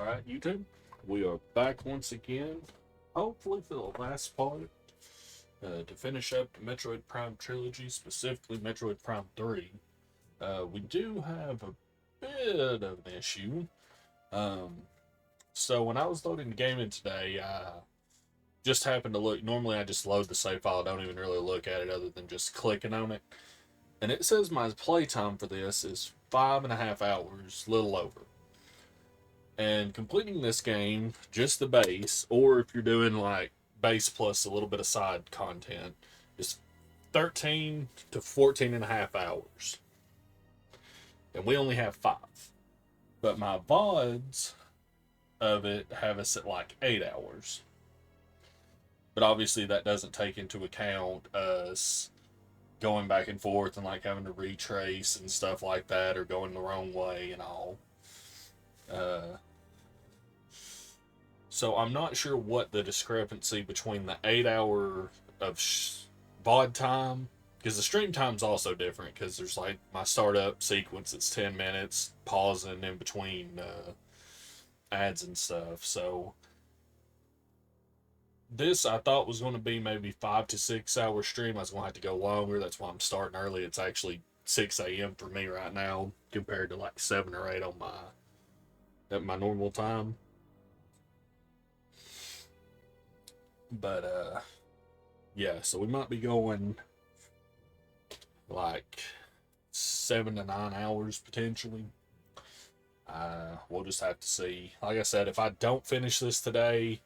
Alright, YouTube, we are back once again, hopefully for the last part, to finish up the Metroid Prime Trilogy, specifically Metroid Prime 3. We do have a bit of an issue. Um, so when I was loading the game in today, I just happened to look. Normally I just load the save file, I don't even really look at it other than just clicking on it. And it says my playtime for this is 5.5 hours, little over. And completing this game, just the base, or if you're doing like base plus a little bit of side content, is 13 to 14 and a half hours. And we only have 5. But my VODs of it have us at like 8 hours. But obviously that doesn't take into account us going back and forth and like having to retrace and stuff like that, or going the wrong way and all. Uh, So I'm not sure what the discrepancy between the 8 hour of VOD time, because the stream time's also different, because there's like my startup sequence, it's 10 minutes, pausing in between ads and stuff. So this I thought was going to be maybe 5 to 6 hour stream. I was going to have to go longer. That's why I'm starting early. It's actually 6 a.m. for me right now compared to like 7 or 8 on my normal time. But yeah, so we might be going like 7 to 9 hours potentially. We'll just have to see. Like I said, if I don't finish this today,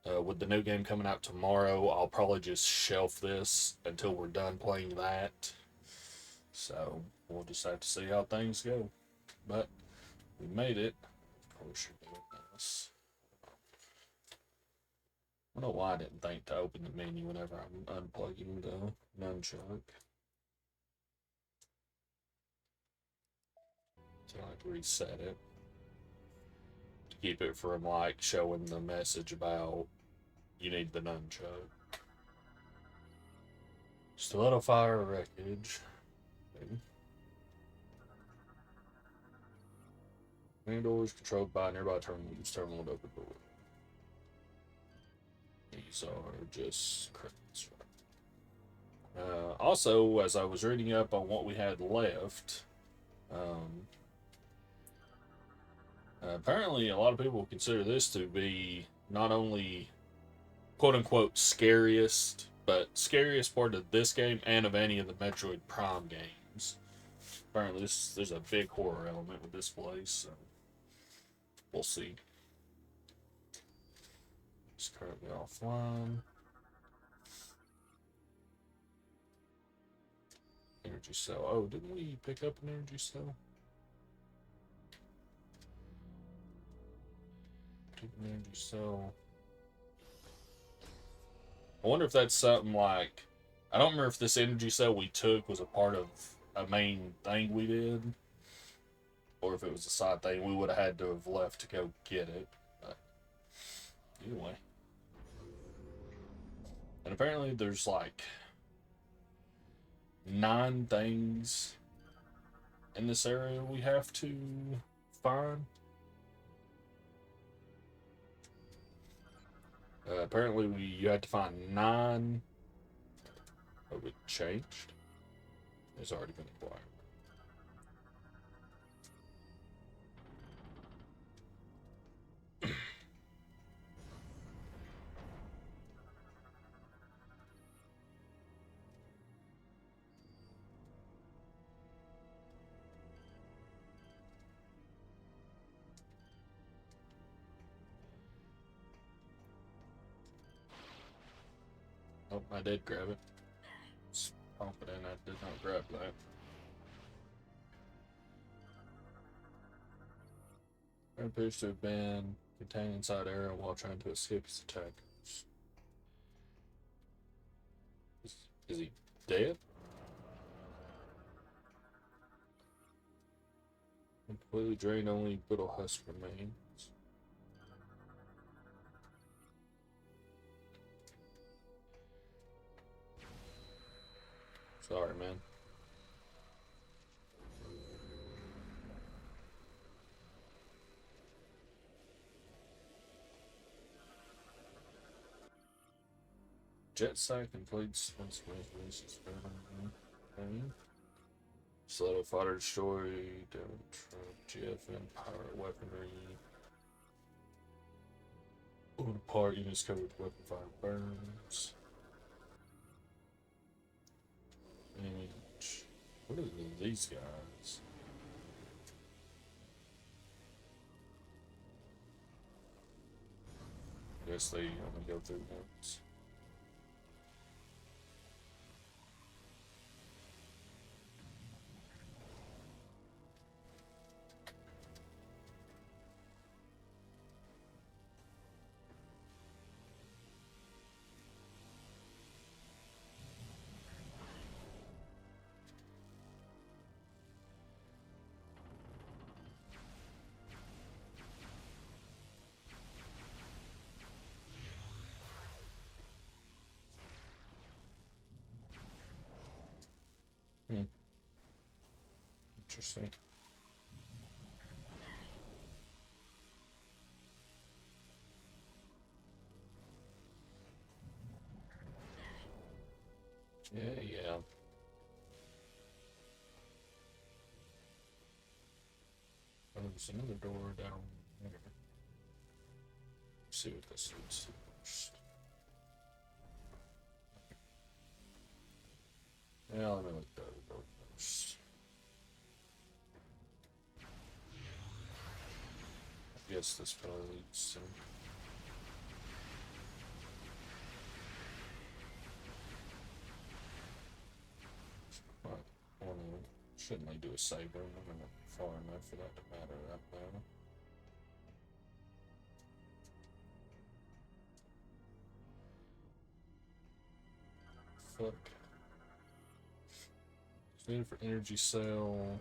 with the new game coming out tomorrow, I'll probably just shelf this until we're done playing that. So we'll just have to see how things go. But we made it. Of course, you're doing this. I don't know why I didn't think to open the menu whenever I'm unplugging the nunchuck. So I have to reset it to keep it from like showing the message about you need the nunchuck. Stiletto fire wreckage. Maybe. Main doors controlled by nearby terminal. Use terminal to open door. These are just credits. Also, as I was reading up on what we had left, apparently a lot of people consider this to be not only quote unquote scariest, but scariest part of this game and of any of the Metroid Prime games. Apparently, there's a big horror element with this place, so we'll see. It's currently offline. Energy cell. Oh, didn't we pick up an energy cell? Took an energy cell. I wonder if that's something like, I don't remember if this energy cell we took was a part of a main thing we did, or if it was a side thing we would have had to have left to go get it. But anyway. And apparently there's like 9 things in this area we have to find. Apparently you had to find 9. Oh, it changed? It's already been acquired. Oh, I did grab it. It's confident I did not grab that. It appears to have been contained inside area while trying to escape his attackers. Is he dead? Completely drained, only little husk remains. Sorry, man. Jet sack completes once releases. Slaughter fodder destroy, damage GFN power weaponry. Pull apart units covered with weapon fire burns. Damage. What are these guys? I guess they only go through once. Interesting. Yeah. Oh, there's another door down there. Let's see what this leads to first. Yeah, let me look at the other door first. I guess this probably leads to. But, well, shouldn't they do a save room? I'm not far enough for that to matter right now. Fuck. It's needed for energy cell.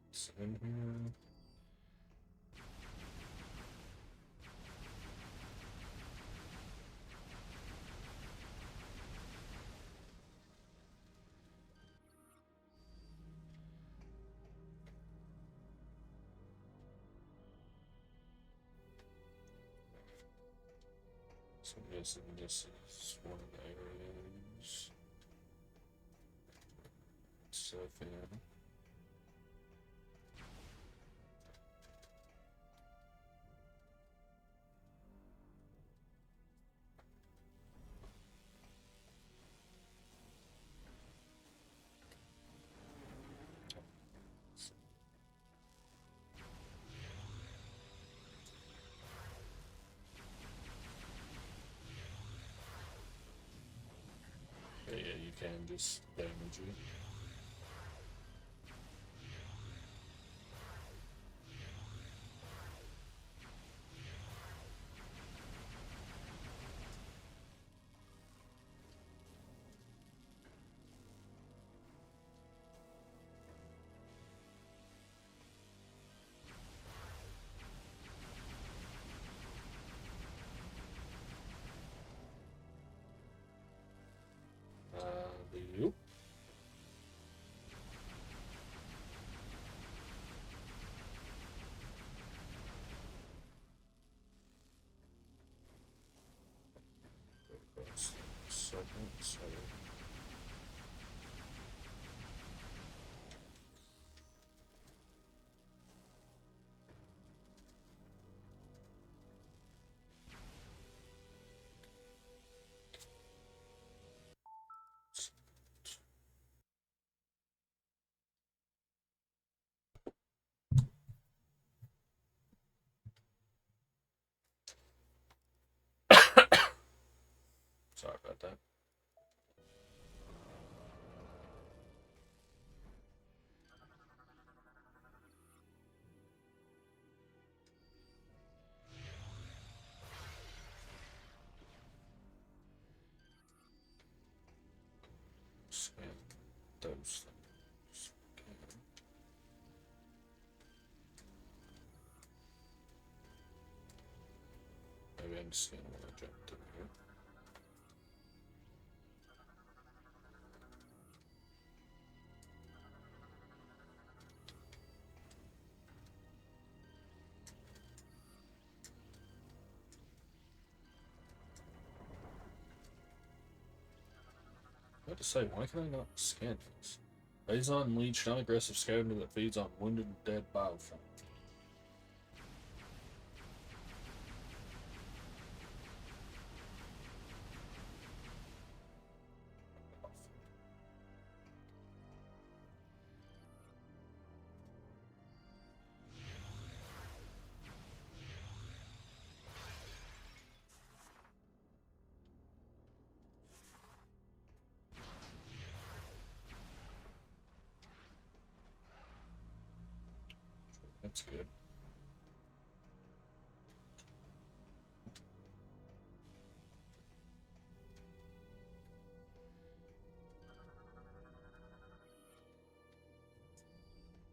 It's in here. So I'm guessing this is one of the areas. Stuff in. Yeah, you can just damage it. Yep. Second, so. Sorry about that. Scan those things. Okay. green skin when I jumped in here. I have to say, why can I not scan this? Based on leech, non-aggressive scavenger that feeds on wounded and dead biofilm. That's good.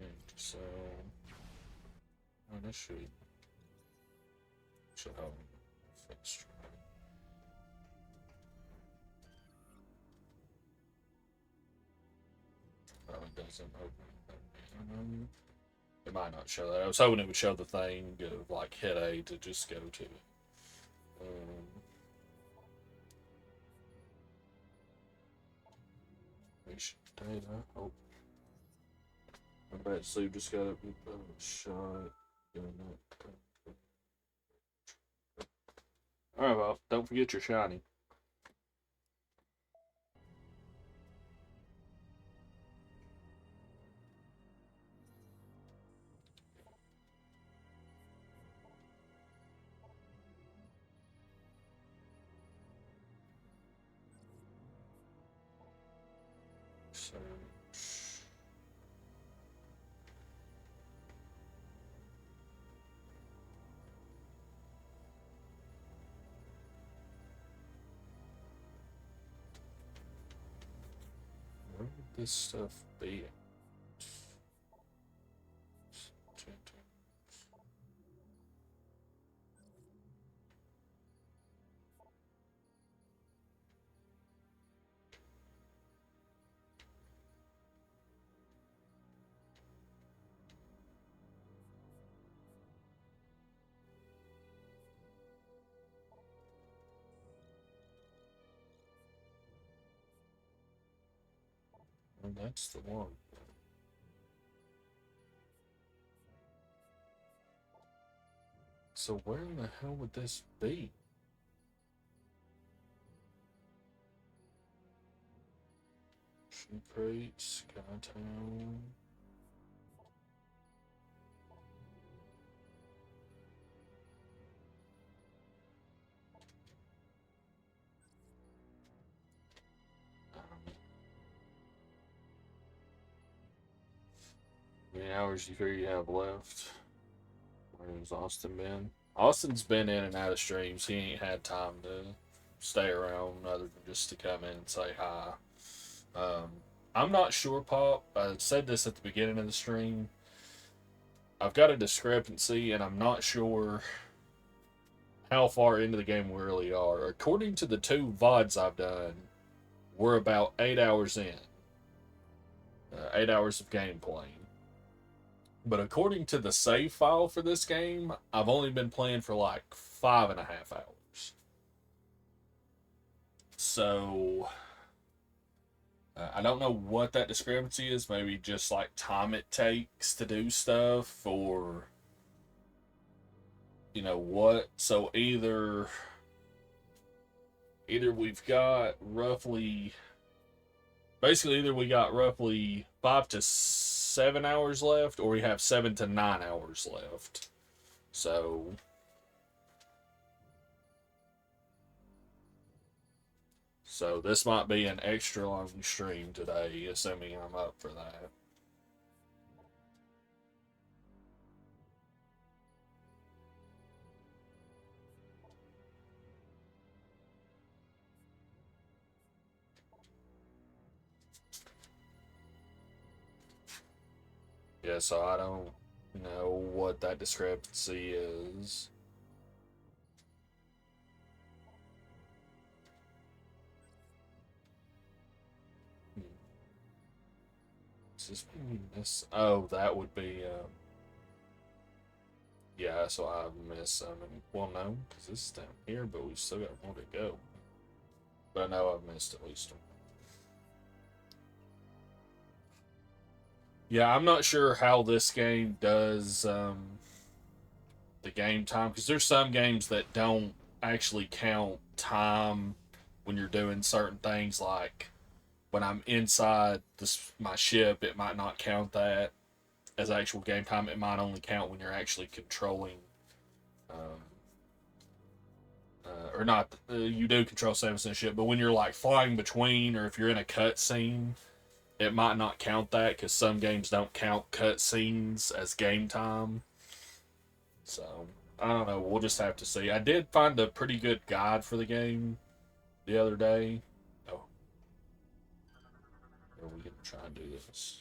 And so, this should help fix. Oh, it doesn't open. It might not show that. I was hoping it would show the thing of like hit A to just go to it. Patient data. Oh. I bet Sue just got a shot. Alright, well, don't forget your shiny. So, where would this stuff be? Well, that's the one. So where in the hell would this be? Shoe crate, Skytown. How many hours do you figure you have left? Where's Austin been? Austin's been in and out of streams. He ain't had time to stay around other than just to come in and say hi. I'm not sure, Pop. I said this at the beginning of the stream. I've got a discrepancy, and I'm not sure how far into the game we really are. According to the 2 VODs I've done, we're about 8 hours in. 8 hours of gameplay. But according to the save file for this game, I've only been playing for like 5.5 hours. So, I don't know what that discrepancy is. Maybe just like time it takes to do stuff, or you know what. So either we've got roughly, basically either we got roughly 5 to 7 hours left, or we have 7 to 9 hours left. So this might be an extra long stream today, assuming I'm up for that. Yeah, so I don't know what that discrepancy is. Is this this? Oh, that would be. Yeah, so I missed some. Well, no, because this is down here, but we still got more to go. But I know I've missed at least one. Yeah, I'm not sure how this game does the game time, because there's some games that don't actually count time when you're doing certain things. Like when I'm inside my ship, it might not count that as actual game time. It might only count when you're actually controlling, um, or not. You do control Samus and ship, but when you're like flying between, or if you're in a cutscene, it might not count that because some games don't count cutscenes as game time. So I don't know. We'll just have to see. I did find a pretty good guide for the game the other day. Oh, are we gonna try and do this?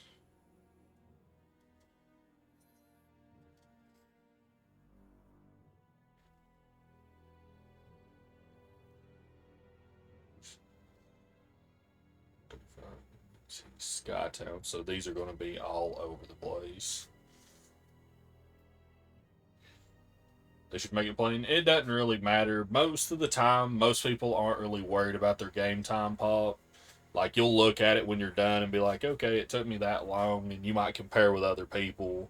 Skytown. So these are going to be all over the place. They should make it plain. It doesn't really matter. Most of the time, most people aren't really worried about their game time pop. Like, you'll look at it when you're done and be like, okay, it took me that long, and you might compare with other people.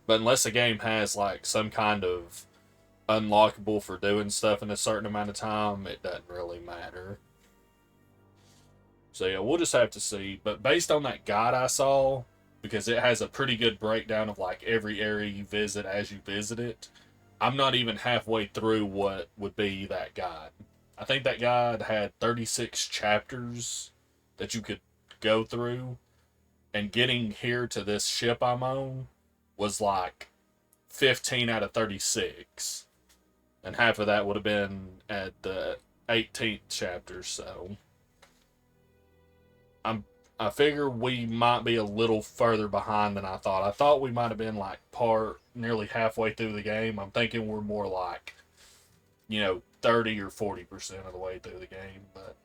But unless a game has, like, some kind of unlockable for doing stuff in a certain amount of time, it doesn't really matter. So, yeah, we'll just have to see. But based on that guide I saw, because it has a pretty good breakdown of, like, every area you visit as you visit it, I'm not even halfway through what would be that guide. I think that guide had 36 chapters that you could go through, and getting here to this ship I'm on was like 15 out of 36. And half of that would have been at the 18th chapter, so I figure we might be a little further behind than I thought. I thought we might have been like nearly halfway through the game. I'm thinking we're more like, 30 or 40% of the way through the game, but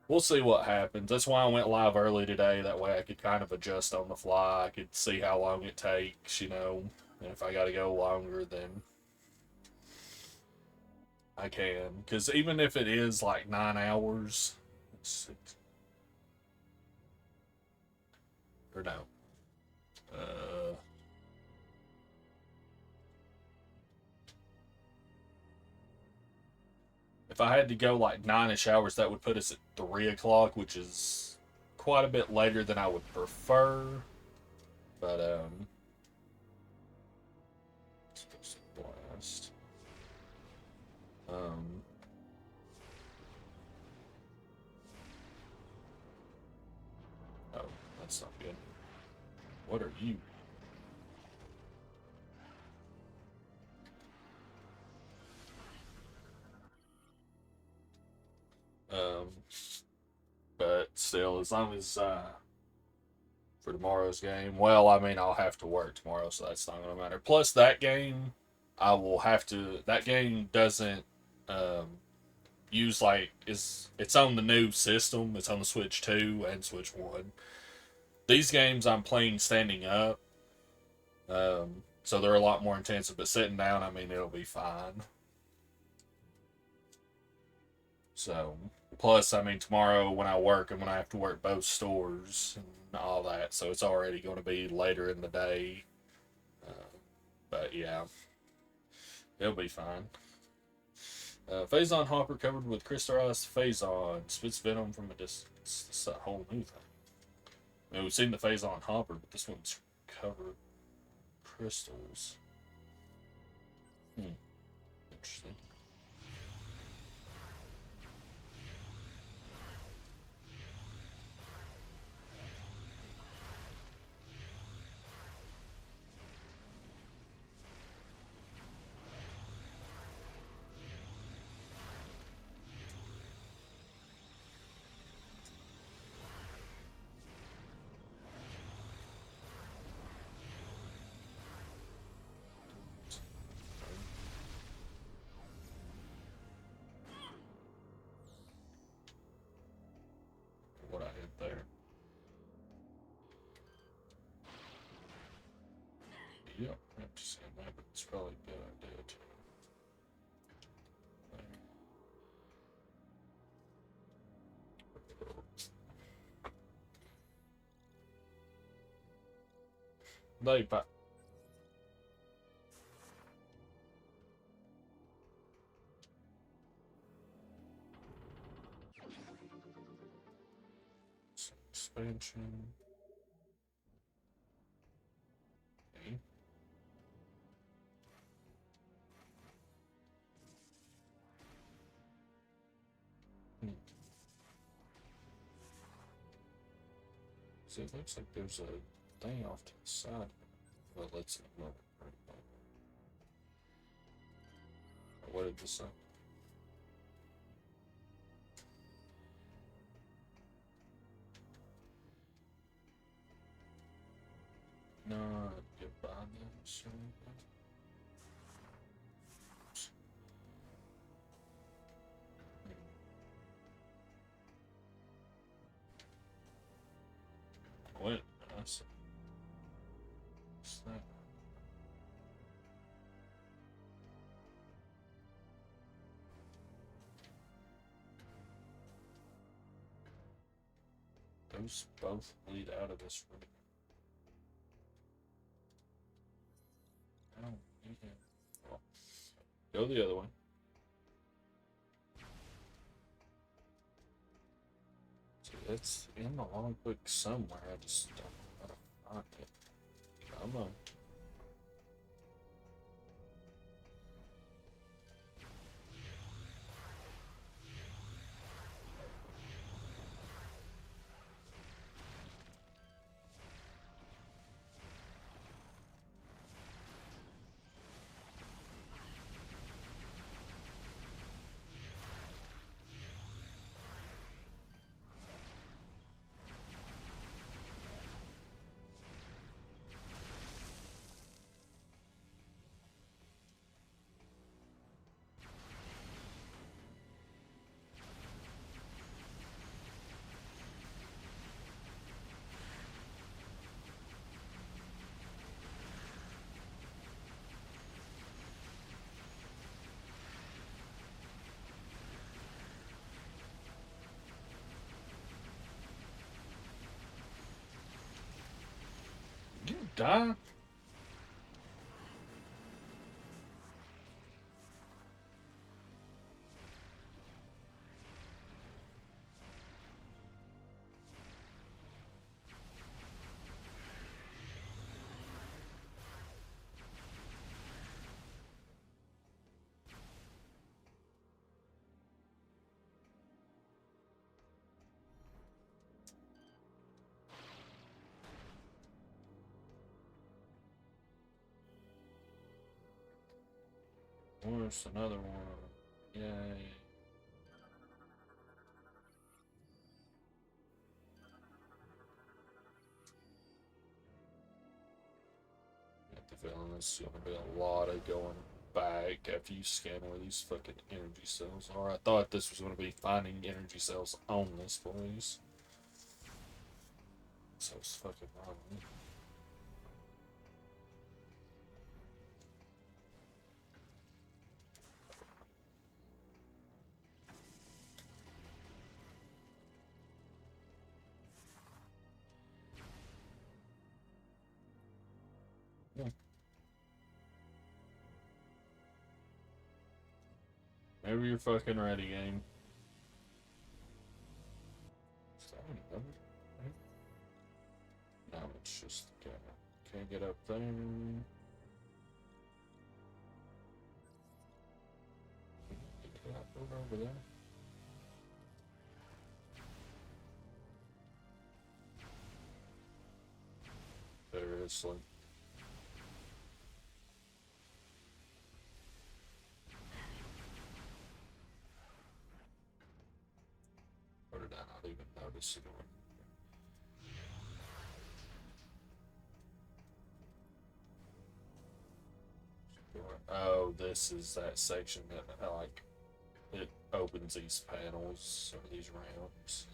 we'll see what happens. That's why I went live early today. That way I could kind of adjust on the fly. I could see how long it takes, and if I got to go longer, then I can. Because even if it is like 9 hours, or no. Uh, if I had to go like 9ish hours, that would put us at 3 o'clock, which is quite a bit later than I would prefer. But, it's a blast. Um, oh, that's not good. What are you? Um, but still, as long as for tomorrow's game, well, I mean, I'll have to work tomorrow, so that's not going to matter. Plus, that game, I will have to. That game doesn't um, use like it's on the new system. It's on the Switch 2 and Switch 1. These games I'm playing standing up, so they're a lot more intensive. But sitting down, I mean, it'll be fine. So, plus, I mean, tomorrow when I work, I'm going to have to work both stores and all that. So it's already going to be later in the day. Uh, but yeah, it'll be fine. Phazon Hopper covered with crystallized Phazon. Spits venom from a distance. That's a whole new thing. I mean, we've seen the Phazon Hopper, but this one's covered crystals. Interesting. What I hit there. It's probably a good idea to. Dai, pa. Expansion. Okay. So it looks like there's a thing off to the side. Well, let's ignore it. What did this say? No, goodbye then, sir. What? What's that? Those both lead out of this room. Oh, yeah. Well, go the other way. So it's in the logbook somewhere. I just don't know how to find it. Come on. You die? Where's another one? Yay. Got the feeling this is gonna be a lot of going back after you scan where these fucking energy cells are. I thought this was gonna be finding energy cells on this place. So it's fucking wrong. Yeah. Maybe you're fucking ready, game. Is that another? No, it's just the camera. Can't get up there. Get that over there. Seriously. Or did I not even notice it? Oh, this is that section that like it opens these panels or these ramps.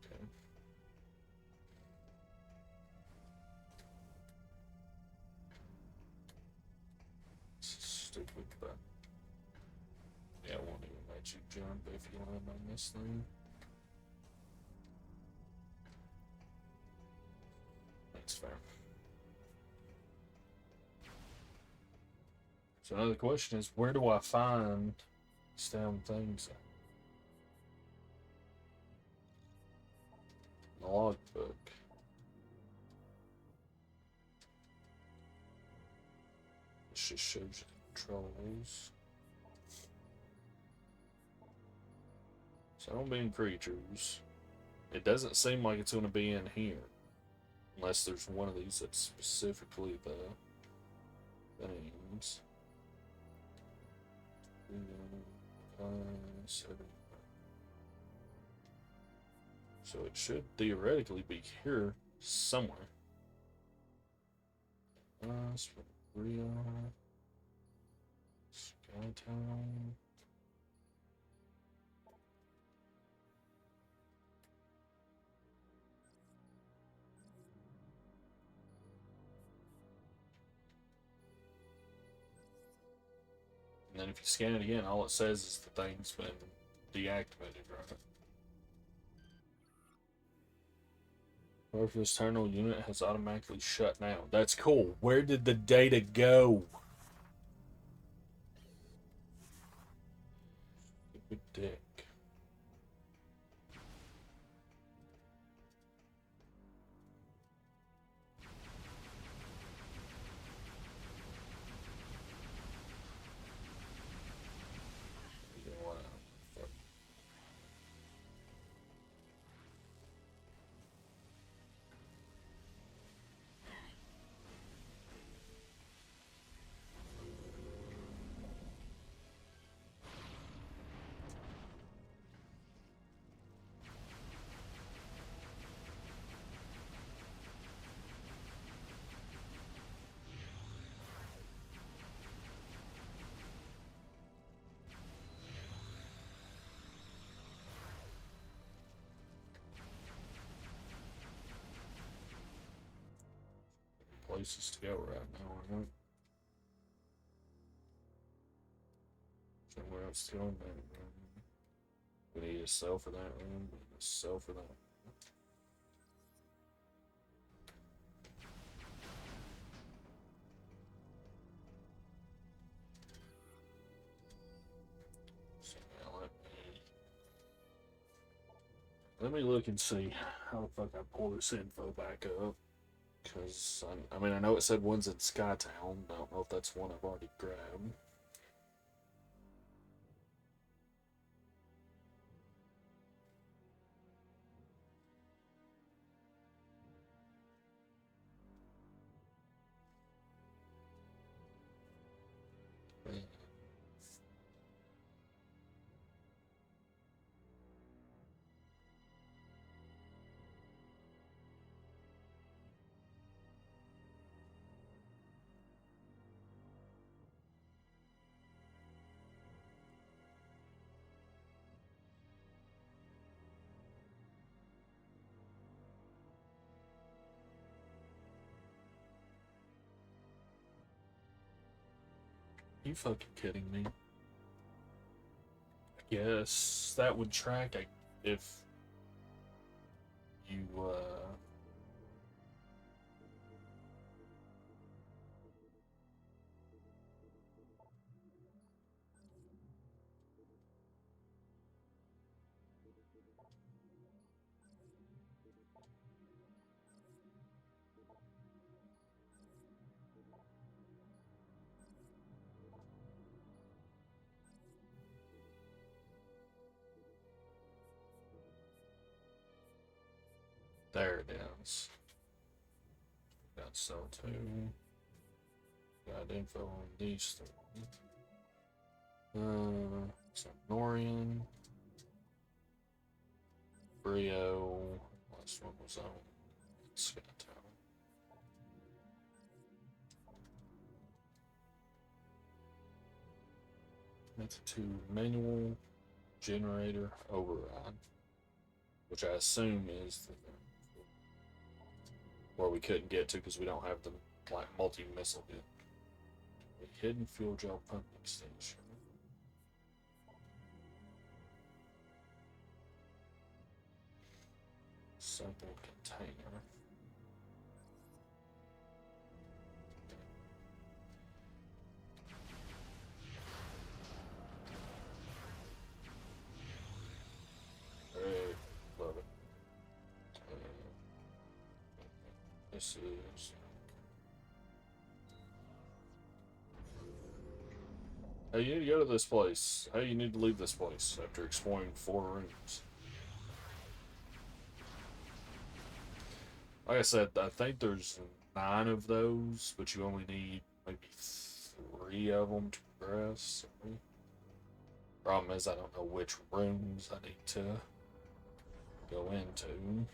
Okay. tweak that. Yeah, I won't even let you jump if you land on this thing. That's fair. So another question is, where do I find these damn things? The logbook. This just shows you the controls. So being creatures. It doesn't seem like it's going to be in here. Unless there's one of these that's specifically the things. So it should theoretically be here somewhere. Rio, Skytown. And then if you scan it again, all it says is the thing's been deactivated, right? Or if this terminal unit has automatically shut down. That's cool. Where did the data go? Stupid dick. Places to go right now, right? Somewhere else to go in that room. We need to sell for that room. We need to sell for that. So now let me look and see how the fuck I pull this info back up. Because, I mean, I know it said one's in Skytown. I don't know if that's one I've already grabbed. You fucking kidding me? Yes, that would track if you, there it is. Got cell 2. Got info on these 3. So Norian. Brio. Last one was on Skytown. Method 2 manual generator override. Which I assume is where we couldn't get to because we don't have the like multi-missile yet. A hidden fuel gel pumping station. Simple container. Hey, love it. This is. Hey, you need to go to this place. Hey, you need to leave this place after exploring 4 rooms. Like I said, I think there's 9 of those, but you only need maybe 3 of them to progress. Problem is, I don't know which rooms I need to go into.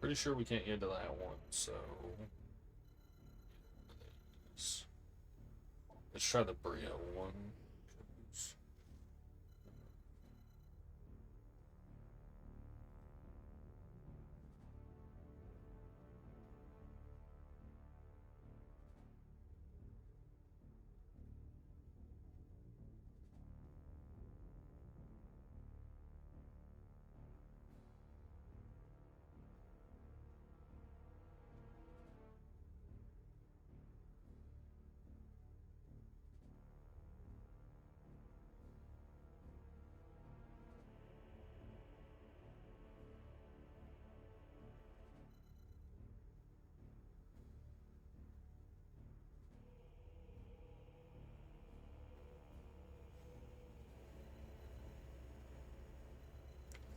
Pretty sure we can't get to that one, so let's try the Brio one.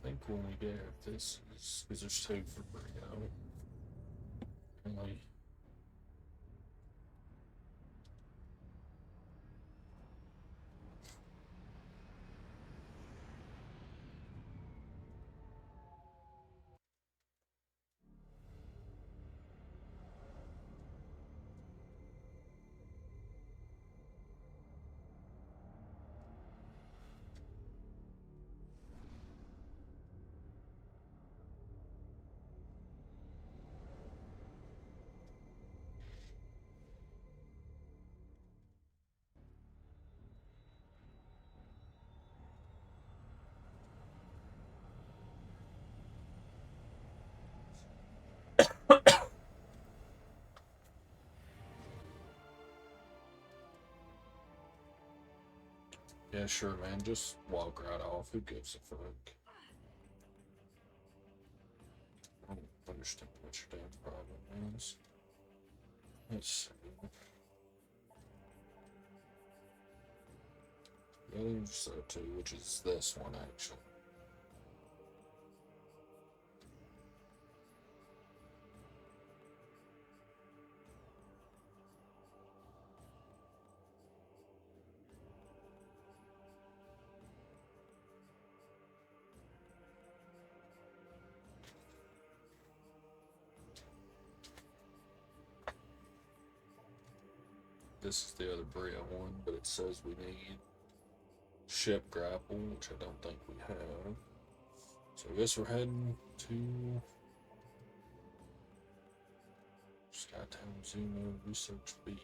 I think when we get this is because there's 2 for Brio. Only. Yeah, sure, man. Just walk right off. Who gives a fuck? I don't understand what your damn problem is. Let's see. I believe so too, which is this one actually. This is the other Bria one, but it says we need ship grapple, which I don't think we have. So I guess we're heading to Skytown Zeno Research B.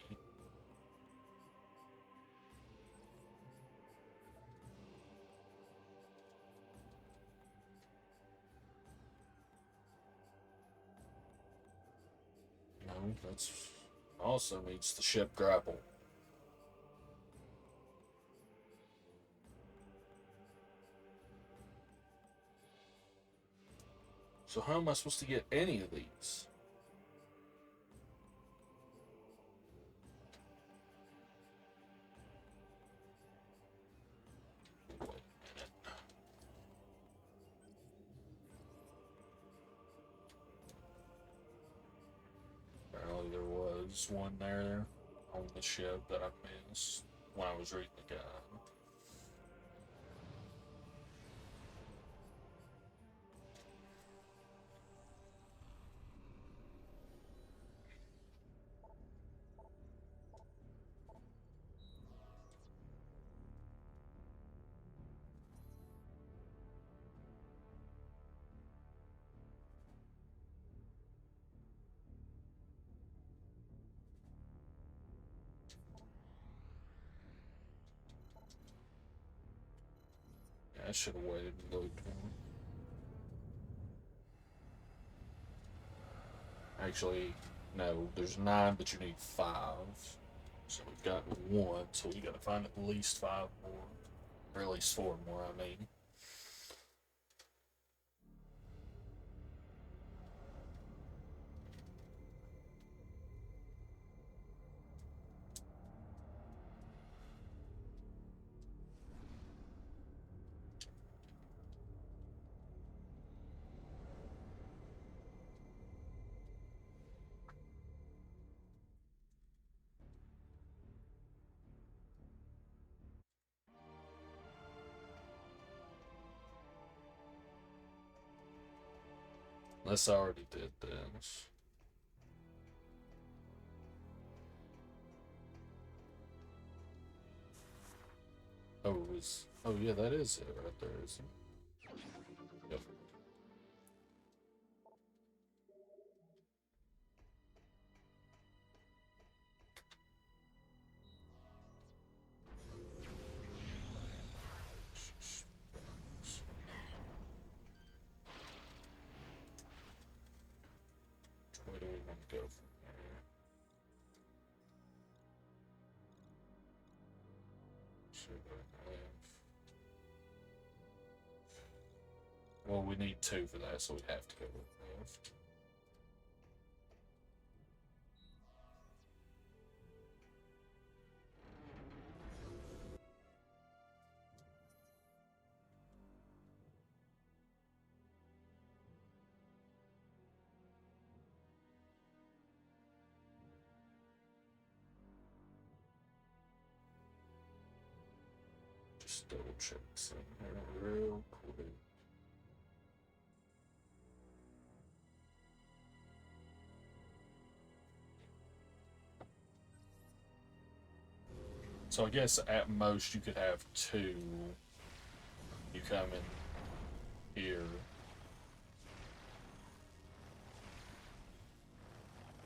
No, that's also needs the ship grapple. So how am I supposed to get any of these? Apparently there was one there on the ship that I missed when I was reading the guide. Yeah, I should have waited and looked one. Actually, no, there's 9, but you need 5. So we've got 1, so we gotta find at least 5 more. Or at least 4 more, I mean. Unless I already did this. Oh, it was. Oh, yeah, that is it right there, isn't it? Yep. Where do we want to go from here? Should I have? Well, we need 2 for that, so we have to go with left. Just double check something here real quick. So I guess at most you could have 2. You come in here.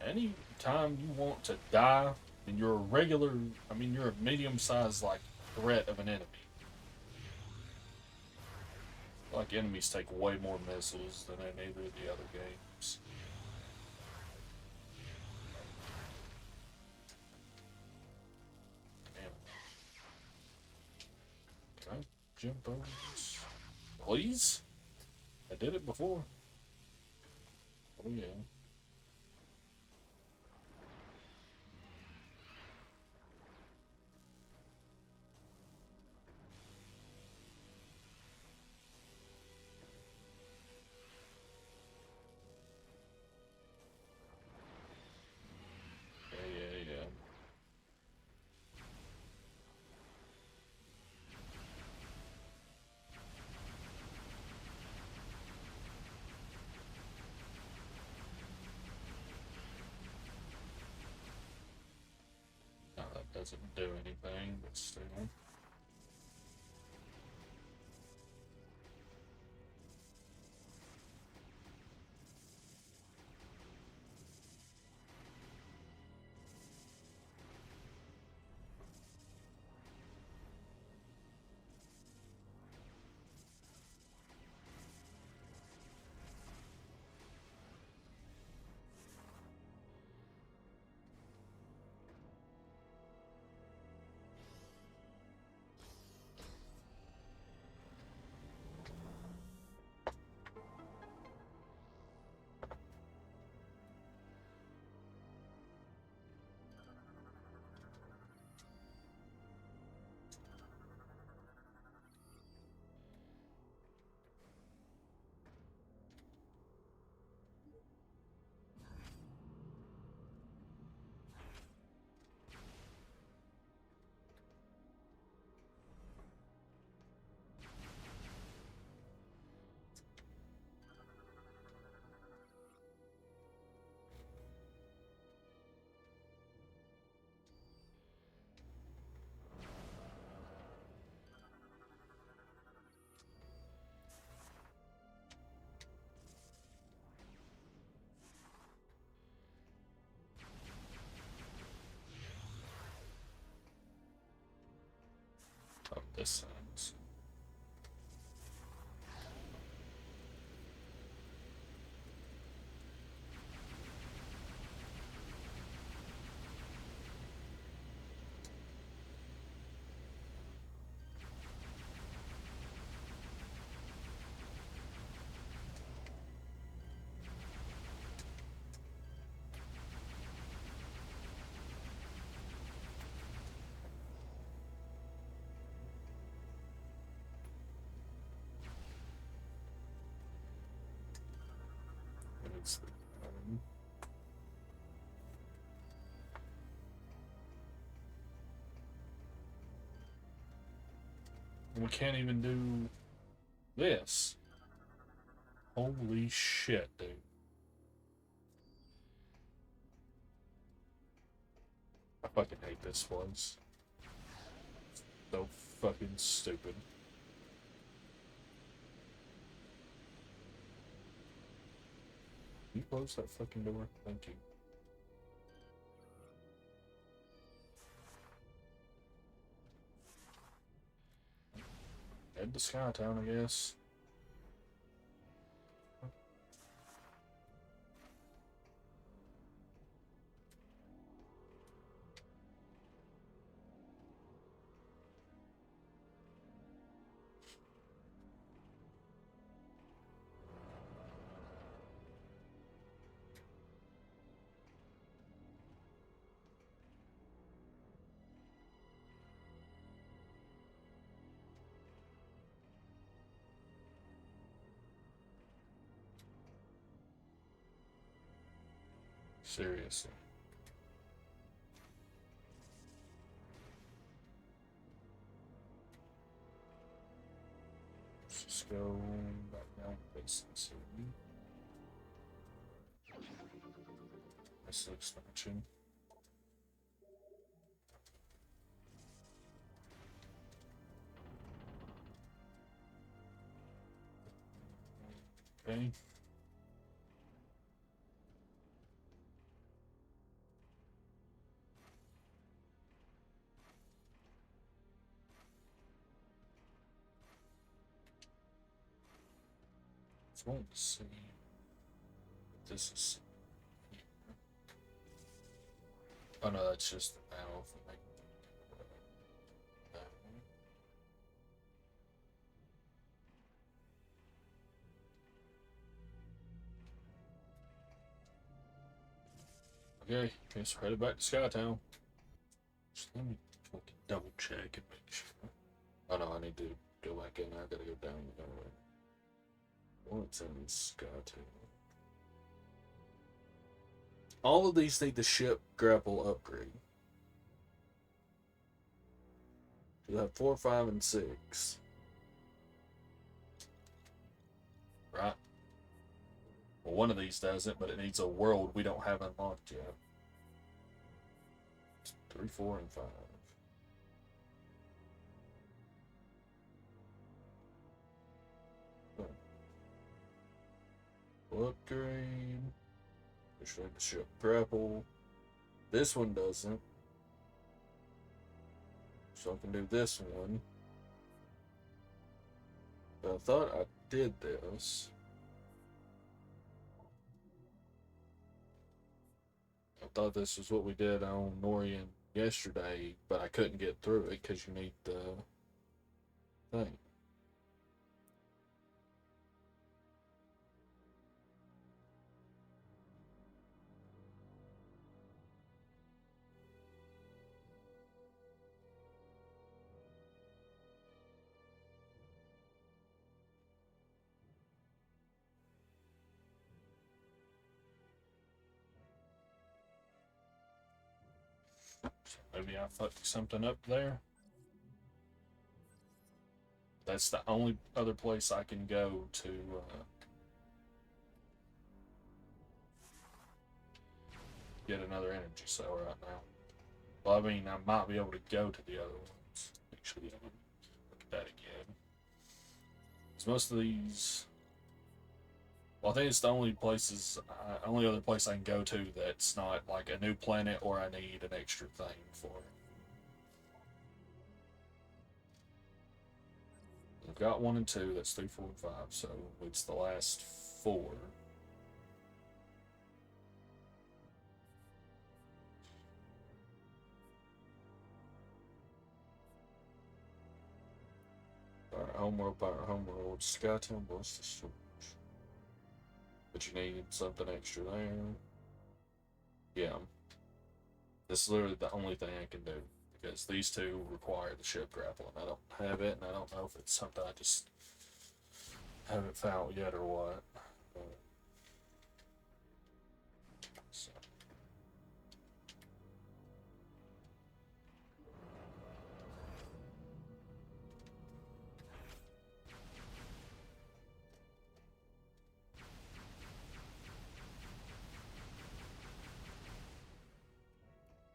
Any time you want to die, and you're a regular, I mean, you're a medium-sized, like, threat of an enemy. Like, enemies take way more missiles than in either of the other games. Damn. Can I jump over this? Please? I did it before. Oh, yeah. Yeah. No, that doesn't do anything, but still. this ends. It's, we can't even do this. Holy shit, dude. I fucking hate this place. So fucking stupid. Can you close that fucking door? Thank you. Head to Skytown, I guess. Seriously. Let's just go back down to Basin City. Nice expansion. Okay. Just want to see what this is. Oh no, that's just the panel for making that one. Okay, guess we're headed back to Skytown. Just let me fucking double check and make sure. Oh no, I need to go back in. I gotta go down the way. What's in Skytown? All of these need the ship grapple upgrade. You have 4, 5, and 6. Right? Well, one of these doesn't, but it needs a world we don't have unlocked yet. 3, 4, and 5. Upgrade. Push like the ship grapple. This one doesn't. So I can do this one. But I thought I did this. I thought this was what we did on Norian yesterday, but I couldn't get through it because you need the thing. Maybe I fucked something up there. That's the only other place I can go to get another energy cell right now. Well, I mean, I might be able to go to the other ones. Actually, look at that again. Because most of these... Well, I think it's the only only other place I can go to that's not like a new planet or I need an extra thing for. got 1 and 2. That's 3, 4, and 5. So it's the last 4. Pirate Homeworld, Skytown, Boston Storage. But you need something extra there. Yeah. This is literally the only thing I can do. Because these two require the ship grapple, and I don't have it, and I don't know if it's something I just haven't found yet or what. So.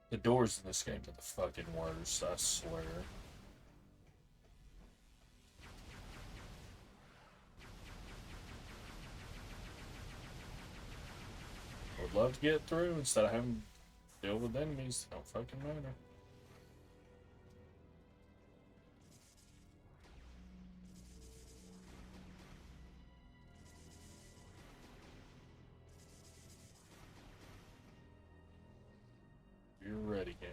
The doors in this game are the fucking worst, I swear. I would love to get through instead of having to deal with enemies. Don't fucking matter. You're ready, gang.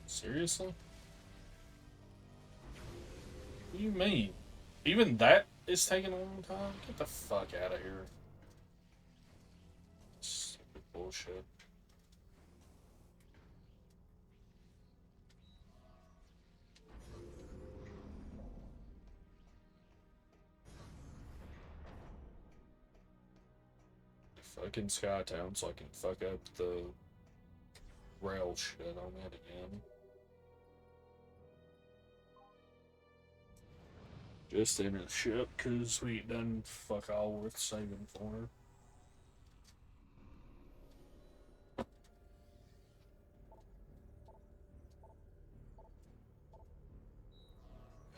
Seriously? What do you mean? Even that is taking a long time? Get the fuck out of here. Stupid bullshit. Fucking Skytown so I can fuck up the rail shit on it again. Just in a ship because we ain't done fuck all worth saving for.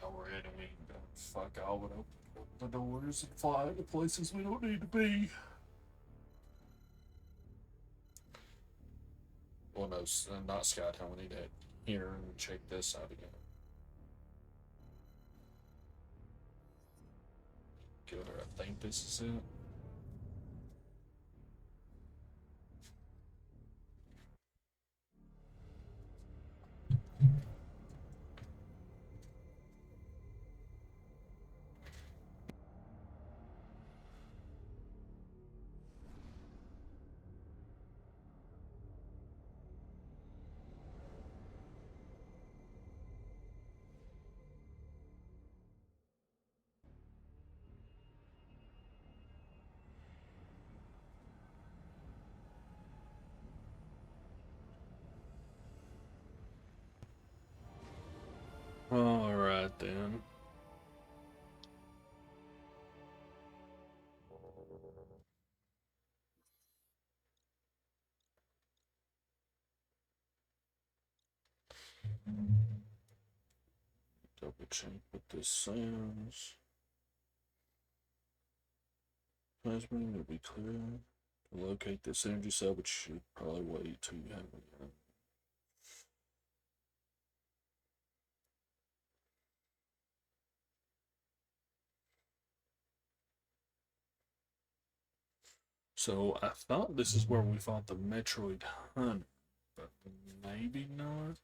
Already we ain't done fuck all but open the doors and fly to places we don't need to be. Well, no, not Skytown. We need to head here and check this out again. Good, I think this is it. Alright then. Double check what this says. Plasma will be clear. To locate this energy cell, but you should probably wait till you have it. So I thought this is where we fought the Metroid Hunt, but maybe not.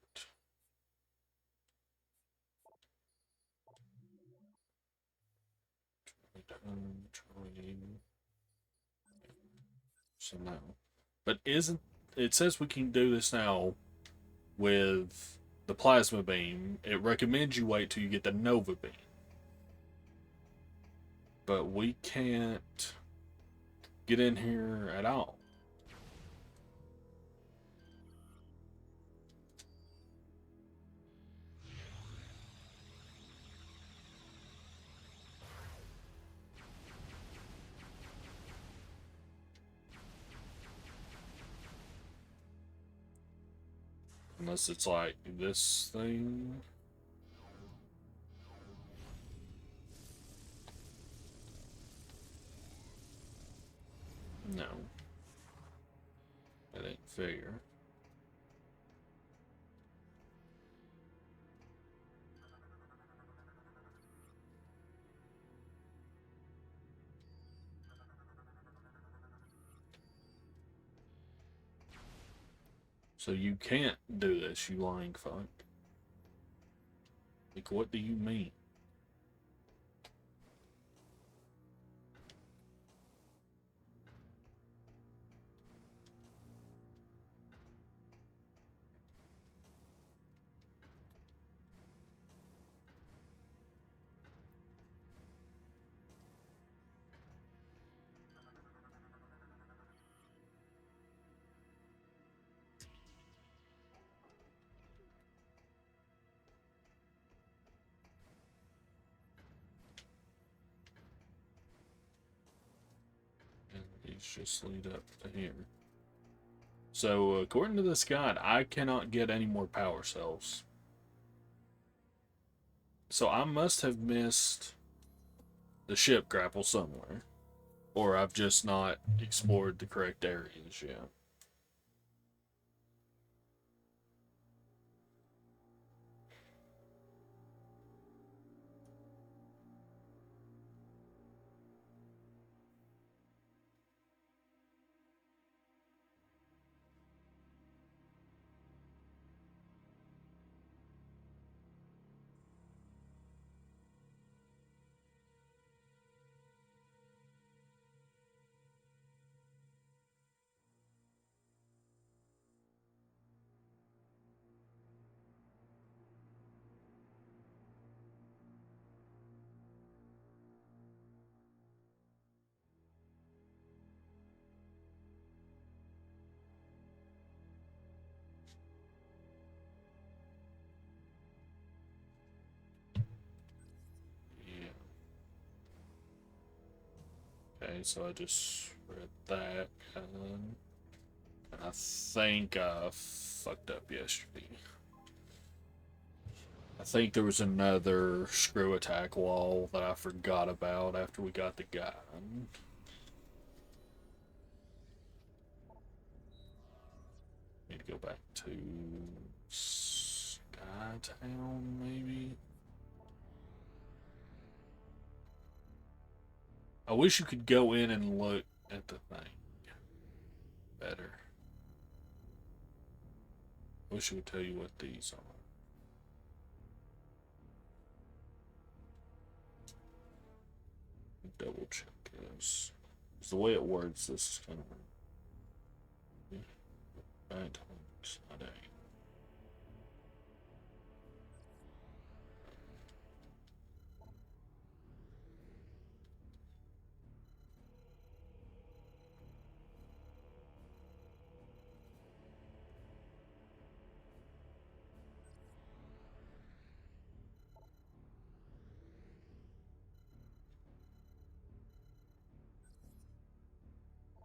So no. But isn't it says we can do this now with the plasma beam. It recommends you wait till you get the Nova beam. But we can't get in here at all. Unless it's like this thing. No. I didn't figure. So you can't do this, you lying fuck. Like, what do you mean? And these just lead up to here. So, according to this guide, I cannot get any more power cells. So I must have missed the ship grapple somewhere. Or I've just not explored the correct areas yet. Yeah. Okay, so I just read that, and I think I fucked up yesterday. I think there was another screw attack wall that I forgot about after we got the guy. Need to go back to Skytown, maybe? I wish you could go in and look at the thing better. I wish it would tell you what these are. Double check this. Because the way it works, this is kind of right. It's not a.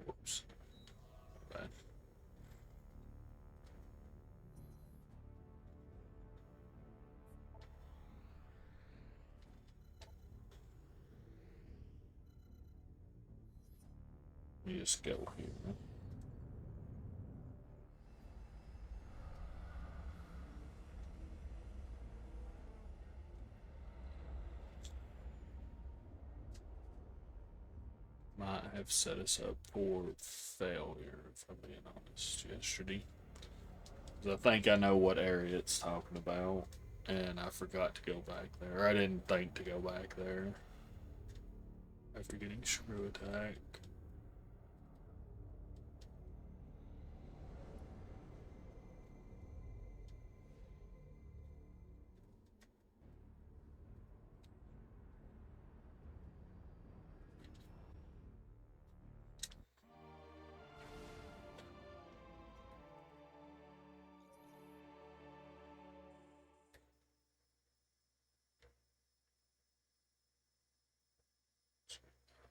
Whoops. Bad. Let me just go here. Might have set us up for failure, if I'm being honest, yesterday. 'Cause I think I know what area it's talking about, and I forgot to go back there. I didn't think to go back there after getting screw attack.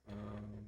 Um,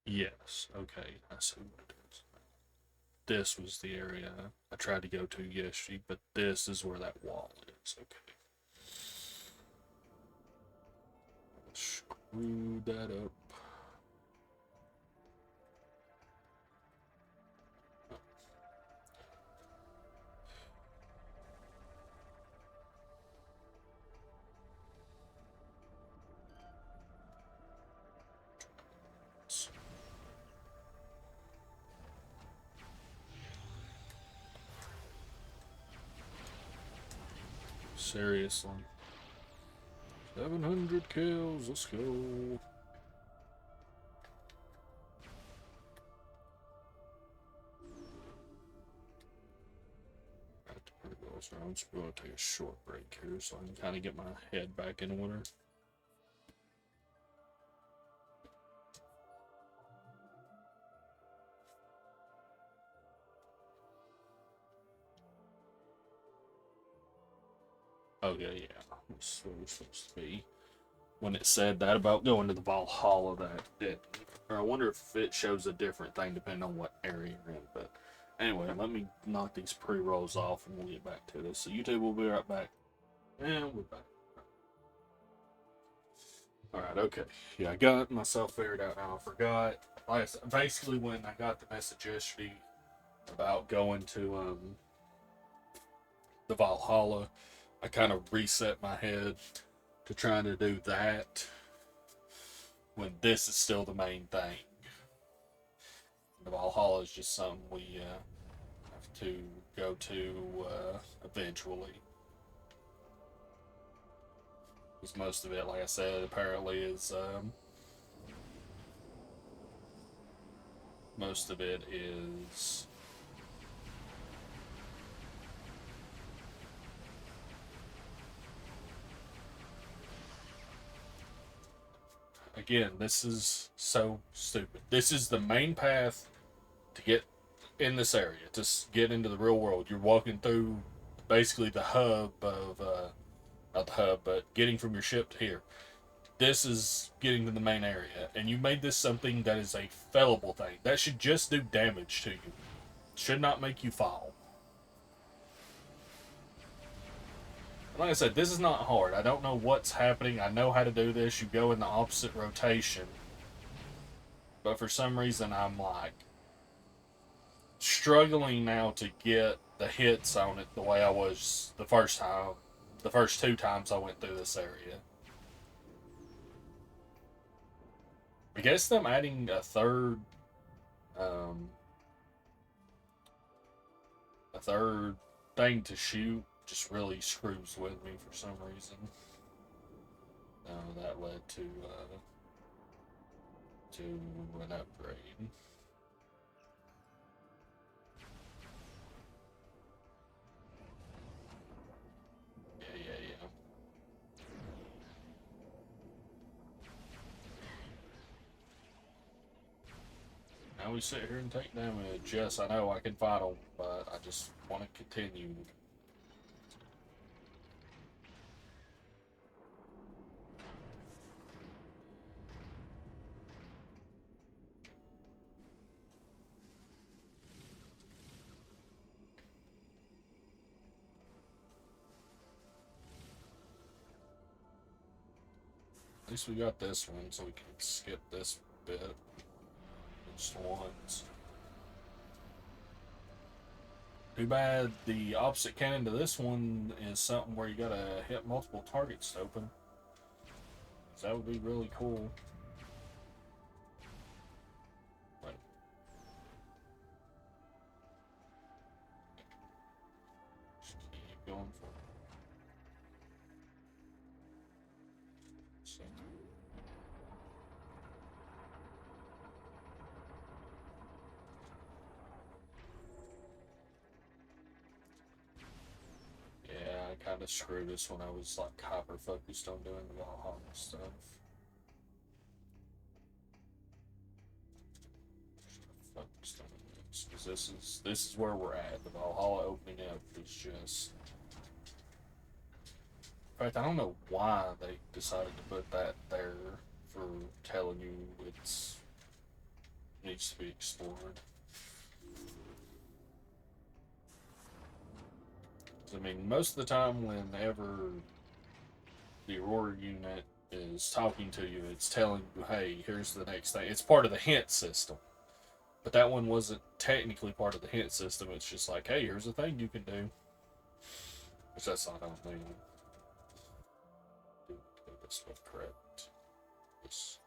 Yes. Okay. I see what it is. This was the area I tried to go to yesterday, but this is where that wall is. Okay. Screw that up. Seriously. 700 kills, let's go. I'm just going to take a short break here so I can kind of get my head back in order. Okay, yeah, that's where we're supposed to be. When it said that about going to the Valhalla, that did. Or I wonder if it shows a different thing depending on what area you're in. But anyway, let me knock these pre-rolls off and we'll get back to this. So YouTube will be right back. And we're back. Alright, okay. Yeah, I got myself figured out now. I forgot. Basically, when I got the message yesterday about going to the Valhalla, I kind of reset my head to trying to do that when this is still the main thing. The Valhalla is just something we have to go to eventually. Because most of it, like I said, apparently is most of it is again, this is so stupid. This is the main path to get in this area, to get into the real world. You're walking through basically the hub of, not the hub, but getting from your ship to here. This is getting to the main area, and you made this something that is a fellable thing. That should just do damage to you. Should not make you fall. Like I said, this is not hard. I don't know what's happening. I know how to do this. You go in the opposite rotation. But for some reason, I'm like struggling now to get the hits on it the way I was the first time. The first two times I went through this area. I guess them adding um, a third thing to shoot just really screws with me for some reason. That led to an upgrade. Yeah. Now we sit here and take damage. Yes, I know I can fight them, but I just want to continue. At least we got this one, so we can skip this bit. Just once. Too bad the opposite cannon to this one is something where you gotta hit multiple targets to open. So that would be really cool. But just keep going for it. So. Yeah, I kind of screwed this when I was like hyper focused on doing the Valhalla stuff. Focused on this because this is where we're at. The Valhalla opening up is just. In fact, I don't know why they decided to put that there for telling you it's needs to be explored. I mean, most of the time, whenever the Aurora unit is talking to you, it's telling you, hey, here's the next thing. It's part of the hint system. But that one wasn't technically part of the hint system. It's just like, hey, here's a thing you can do. Which that's not on me. Do this one correct. This.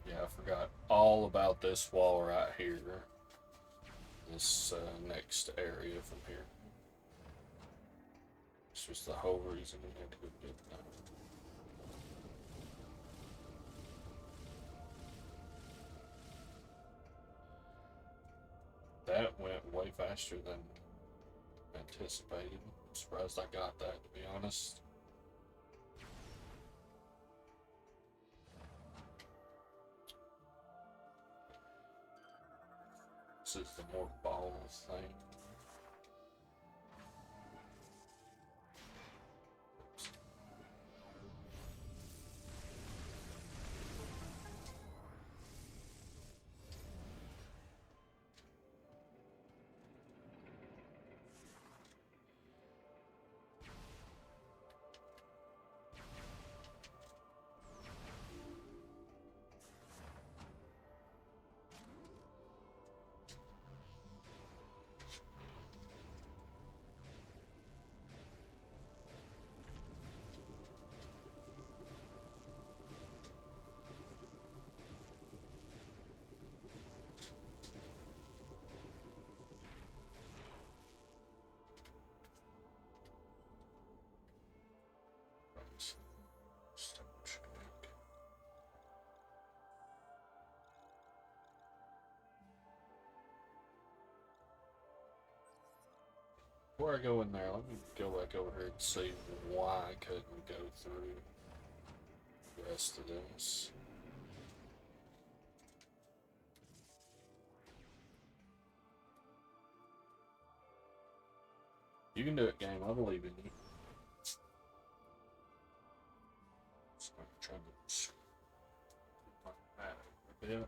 Yeah, I forgot all about this wall right here. This next area from here. This was the whole reason we had to go get that. That went way faster than anticipated. I'm surprised I got that, to be honest. This is the more ball thing. Before I go in there, let me go back over here and see why I couldn't go through the rest of this. You can do it, game. I believe in you. So I'm trying to my map a bit.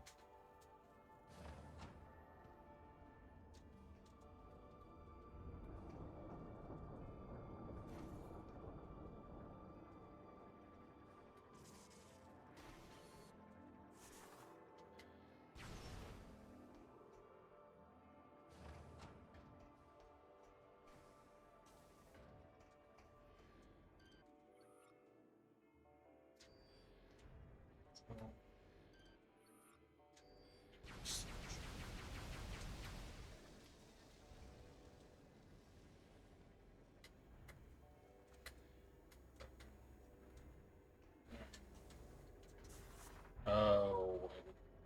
Oh, I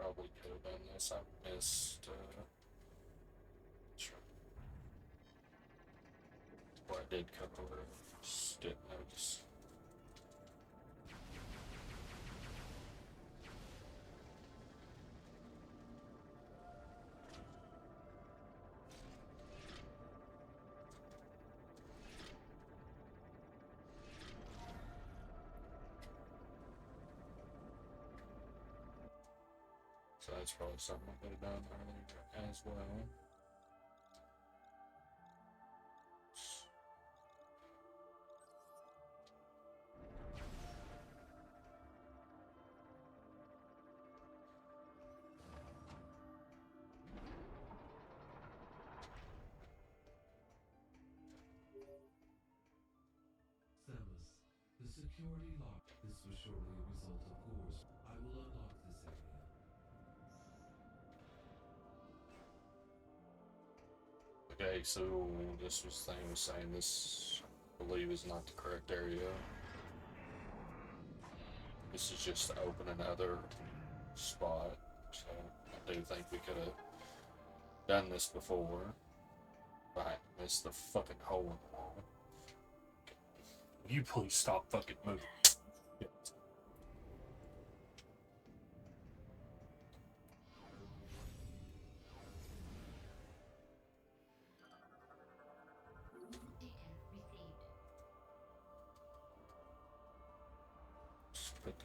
probably could have done this. I missed. Well, I did cover it. Just didn't notice. So that's probably something I could have done earlier as well. Samus, the security lock. This was surely a result of Gore's. I will unlock this area. Okay, so this was thing was saying this, I believe, is not the correct area. This is just to open another spot. So I do think we could have done this before. But I missed the fucking hole in the wall. You please stop fucking moving.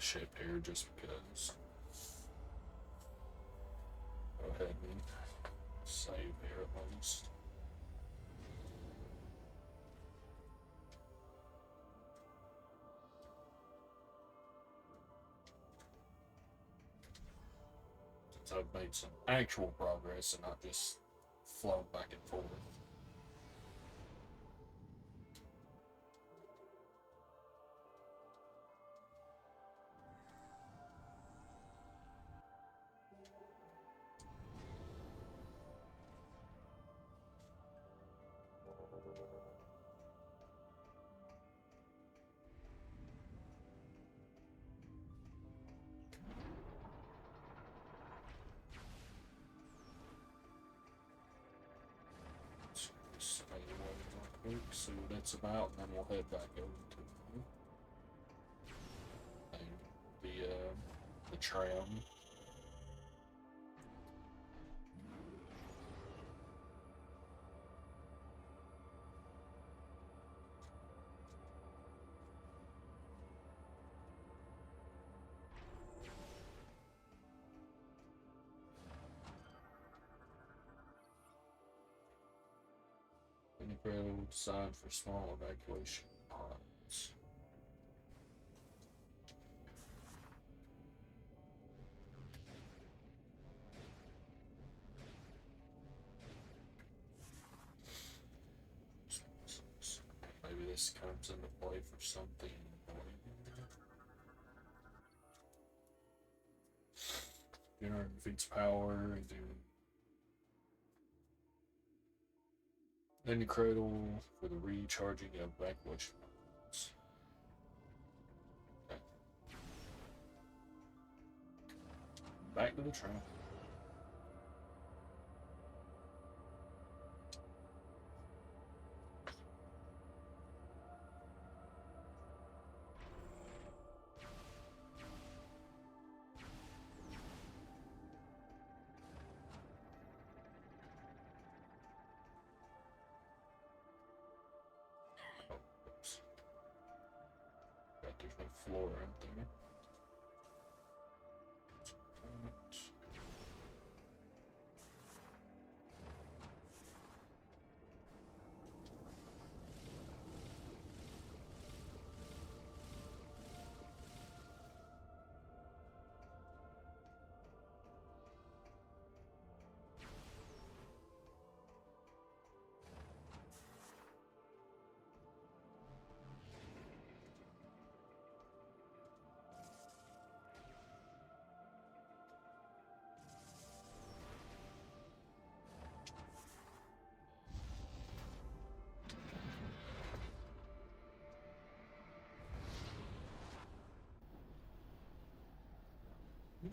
ship here just because. Go ahead and save here at least. Since I've made some actual progress and not just flown back and forth. See what that's about, and then we'll head back over to the tram. Incredible design for small evacuation pods. Maybe this comes into play for something. Generator defeats power. Then the cradle for the recharging of evacuation pods. Okay. Back to the train. There's no floor out there.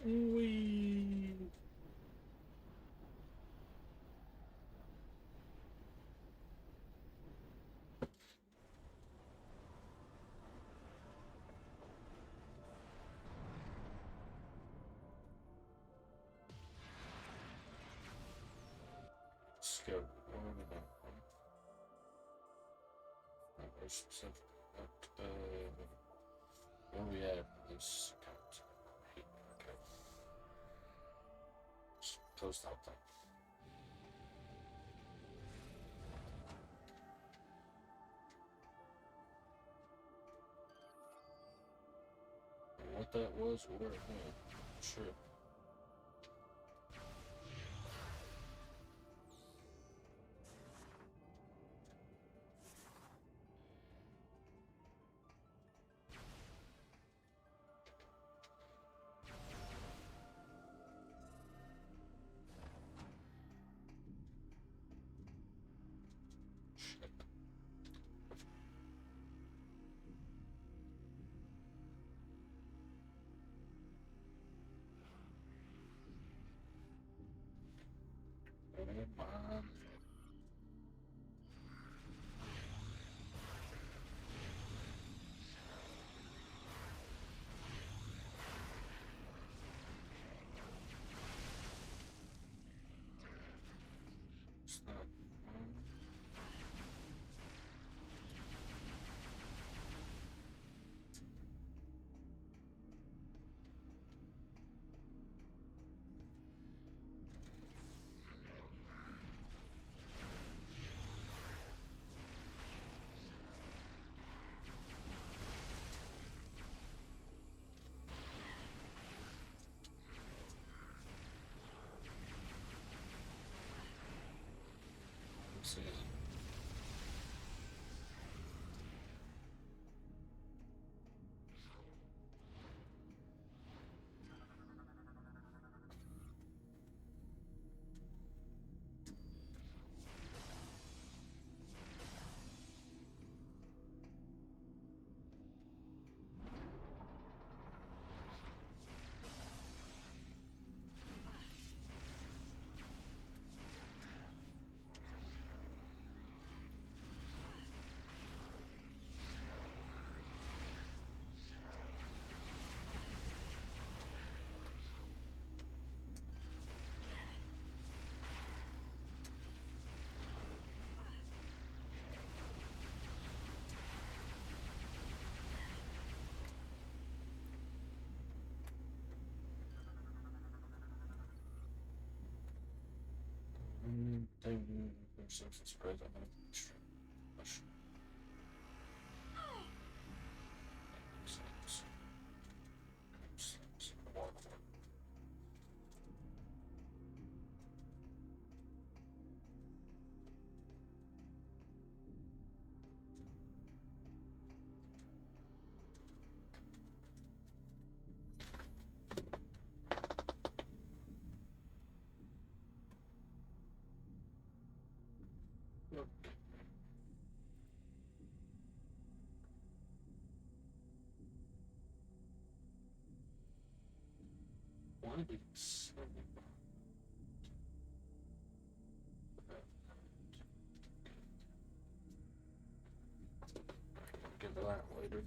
Wee. Let's go. Specific. Where we at? This account. Okay. Close that thing. What that was, or where it went. Sure. Substance present. One is get to that later.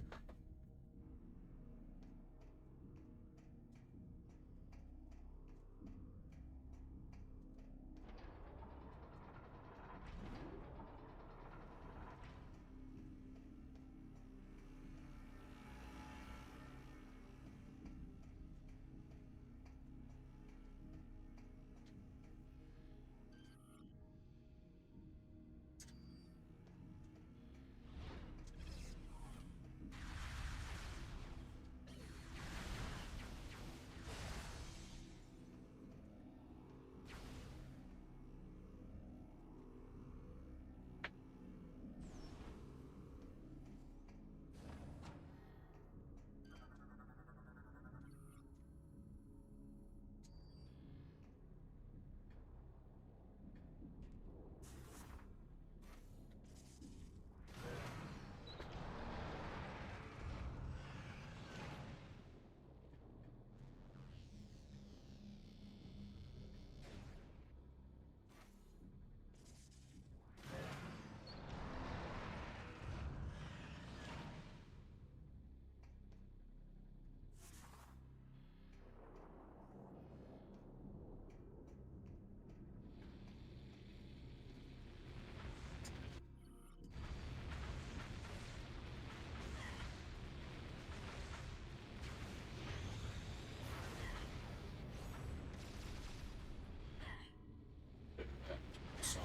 So,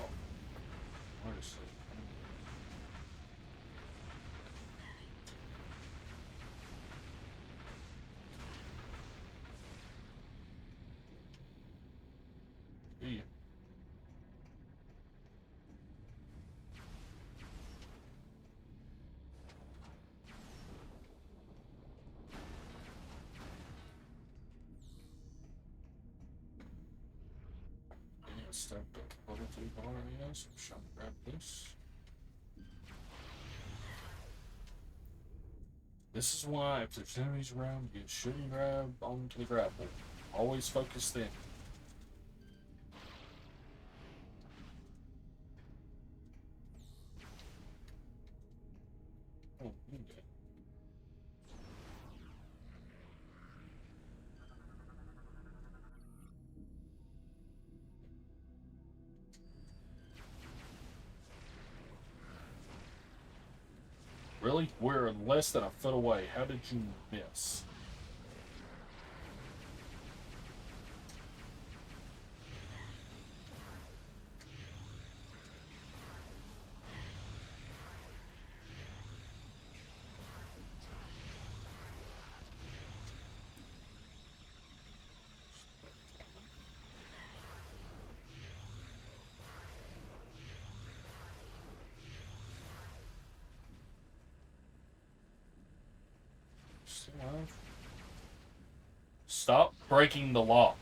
where's it? Yeah. Stepped up level 2 bar, yes. I'm trying to grab this. This is why, if there's enemies around, you shouldn't grab onto the grapple. Always focus them. Oh, okay. Really? We're less than a foot away. How did you miss? Still alive? Stop breaking the lock.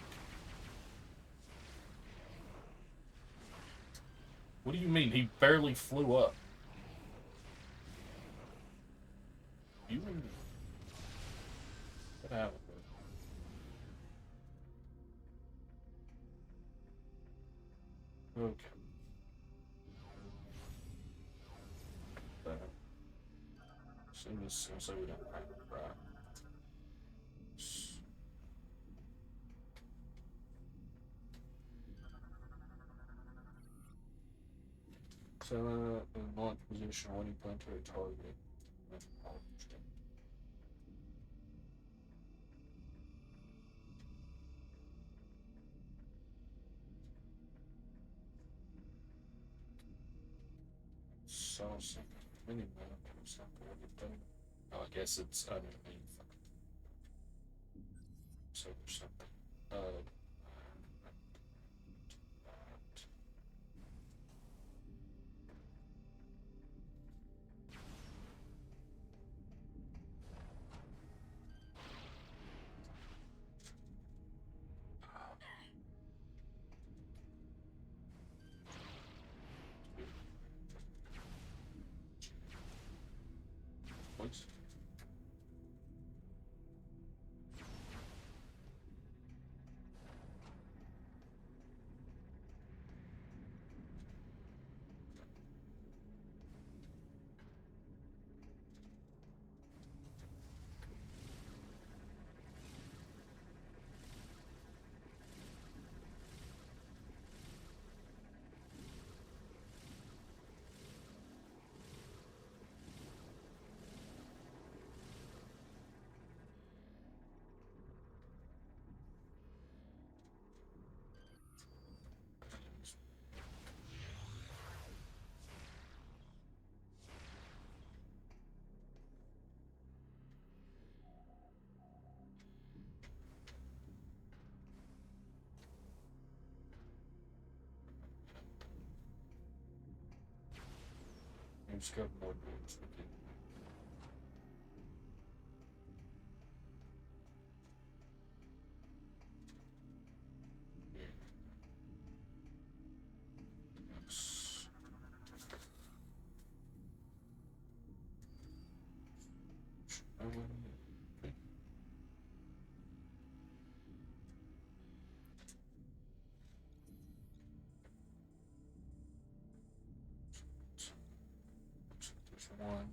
What do you mean? He barely flew up. You what happened? Okay. So this seems like we don't have it right. So, in launch position when you plan to a target. saw some mini map or something like that. Oh, I guess it's underneath. So or something. Uh, What's There's a couple more doors we can. Yes. There's one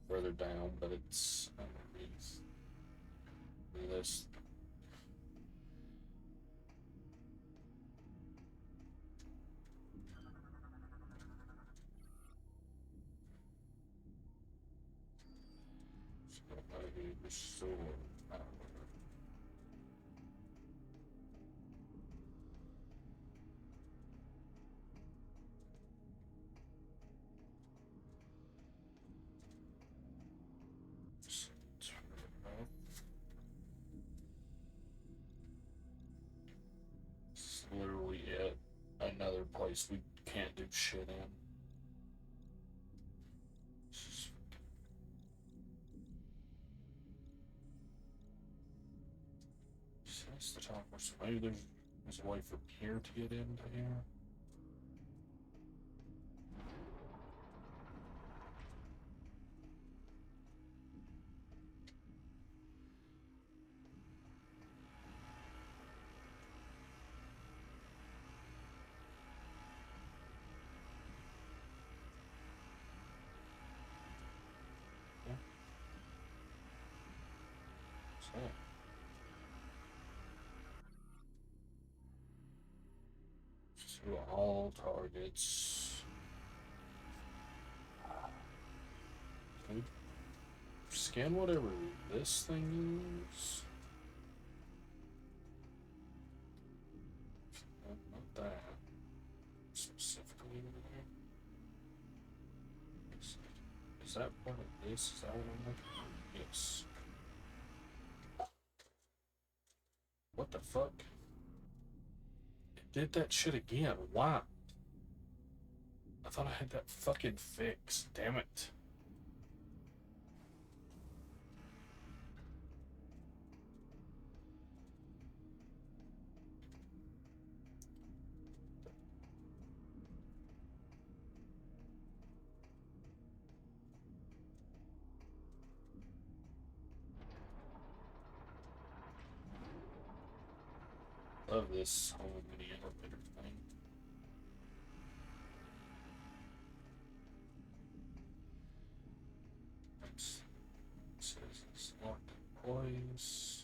further down, but it's underneath this. So maybe the sword. I don't know. Just turn it up. It's literally it. Another place we can't do shit in. That's the top. So maybe there's a way from here to get into here. Yeah. So. To all targets. Okay. Scan whatever this thing is. Not that. Specifically over there. Is that part of this? Is that what I'm looking at? Yes. What the fuck? It did that shit again. Why? I thought I had that fucking fixed. Damn it. Love this whole mini elevator thing. It says it's locked in place.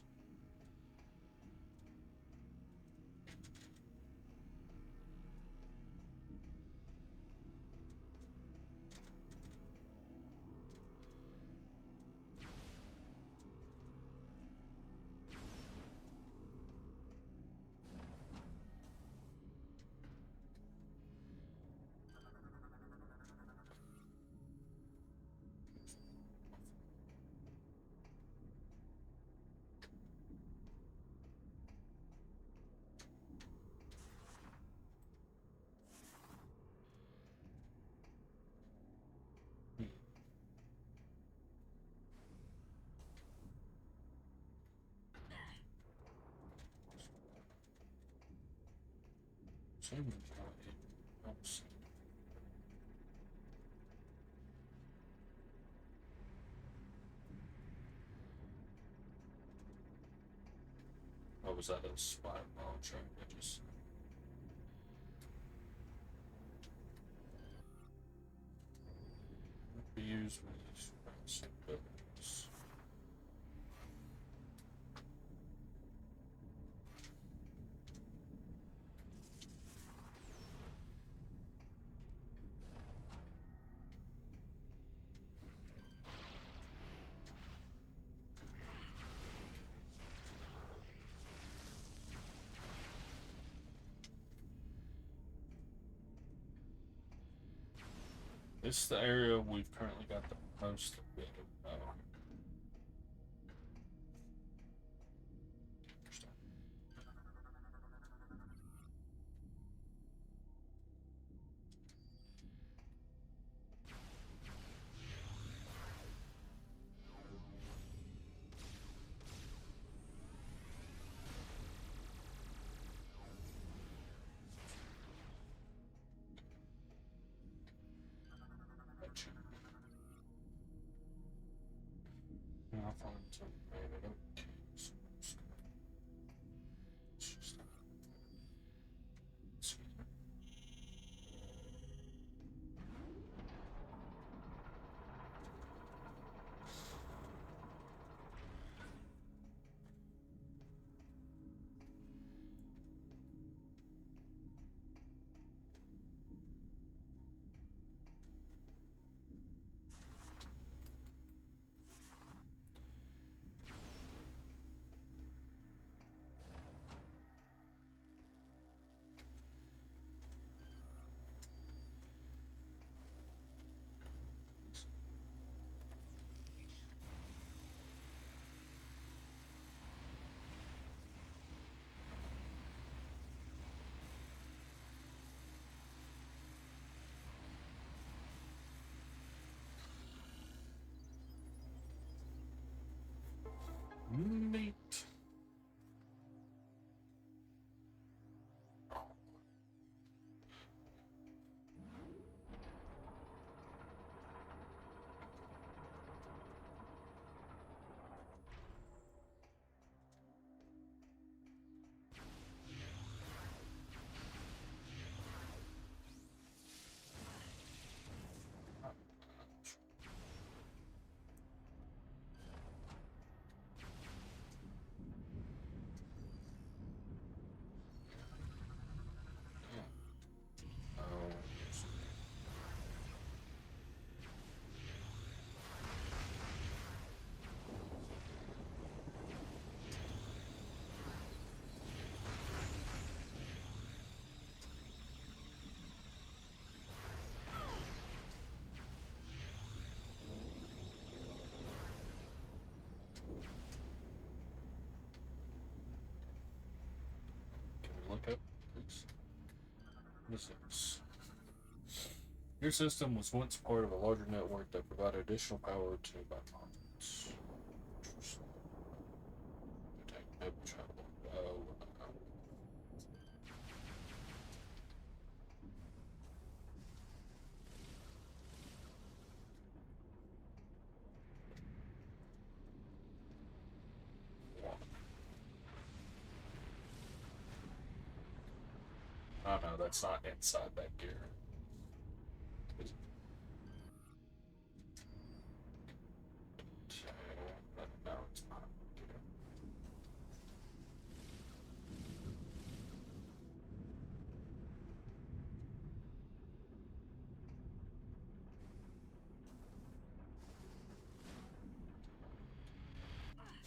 Oops. Or was that a spy ball trying to just be used with these abilities? This is the area we've currently got the most bit of. I'll find some. Neat. Oh, can we look up, please? This is. Your system was once part of a larger network that provided additional power to nearby minds. Detect web travel. Oh no, that's not inside that gear. No, it's not.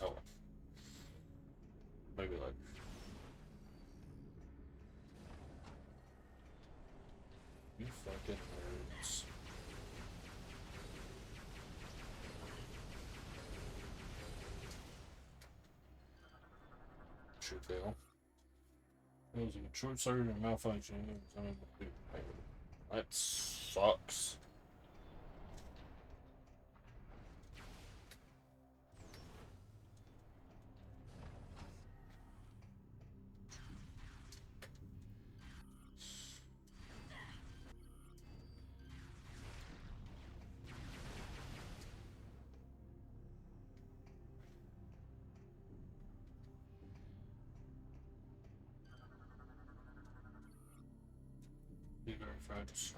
Oh, maybe like. You fucking nerds. Should fail. It was a short circuit and malfunction. It was unable to do it. That sucks. friends.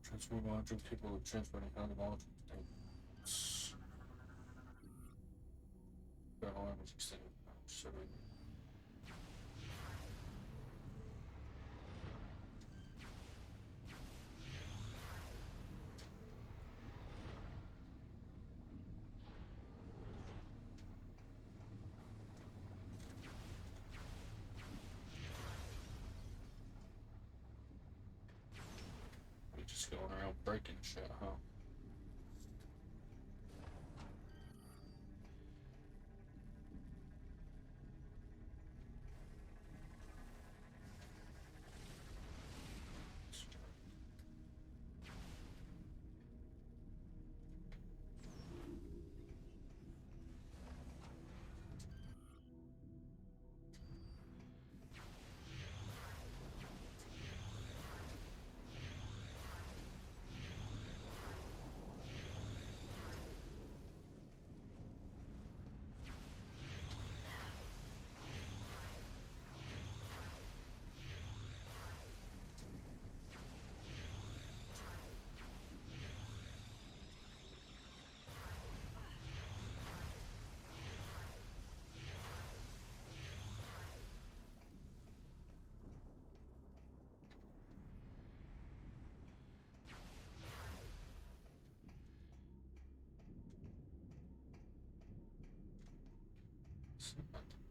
Transfer module capable of transferring kind of modules. Alarm is extended. So we're just going around breaking shit, huh?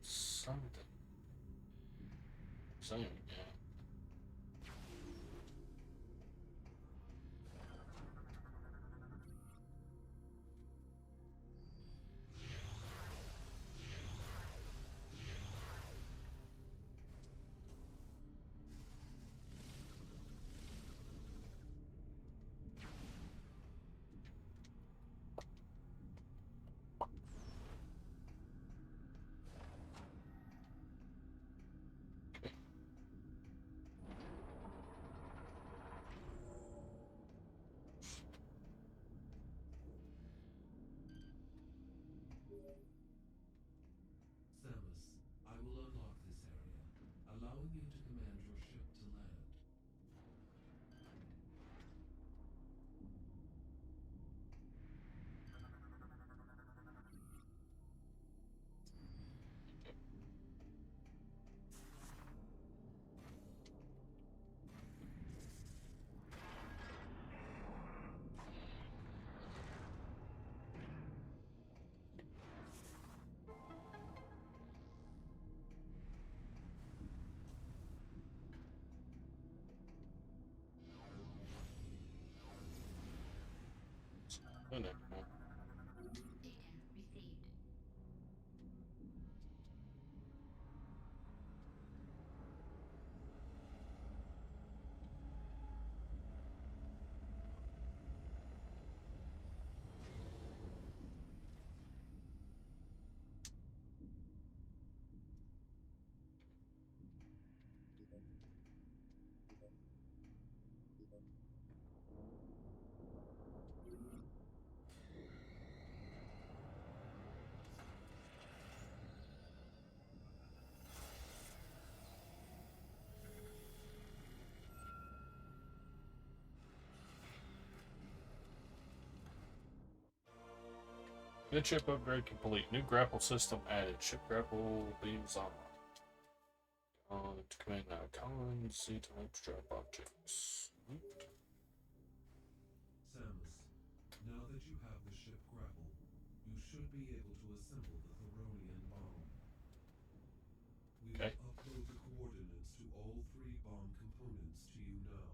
Something. Same, yeah. Samus, I will unlock this area, allowing you to command your ship to land. I know. Data received. Midship upgrade complete. New grapple system added. Ship grapple beams on. To command icons, see to drop objects. Samus, now that you have the ship grapple, you should be able to assemble the Theronian bomb. We Okay. will upload the coordinates to all 3 bomb components to you now.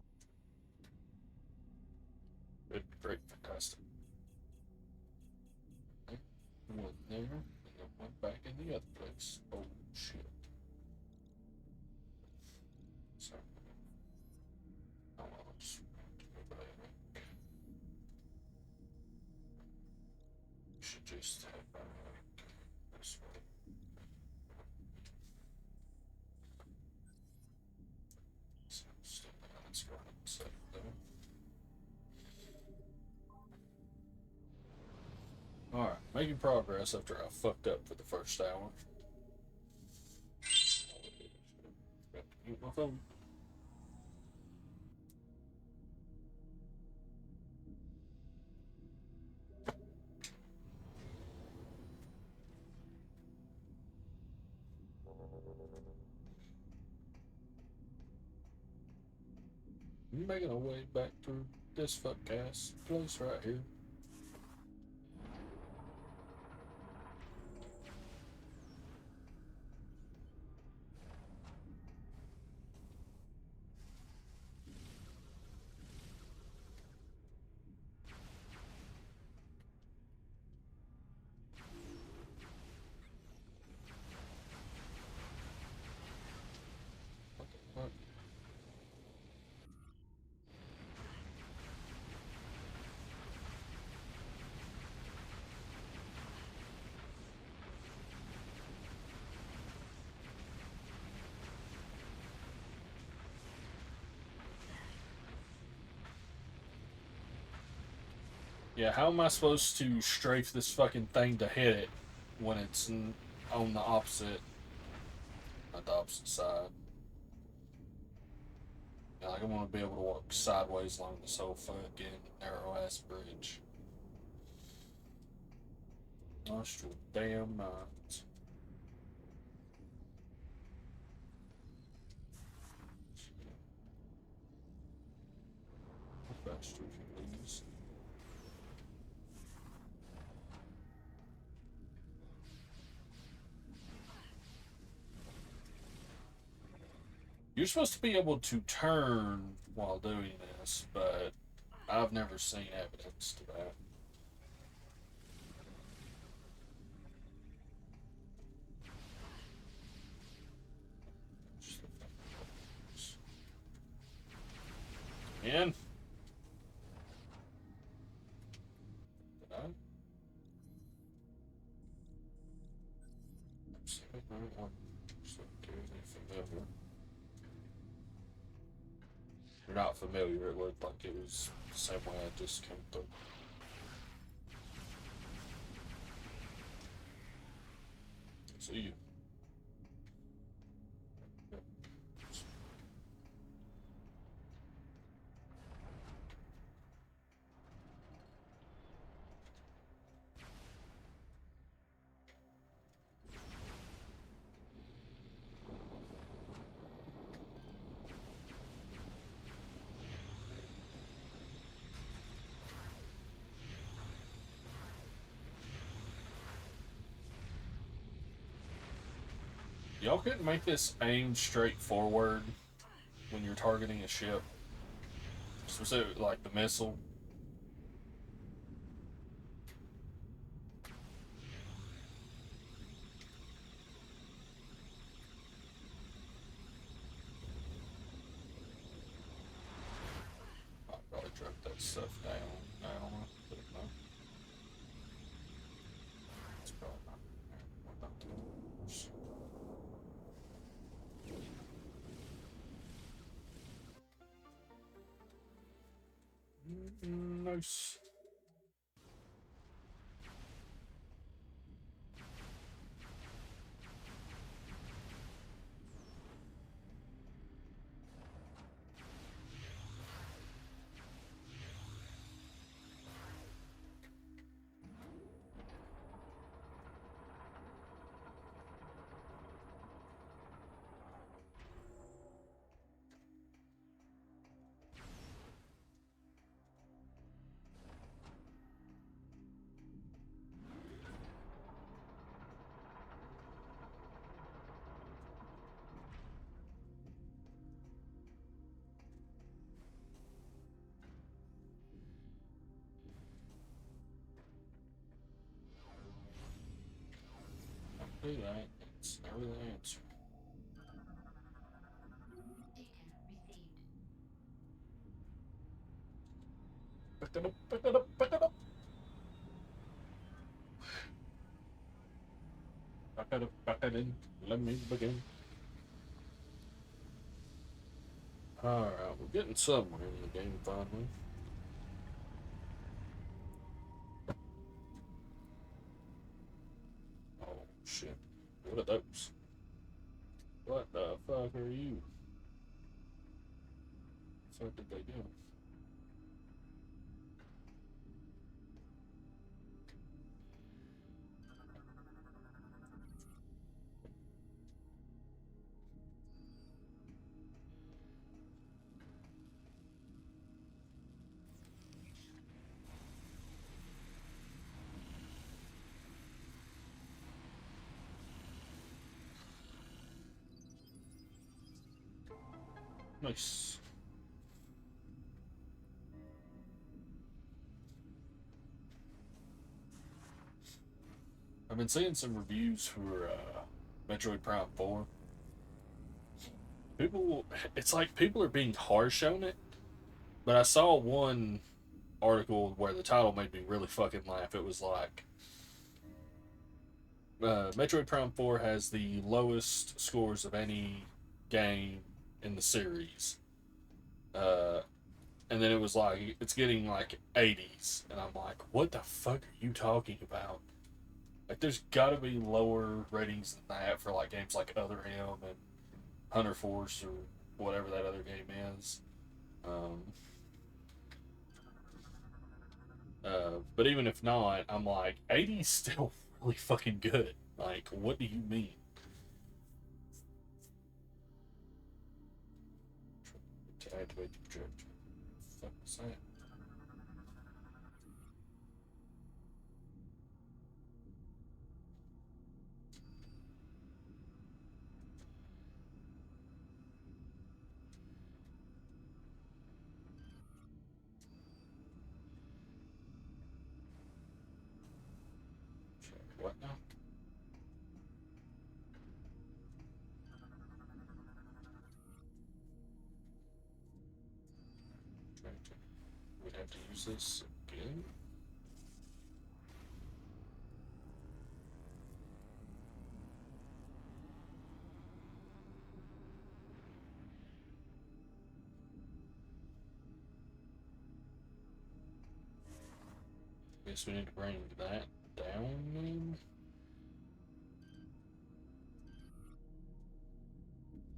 Good, great, fantastic. Okay. Went there, and then went back in the other place. Oh shit. Sorry. Oh, I'll just go back. Should just head back this way. So, let's go ahead and set it there. Alright, making progress after I fucked up for the first hour. Eat my phone. Making our way back through this fuck ass place right here. What the fuck? Yeah, how am I supposed to strafe this fucking thing to hit it when it's on the opposite, not the opposite side? Yeah, like I want to be able to walk sideways along this whole fucking narrow ass bridge. Lost your damn minds. Faster, please. You're supposed to be able to turn while doing this, but I've never seen evidence to that. In. Did I? Familiar. You're not familiar. It looked like it was the same way I just came through. See you. Y'all couldn't make this aim straight forward when you're targeting a ship. Specifically, like the missile. I probably dropped that stuff down. I don't know. But no. It's probably not. What not doing? Nice. Do that. It's never the answer. Data received. Pick it up, pick it up, pick it up. Pack it up, pack it in. Let me begin. Alright, we're getting somewhere in the game finally. Oh shit. What are those? What the fuck are you? fuck did they do? Nice. I've been seeing some reviews for Metroid Prime 4. People, it's like people are being harsh on it, but I saw one article where the title made me really fucking laugh. It was like, Metroid Prime 4 has the lowest scores of any game in the series. Uh, and then it was like, it's getting like 80s. And I'm like, what the fuck are you talking about? Like, there's gotta be lower ratings than that for like games like Other M and Hunter Force or whatever that other game is. Um, but even if not, I'm like, 80's still really fucking good. Like, what do you mean? To activate the projector. What the fuck is that? What now? We'd have to use this again. Guess we need to bring that down.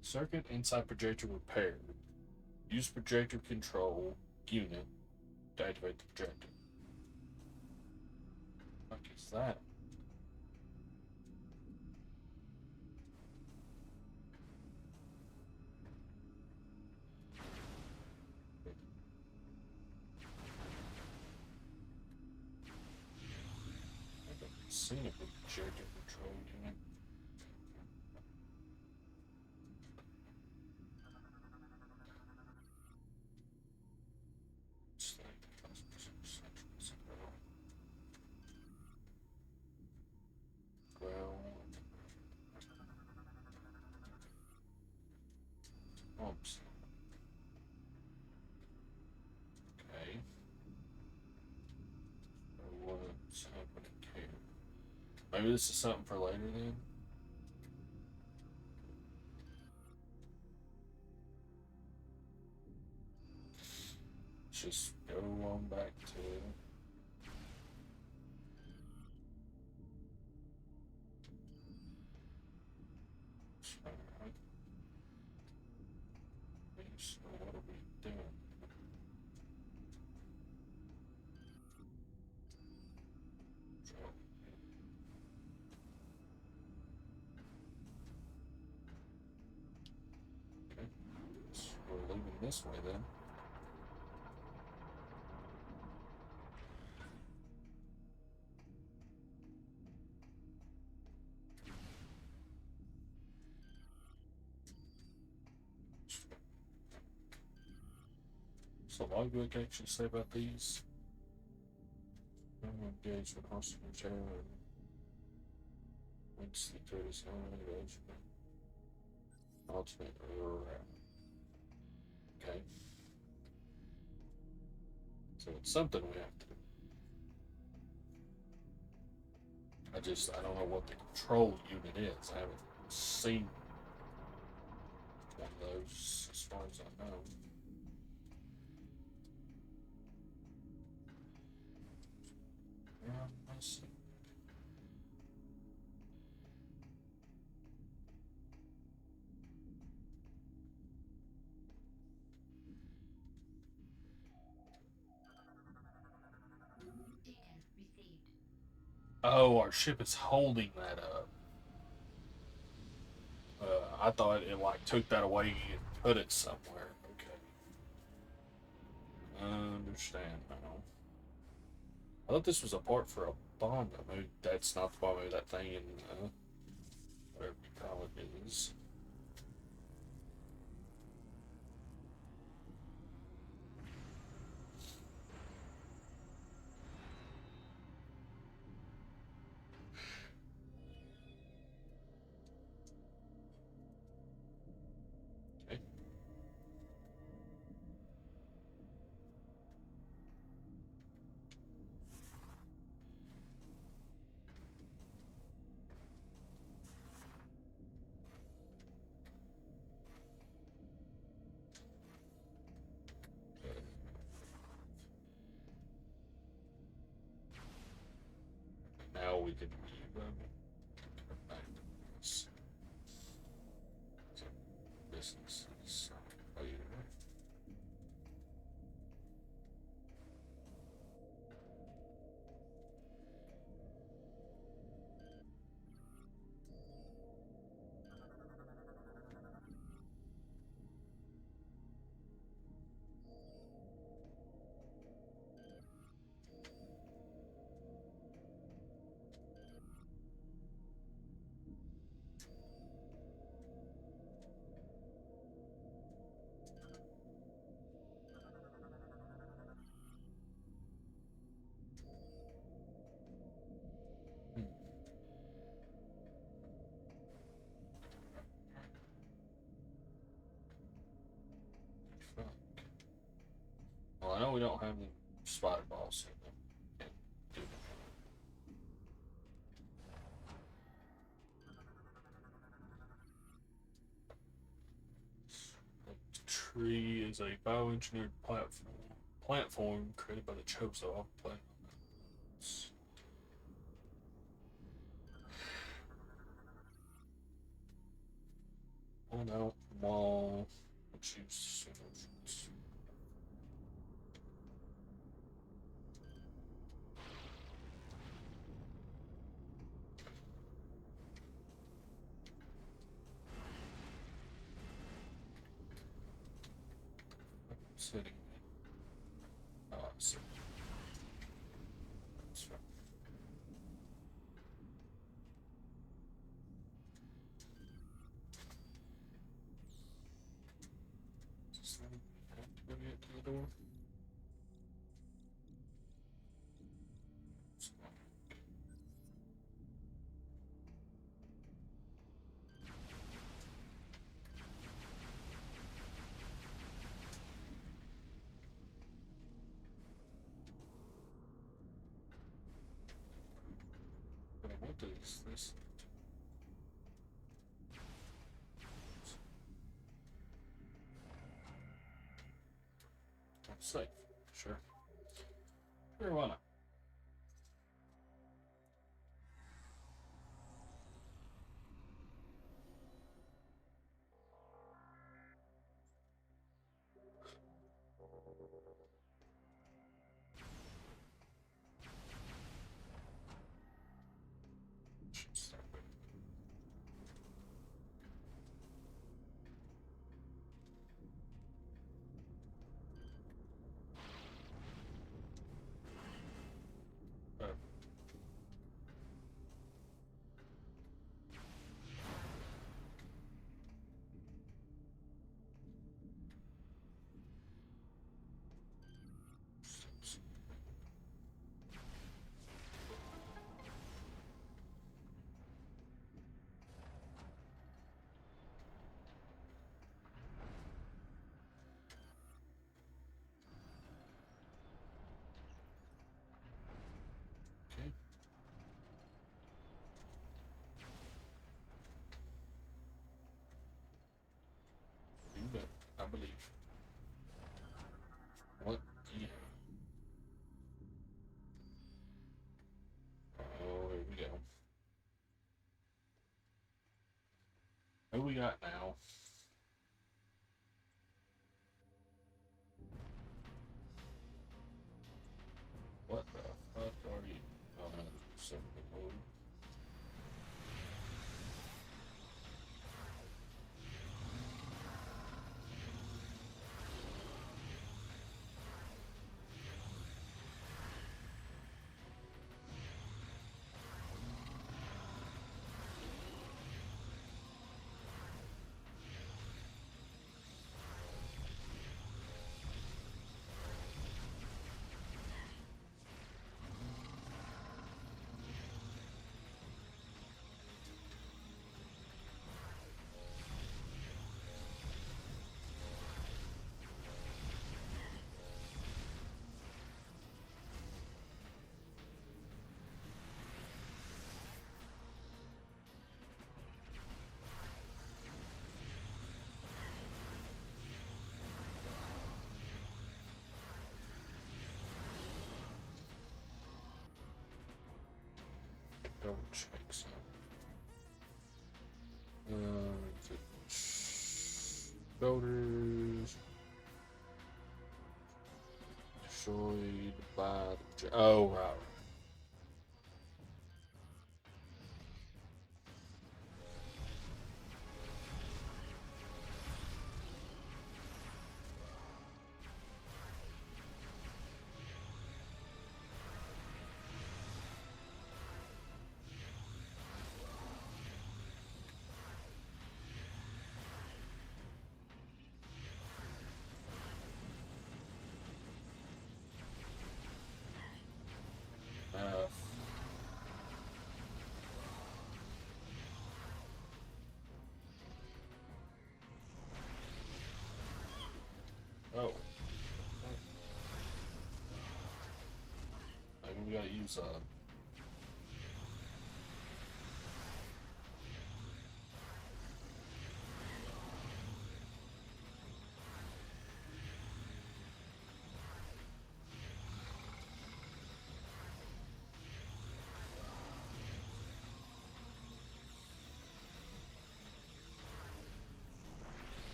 Circuit inside projector repaired. Use projector control unit to activate the projector. What the fuck is that? I haven't seen a projector control unit. It's like ground. Oops. Okay. What's happening here? Maybe this is something for later then? Let's just go on back to. Alright. So what are we doing? Okay. So we're leaving this way then. So logbook actually say about these. Engage with hostile terror. What's the greatest engagement? Ultimate okay. So it's something we have to do. I don't know what the control unit is. I haven't seen one of those as far as I know. Yeah, I see. Oh, our ship is holding that up. I thought it like took that away and put it somewhere. Okay. I understand now. I thought this was a part for a bomb. Maybe that's not the bomb. Maybe that thing in whatever you call it is. Okay. Now we can leave them. Back to this. So, businesses. Oh, yeah. Hmm. Fuck. Well, I know we don't have any spider balls, so we can't do that. The tree is a bioengineered plant form created by the Chozo off planet. Oh no, wall. Choose. City. Oh, I see. That's right. Does that have to go get to the door? What is this? Safe. Sure. Sure, why not? Uh, okay. You bet. I believe. What? Yeah. Oh, here we go. Who we got now? What the fuck are you? Oh no, so Double check some. Voters destroyed by the. Oh, right. Uh, oh. Maybe we gotta use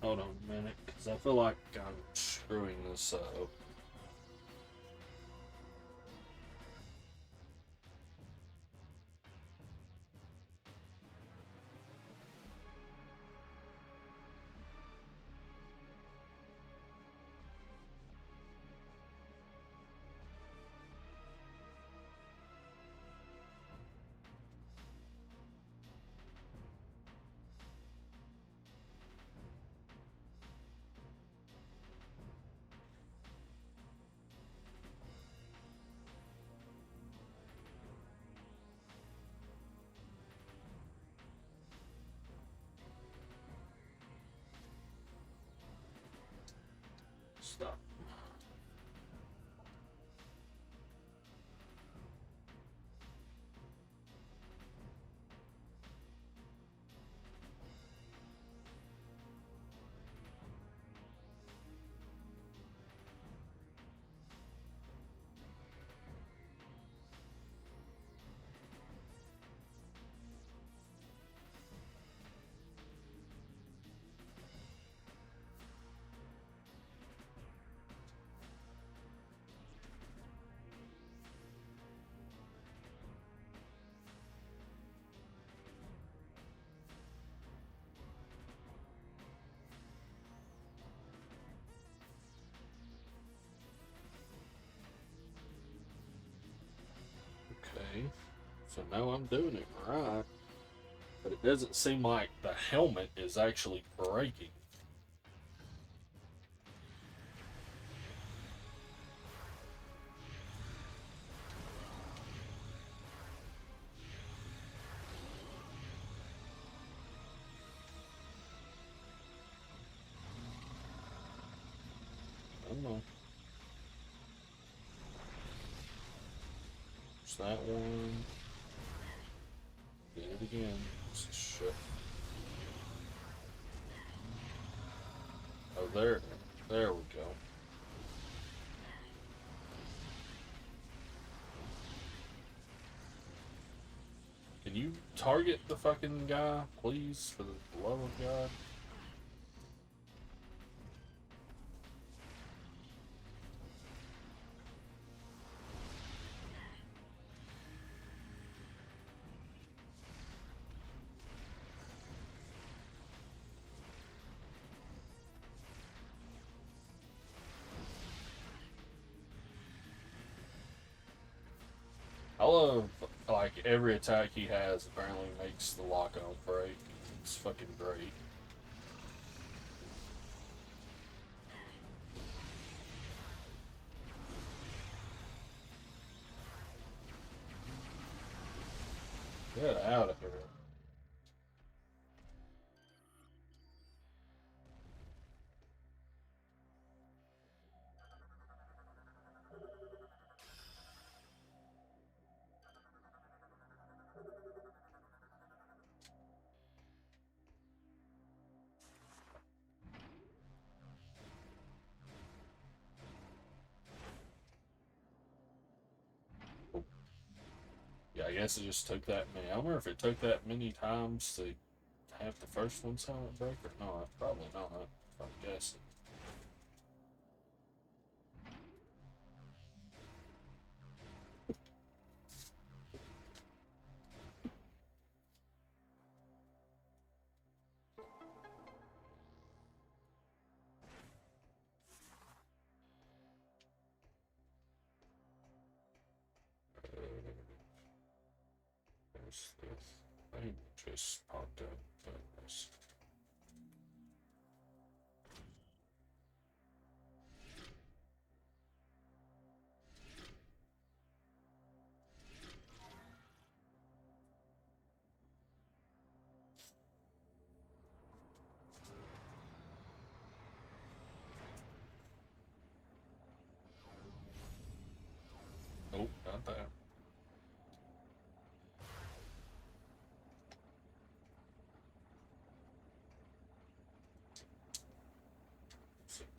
hold on a minute, because I feel like I'm screwing this up. Stop. Okay, so now I'm doing it right, but it doesn't seem like the helmet is actually breaking. I don't know. It's that one. Did it again. Shit. Oh, there we go. you target the fucking guy, please, for the love of God? I love, like, every attack he has apparently makes the lock on break. It's fucking great. Get out of here. Yeah, I guess it just took that many. I wonder if it took that many times to have the first one silent break or not. Probably not, if I'm guessing. There's the thing just popped up. But it's- Nope, not that.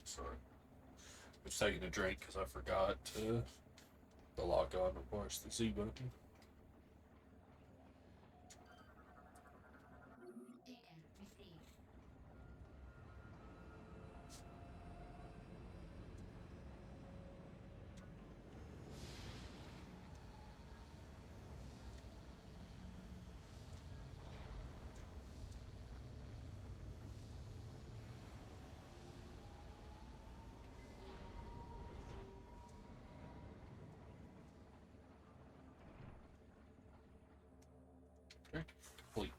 Sorry. I was taking a drink because I forgot the lock on requires the Z button. Data received. Okay, complete.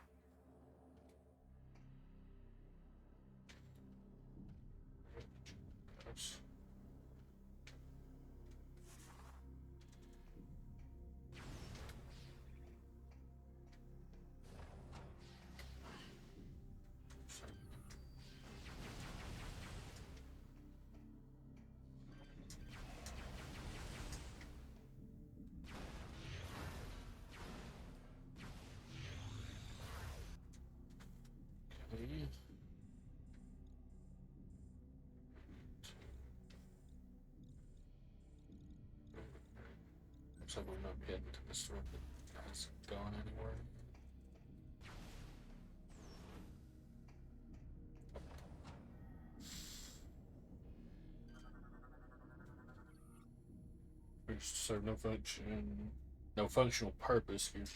Oops. Okay. So we're not getting to this room that hasn't gone anywhere. Serve no function, no functional purpose. Here's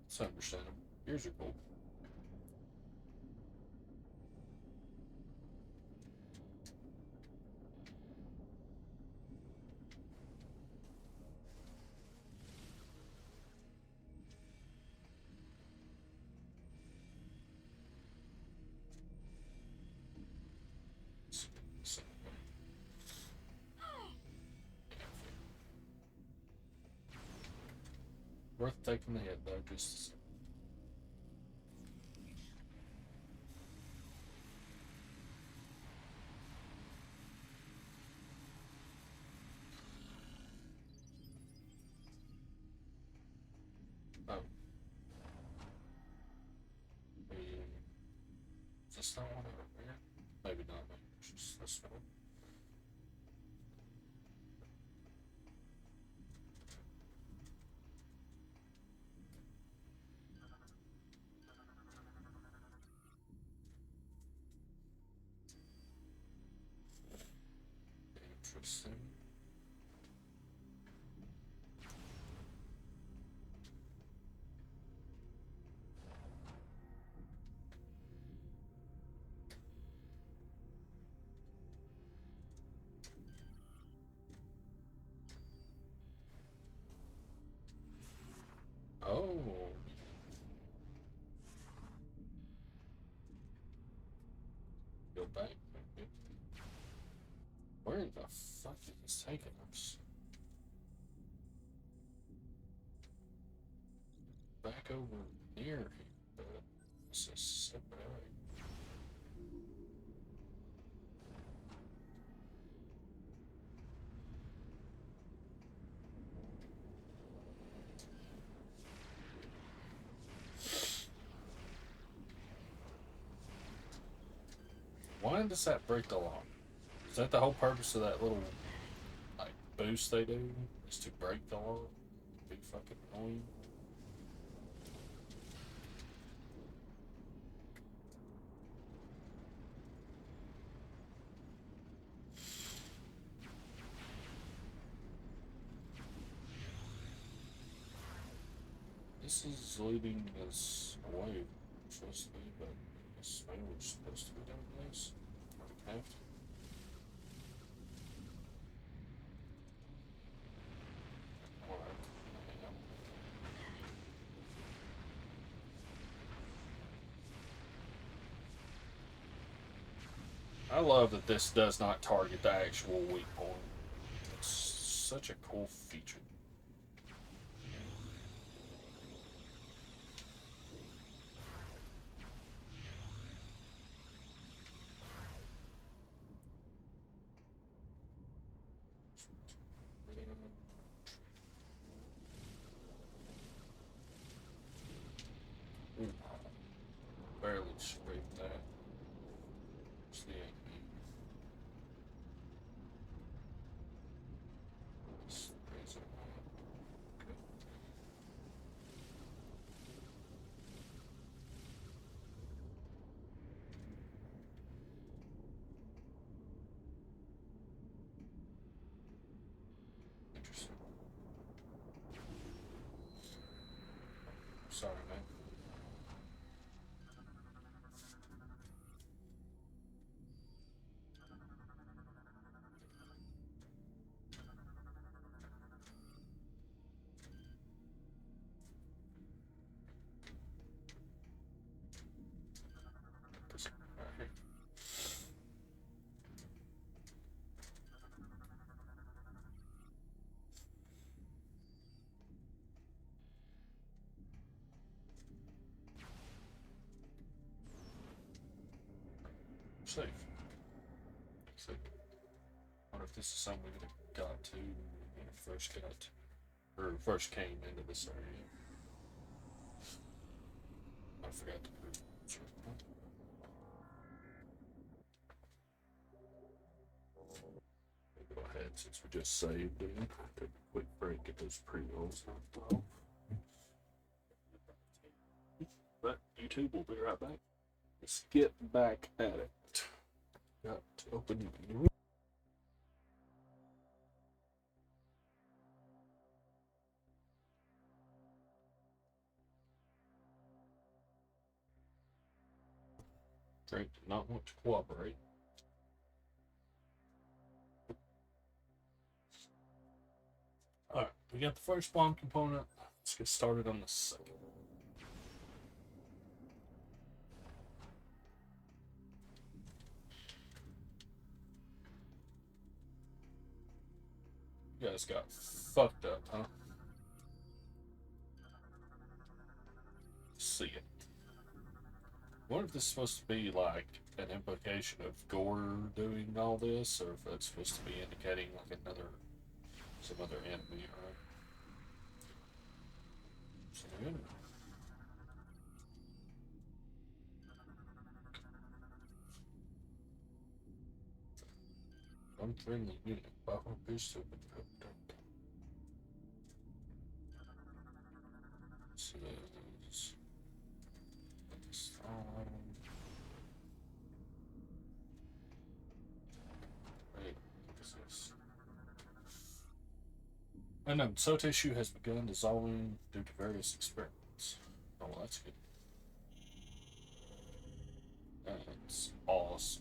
it's understandable. Here's your goal. So, worth taking the hit though, just oh. Maybe, is this not one over here? Maybe not, maybe it's just this one. Interesting. Oh. Go back. Okay. Where in the fuck is this taking us? Back over near here. This is separate. Why does that break the law? Is that the whole purpose of that little like boost they do? Is to break the law? Be fucking annoying. This is leading us away, supposed to be, but I guess maybe we're supposed to be doing this. We have to. Alright. I love that this does not target the actual weak point. It's such a cool feature. Ooh, barely scraped that. It's the 8B. Let's raise it. Okay. Interesting. Sorry, man. This right here. Safe. Safe. I wonder if this is something we would have got to when we first got, or first came into this area. I forgot to put it. Sure. We'll go ahead since we just saved it. Take a quick break, get those pre-rolls knocked off. But YouTube will be right back. Let's get back at it. Got to open the drink did not want to cooperate. Alright, we got the first bomb component. Let's get started on the second. You guys got fucked up, huh? See it. I wonder if this is supposed to be like an implication of Gore doing all this, or if it's supposed to be indicating like some other enemy, right? So, yeah. Unfriendly unit. Buffer boost to open cooked up. Says wait, what is this? Unknown cell tissue has begun dissolving due to various experiments. Oh, well, that's good. That's awesome.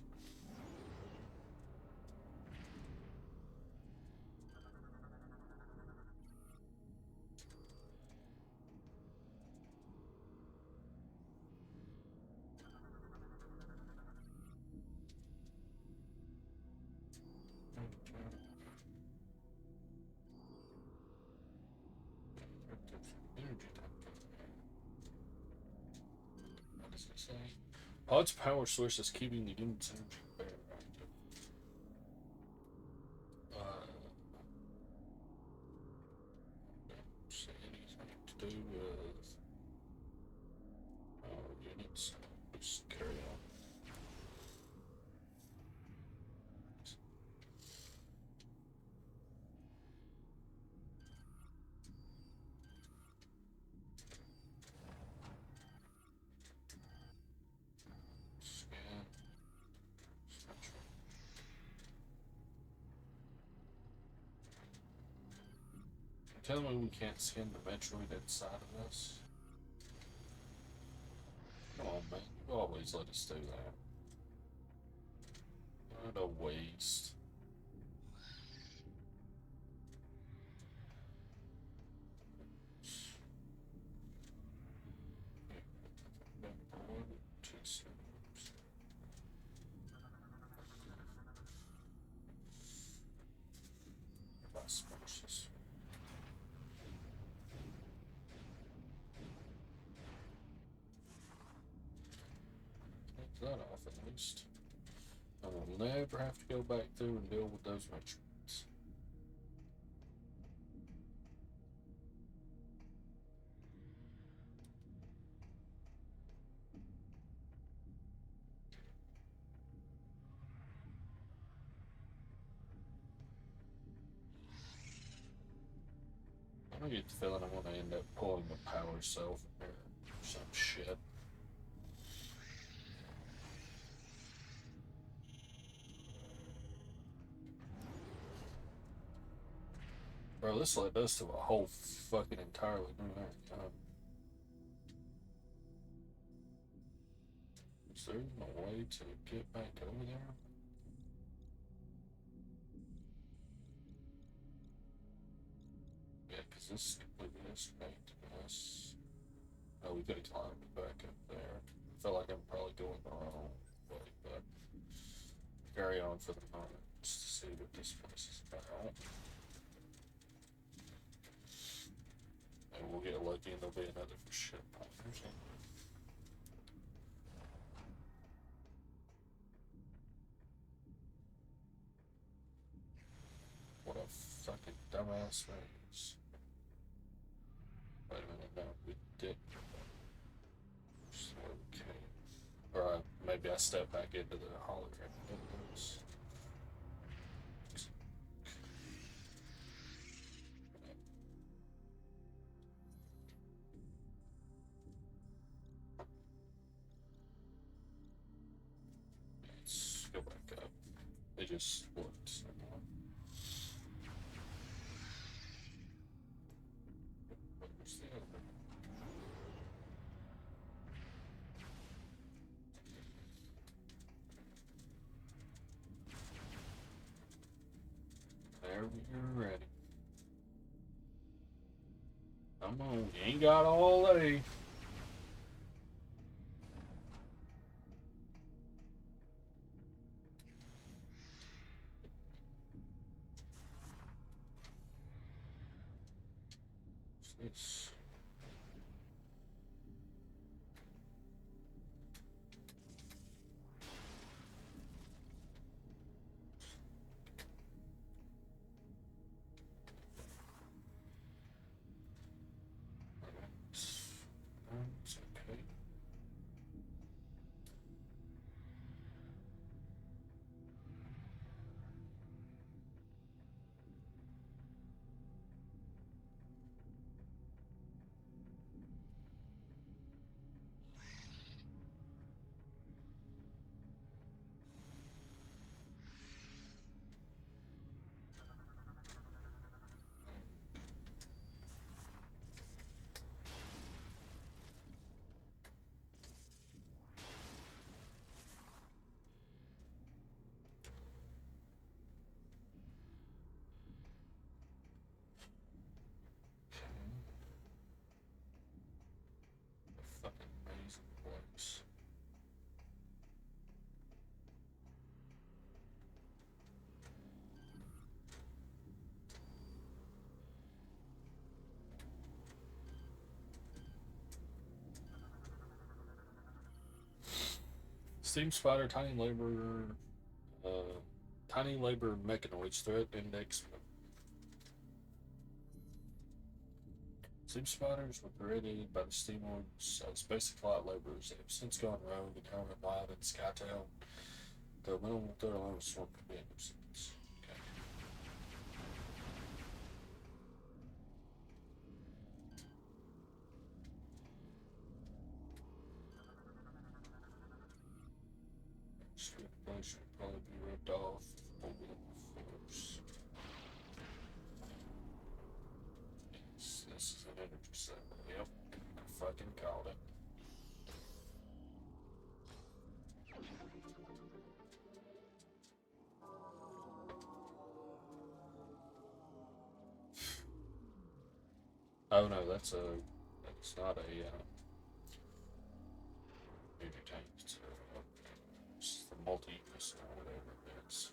Energy tank. What does it say? Pod's power source is keeping the unit's energy very active. Don't say anything to do with power units. Just carry on. Scan. Tell me we can't scan the Metroid inside of us. Come on, man. You always let us do that. What a waste. Take that off at least. I will never have to go back through and deal with those measurements. I get the feeling I'm gonna end up pulling the power cell from there or some shit. Bro, this led us to a whole fucking entirely new area. Is there no way to get back over there? Yeah, because this is completely disconnected from us. Oh, we could have climbed back up there. I feel like I'm probably going the wrong way, but carry on for the moment just to see what this place is about. And we'll get lucky and there'll be another ship or something. What a fucking dumbass race. Wait a minute, no, we did. Okay. Or maybe I stepped back into the hologram. Let's go back up. It just looked. Where's the other? There we're ready. Come on, you ain't got all day. What's this? That's okay. Steam Spider, uh, Tiny Labor Mechanoids Threat Index. Steam Spiders were created by the Steamlords as basic light laborers. They have since gone rogue and now run wild in Skytown. The minimum threat allowance swarm commanders. Okay. Street place should probably be ripped off over the force. Yes, this is an energy cell. Yep, I fucking called it. Oh no, that's not a energy tank. It's the multi-use or whatever it is.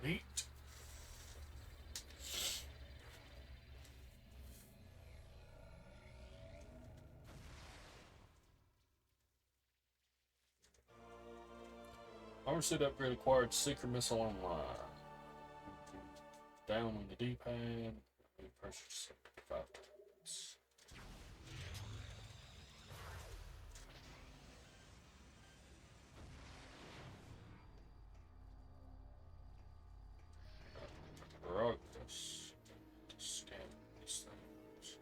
Neat. Armor suit upgrade acquired. Seeker missile online. Down on the D-pad. Pressure 5 times. Progress. Scan these things.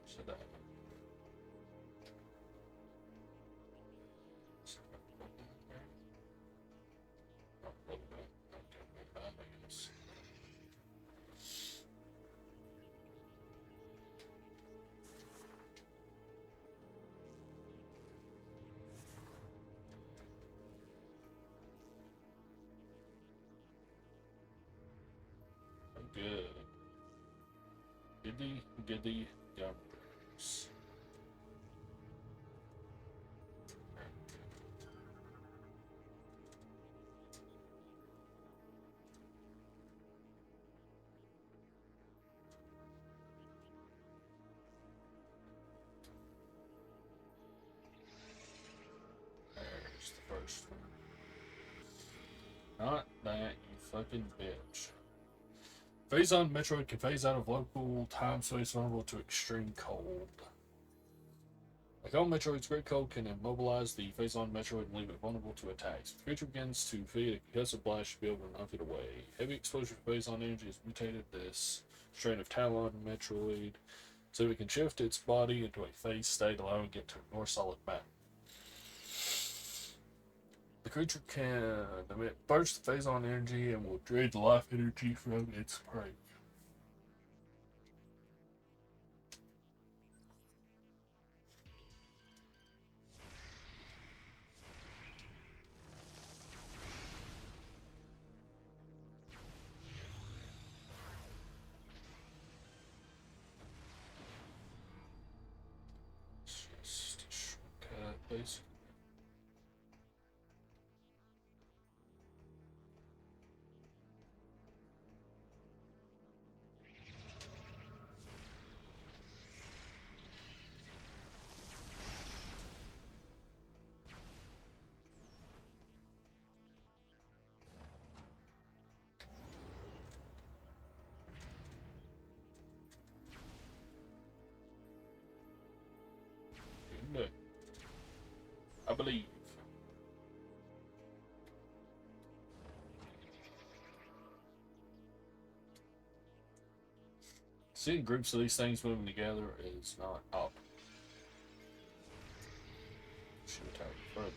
So that. Good. Giddy gumbers. There's the first one. Not that, you fucking bitch. Phase on Metroid can phase out of local time space vulnerable to extreme cold. Like all Metroids, Great Cold can immobilize the phase on Metroid and leave it vulnerable to attacks. If the creature begins to feed a concussive blast, should be able to knock it away. Heavy exposure to phase on energy has mutated this strain of Talon Metroid so it can shift its body into a phase state, allowing it to ignore solid matter. The creature can emit burst phase on energy and will drain the life energy from its prey. It's just a shortcut, basically. No. I believe. Seeing groups of these things moving together is not optimal. Should attack further.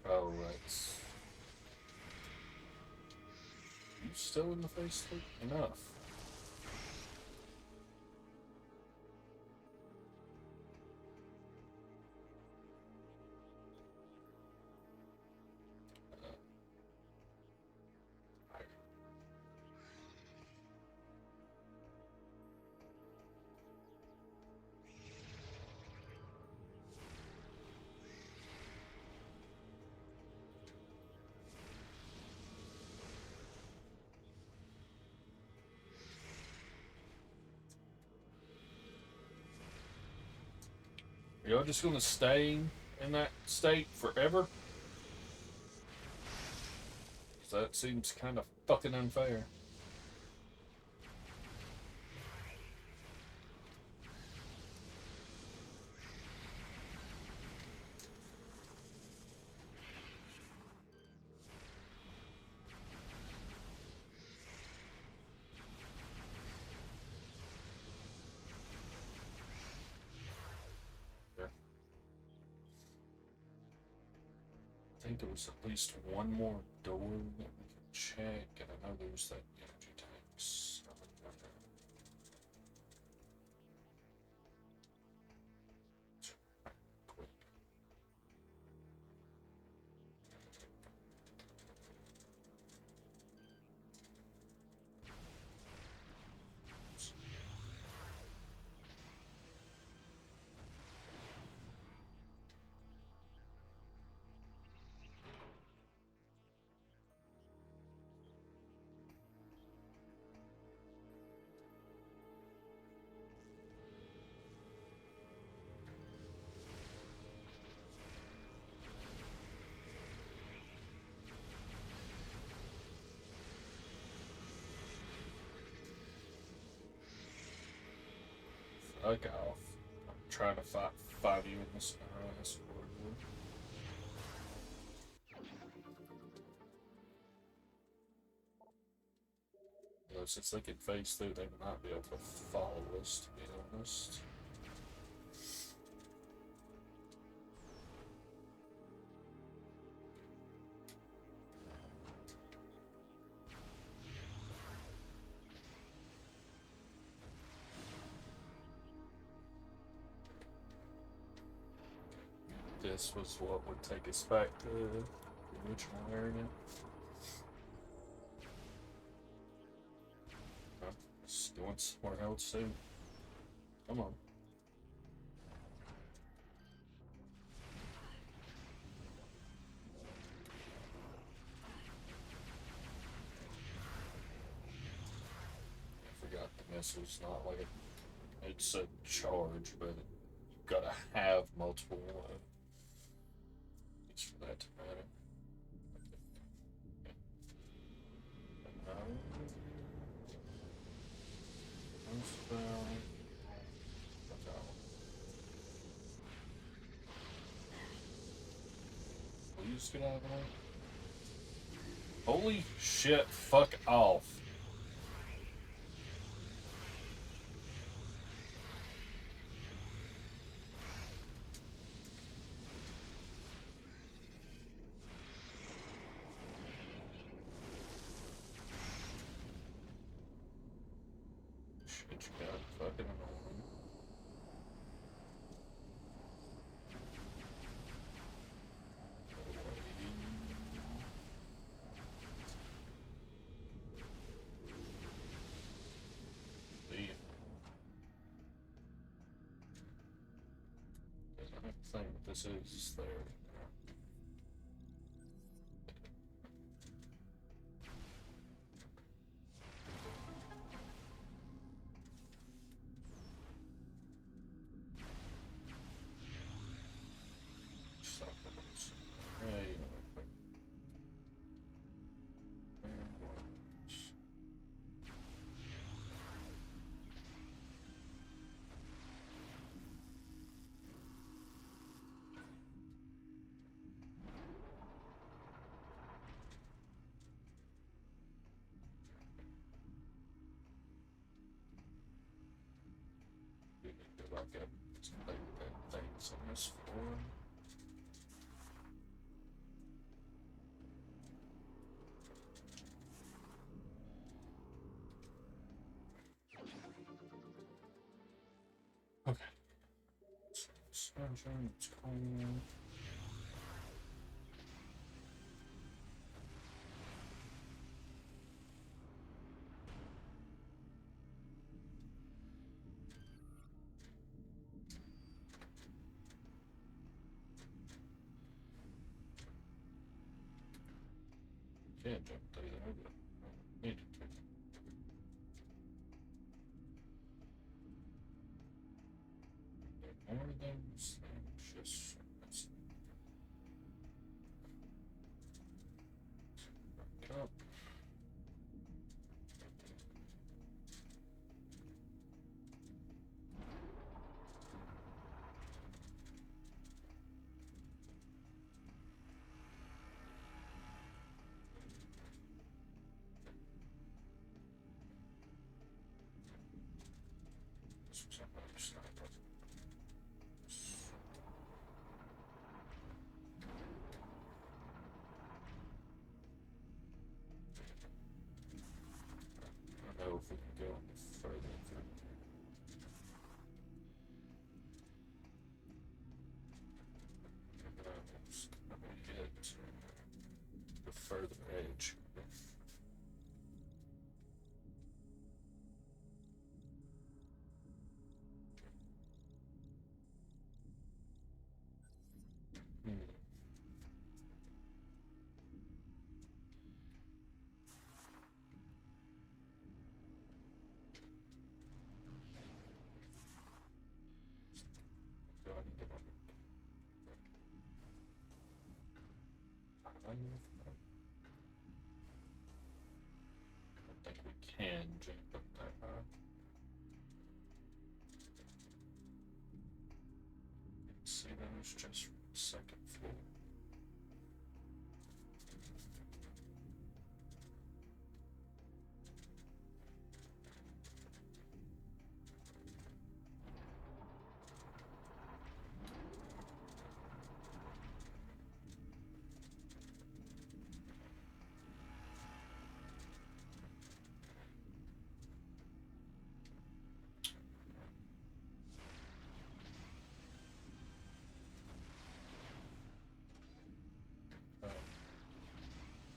Oh, right. You still in the face? Enough. Are y'all just gonna stay in that state forever? 'Cause that seems kind of fucking unfair. I think there was at least one more door that we could check, and I know there was that energy tanks. Fuck off. I'm trying to fight you in this corridor. Though since they can phase through, they might be able to follow us, to be honest. This was what would take us back to the original area. It's going somewhere else soon. Come on. I forgot the missile's not like it's a charge, but you gotta have multiple it's for that to matter. Please get out of the way. Holy shit, fuck off. Shit, you got fucking annoying. Thing that this is there. Supplements. Hey. Go back up. Things on this floor. Okay. Surgeon, it's cool. Can't jump through there, but I need to. More of those things. Just up. I don't know if we can go any further through. Just gonna hit the further edge. Hmm. Do I need to I don't think we can jump up that high. Let's see, that was just second floor.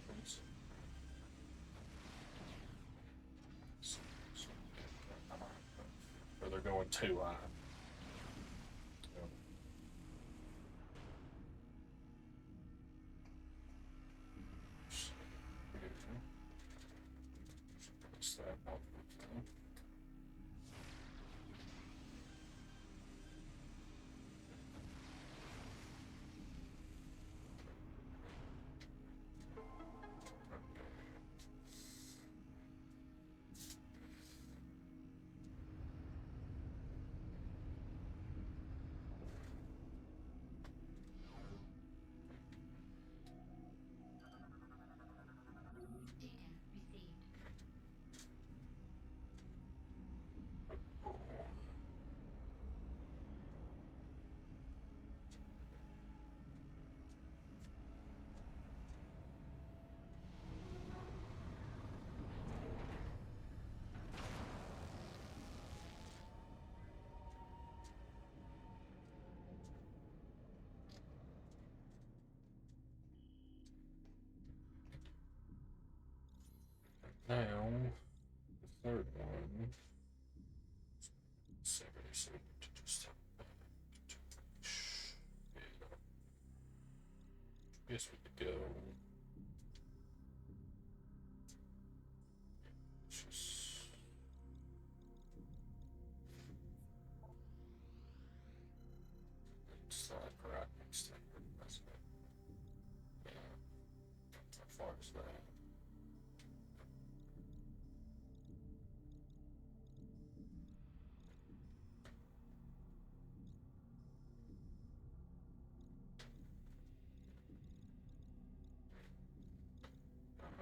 Please. Or they're going too high. Place that up. Data received. Now, the third one. Seriously, to just. Yeah. Guess we could go. Just. Slide right next to it. That's it. Yeah. How far is that?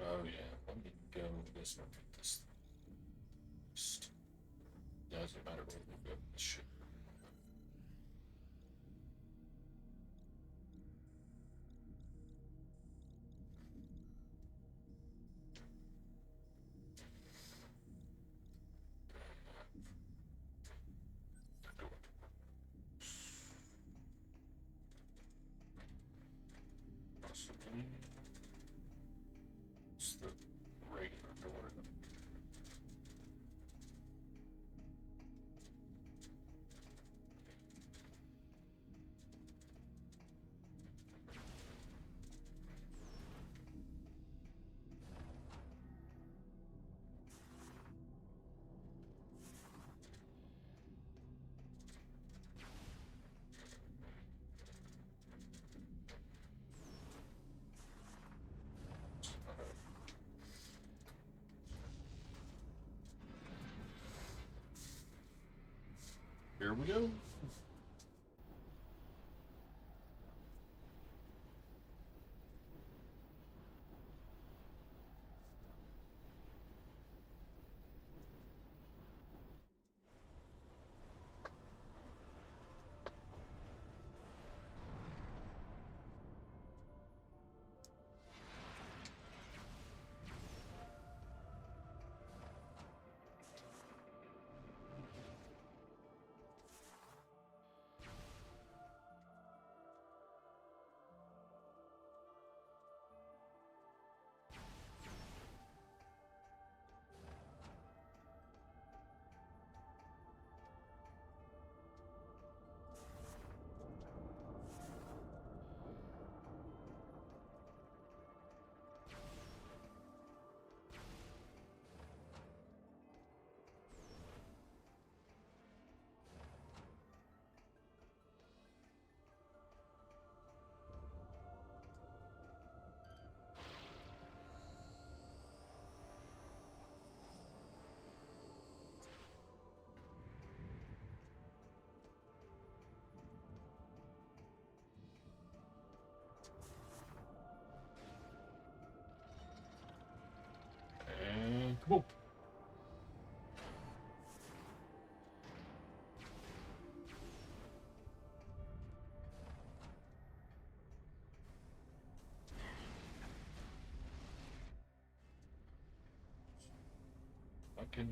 Oh yeah, let me go this one. This just doesn't matter where we go. This shit. Possibly. It's the regular door. we go. And come on. Fucking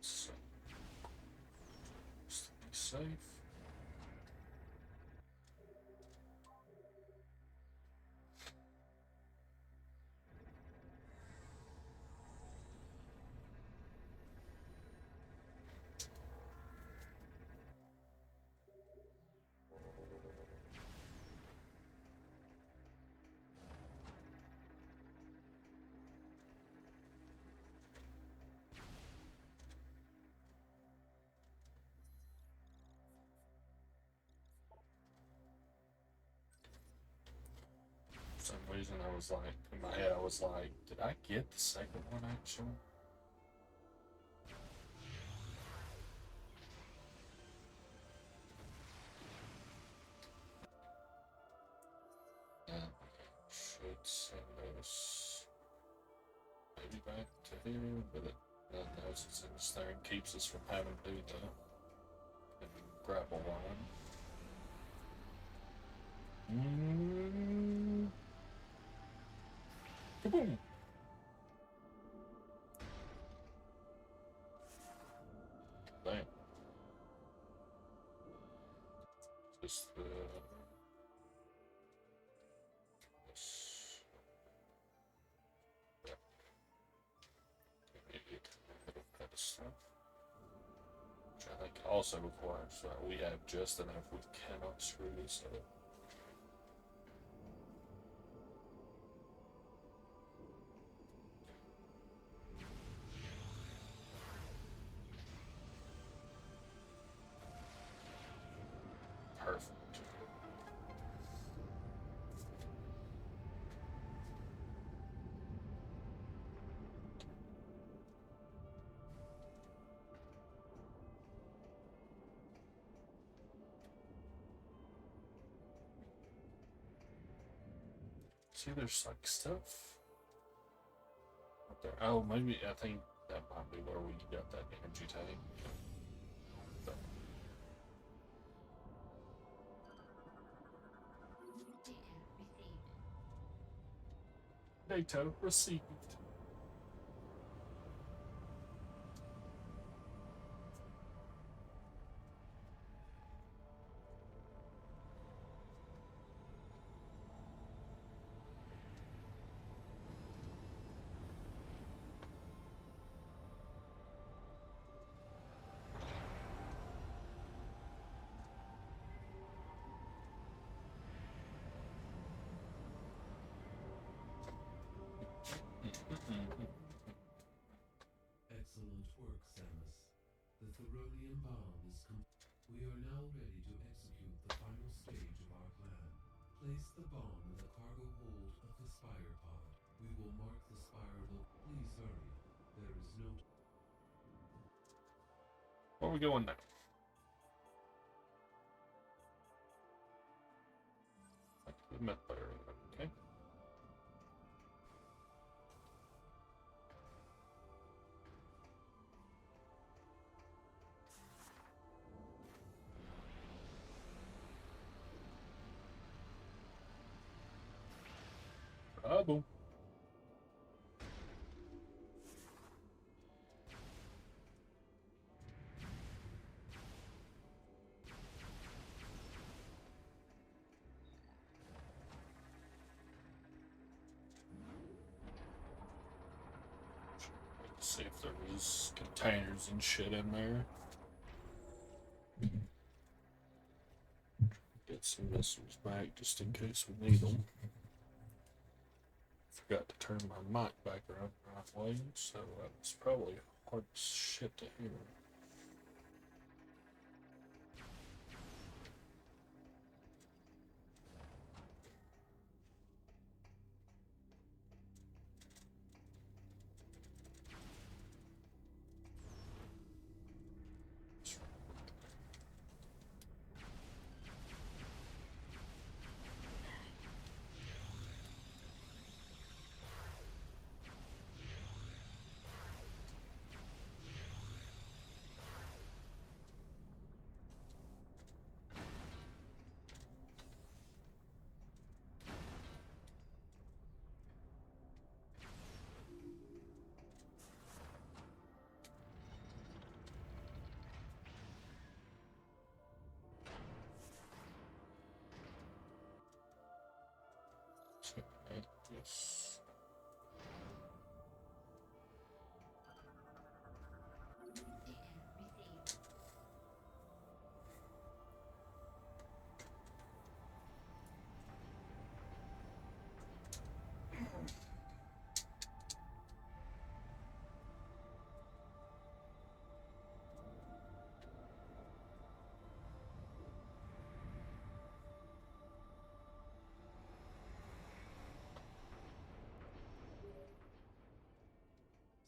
so, just to be safe. For some reason, I was like, in my head, I was like, did I get the second one actually? Yeah. Should send those maybe back to here, but it knows it's in this there and keeps us from having to do the grapple line. Kaboom! Damn. Just this. Immediate kind of stuff. Which I think also requires that we have just enough. We cannot screw this up. Perfect. See, there's like stuff up there. Oh, maybe I think that might be where we got that energy tank. But Data received. data received. Theronian bomb is We are now ready to execute the final stage of our plan. Place the bomb in the cargo hold of the Spire pod. We will mark the Spire Please hurry. There is no... Where are we going now? The med player. Okay. Ah, boom. Let's see if there was containers and shit in there. Get some missiles back just in case we need them. Forgot to turn my mic back around the right way, so that's probably hard shit to hear. Yes. Data received.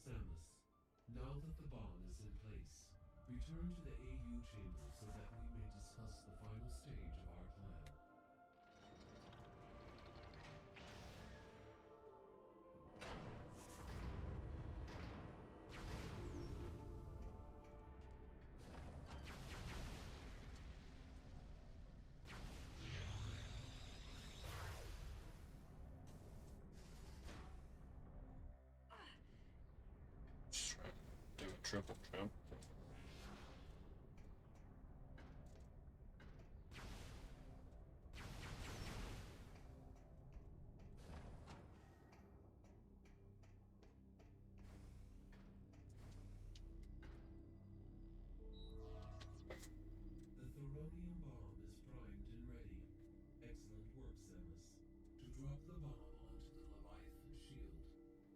Samus, now that the bomb is in place, return to the AU chamber so that we may discuss the final stage of our plan. Just try to do a triple jump. The Theronian bomb is primed and ready. Excellent work, Samus. To drop the bomb onto the Leviathan shield,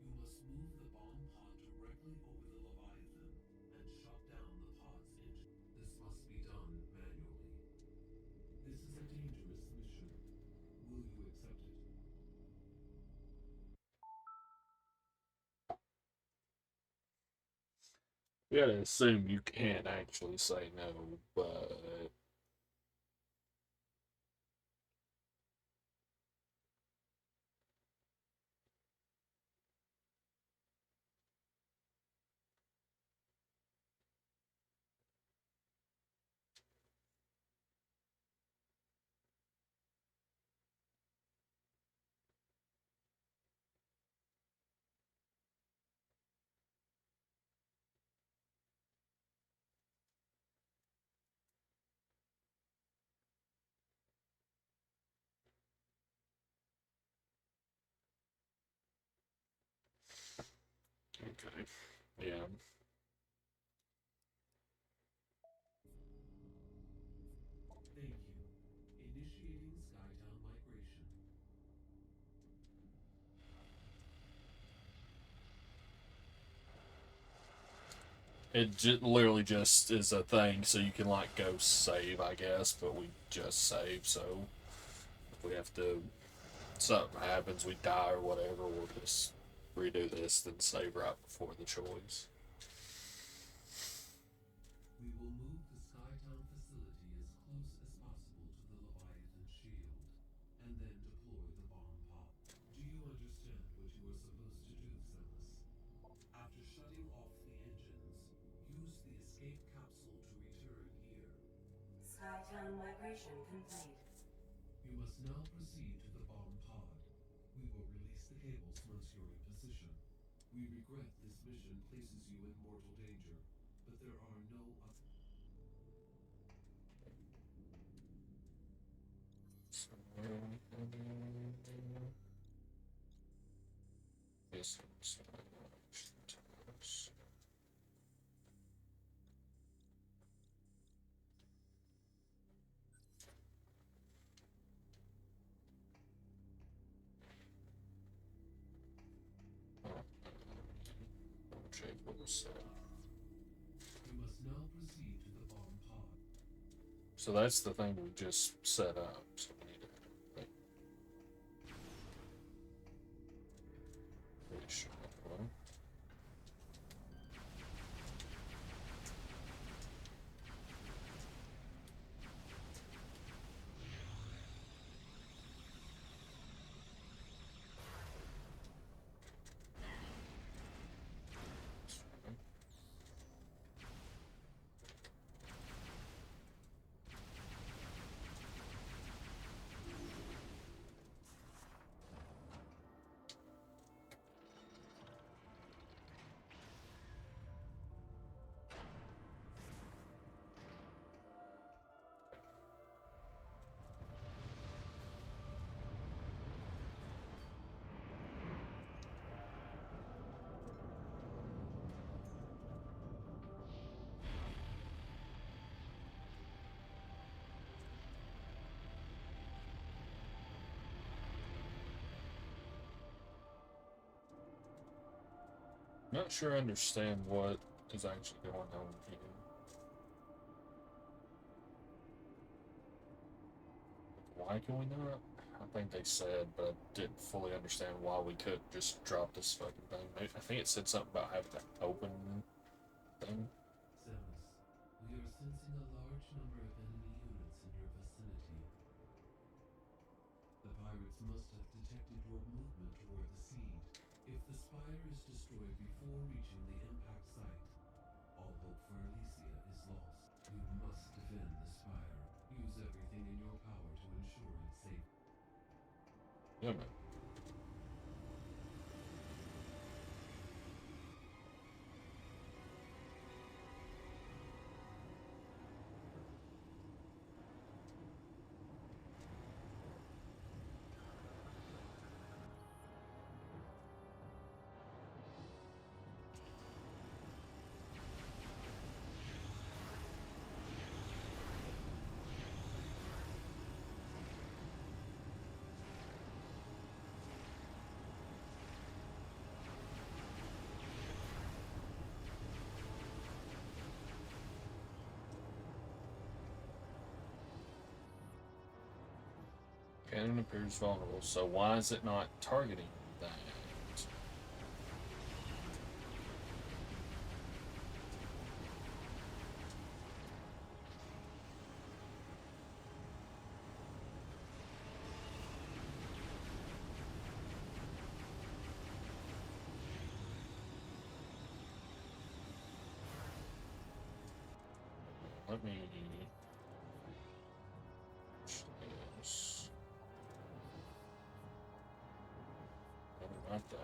you must move the bomb pod directly over the Leviathan and shut down the pod's engine. This must be done manually. This is a dangerous mission. Will you accept it? You gotta assume you can't actually say no, but okay. Yeah. Thank you. Initiating Skytown migration. literally just is a thing, so you can like go save, I guess. But we just save, so if we have to, something happens, we die or whatever, we'll just redo this, then save right before the choice. We will move the Skytown facility as close as possible to the Leviathan shield, and then deploy the bomb pod. Do you understand what you are supposed to do, Samus? After shutting off the engines, use the escape capsule to return here. Skytown migration complete. You must now proceed to the bomb pod. We will release the cables once you're in position. We regret this mission places you in mortal danger, but there are no other. Yes. You must now proceed to the bomb pod. So that's the thing we just set up. So we need to pretty sure. Well, not sure I understand what is actually going on here. Why can we not? I think they said, but I didn't fully understand why we couldn't just drop this fucking thing. I think it said something about having to open thing. Samus, we are sensing a large number of enemy units in your vicinity. The pirates must have detected your movement toward the seed. If the spire is destroyed before reaching the impact site, all hope for Elysia is lost. You must defend the spire. Use everything in your power to ensure its safety. Yeah, man. Cannon appears vulnerable, so why is it not targeting that? Let me. Yes. Not that.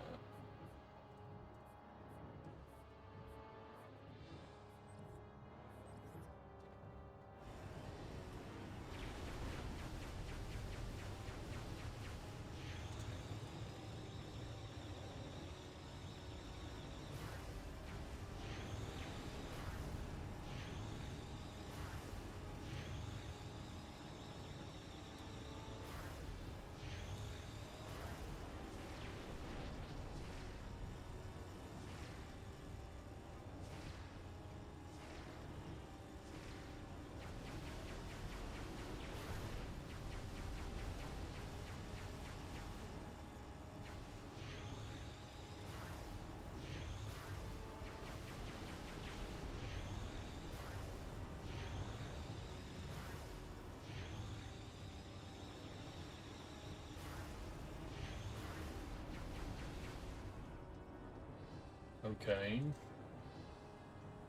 Okay.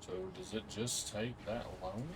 So does it just take that long?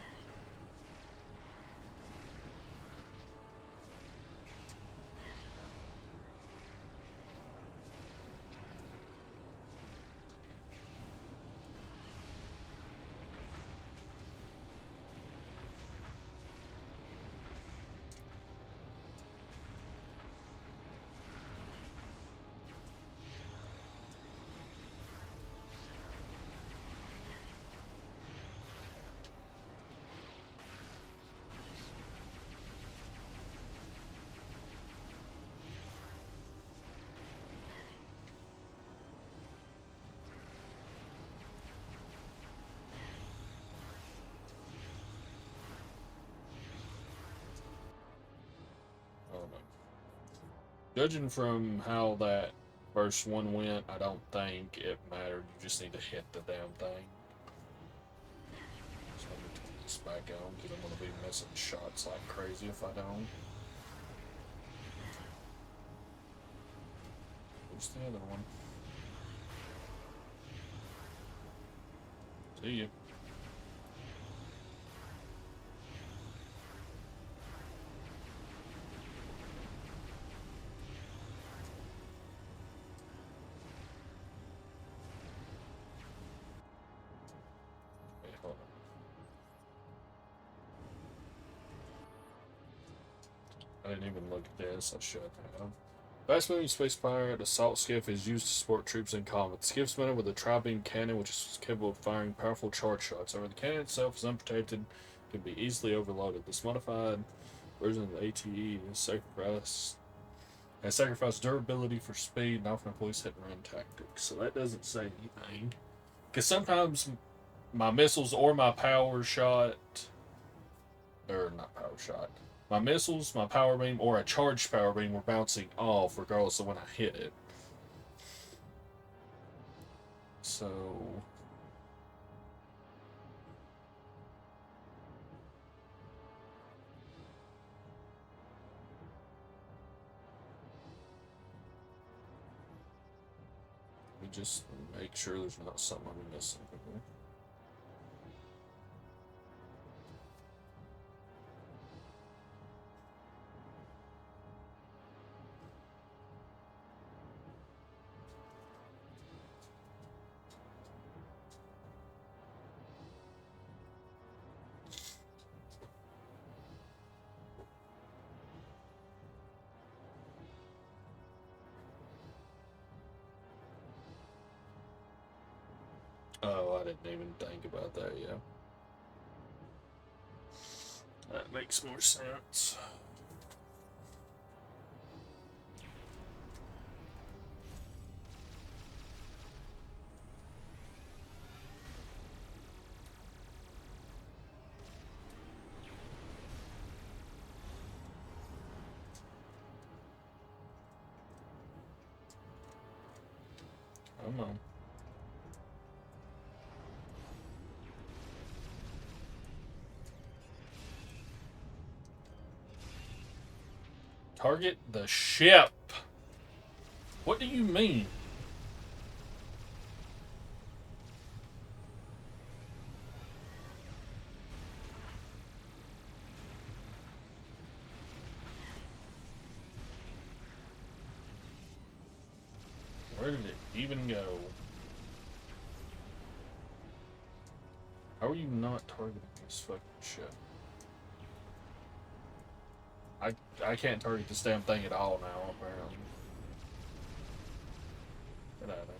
I don't know. Judging from how that first one went, I don't think it mattered. You just need to hit the damn thing. So let me turn this back on because I'm going to be missing shots like crazy if I don't. Where's the other one? See you. Wait, hold on. I didn't even look at this. I should have. Fast moving space pirate assault skiff is used to support troops in combat. The skiff's mounted with a tri-beam cannon which is capable of firing powerful charge shots. However, the cannon itself is unprotected, can be easily overloaded. This modified version of the ATE has sacrificed durability for speed and often employs hit and run tactics. So that doesn't say anything. Because sometimes my missiles or my power shot, or not power shot, my missiles, my power beam, or a charged power beam were bouncing off regardless of when I hit it. So we just make sure there's not something I'm missing. Oh, I didn't even think about that yet. That makes more sense. Come on. Target the ship. What do you mean? Where did it even go? How are you not targeting this fucking ship? I can't target this damn thing at all now, apparently. Get out of here.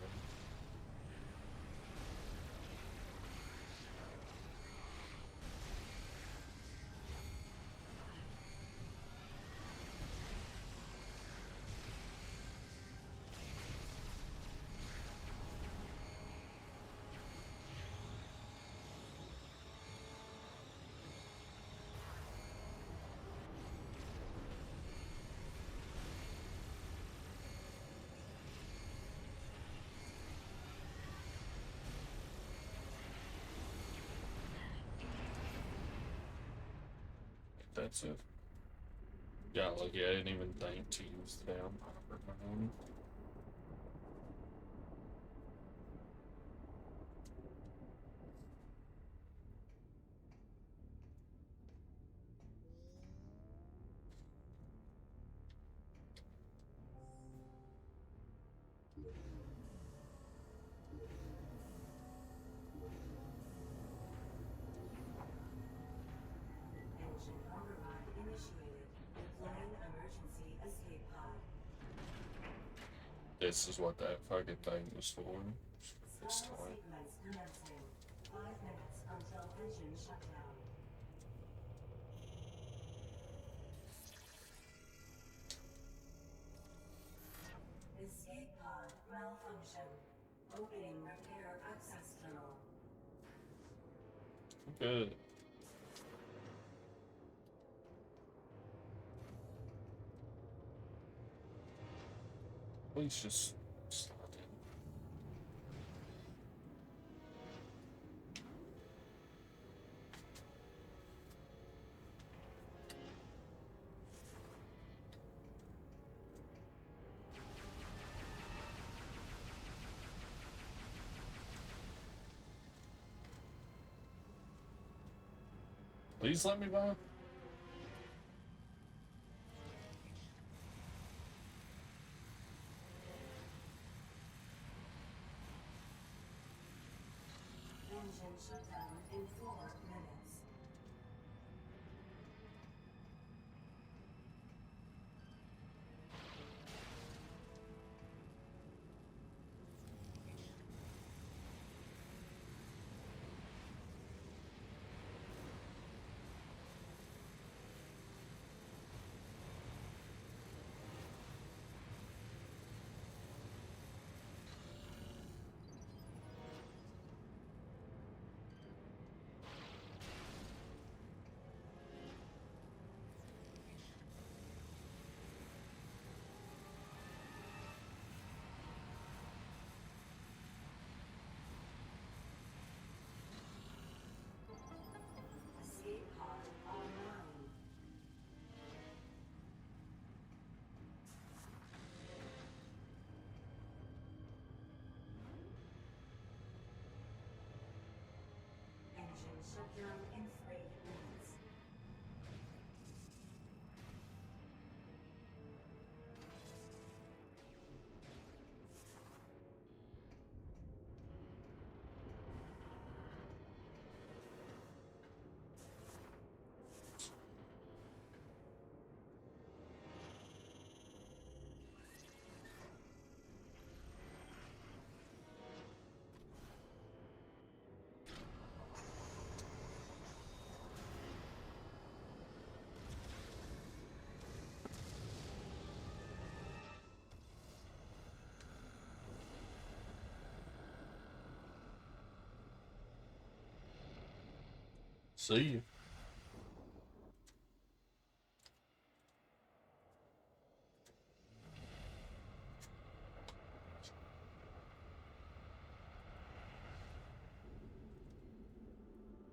That's it. Yeah, look, yeah, I didn't even think to use the damn hopper. This is what that fucking thing was for. This Stall time. sequence commencing. 5 minutes until engine shutdown. Escape pod malfunction. Opening repair access tunnel. Good. Please just slide in. Please let me by. Engine shutdown in 4 minutes. Escape pod online. Engine shutdown in 3 minutes. See you.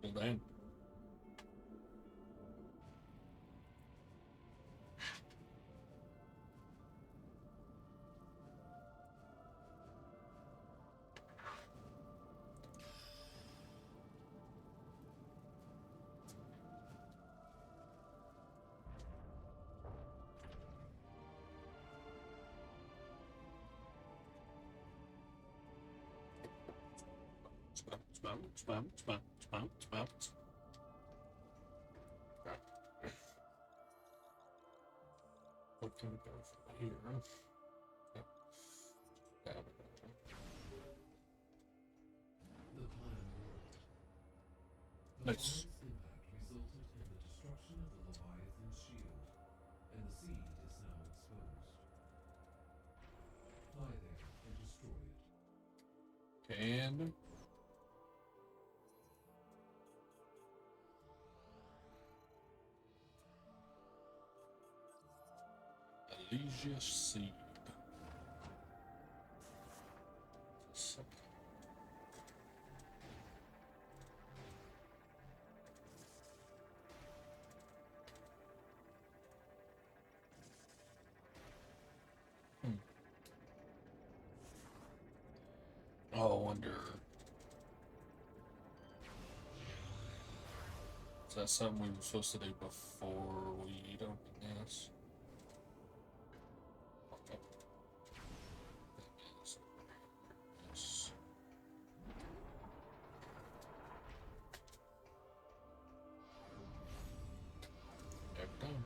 Well, then. Bounce. What can we go from here? Yep. The plan worked. The Nice. bomb's impact resulted in the destruction of the Leviathan's shield, and the seed is now exposed. Fly there and destroy it. And Elysia Seed. Oh, I wonder. Is that something we were supposed to do before we open this? Okay. Yes. Done.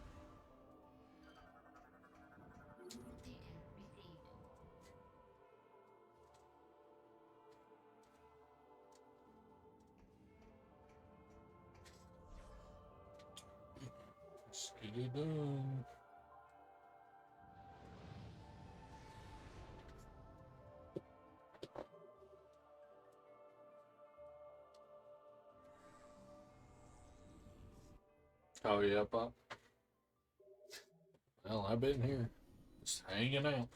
Data received. Let's get it done. Oh yeah, Pop. Well, I've been here, just hanging out.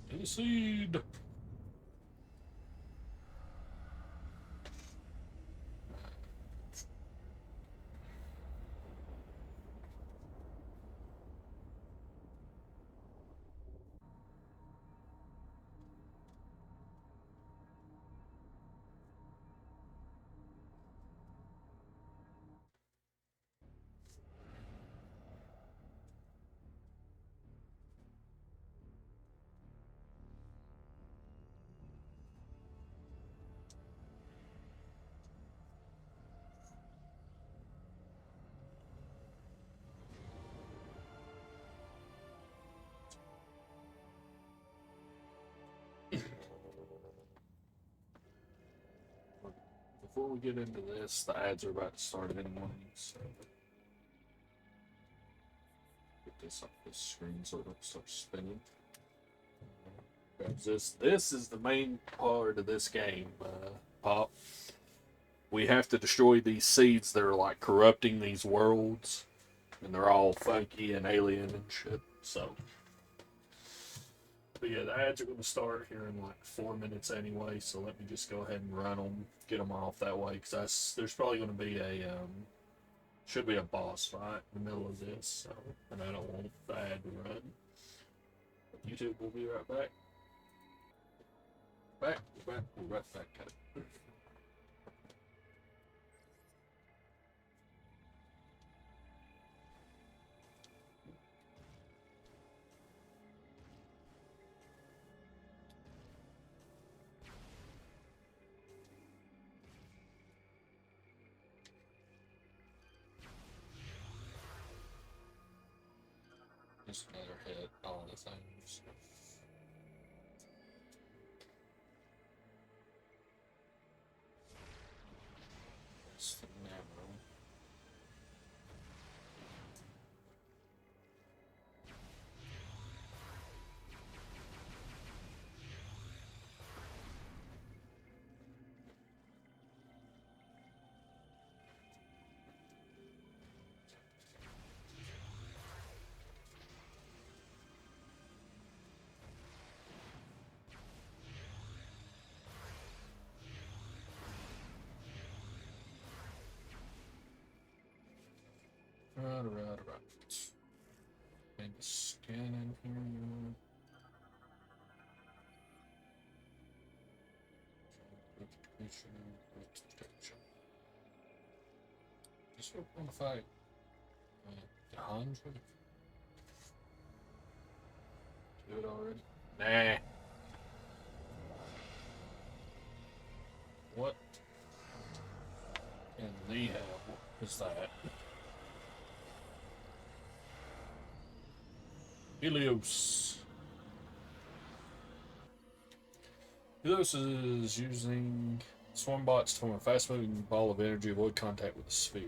To the seed. Before we get into this, the ads are about to start anyway, so get this off the screen so it don't start spinning. This is the main part of this game, Pop. We have to destroy these seeds that are like corrupting these worlds, and they're all funky and alien and shit. So, but yeah, the ads are going to start here in like 4 minutes anyway. So let me just go ahead and run them, get them off that way, because there's probably going to be a should be a boss fight in the middle of this. So, and I don't want the ad to run. YouTube will be right back. We're right back at it. Just another hit on the things. It's the memory. Right. Maybe scan in here. Protection. Just want to fight. 100? Do it already? Nah. What in the hell is that? Helios. Helios is using swarm bots to form a fast moving ball of energy, avoid contact with the sphere.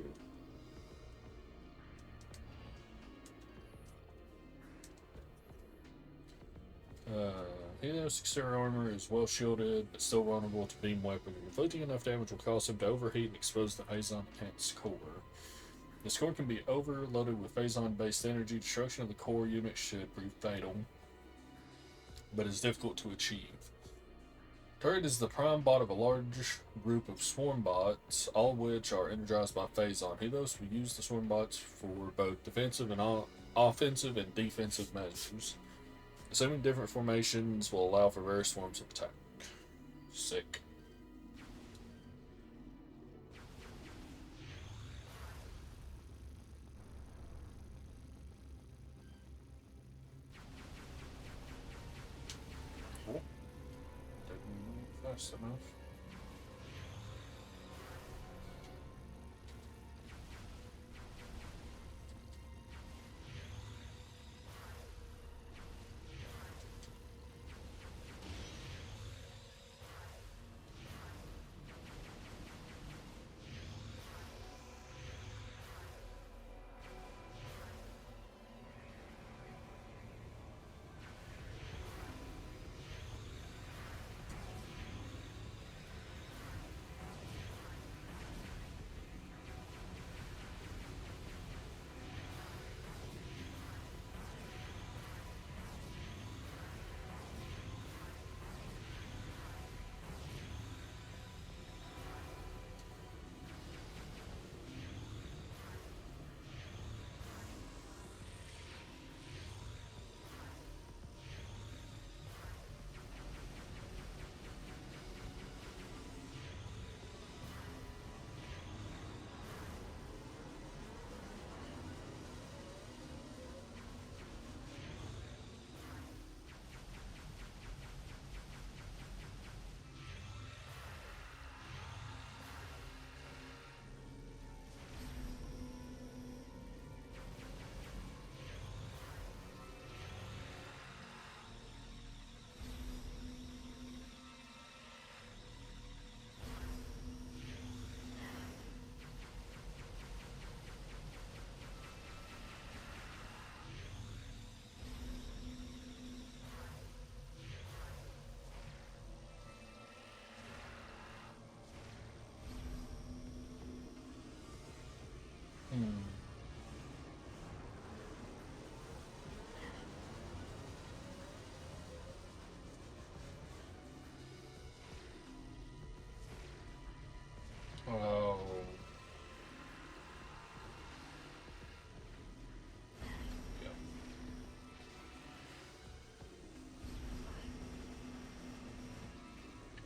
Helios' exterior armor is well shielded, but still vulnerable to beam weapons. Inflicting enough damage will cause him to overheat and expose the Phazon enhanced core. This core can be overloaded with Phazon-based energy. Destruction of the core unit should prove fatal, but is difficult to achieve. Turret is the prime bot of a large group of swarm bots, all of which are energized by Phazon. Helios will use the swarm bots for both defensive and offensive and defensive measures. Assuming different formations will allow for various forms of attack. Sick. Cool. Didn't move fast enough.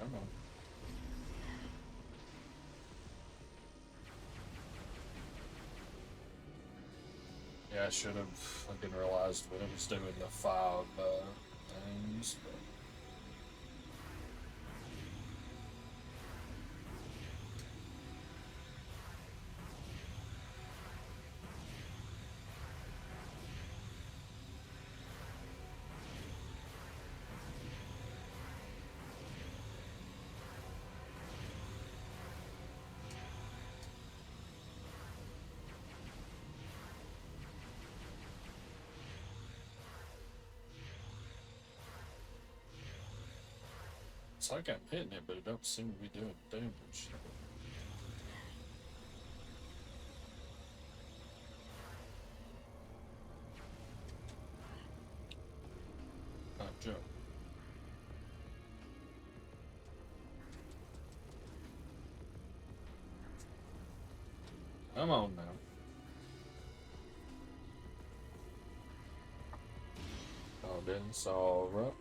Come on. Yeah, I should have fucking realized when it was doing the fog things. But it's like I'm hitting it, but it don't seem to be doing damage. Jump. Come on now. Oh, didn't solve up.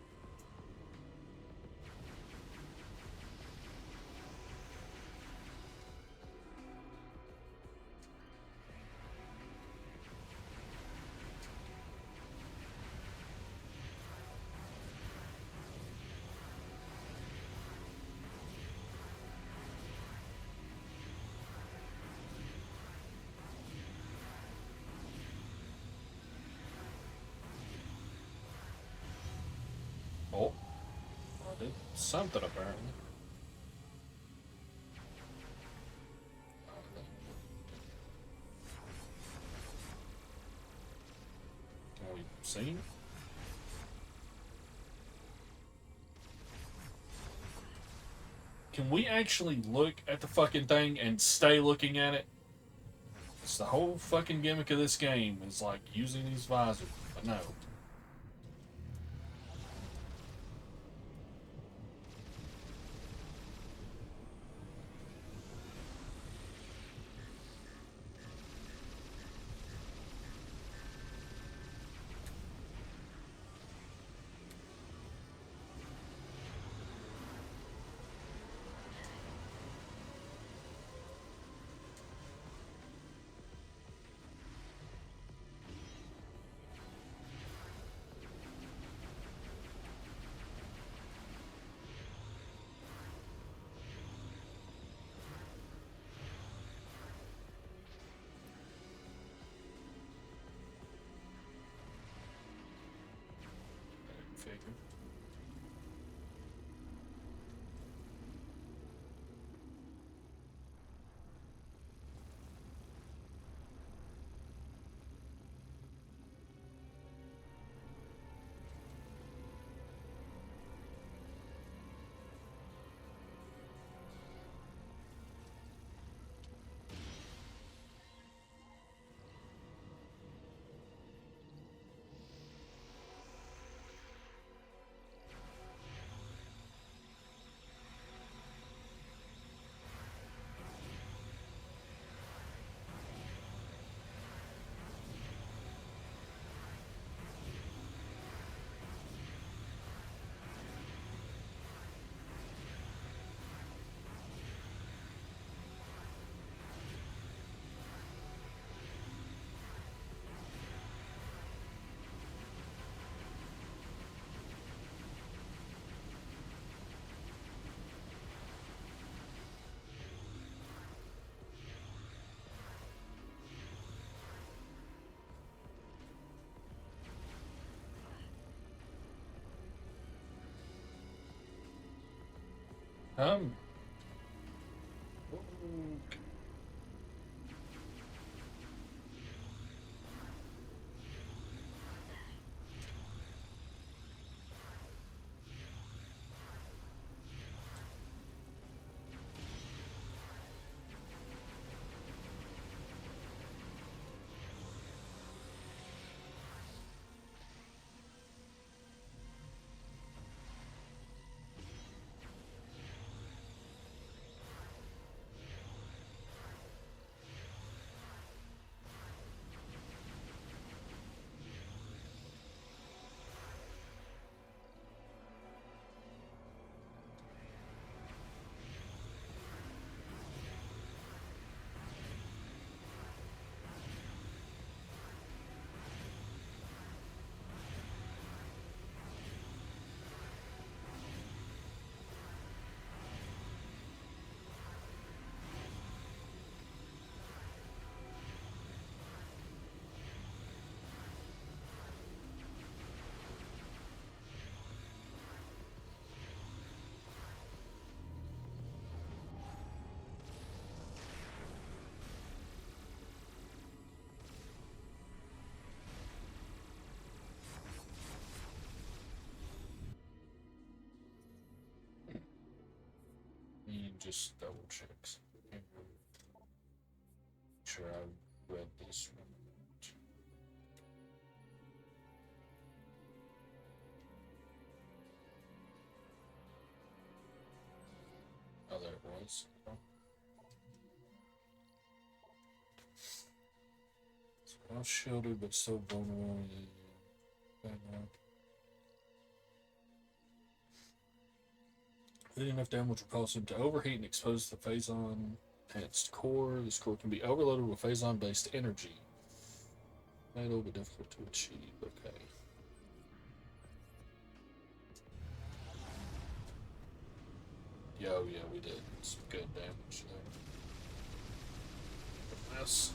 Oh, I did something apparently. Can we see? Can we actually look at the fucking thing and stay looking at it? It's the whole fucking gimmick of this game is like using these visors, but no. Figure. Um. just double checks. Make sure I read this one. Oh, there it was. Well shielded, but still vulnerable. Enough damage will cause him to overheat and expose the Phazon enhanced core. This core can be overloaded with Phazon based energy. Made a little bit difficult to achieve. Okay. Yeah, we did some good damage there. Yes.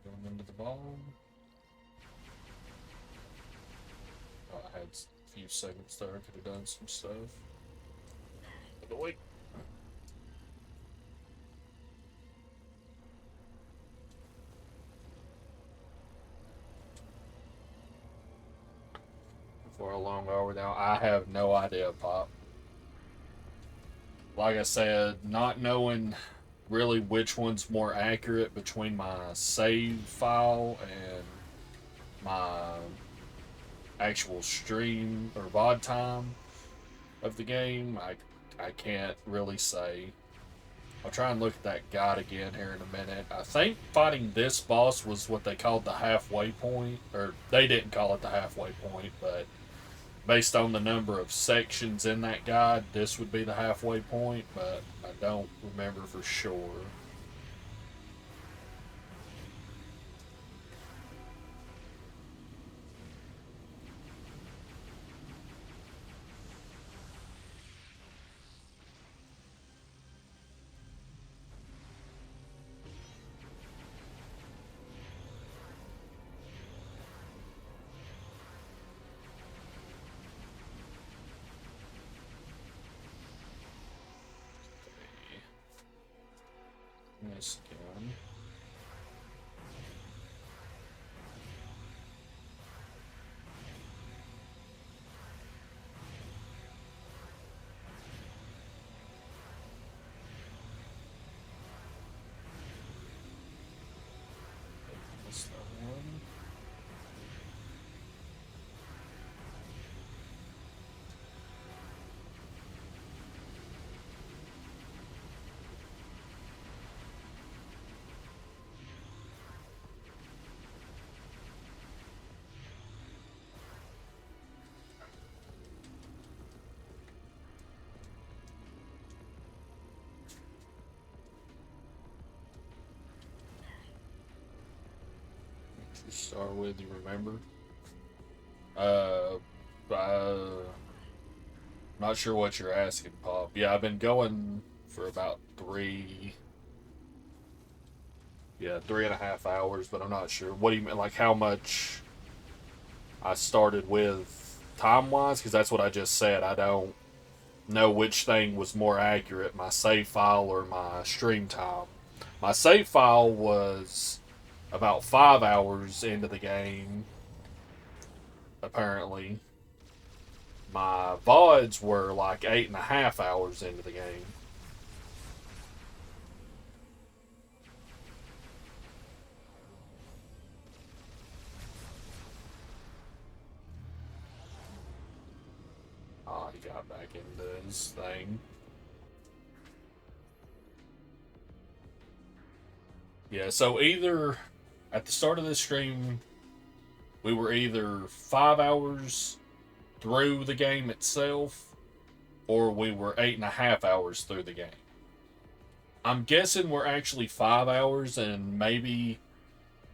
Going into the bomb. Oh, I had a few seconds there. I could have done some stuff. But wait. For how long are we now? I have no idea, Pop. Like I said, not knowing really which one's more accurate between my save file and my actual stream or VOD time of the game, I can't really say. I'll try and look at that guide again here in a minute. I think fighting this boss was what they called the halfway point, or they didn't call it the halfway point, but based on the number of sections in that guide, this would be the halfway point, but I don't remember for sure. This again. Missed that one. To start with, you remember? Uh, not sure what you're asking, Pop. Yeah, I've been going for about 3.5 hours, but I'm not sure. What do you mean? Like how much I started with time wise? Because that's what I just said. I don't know which thing was more accurate, my save file or my stream time. My save file was about 5 hours into the game, apparently. My VODs were like 8.5 hours into the game. Ah, he got back into his thing. Yeah, so either at the start of this stream, we were either 5 hours through the game itself, or we were 8.5 hours through the game. I'm guessing we're actually 5 hours, and maybe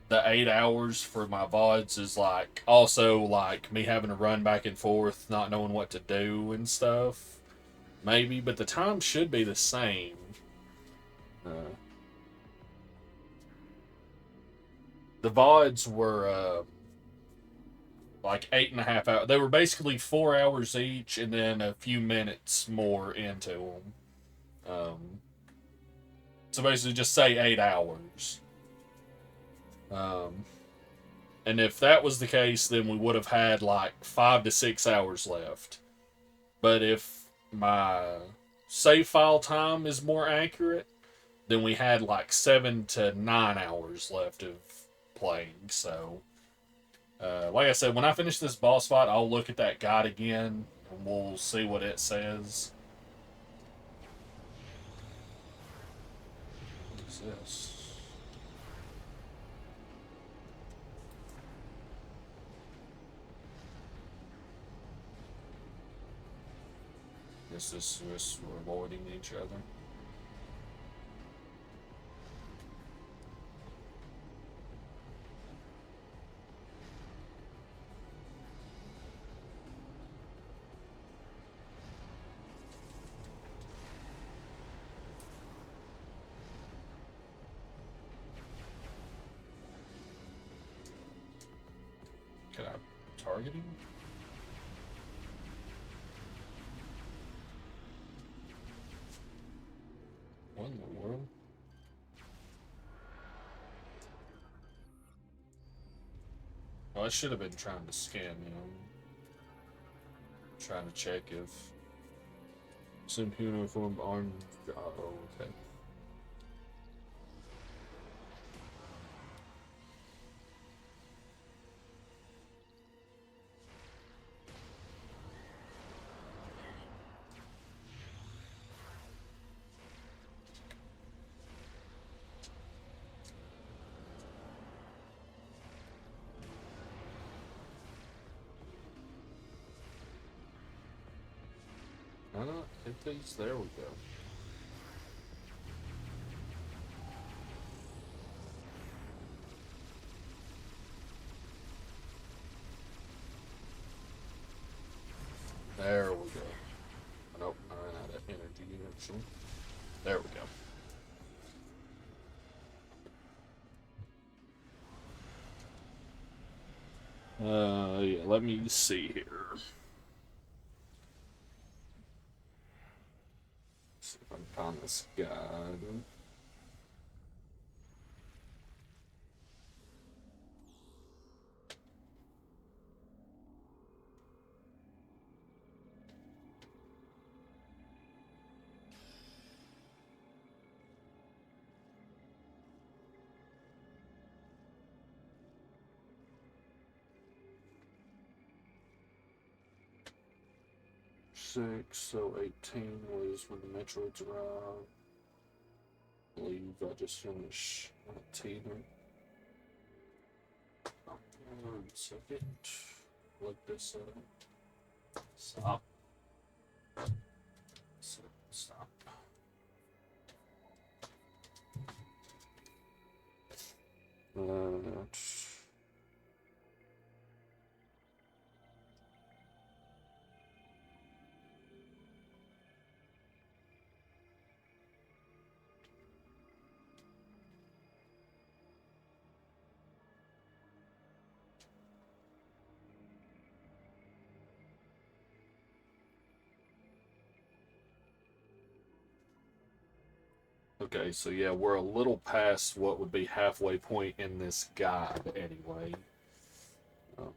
the 8 hours for my VODs is like also like me having to run back and forth, not knowing what to do and stuff. Maybe, but the time should be the same. Uh, the VODs were like 8.5 hours. They were basically 4 hours each, and then a few minutes more into them. So basically, just say 8 hours. Um, and if that was the case, then we would have had like 5 to 6 hours left. But if my save file time is more accurate, then we had like 7 to 9 hours left of playing. So, like I said, when I finish this boss fight, I'll look at that guide again and we'll see what it says. What is this? Is this just avoiding each other? Can I target him? What in the world? Oh, I should have been trying to scan him. Trying to check if some uniform armed. Oh, okay. Why not hit these? There we go. There we go. Nope, I ran out of energy actually. There we go. Yeah, let me see here. See if I can find this guide. Six, so 18 was when the Metroids arrived. I believe I just finished 19. One second. Look this up. Stop. Stop. Uh, Okay, so yeah, we're a little past what would be halfway point in this guide anyway. Let's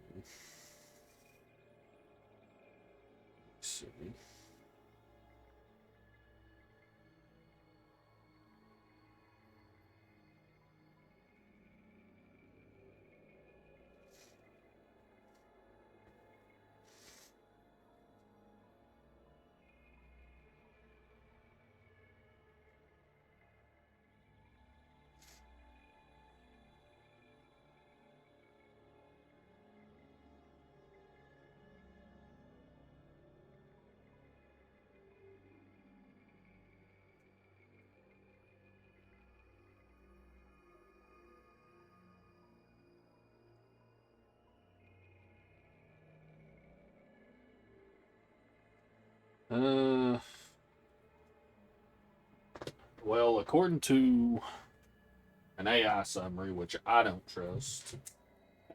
see. Uh, well, according to an AI summary, which I don't trust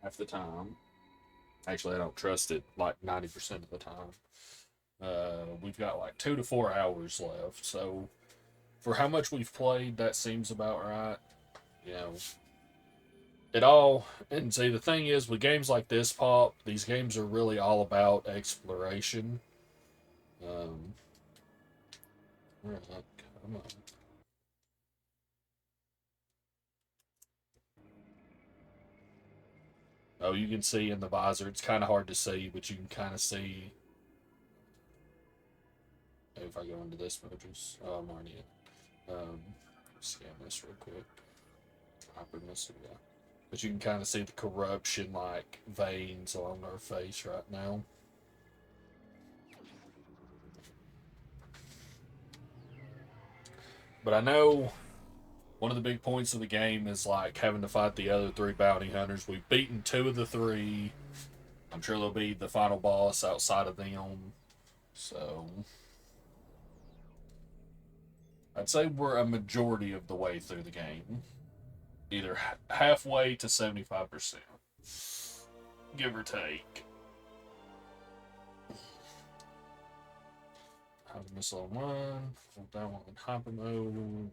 half the time. Actually, I don't trust it like 90% of the time. We've got like 2 to 4 hours left, so for how much we've played, that seems about right. You know, it all. And see, the thing is, with games like this, Pop, these games are really all about exploration. Um, right, come on. Oh, you can see in the visor. It's kind of hard to see, but you can kind of see. If I go into this mode, oh, I'm already in. Scan this real quick. Hyper missile, yeah. But you can kind of see the corruption like veins along our face right now. But I know one of the big points of the game is like having to fight the other three bounty hunters. We've beaten two of the three. I'm sure there'll be the final boss outside of them. So I'd say we're a majority of the way through the game. Either halfway to 75%. Give or take. Hyper missile one. Hold down one in hyper mode.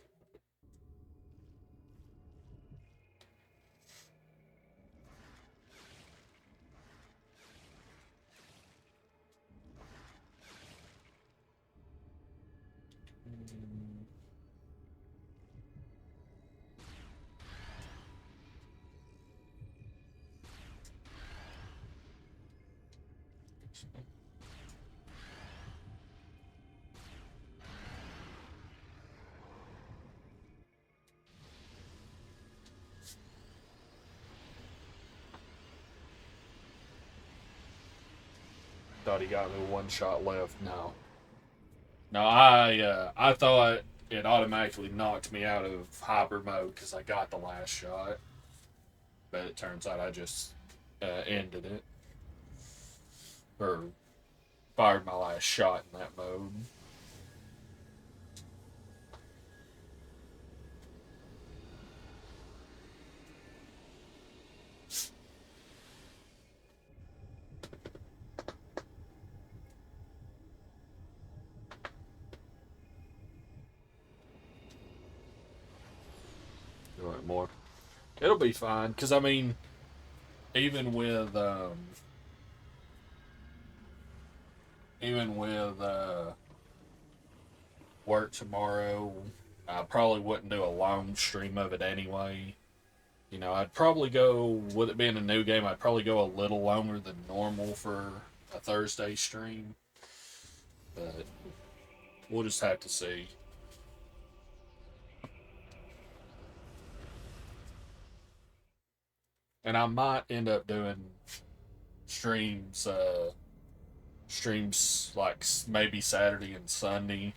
Thought he got me one shot left. No, no, I thought it automatically knocked me out of hyper mode because I got the last shot, but it turns out I just ended it or fired my last shot in that mode. You want more? It'll be fine because I mean, even with even with work tomorrow, I probably wouldn't do a long stream of it anyway. You know, I'd probably go, with it being a new game, I'd probably go a little longer than normal for a Thursday stream. But we'll just have to see. And I might end up doing streams, streams like maybe Saturday and Sunday.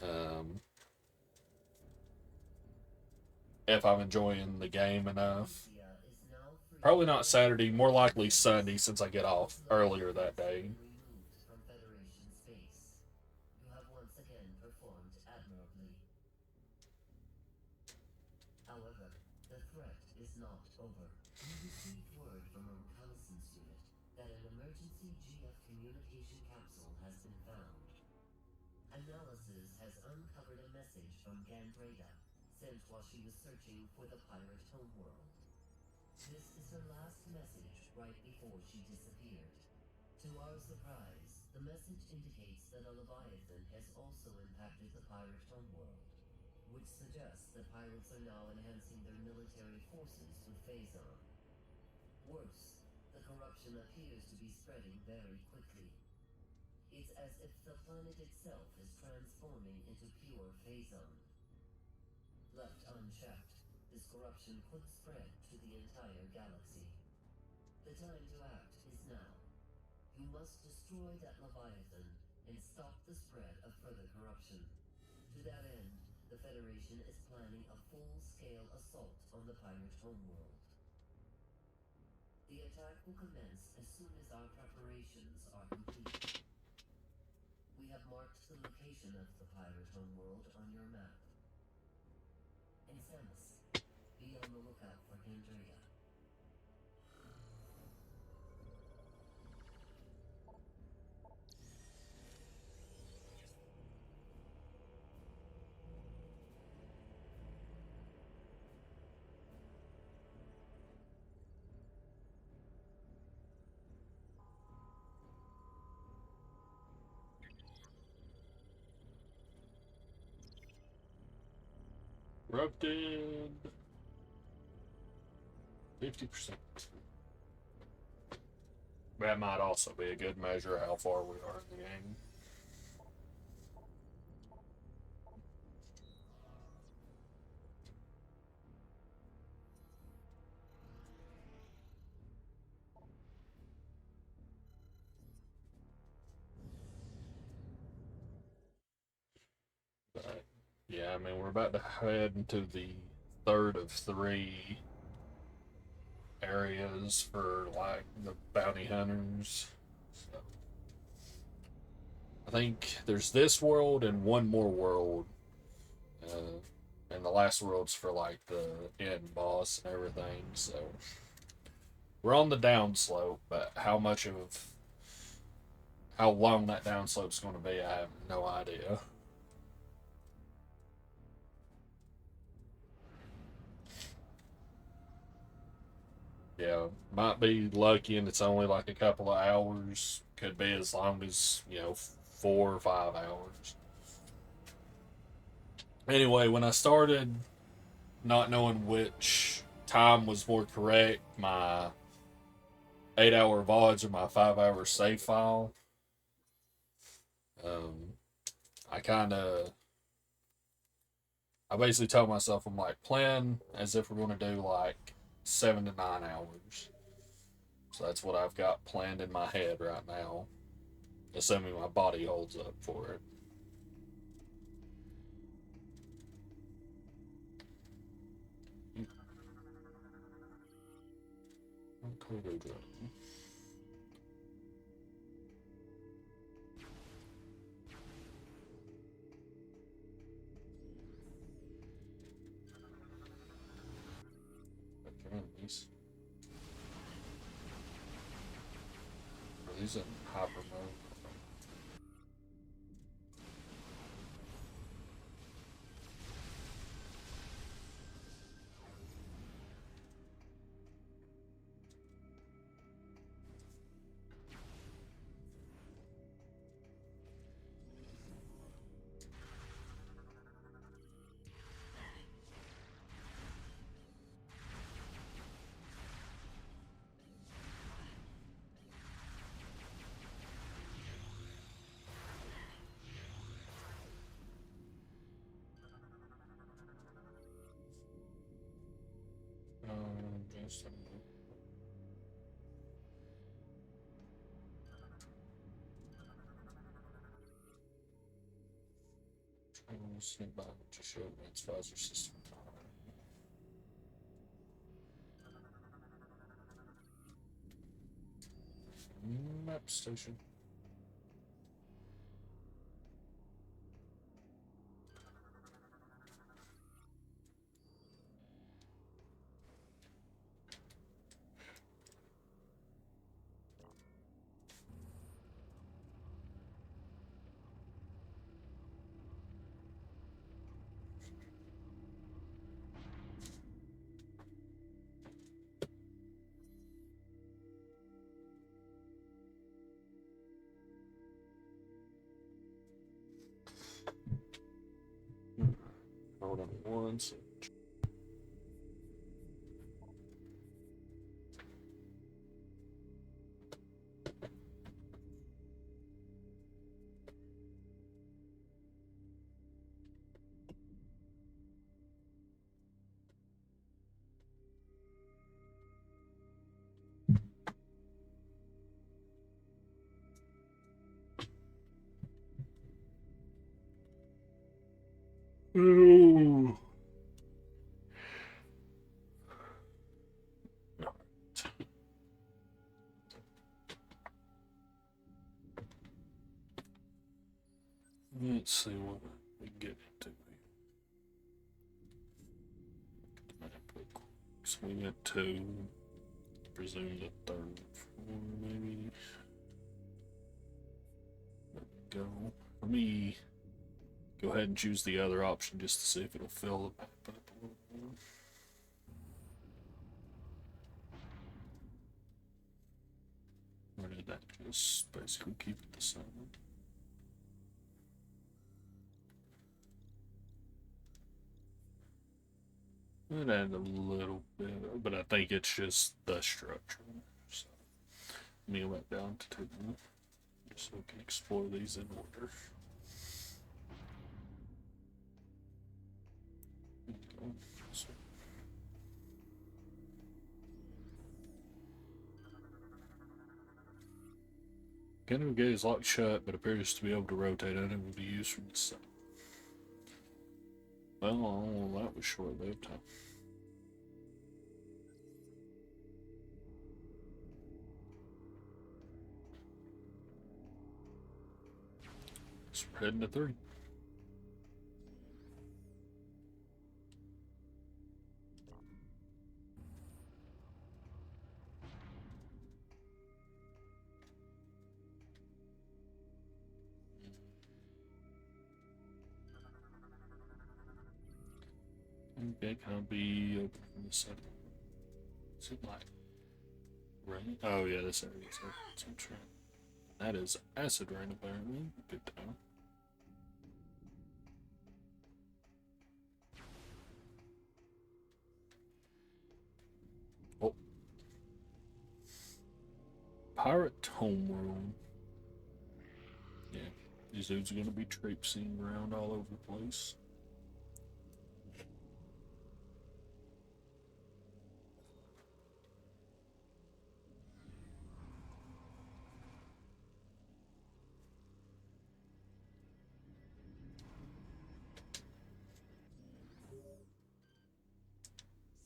Um, if I'm enjoying the game enough. Probably not Saturday, more likely Sunday since I get off earlier that day. However, the threat is not over. You received word from a reconnaissance unit that an emergency GF communication capsule has been found. Analysis has uncovered a message from Gandreda, sent while she was searching for the pirate homeworld. This is her last message right before she disappeared. To our surprise, the message indicates that a Leviathan has also impacted the pirate homeworld, which suggests that pirates are now enhancing their military forces with Phazon. Worse, the corruption appears to be spreading very quickly. It's as if the planet itself is transforming into pure Phazon. Left unchecked, this corruption could spread to the entire galaxy. The time to act is now. You must destroy that Leviathan and stop the spread of further corruption. To that end, the Federation is planning a full-scale assault on the pirate homeworld. The attack will commence as soon as our preparations are complete. We have marked the location of the pirate homeworld on your map. And Samus, be on the lookout for Gandria. Corrupted 50%. That might also be a good measure of how far we are in the game. But yeah, I mean, we're about to head into the third of 3 areas for like the bounty hunters. So I think there's this world and one more world, and the last world's for like the end boss and everything. So we're on the downslope, but how long that downslope's going to be, I have no idea. Yeah, might be lucky and it's only like a couple of hours. Could be as long as, 4 or 5 hours. Anyway, when I started not knowing which time was more correct, my 8-hour VODs or my 5-hour save file, um, I kind of, I basically told myself, I'm like, plan as if we're going to do like 7 to 9 hours. So that's what I've got planned in my head right now, assuming my body holds up for it. Kodo drone. Enemies. Are these in hyper mode? Just a minute. Sneak by to show advanced visor system. Map station. Hold on one second. Ooh. Let's see what we can get into. So we got two. Presume the third floor, maybe. There we go. Let me go ahead and choose the other option just to see if it'll fill the map up a little more. Or did that just basically keep it the same? It added a little bit, but I think it's just the structure. So let me go back down to 2, just so we can explore these in order. So, Canopy gate is locked shut, but appears to be able to rotate, unable to be used from the side. Well, that was short-lived, huh? So we're heading to 3. Okay, can I be open from the side? Is it like rain? Oh yeah, this area is open. So I'm trying. That is acid rain apparently. Good to know. Oh. Pirate homeworld. Yeah, these dudes are gonna be traipsing around all over the place.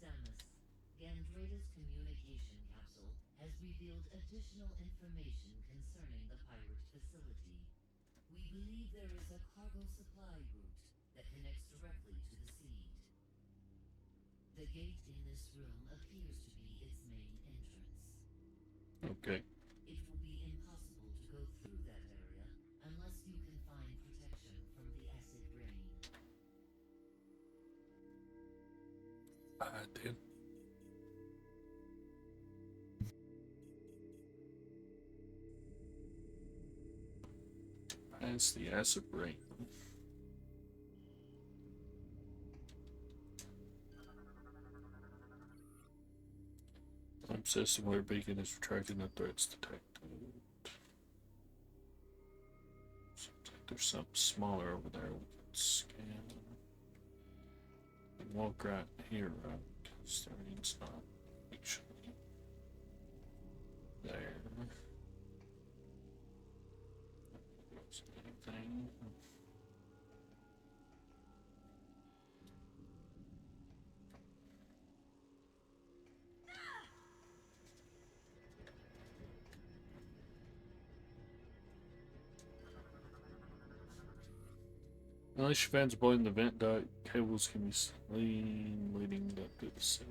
Samus, Gandrada's communication capsule has revealed additional information concerning the pirate facility. We believe there is a cargo supply route that connects directly to the seed. The gate in this room appears to be its main entrance. Okay. It will be impossible to go through that area unless you can find protection from the acid rain. I did. That's the acid rain. System where beacon is retracting the threats detected. Seems like there's something smaller over there we can scan. And walk right here, right? Because the rain's not actually there. Anything. Unless your fans are blowing the vent duct, cables can be seen leading up to the cell.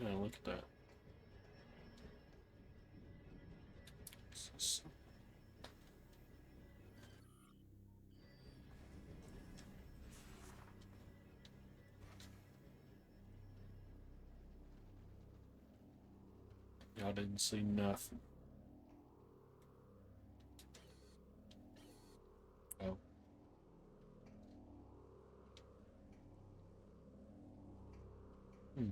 Yeah, look at that. Y'all didn't see nothing. Oh. Hmm.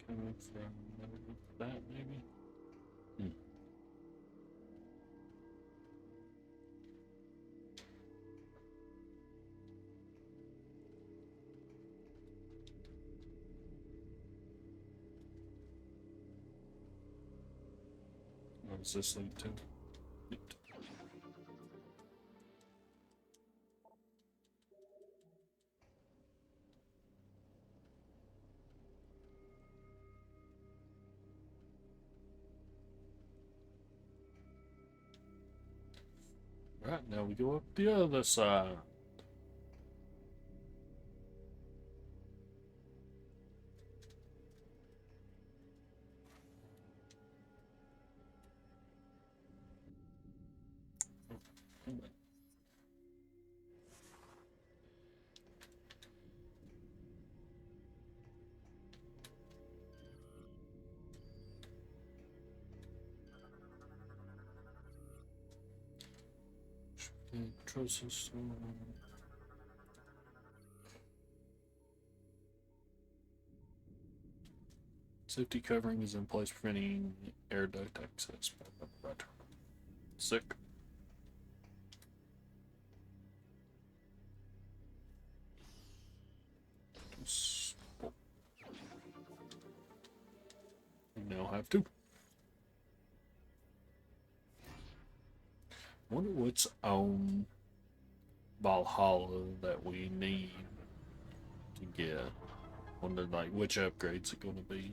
Coming from that, maybe? Hmm. What does this lead to? Right, now we go up the other side. Control system. Safety covering is in place, preventing air duct access. Sick. We now have to. Wonder what's on Valhalla that we need to get. Wonder like which upgrades are gonna be.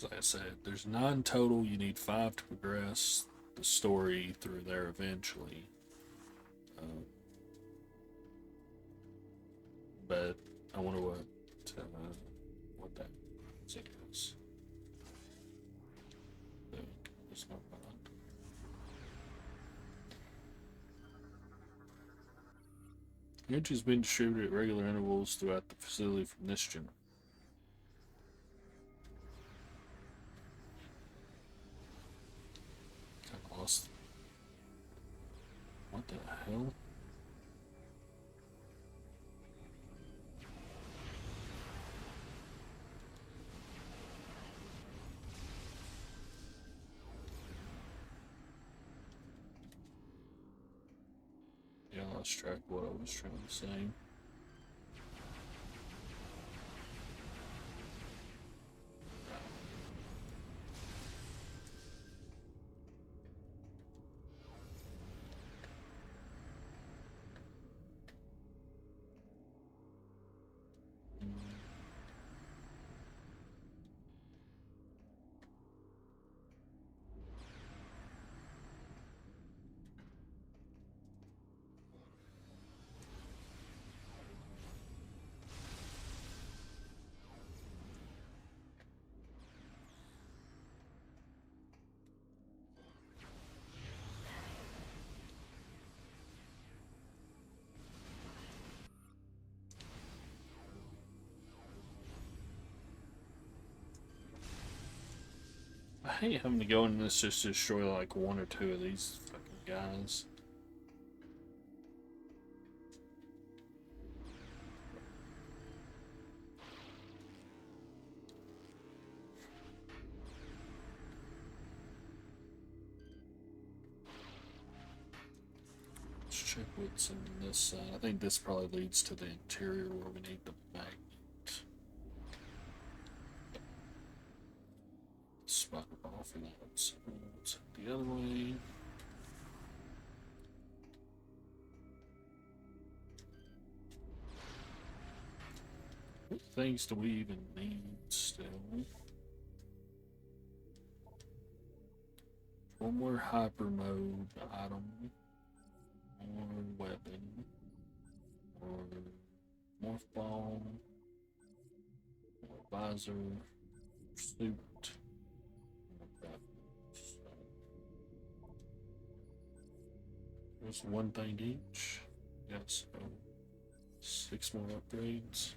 Like I said, there's 9 total. You need 5 to progress the story through there eventually. But I wonder what that is. It's not bad. Energy has been distributed at regular intervals throughout the facility from this gen. Kind of lost. What the hell? Yeah, I lost track of what I was trying to say. I hate having to go in this just to destroy like 1 or 2 of these fucking guys. Let's check what's in this side. I think this probably leads to the interior where we need the magnet. Spot it off in that. So let's head the other way. What things do we even need still? One more hyper mode item. More weapon. More morph ball. More visor. Suit. There's 1 thing each. Yes, so 6 more upgrades.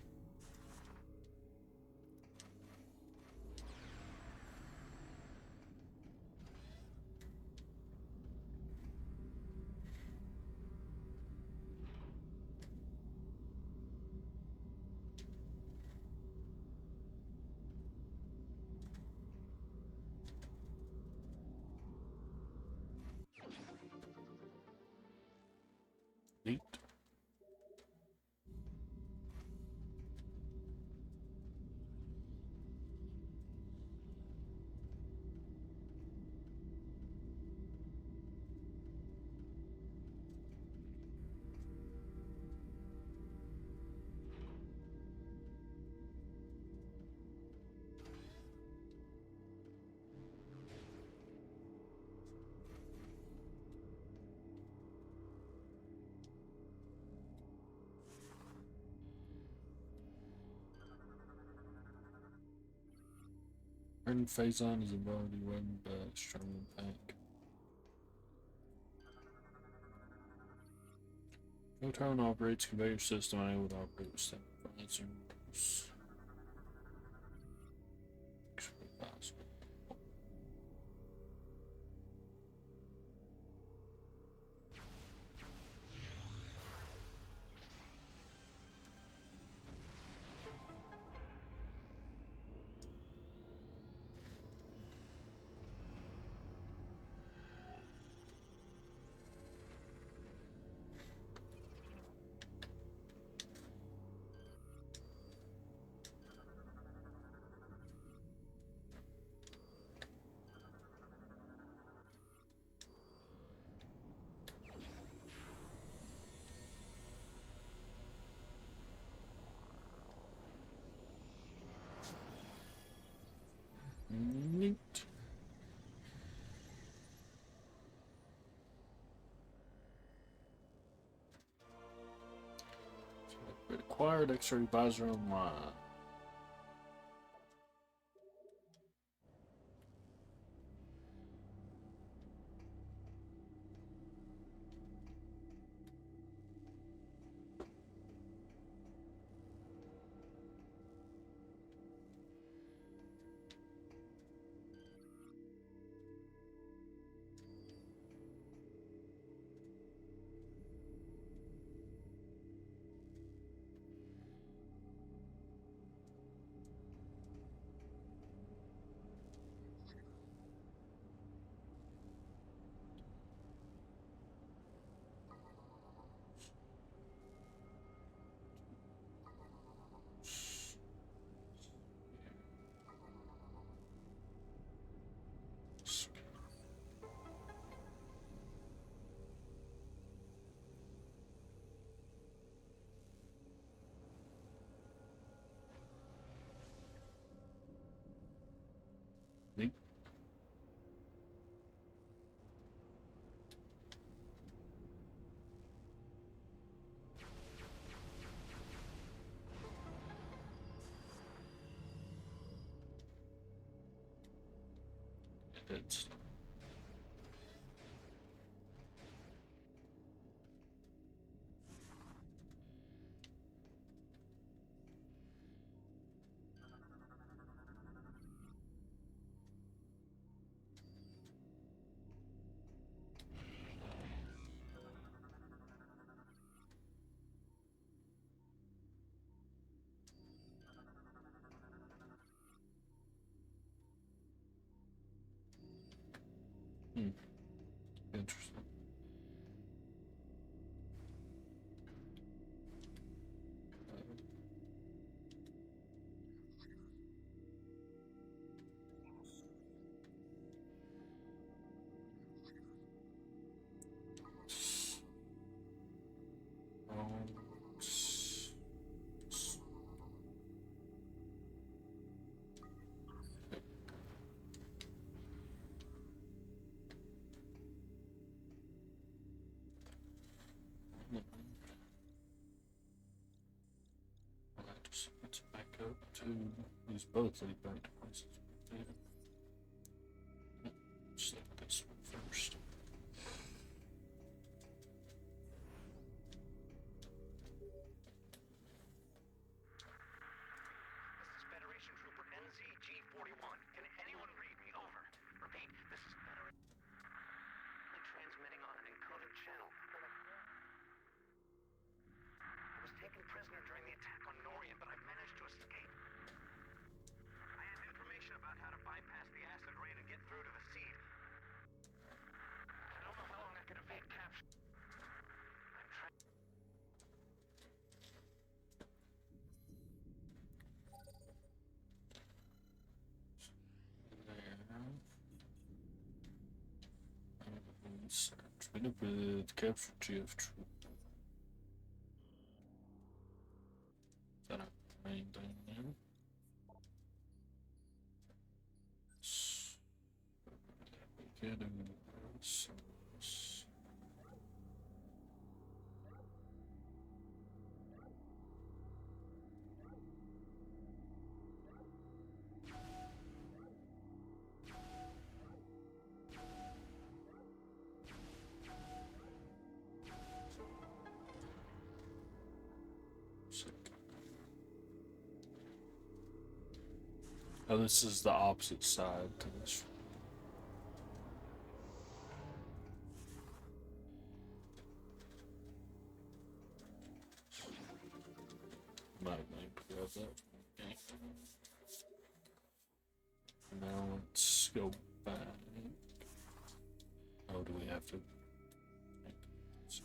Neat. Turn Phazon is involved in weapon but strong impact. Photon operates conveyor system unable to operate with standard lasers. Possible. Neat. Acquired X-ray visor online. Neat. It's interesting. S- Let's back up to use both lead back devices. Select this one first. This is Federation Trooper NZG-41. Can anyone read me? Over. Repeat, this is Federation... transmitting on an encoded channel. I was taken prisoner during the attack on Norian, but I've managed to escape. I have information about how to bypass the acid rain and get through to the seed. I don't know how long I can evade capture. I'm trying... Transmitted with captured GF troop. Is that a main thing now? Getting this. Oh, this is the opposite side to this. Might have grab that. Okay. Now let's go back. Oh, do we have to? Is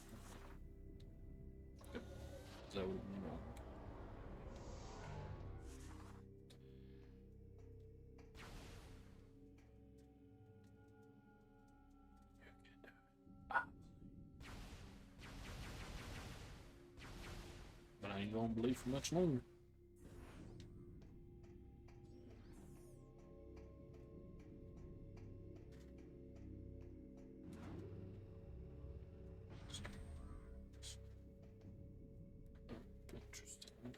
that what we want? But I ain't gonna believe for much longer. Interesting.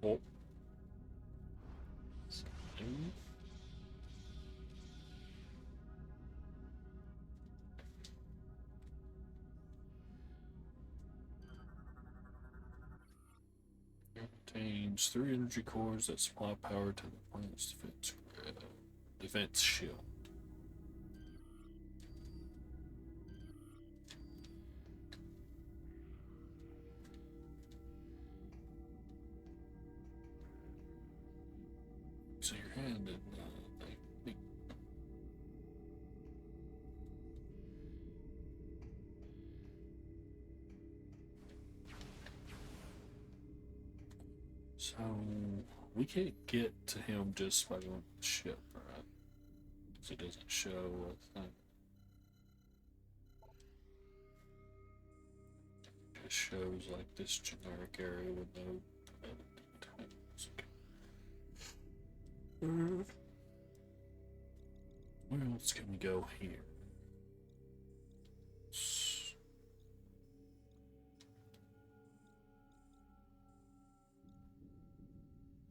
Oh. Contains 3 energy cores that supply power to the planet's defense shield. So your hand and they so we can't get to him just by going to the ship, right? Because it doesn't show a thing. It just shows like this generic area with no things. Where else can we go here?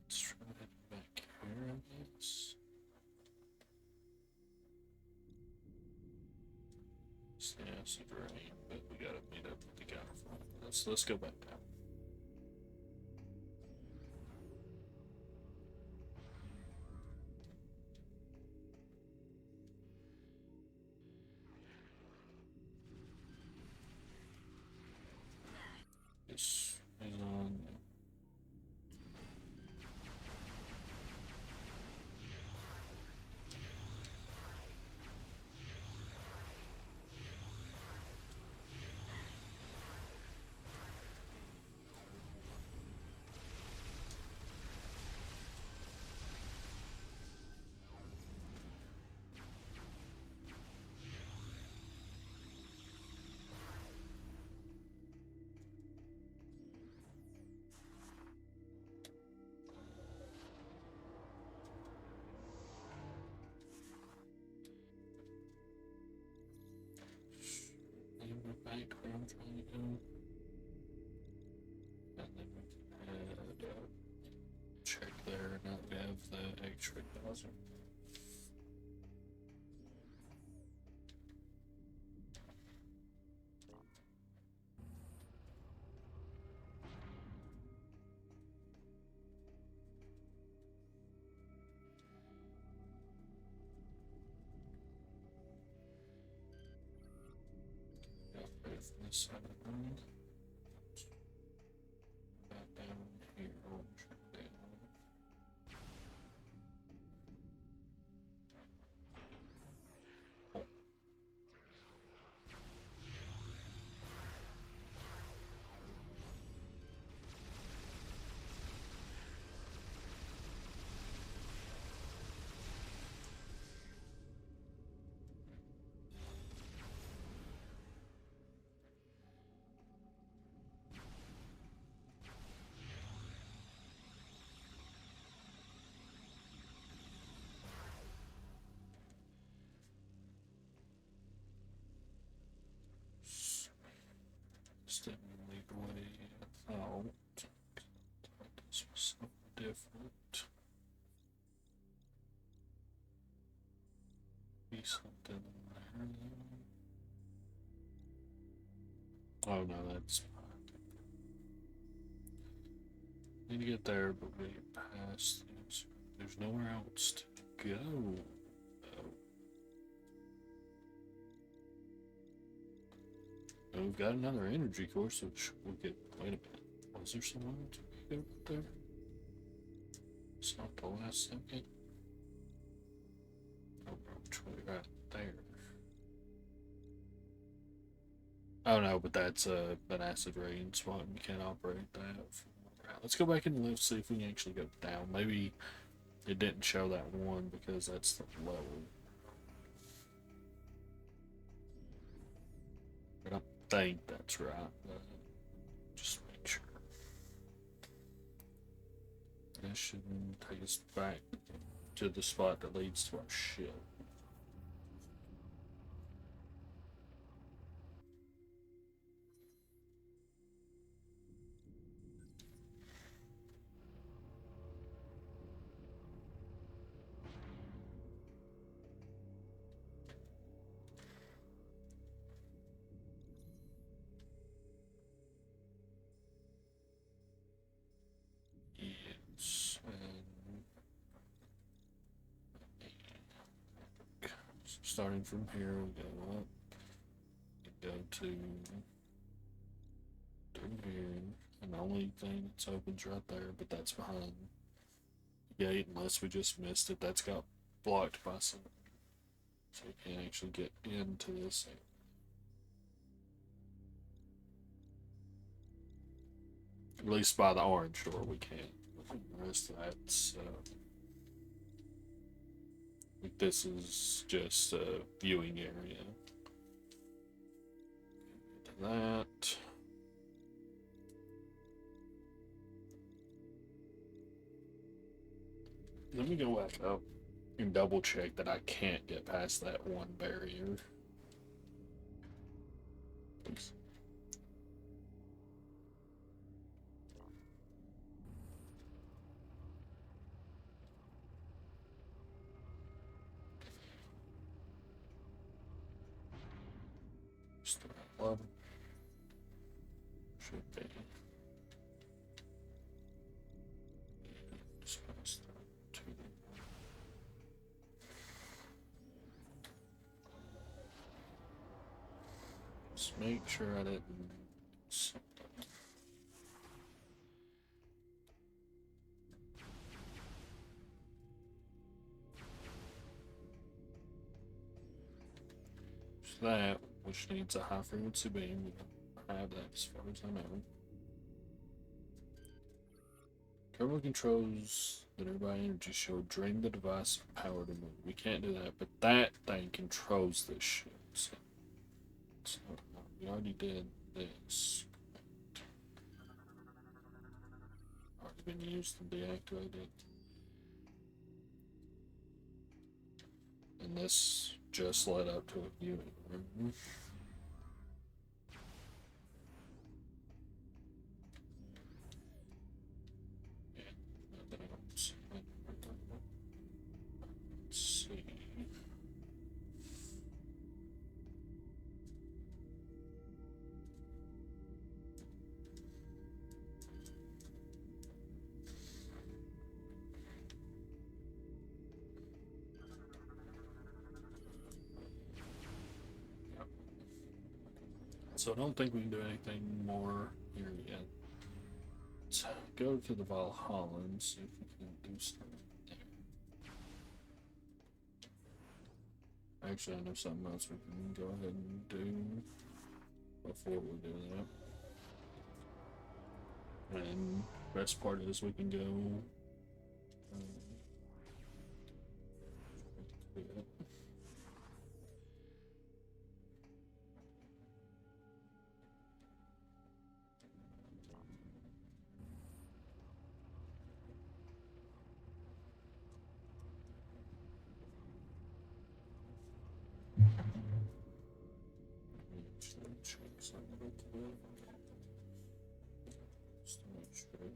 Let's try it back here, I guess. It's the acid rain, but we gotta meet up with the guy from it. Let's go back down. This is on. Back where I'm trying to go. And then we had check there, now we have the X-ray browser. Got rid from this side of the room. Back down here, we'll check that out. anything there. Oh no, that's need to get there, but we passed these. There's nowhere else to go. And we've got another energy course, which we could. Wait a minute. Was there someone else we could go there? It's not the last second. Oh, which way? Right there. Oh no, but that's an acid rain spot. We can't operate that. Right, let's go back in the lift, see if we can actually go down. Maybe it didn't show that one because that's the level. I don't think that's right, but just make sure. That shouldn't take us back to the spot that leads to our ship. Yes, and so starting from here, we go up, we go to through here, and the only thing that's open's right there, but that's behind the gate, unless we just missed it. That's got blocked by something, so we can't actually get into this area. At least by the orange door, we can't. The rest of that's like this is just a viewing area. To that. Let me go back up and double check that I can't get past that one barrier. Please. Just the right level. Should be. Just past that two. Just make sure I didn't. That, which needs a high frequency beam. We don't have that as far as I know. Turbo controls the nearby energy shield drain the device of power to move. We can't do that, but that thing controls this shit. So we already did this. Already been used and deactivated. And this just led up to a viewing room. Yeah, nothing else. Let's see. So I don't think we can do anything more here yet. Let's go to the Valhalla and see if we can do something there. Actually, I know something else we can go ahead and do before we do that. And best part is we can go.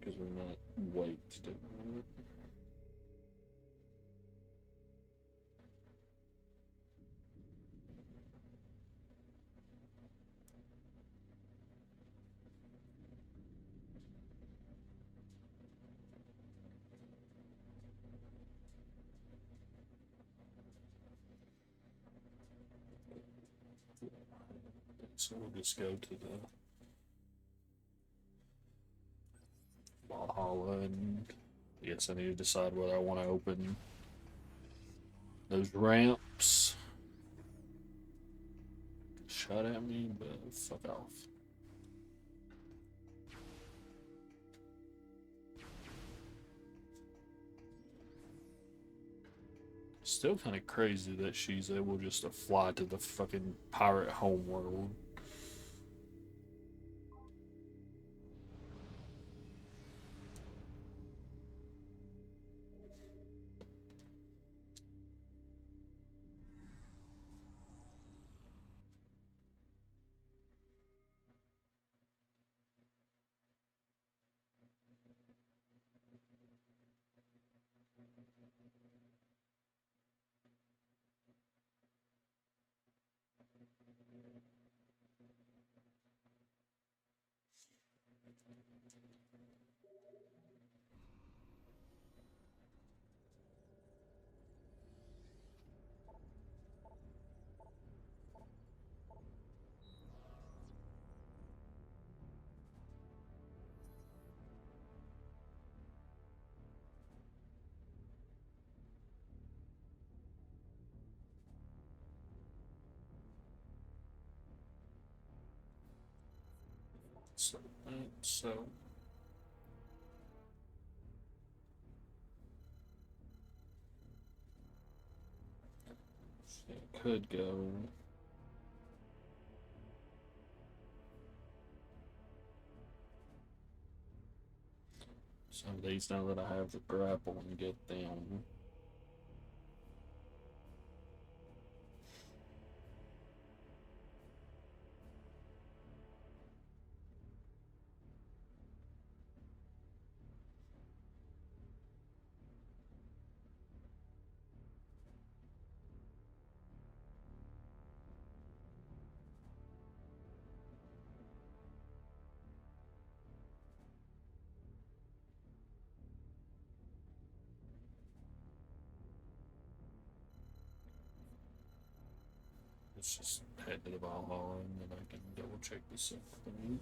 Because we're not white to do it. So we'll just go to the Valhalla, and I guess I need to decide whether I want to open those ramps. Shot at me, but fuck off. Still kind of crazy that she's able just to fly to the fucking pirate homeworld. So it could go. Some of these now that I have the grapple and get them. Let's just head to the Valhalla and then I can double check this thing.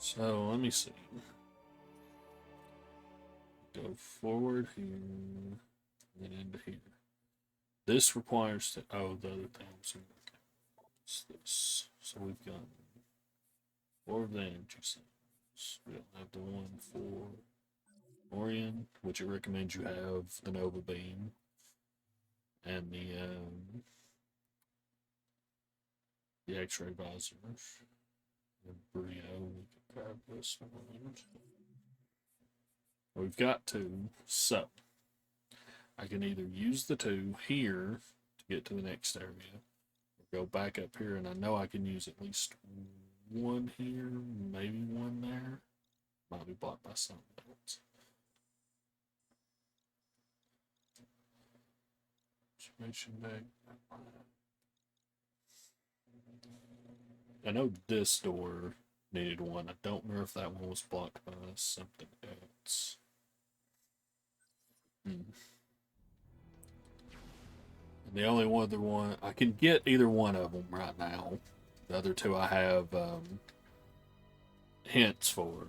So let me see. Go forward here, and then into here. This requires to. Oh, the other things. What's this? So we've got 4 of the energy cells. We don't have the one for Orion, which it recommends you have the Nova Beam, and the X-ray visor. The Brio, we can grab this one. We've got 2, so I can either use the 2 here to get to the next area, or go back up here, and I know I can use at least 1 here, maybe 1 there. Might be blocked by something else. Information deck. I know this door needed 1. I don't know if that one was blocked by something else. And the only other one I can get either one of them right now. The other 2 I have hints for,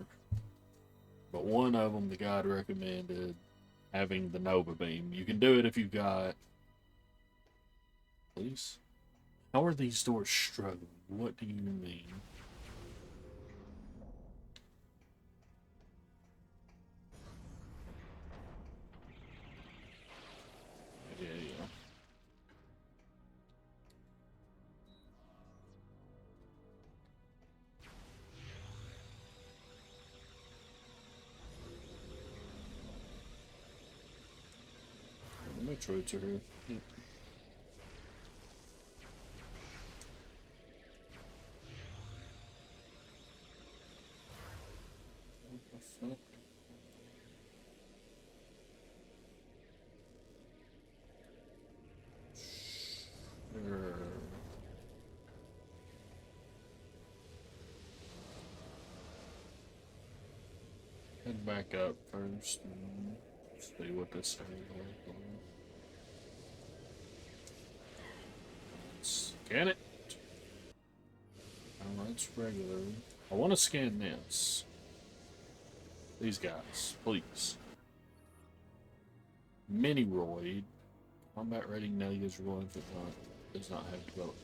but one of them the guide recommended having the Nova Beam. You can do it if you've got. Please. How are these doors struggling? What do you mean? Yeah. The Metroids are here. Yeah. What the fuck? Sure. Head back up first and see what this area is like. Scan it. Oh, that's regular. I want to scan this. These guys, please. Miniroid. Combat rating negatives rolling does not have development.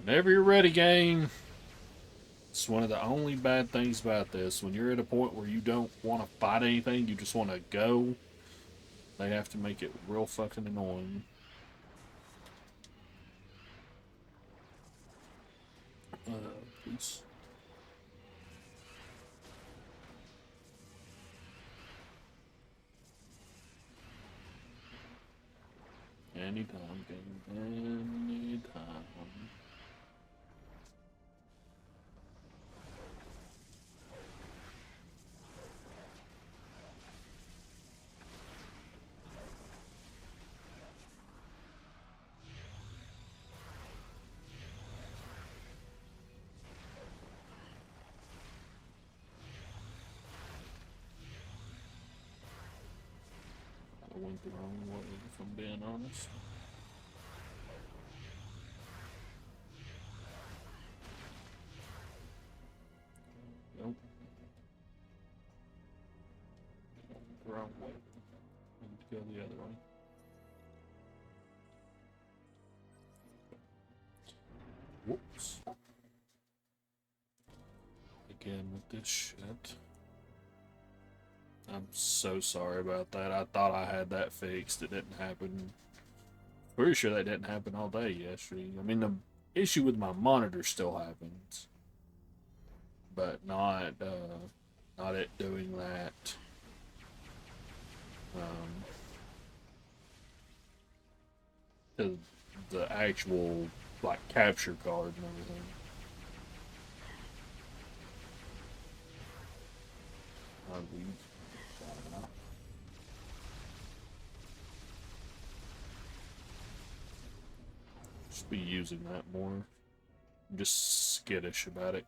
Whenever you're ready, game. It's one of the only bad things about this. When you're at a point where you don't want to fight anything, you just want to go, they have to make it real fucking annoying. Please. Anytime, game. Anytime. I went the wrong way, if I'm being honest. Nope. The wrong way. I need to go the other way. Whoops. Again with this shit. I'm so sorry about that. I thought I had that fixed. It didn't happen. Pretty sure that didn't happen all day yesterday. I mean, the issue with my monitor still happens, but not it doing that. The the actual like capture card and everything. I leave. Just be using that more. I'm just skittish about it.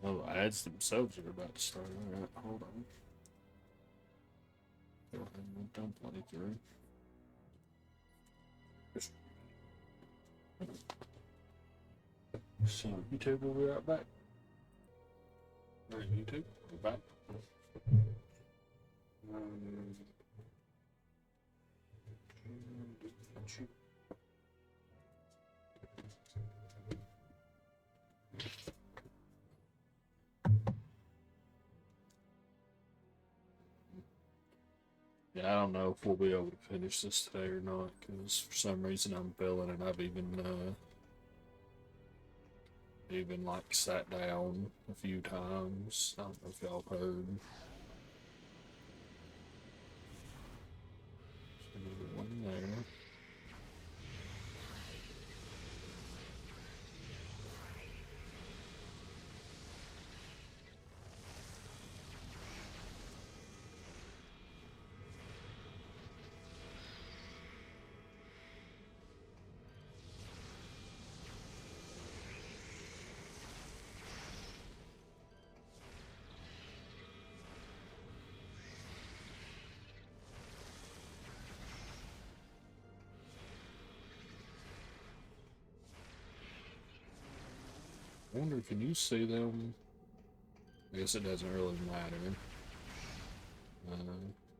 Oh, ads themselves are about to start. Alright, hold on. Go ahead and dump 23. So, YouTube will be right back. Alright, YouTube, we're back. Yeah, I don't know if we'll be able to finish this today or not, because for some reason I'm feeling it. I've even like sat down a few times. I don't know if y'all heard. So, one there. I wonder, can you see them? I guess it doesn't really matter.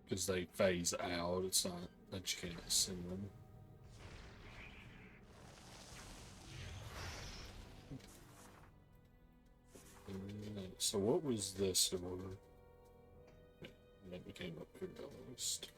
Because they phase out. It's not that you can't see them. So what was this order? That became up here at least.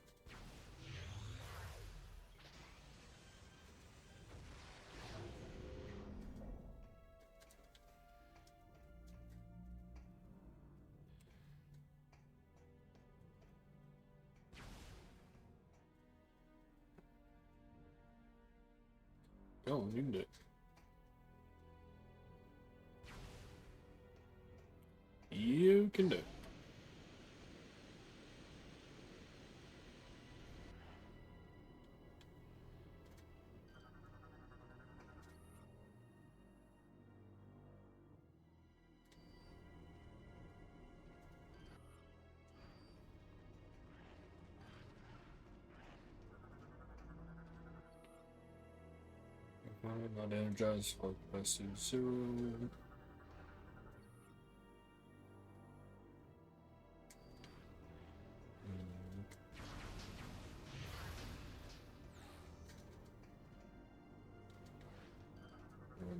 Oh, you can do it. You can do it. Not energized, spark capacity 0.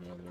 Another.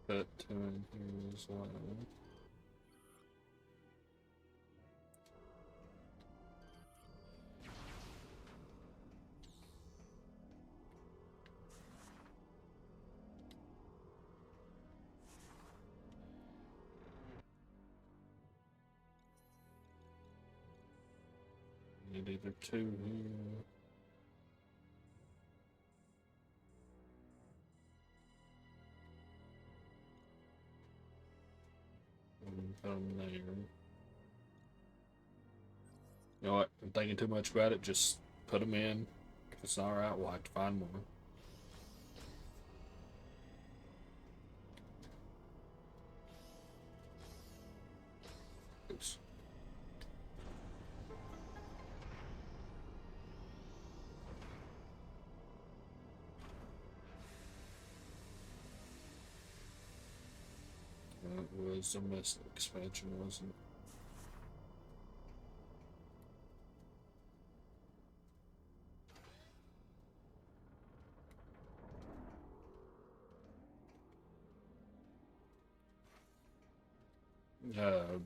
Cut to in here as well. Need either 2 here. And put 'em there. You know what? I'm thinking too much about it. Just put them in. If it's not right, we'll have to find more. Oops. That was a missile expansion, wasn't it?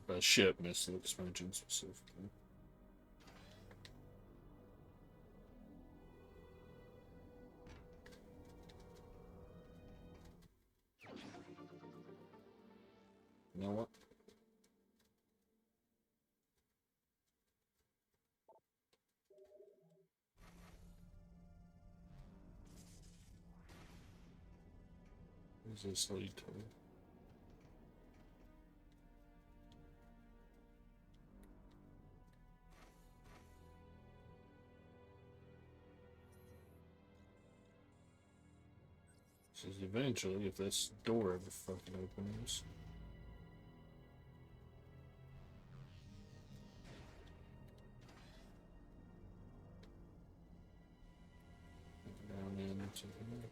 A ship missile expansion specifically. You know what? does this lead to? This is eventually, if this door ever fucking opens. Down into here.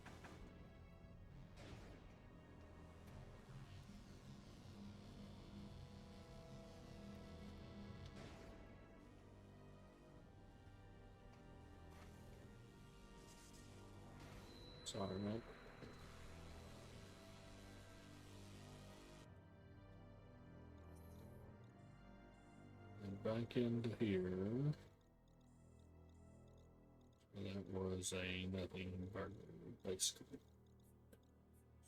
Sorry, mate. And back into here. That was a nothing burger, basically.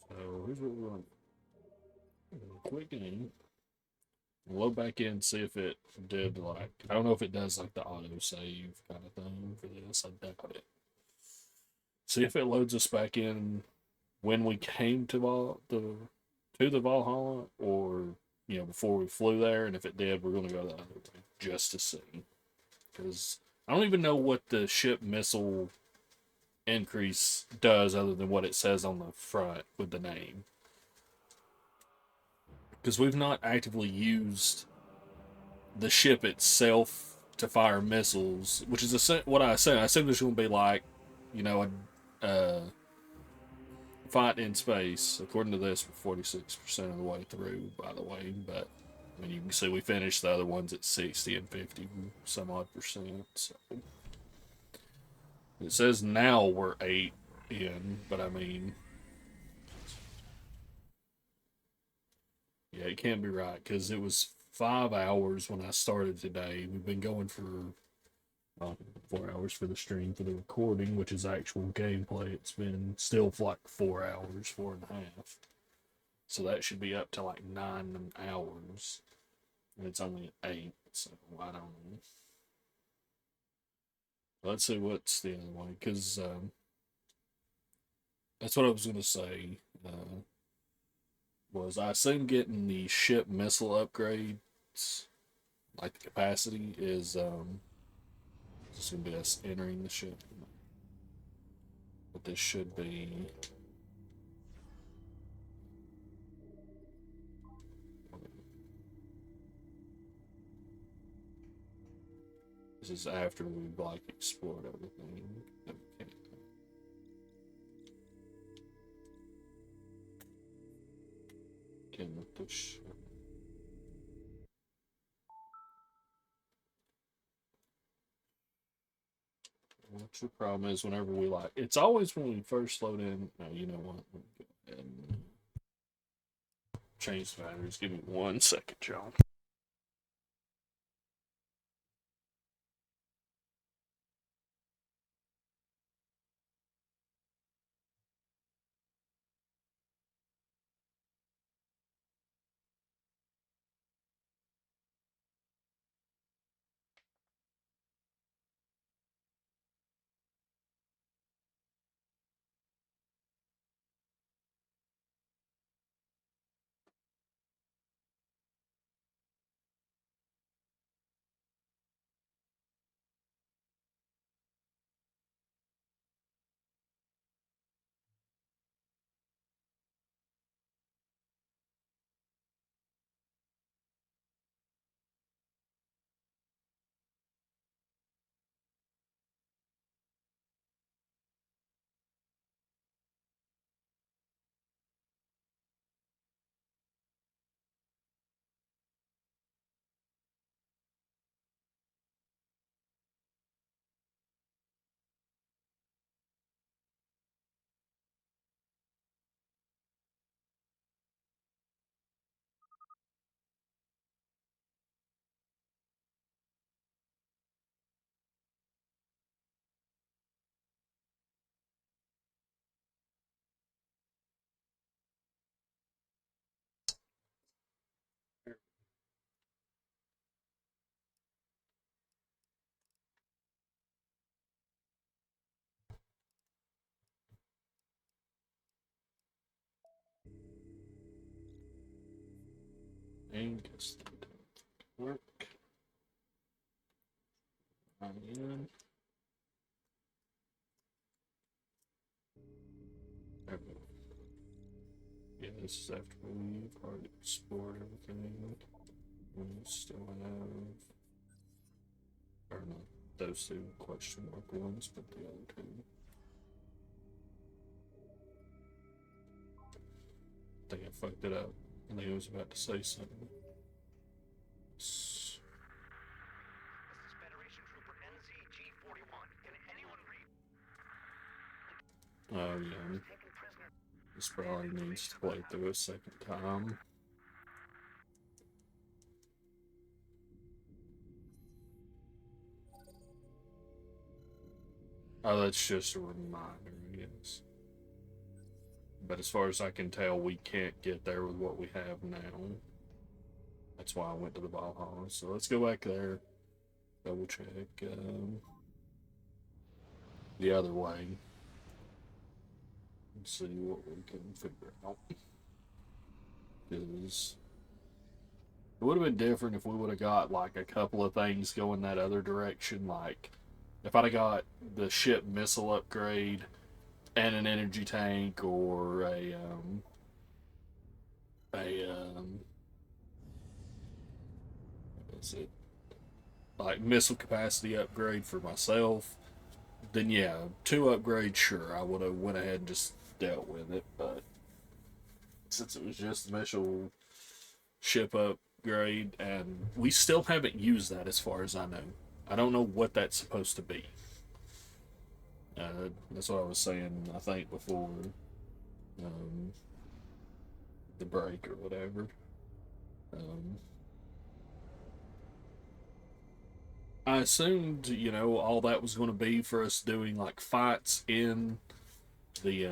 So here's what we want. Quick game. Load back in, see if it did like, I don't know if it does like the auto save kind of thing for this. I doubt it. See if it loads us back in when we came to the Valhalla, or before we flew there. And if it did, we're gonna go the other way just to see, because I don't even know what the ship missile increase does other than what it says on the front with the name. Because we've not actively used the ship itself to fire missiles, which is what I assume. I assume there's going to be like, a fight in space. According to this, we're 46% of the way through, by the way. But I mean, you can see we finished the other ones at 60 and 50 some odd percent. So it says now we're 8 in, but I mean, yeah, it can't be right because it was 5 hours when I started today. We've been going for 4 hours for the stream for the recording, which is actual gameplay. It's been still for like 4 hours, 4.5. So that should be up to like 9 hours. And it's only at 8, so I don't know. Let's see what's the other one, because that's what I was going to say. Was I assume getting the ship missile upgrades, like the capacity, is just gonna be us entering the ship. But this should be. This is after we've like explored everything. Okay. Can push. What's the problem is whenever we like, it's always when we first load in. No, you know what? Let me go ahead and change the batteries. Give me 1 second, John. And guess that don't work. In. There we go. Yeah, this is after we've already explored everything. We still have, or not those two question mark ones, but the other two. I think I fucked it up. I think I was about to say something. This is Federation Trooper NZG-41. Can anyone read? Oh yeah, Taken prisoner. this probably needs to play through a second time. Oh, that's just a reminder, I guess. But as far as I can tell, we can't get there with what we have now. That's why I went to the Valhalla. So let's go back there, double check the other way, and see what we can figure out. Because it would have been different if we would have got like a couple of things going that other direction. Like if I'd have got the ship missile upgrade and an energy tank, or a what is it, like missile capacity upgrade for myself, then yeah, 2 upgrades, sure, I would have went ahead and just dealt with it. But since it was just the missile ship upgrade, and we still haven't used that as far as I know. I don't know what that's supposed to be. That's what I was saying, I think, before the break or whatever. I assumed, all that was going to be for us doing like fights the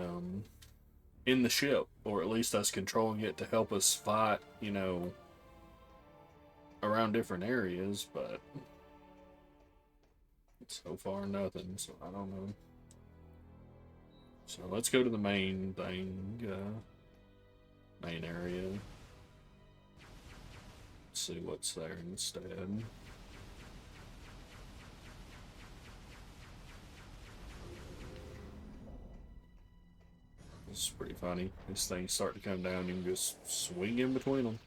in the ship, or at least us controlling it to help us fight, around different areas. But so far nothing. So I don't know. So let's go to the main thing, main area. See what's there instead. This is pretty funny. These things start to come down, you can just swing in between them.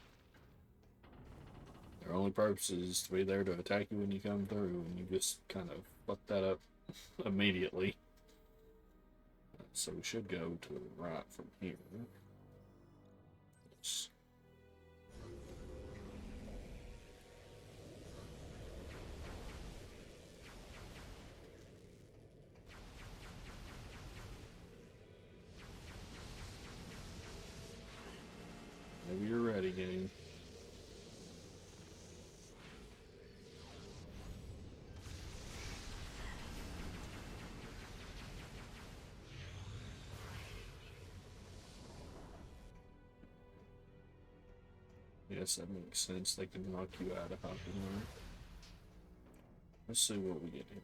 Their only purpose is to be there to attack you when you come through, and you just kind of fuck that up immediately. So we should go to the right from here. Yes. Maybe you're ready, game. Yes, that makes sense. They can knock you out of hopping there. Let's see what we get here.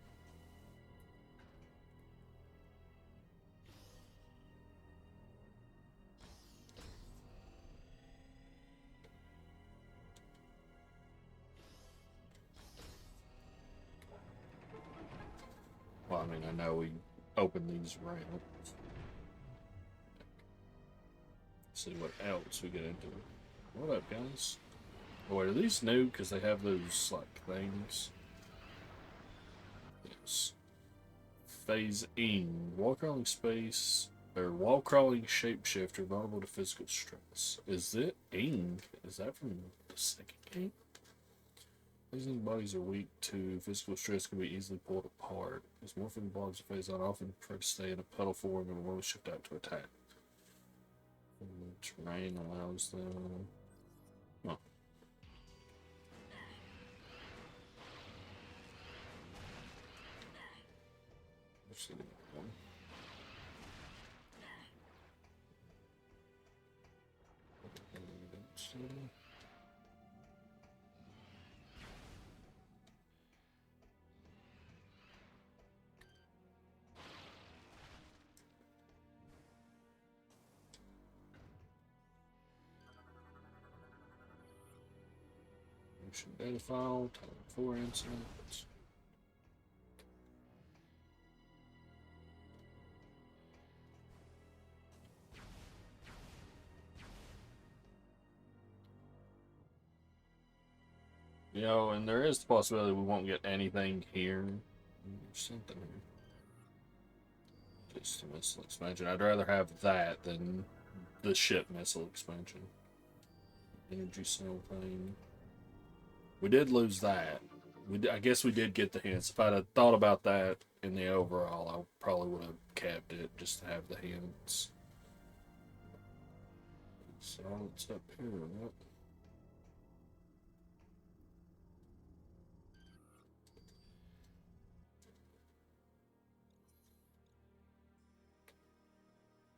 Well, I mean, I know we open these ramps. See what else we get into. What up, guys? Oh, wait, are these new? Because they have those, like, things. Yes. Phase in. Wall crawling space, or wall crawling shapeshifter vulnerable to physical stress. Is it ing? Is that from the second game? These bodies are weak to physical stress, can be easily pulled apart. As morphing blobs phase out, often prefer to stay in a pedal form and will shift out to attack. Terrain allows them. Oh. Let's see one. Motion data file, Title 4 incident. You know, and there is the possibility we won't get anything here. There's something here. Just a missile expansion. I'd rather have that than the ship missile expansion. Energy cell thing. We did lose that. I guess we did get the hints. If I'd have thought about that in the overall, I probably would have kept it just to have the hints. So it's up here, right?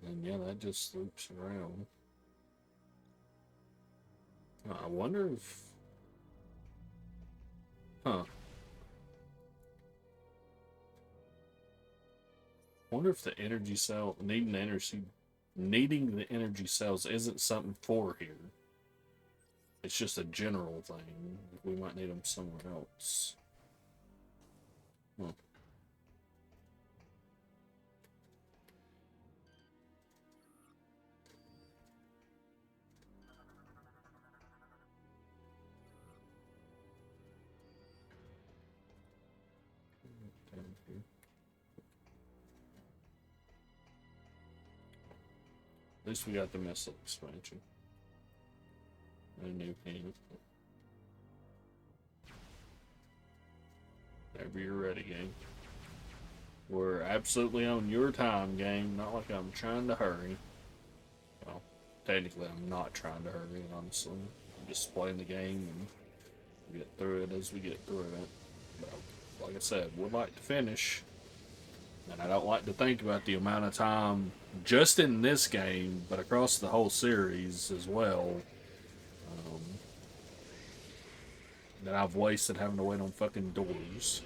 And yeah, that just loops around. I wonder if... Huh. Wonder if the energy cell... Needing the energy cells isn't something for here. It's just a general thing. We might need them somewhere else. Huh. Down here. At least we got the missile expansion. A new hint. Whenever you're ready, game. We're absolutely on your time, game. Not like I'm trying to hurry. Well, technically I'm not trying to hurry, honestly. I'm just playing the game and we get through it as we get through it. But like I said, would like to finish. And I don't like to think about the amount of time just in this game, but across the whole series as well, that I've wasted having to wait on fucking doors.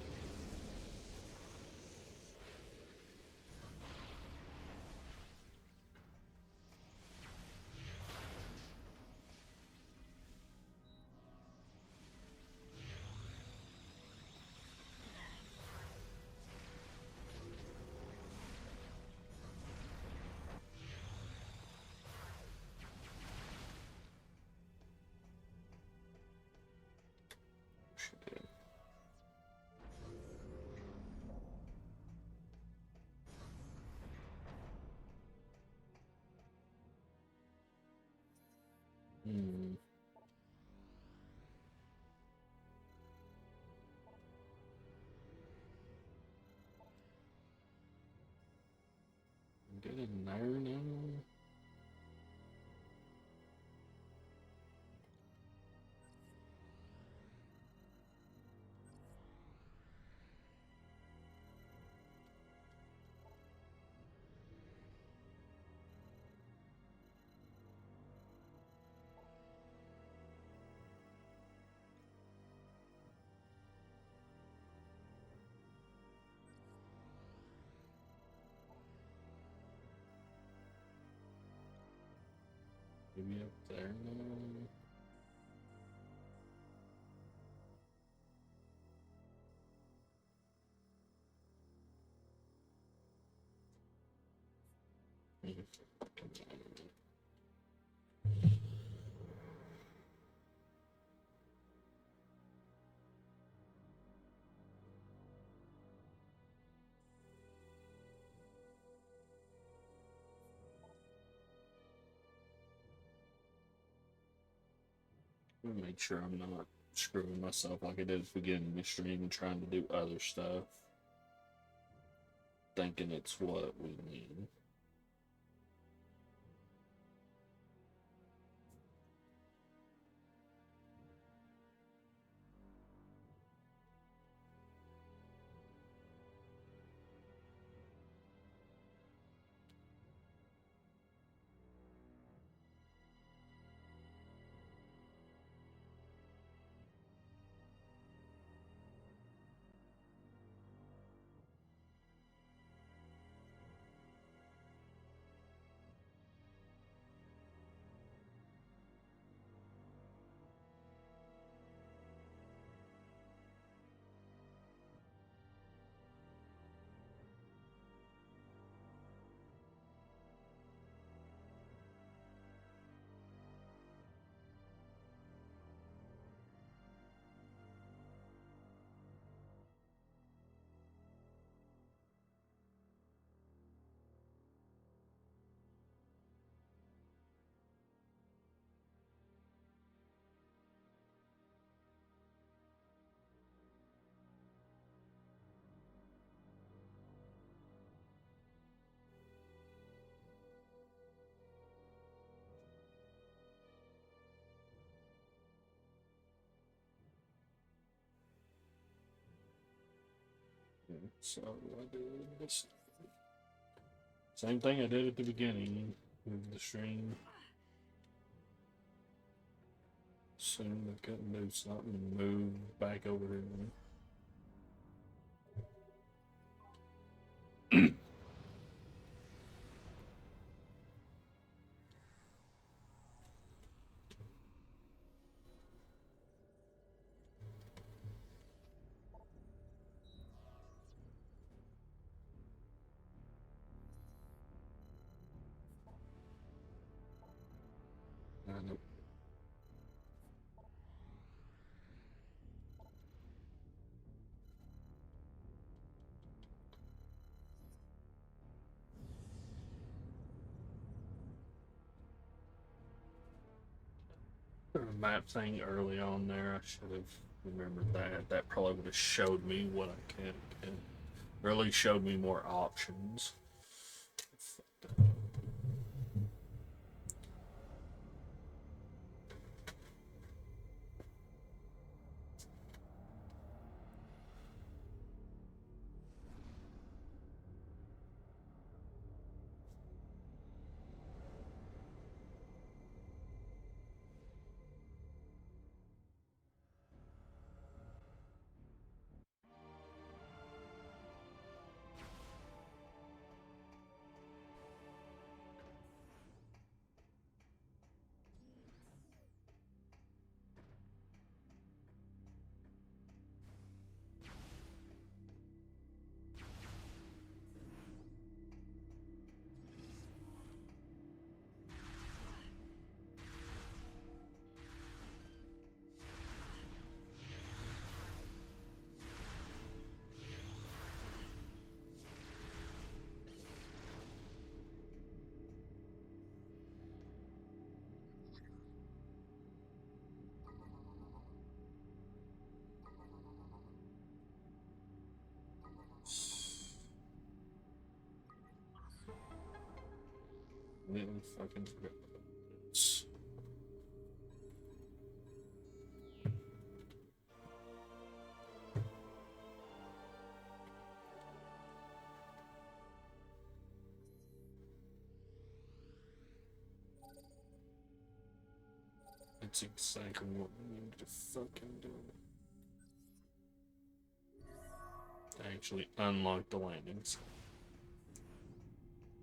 Hmm. Get in there now. Maybe up there now. Make sure I'm not screwing myself like I did at the beginning of the stream and trying to do other stuff. Thinking it's what we need. So I did this. Same thing I did at the beginning with the stream. Soon I couldn't do something and move back over here. I know. The map thing early on there, I should have remembered that. That probably would have showed me what I can. Really showed me more options. Completely fucking forgot about this. It's exactly what we need to fucking do. To actually unlock the landings.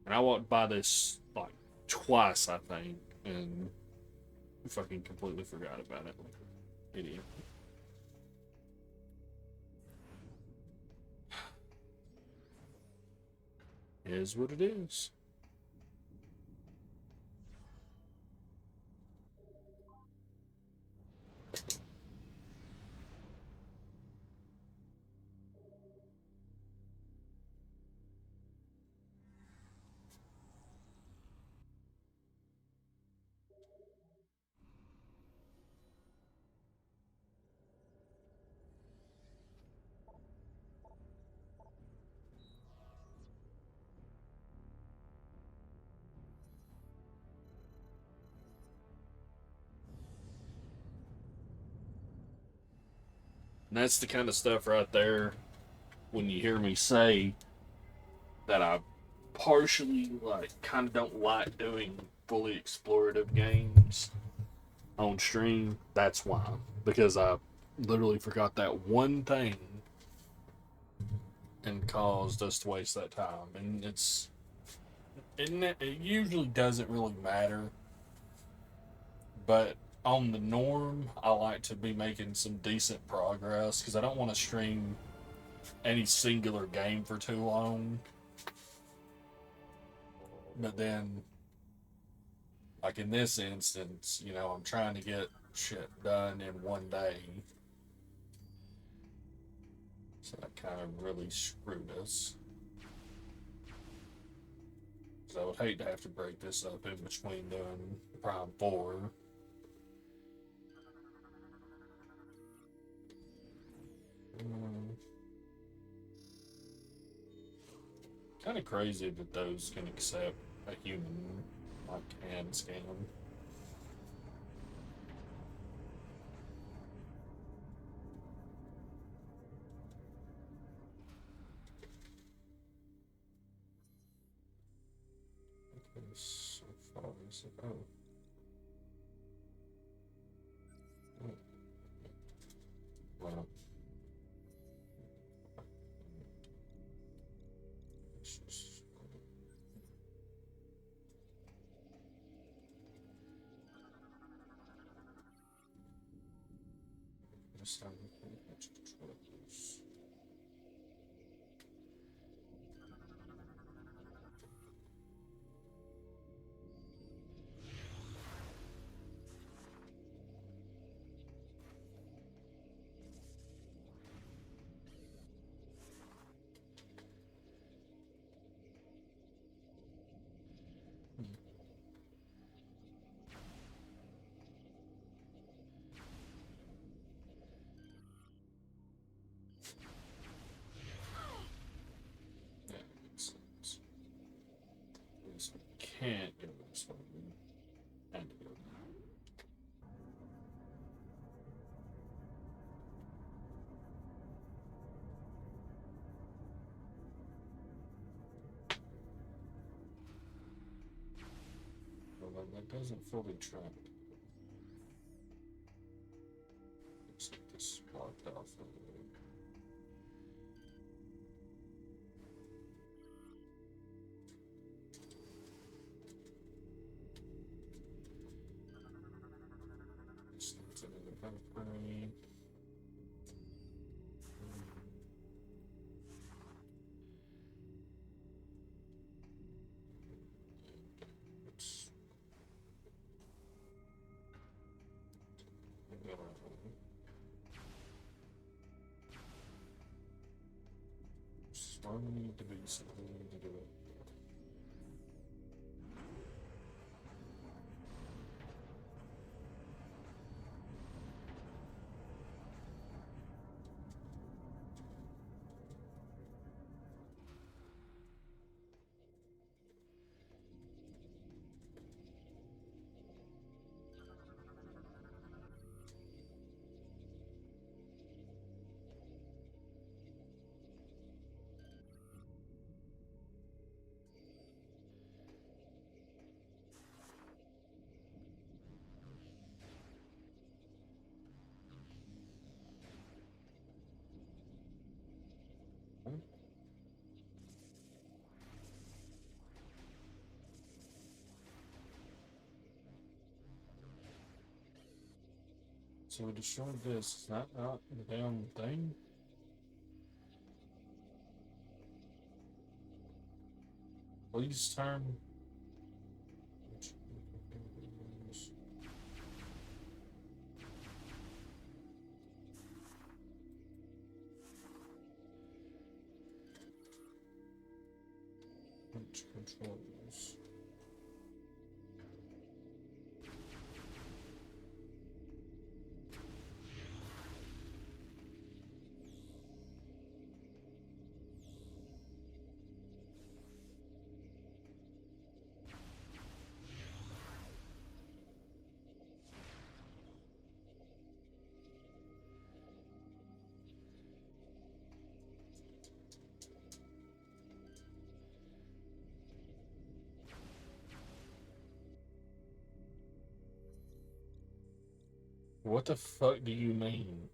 And I walked by this like twice, I think, and fucking completely forgot about it. Like an idiot. It is what it is. And that's the kind of stuff right there when you hear me say that I partially like kind of don't like doing fully explorative games on stream. That's why, because I literally forgot that one thing and caused us to waste that time. And it usually doesn't really matter, but on the norm, I like to be making some decent progress because I don't want to stream any singular game for too long. But then, like in this instance, I'm trying to get shit done in one day. So that kind of really screwed us. Because I would hate to have to break this up in between doing Prime 4. Kind of crazy that those can accept a human like hand scan. So far as it. Oh. Well. It's just. This time we can catch controllers. Yeah, makes sense. Yes, we can't do this one. And do it. Well, that doesn't fully track. Looks like this is blocked off a little. This needs another background. Let's go around. Why do we need to be something? We need to do it. Hmm? So we destroyed this. Is that not the damn thing? Please turn. Which controls? What the fuck do you mean?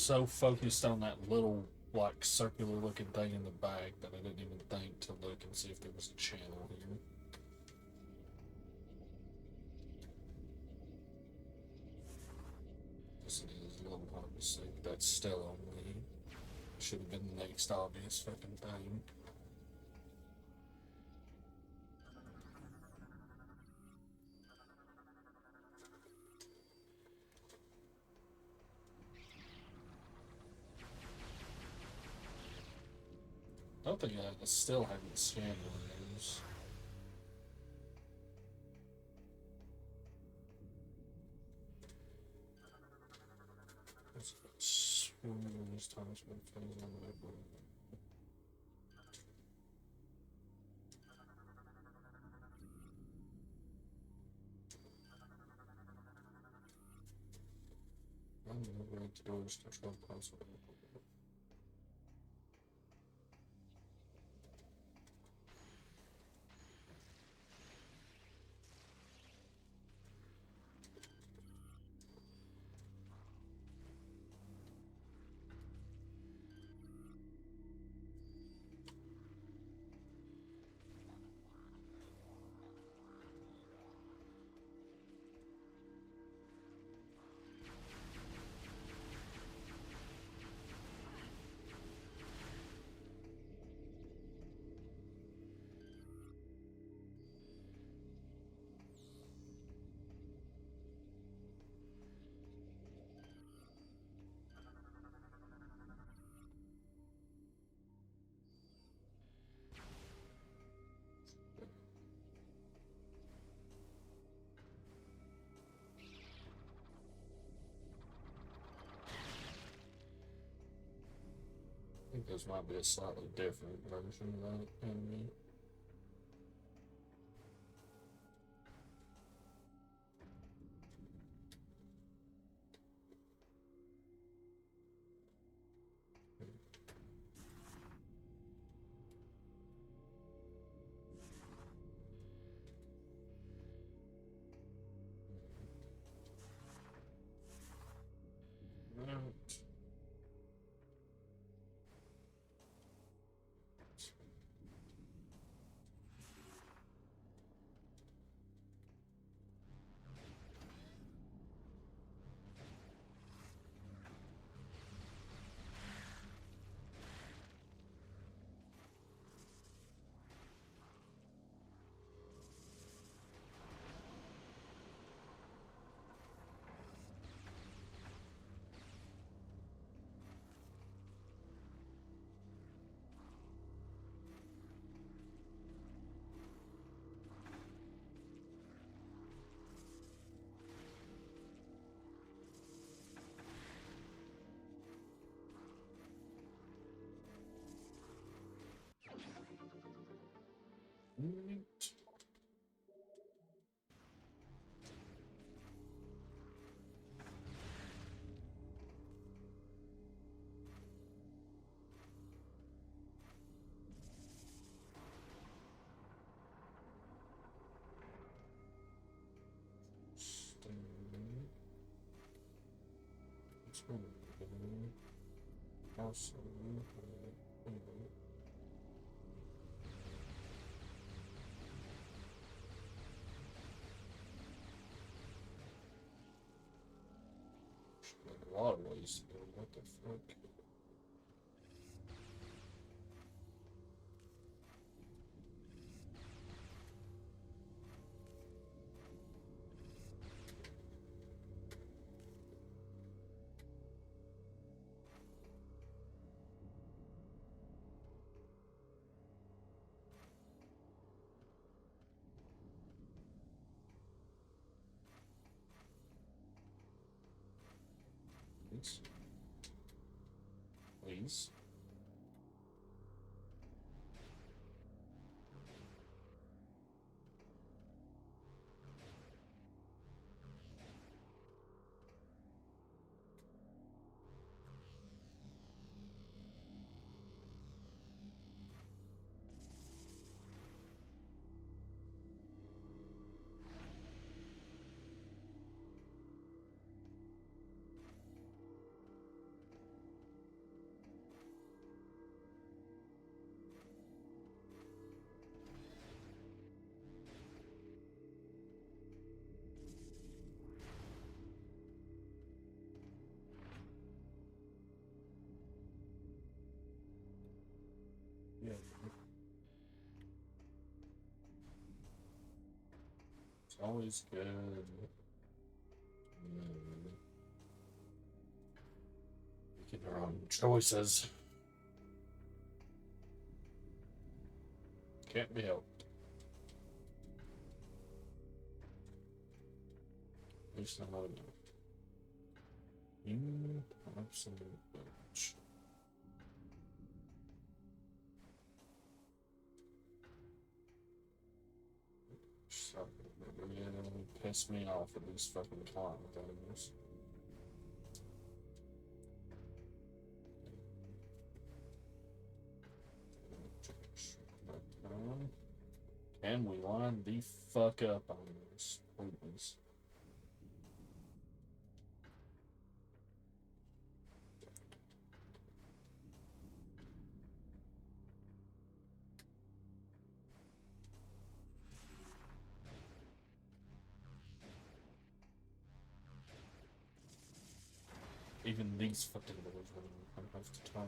so focused on that little, like, circular looking thing in the back that I didn't even think to look and see if there was a channel here. This is a little hard to see, but that's still on me. Should have been the next obvious fucking thing. I don't think I still haven't scanned one of those. This time's been frozen on the web. I'm gonna break the doors to control console. I think this might be a slightly different version of that enemy. Right. Right. A lot of ways to go. What the fuck? Please. Please. always good. Making our own choices. Can't be helped. At least I'm not enough. You absolute bitch. Stop it. You're gonna piss me off at these fucking climate animals. Can we line the fuck up on this, please? Even these fucking doors wouldn't have to turn.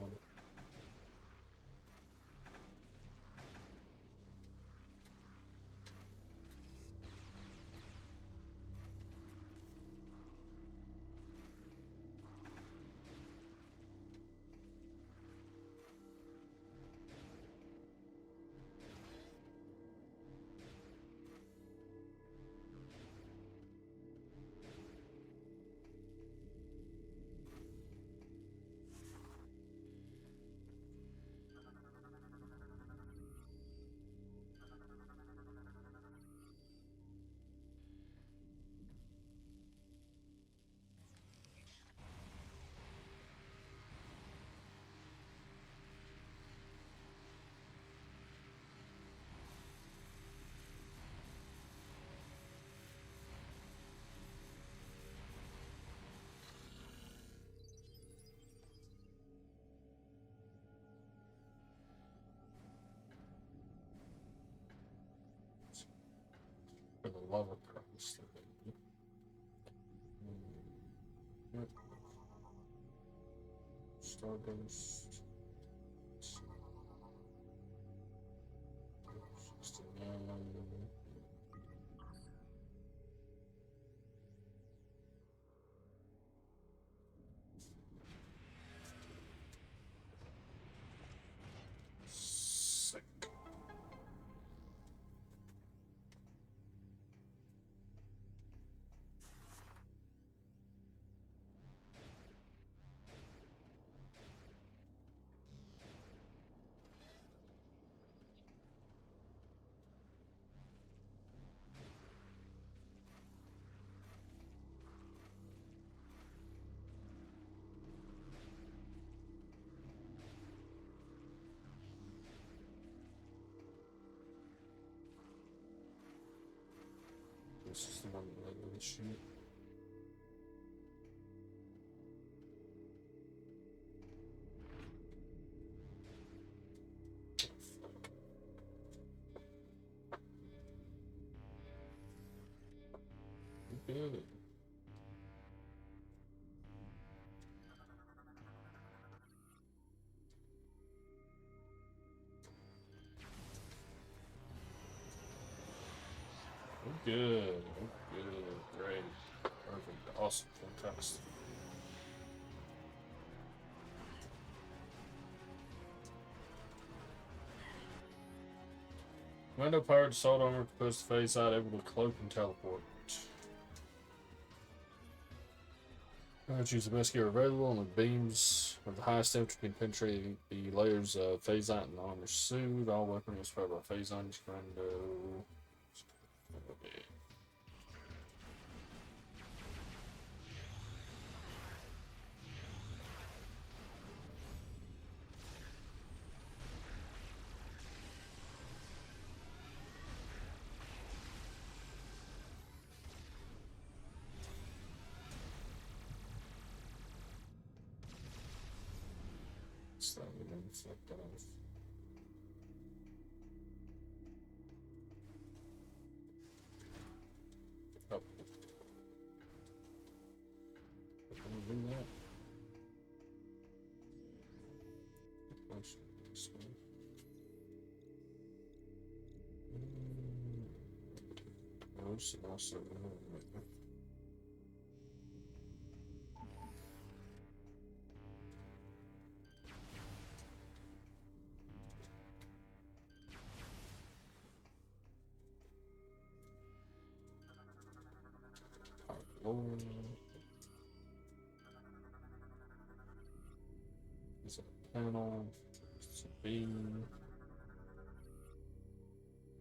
For the love of Christ. Stardust. Just sick. This is the one that I really shoot. Good. Good. Good. Great. Perfect. Awesome. Fantastic. Commando powered assault armor composed to phase out, able to cloak and teleport. Choose the best gear available, and the beams of the highest temperature can penetrate the layers of phase out and the armor suit. All weapons powered by phase on commando. Okay. So we didn't flip that off. Oh. Can we do that? Let's this way. close and also. Lord. It's a panel. It's a beam.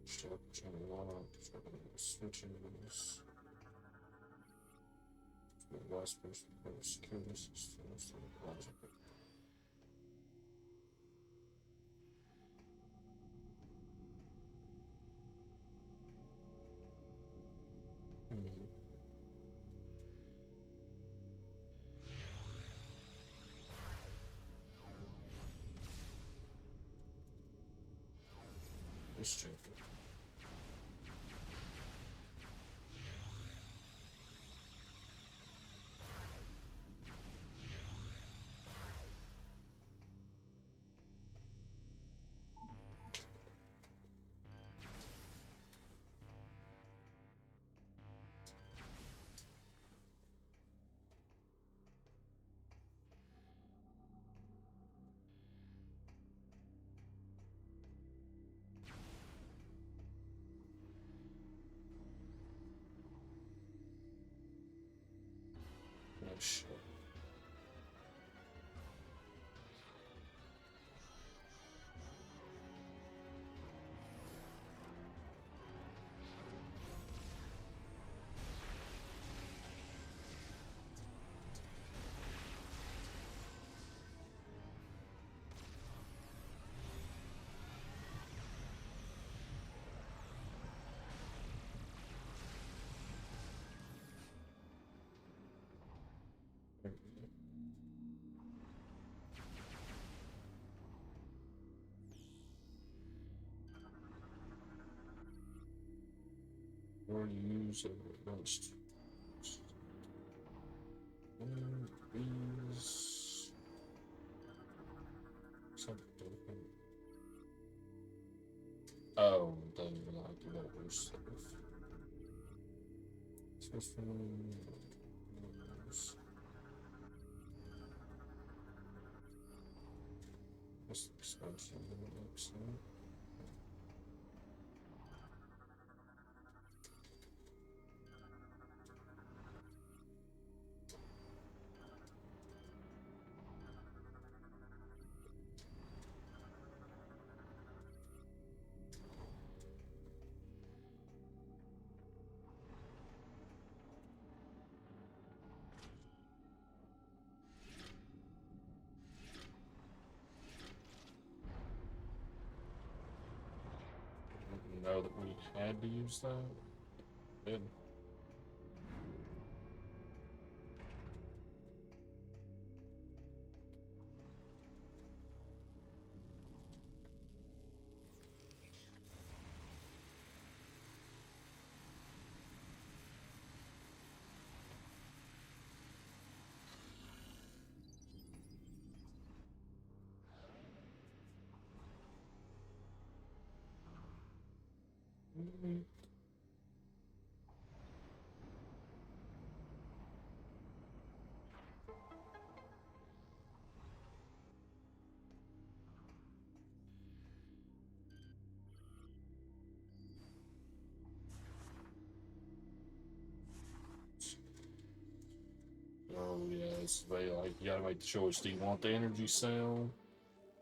Structure lock. Switches. The last person for the security systems. Let's check it. Oh shit. Already used most. These. Something different. Oh, they like lower stuff. System. This expensive. Excellent. Didn't know that we had to use that. Good. Oh yeah, it's very like you gotta make the choice. Do you want the energy cell,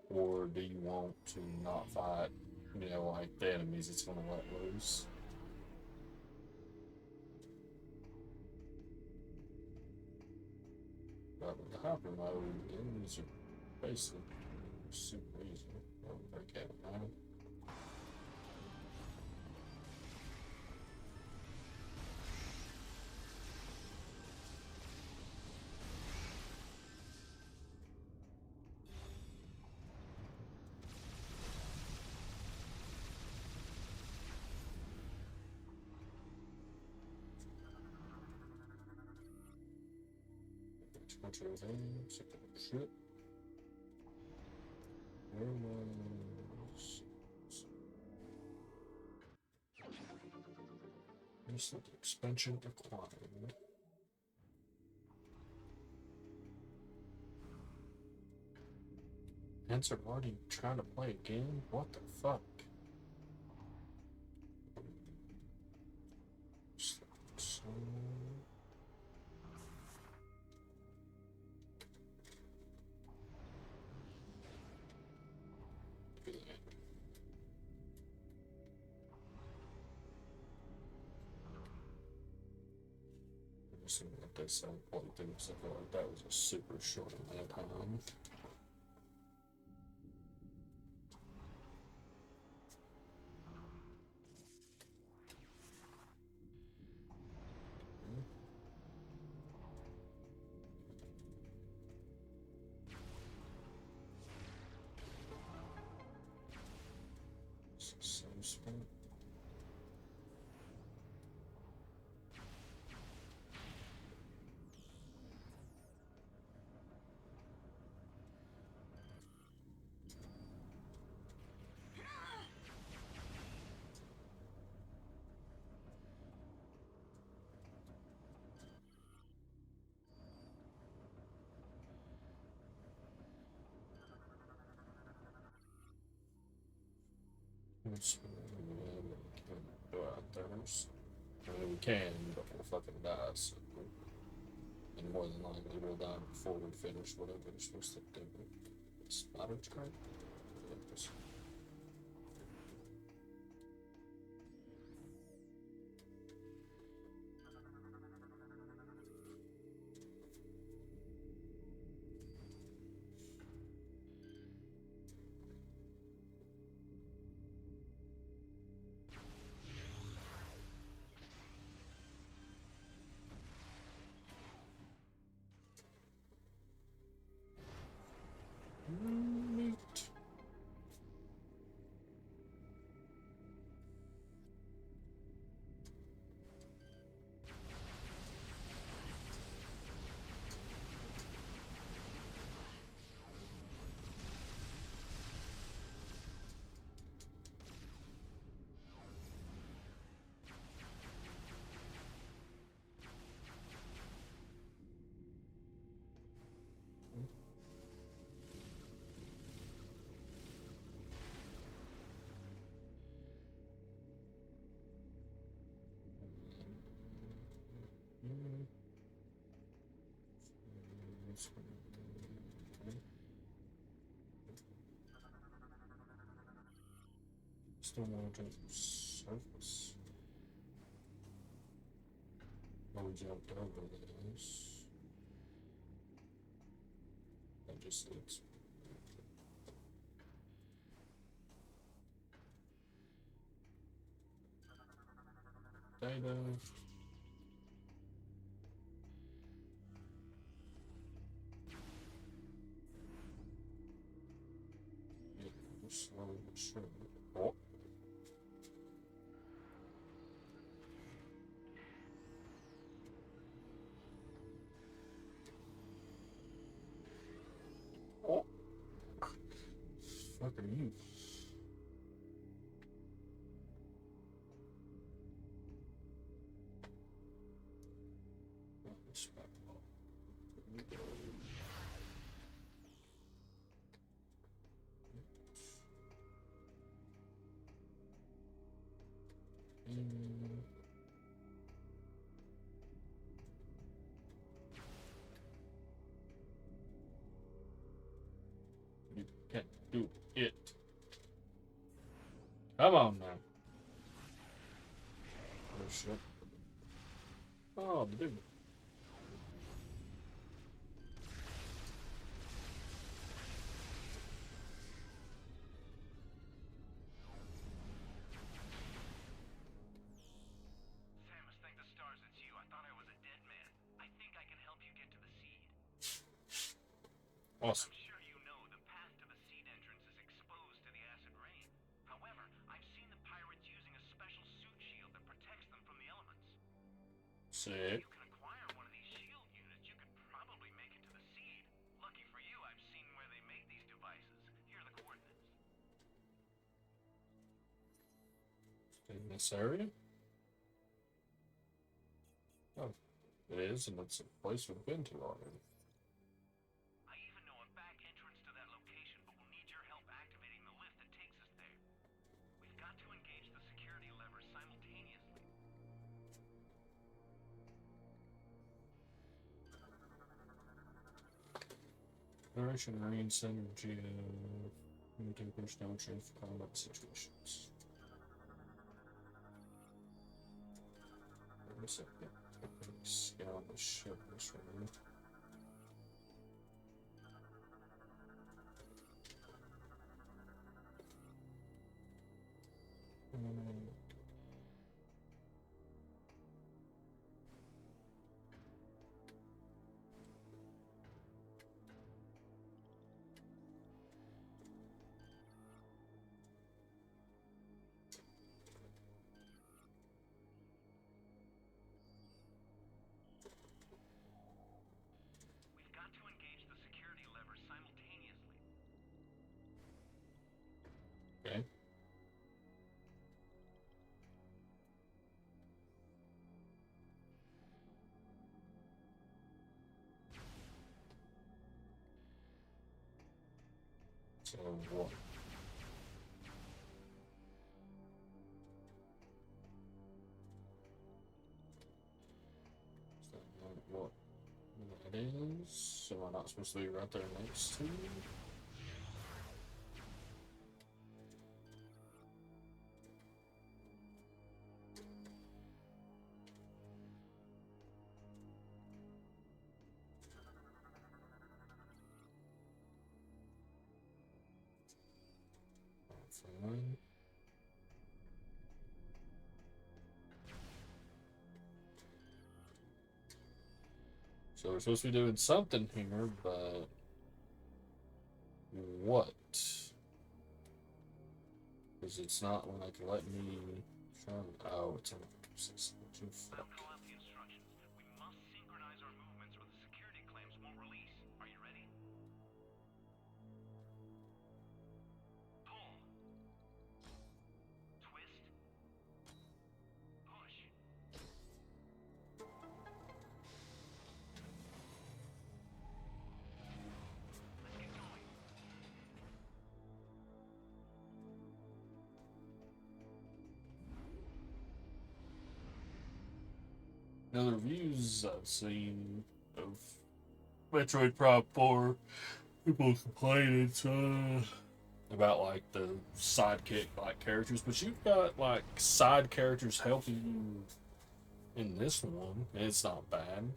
or do you want to not fight? You know, like the enemies it's gonna let loose. But with the hyper mode, the enemies are basically super easy. Oh, okay, now. Too much of everything, except for the shit. Where was... Just the expansion required. Answer already trying to play a game? What the fuck? So... See what they said, playthroughs. I feel like that was a super short amount of time. So smart. Let's go out there. I mean, we can, but we'll fucking die. So. And more than likely, we'll die before we finish whatever we're supposed to do. Spider trap? Neat. Still want to surface. Oh, we jumped over this. That just looks. Data. Yeah, slowly but surely. Oh. Oh. Fuck are you? Oh, this back wall. Here we go. You can't do it. Come on now. Oh shit. Oh, dude. Samus, thank the stars it's you. I thought I was a dead man. I think I can help you get to the seed. Awesome. I'm sure you know the path to the seed entrance is exposed to the acid rain. However, I've seen the pirates using a special suit shield that protects them from the elements. Sick. If you can acquire one of these shield units, you could probably make it to the seed. Lucky for you, I've seen where they make these devices. Here are the coordinates. In this area? It is, and it's a place we've been to already. I even know a back entrance to that location, but we'll need your help activating the lift that takes us there. We've got to engage the security levers simultaneously. Generation Marine Synergy maintain personnel trained for combat situations. Wait a second. Scan on the ship this one. We've got to engage the security levers simultaneously. Okay. So what? So what that is? Am I not supposed to be right there next to you? Fine. So we're supposed to be doing something here, but what? Because it's not like letting me. Oh, it's on I'll call out the instructions. We must synchronize our movements or the security claims won't release. Are you ready? Pull. Twist. Push. Let's get going. Now the reviews I've seen of Metroid Prime 4, people complaining about like the sidekick like characters, but you've got like side characters helping you in this one, and it's not bad.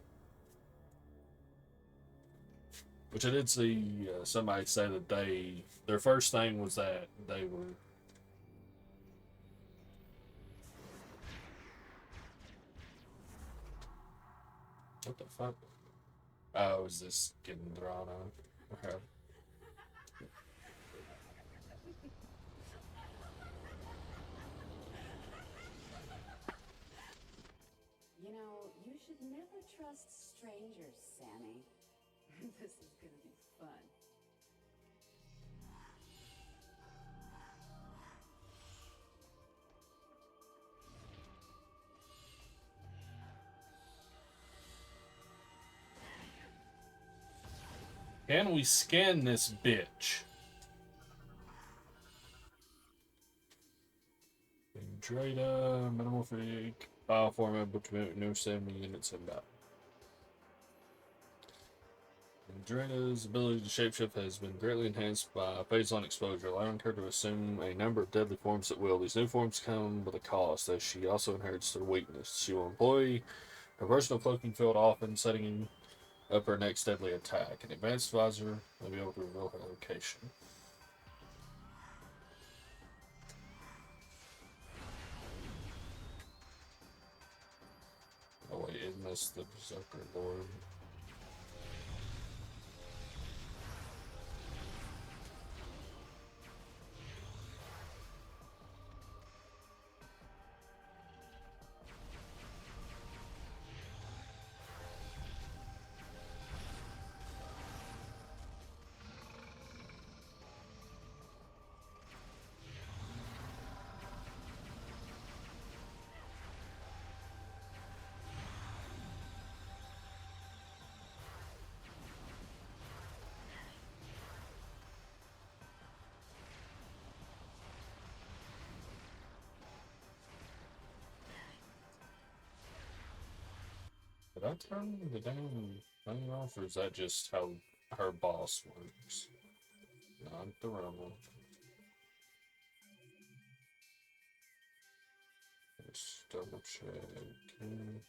Which I did see somebody say that their first thing was that they were. What the fuck? Oh, is this getting drawn out? Okay. You know, you should never trust strangers, Sammy. This is gonna be fun. Can we scan this bitch? Data, metamorphic, file format, between no 70 units of battle. Draina's ability to shapeshift has been greatly enhanced by phase-on exposure, allowing her to assume a number of deadly forms at will. These new forms come with a cost, as she also inherits their weakness. She will employ her personal cloaking field often, setting up her next deadly attack. An advanced visor will be able to reveal her location. Oh wait, isn't this the Berserker Lord? Did I turn the damn thing off, or is that just how her boss works? Not the rebel. Let's double check. Okay.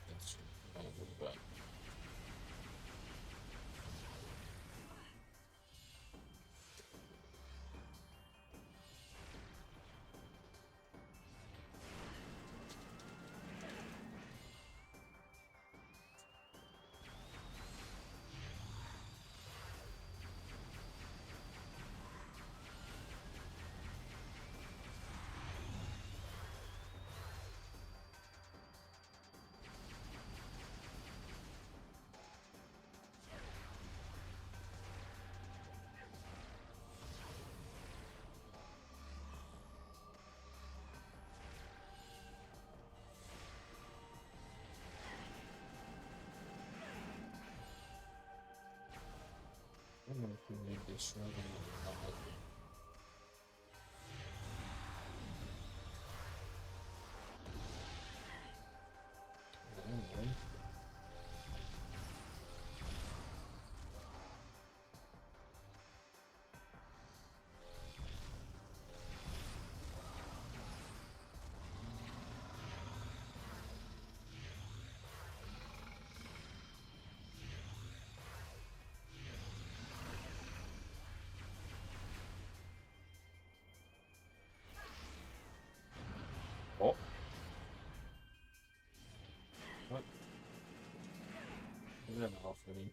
That's back. I don't know if we need this rebel or not. Anyway. Oh. What? Get that off of me.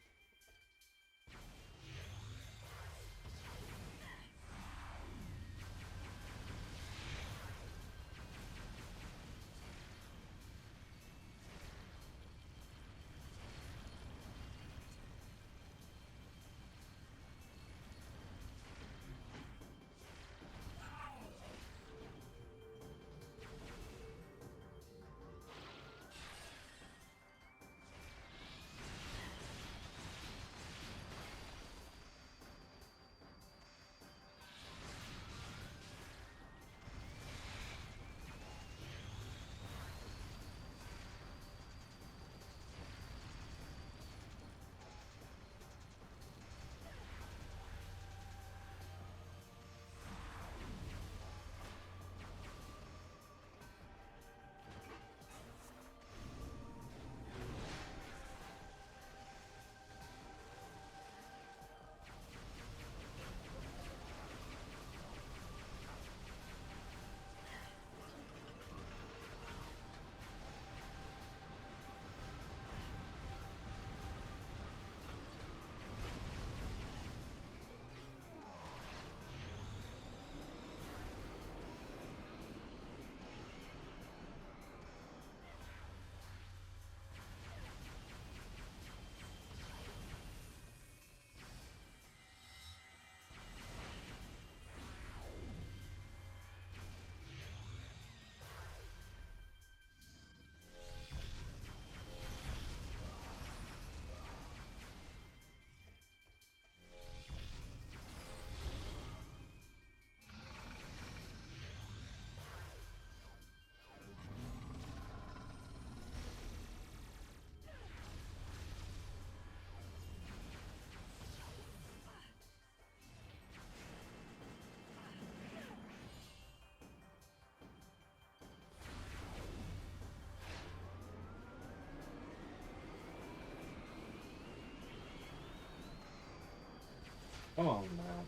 Come on now.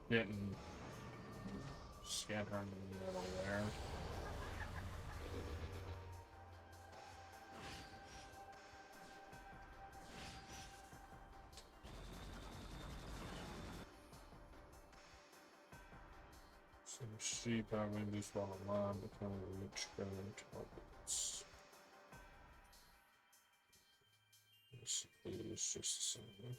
Getting scattering in the middle there. Some sheep are induced while alive become rich current targets. This is just the same.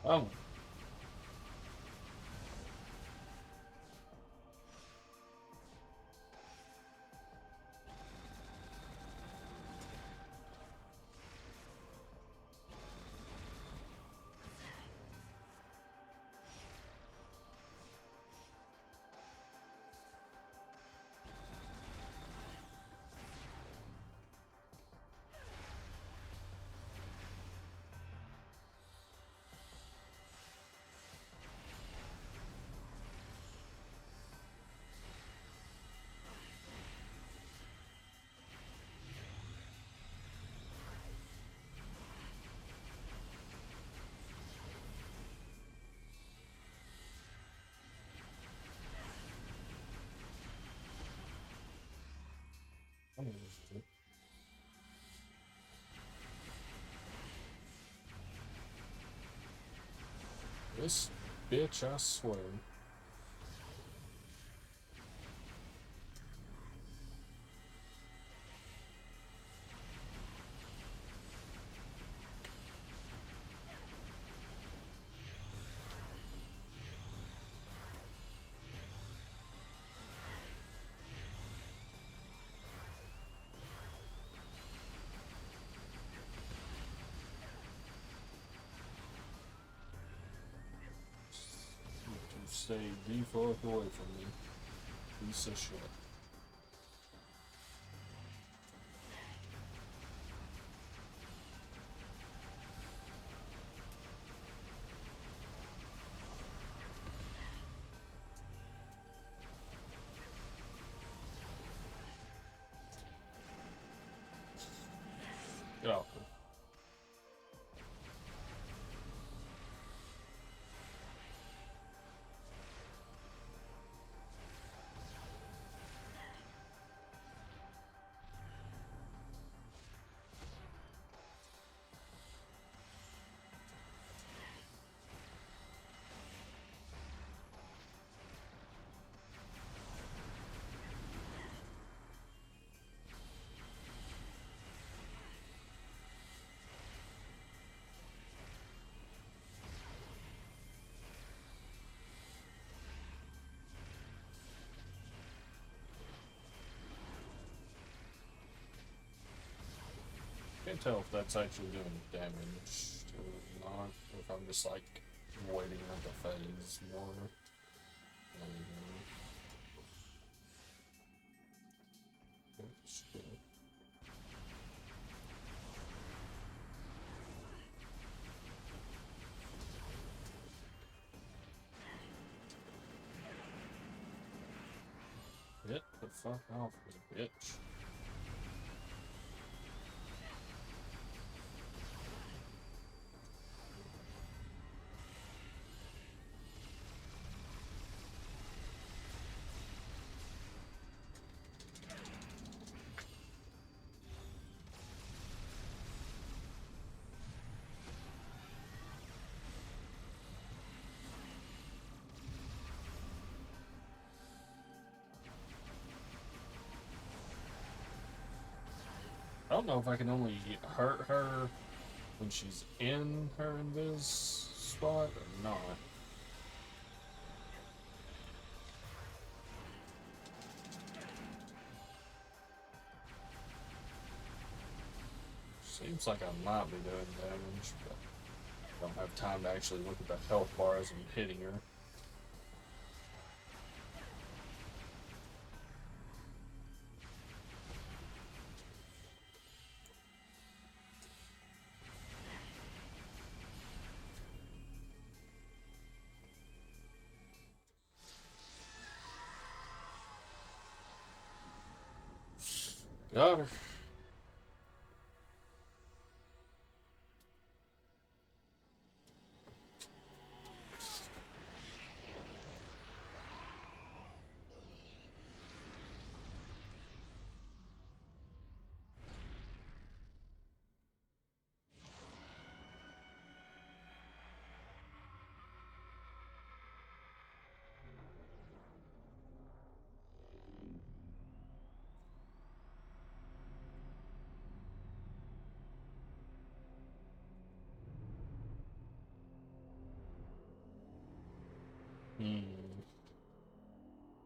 Oh. This bitch, I swear. Stay the fuck away from me. Piece of shit. Get off me. Can't tell if that's actually doing damage to it or not, or if I'm just like waiting out the phase more. That's good. Get the fuck off me, bitch. I don't know if I can only hurt her when she's in her invis spot or not. Seems like I might be doing damage, but I don't have time to actually look at the health bar as I'm hitting her. Got her.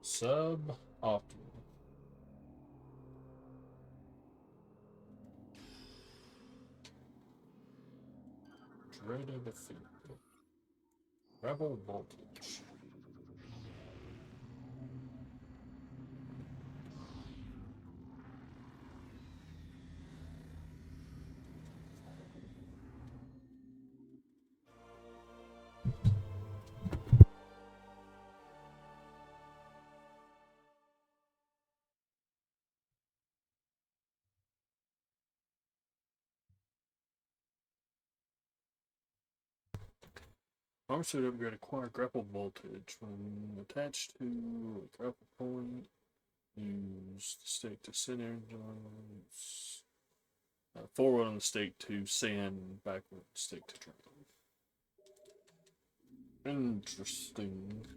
Sub-optimal. Dreaded defeat. Rebel voltage. Armor suit upgrade acquire grapple voltage. When attached to a grapple point, use the stick to send energies. Forward on the stick to send, backward stick to drain. Interesting.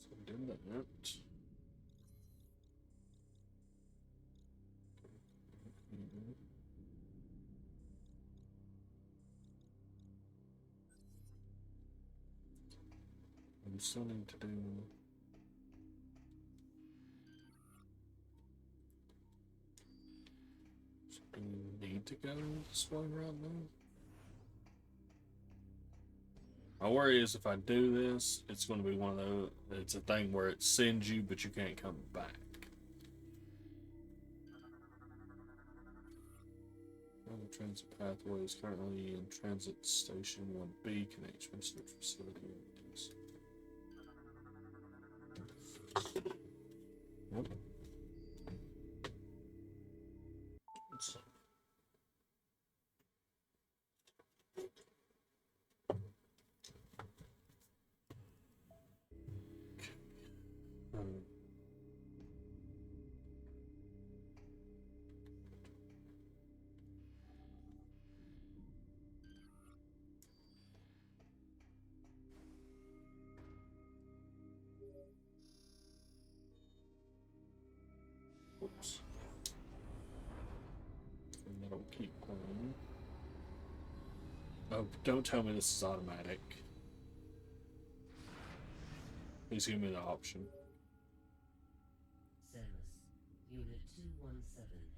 So do that. I'm still need to do. So do we need to go this way right now? My worry is if I do this, it's going to be one of those. It's a thing where it sends you, but you can't come back. The transit pathway is currently in transit station 1B, connects research facility. Yep. Let's Oops. And that'll keep going. Oh, don't tell me this is automatic. Please give me the option. Samus, Unit 217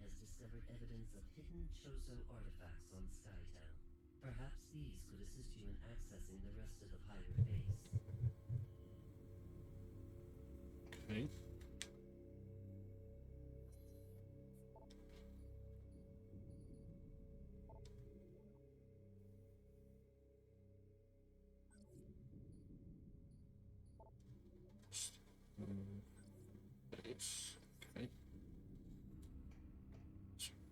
has discovered evidence of hidden Chozo artifacts on Skytown. Perhaps these could assist you in accessing the rest of the pirate base. Nice. Okay.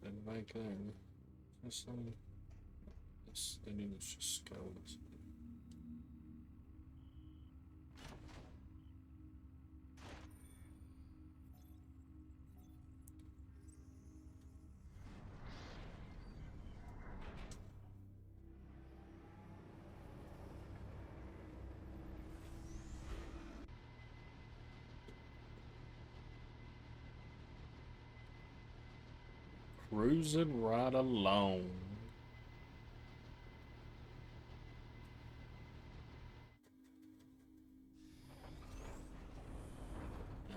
Then back there. This one. This. Then you just go. Cruising right along.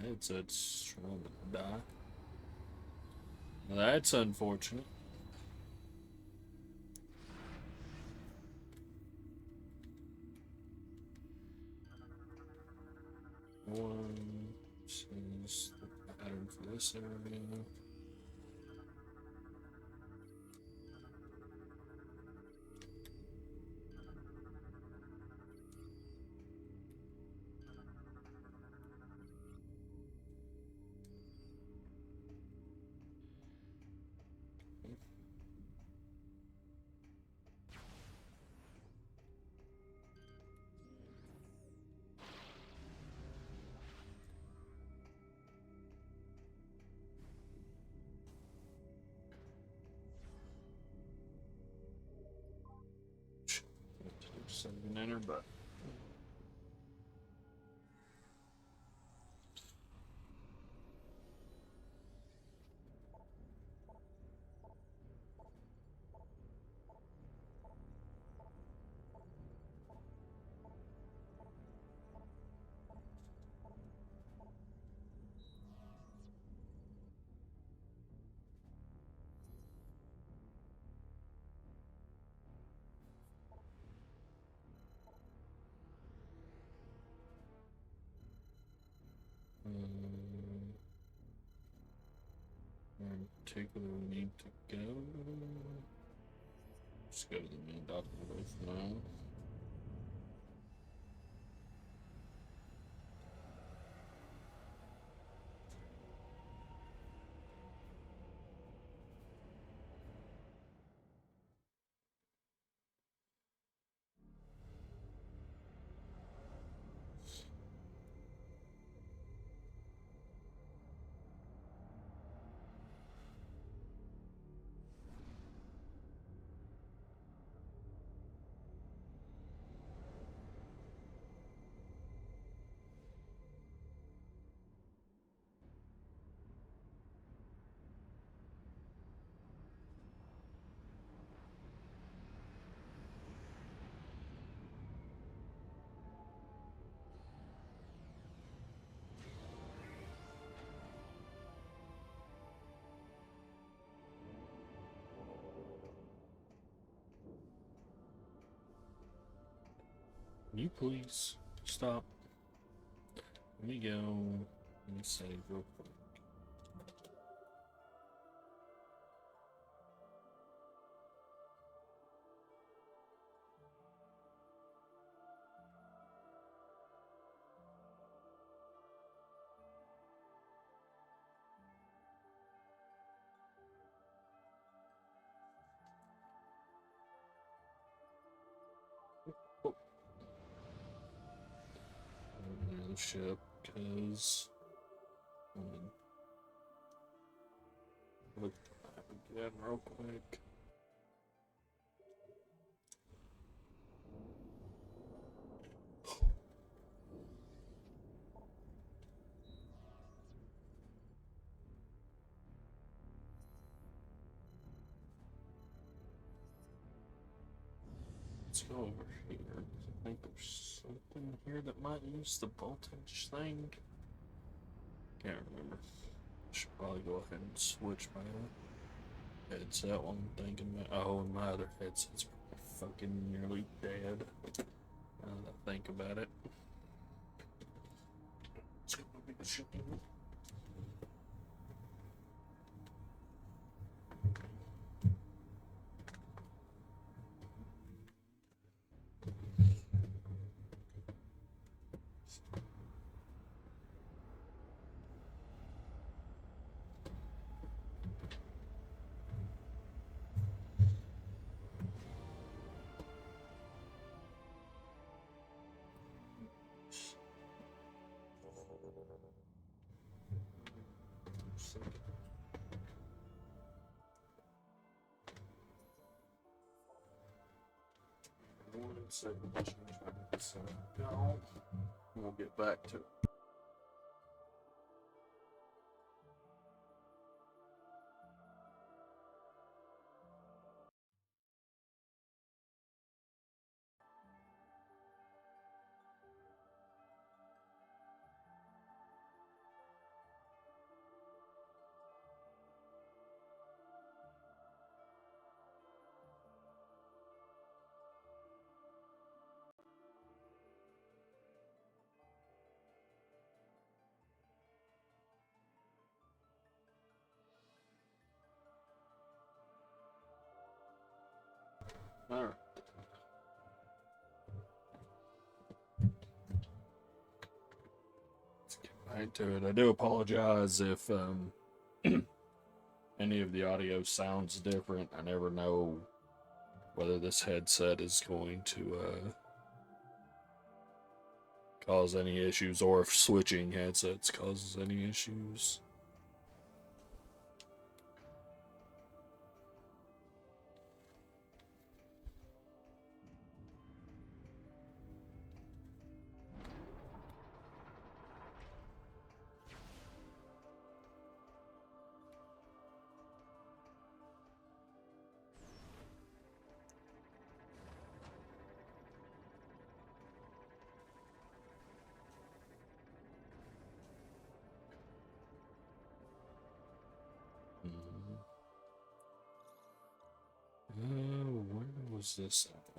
It's trying to die. That's unfortunate. One says the pattern for this area. Something in her butt. Where in particular we need to go? Just go to the main doctor booth now. Can you please stop? Let me go. Let me save real quick. Ship, because look again real quick. Let's go over here. I think there's something here that might use the voltage thing. Can't remember. Should probably go ahead and switch my headset while I'm thinking about. Oh, and my other headset's fucking nearly dead. Now that I think about it. Let's go over the shipping. second. One second. Change my sound down. We'll get back to it. All right. Let's get back to it. I do apologize if any of the audio sounds different. I never know whether this headset is going to cause any issues or if switching headsets causes any issues. Where was this at?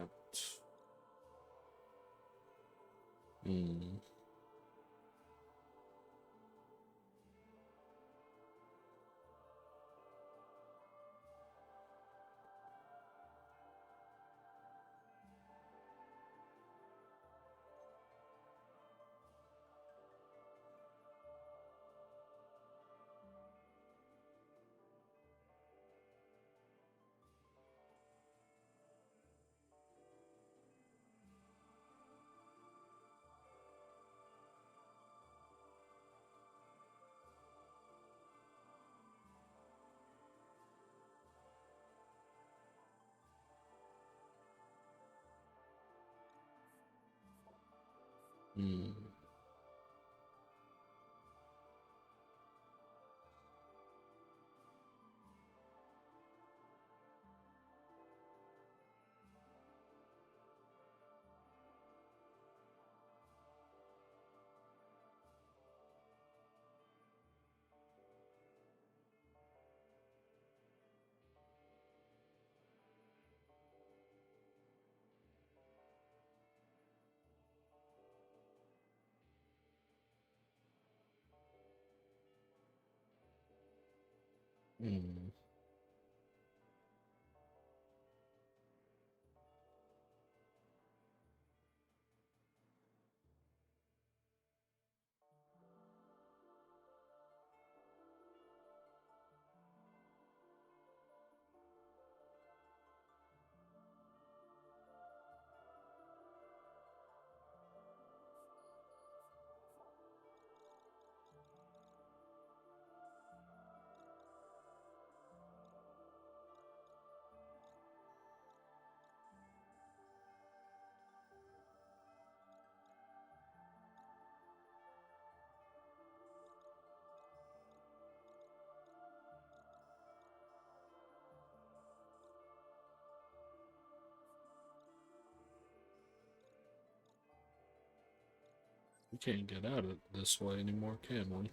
We can't get out of this way anymore, can we?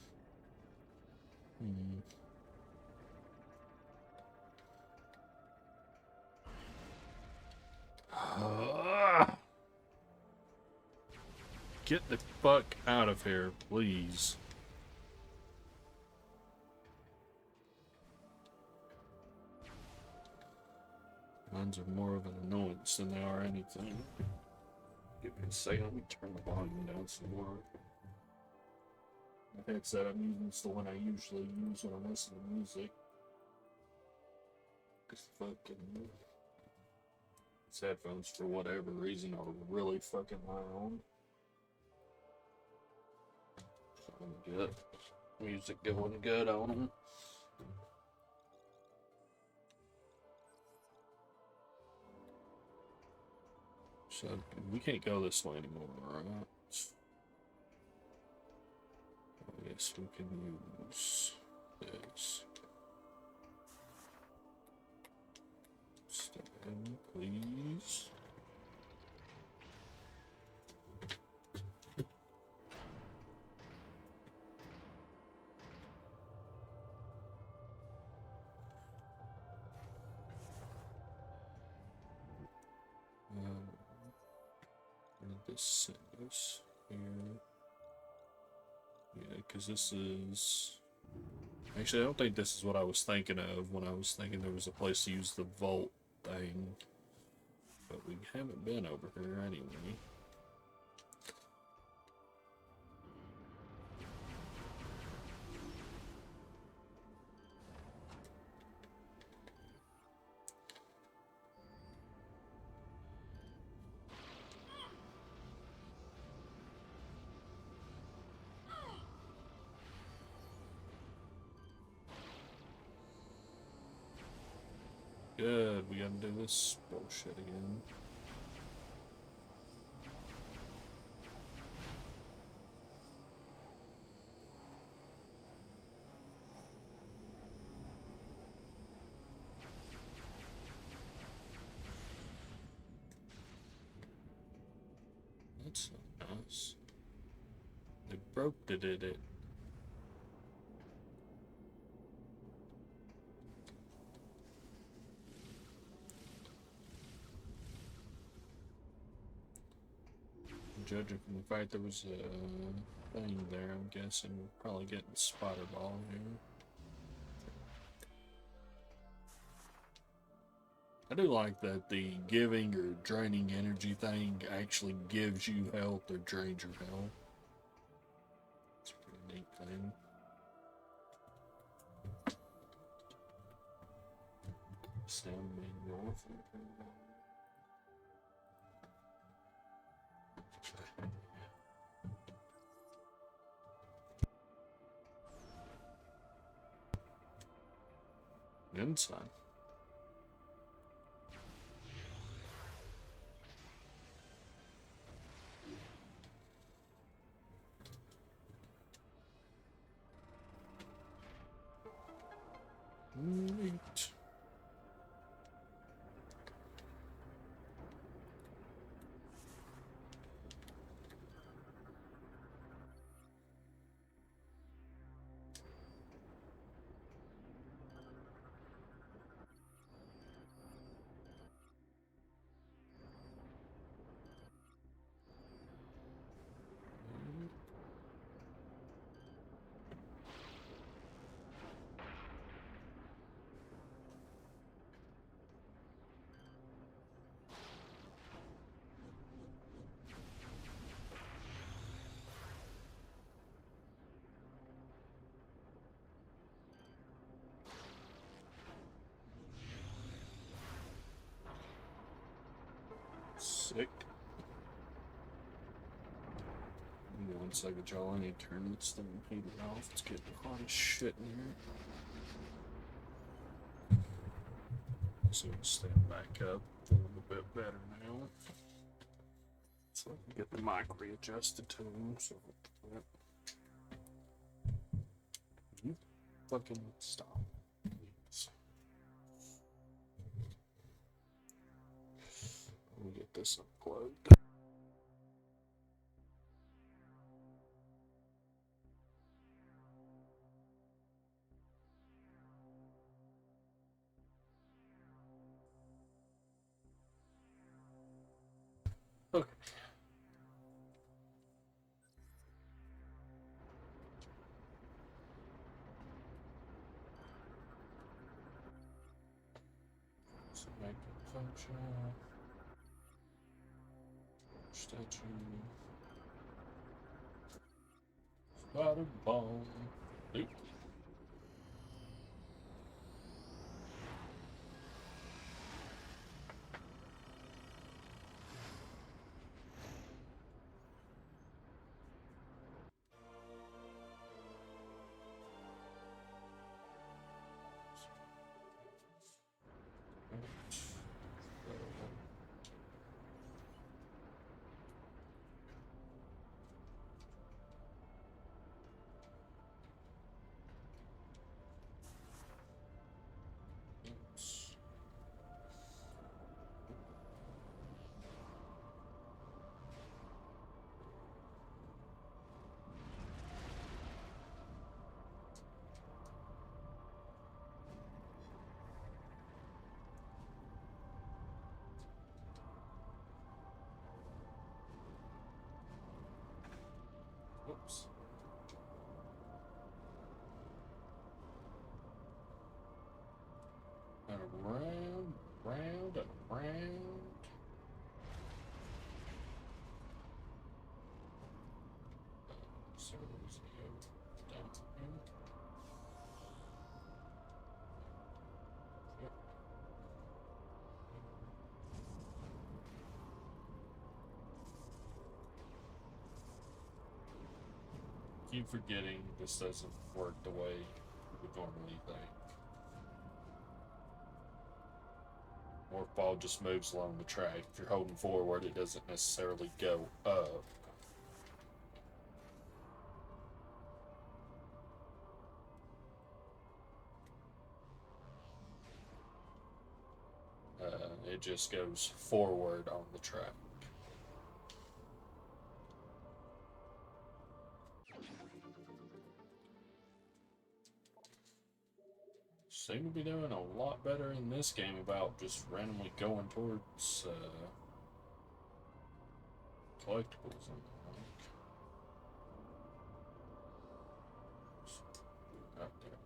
Get the fuck out of here, please. Mines are more of an annoyance than they are anything. Give me a second, let me turn the volume down some more. The headset I'm using is the one I usually use when I'm listening to music. Cause fucking these headphones, for whatever reason, are really fucking loud. So I'm good. Music going good on them. So we can't go this way anymore, right? I guess we can use this. Stand, please. This is here. Yeah, because this is. Actually, I don't think this is what I was thinking of when I was thinking there was a place to use the vault thing. But we haven't been over here anyway. Good, we gotta do this bullshit again. That's not nice. They broke it. Judging from the fact there was a thing there, I'm guessing we're probably getting spider ball here. I do like that the giving or draining energy thing actually gives you health or drains your health. It's a pretty neat thing. Stand north. Inside. Neat. Sick. Give me 1 second, y'all. I need to turn this thing heated off. It's getting hot as shit in here. So I'm stand back up a little bit better now. So I can get the mic readjusted to them. So you fucking stop. Let me get this unplugged. Okay. So make it functional. Statue. Spider ball. Oop. And around, round, and around. So let's go down here. Yep. Keep forgetting this doesn't work the way you would normally think. Or if ball just moves along the track. If you're holding forward, it doesn't necessarily go up. It just goes forward on the track. Seem to be doing a lot better in this game about just randomly going towards collectibles and the like. So, out there.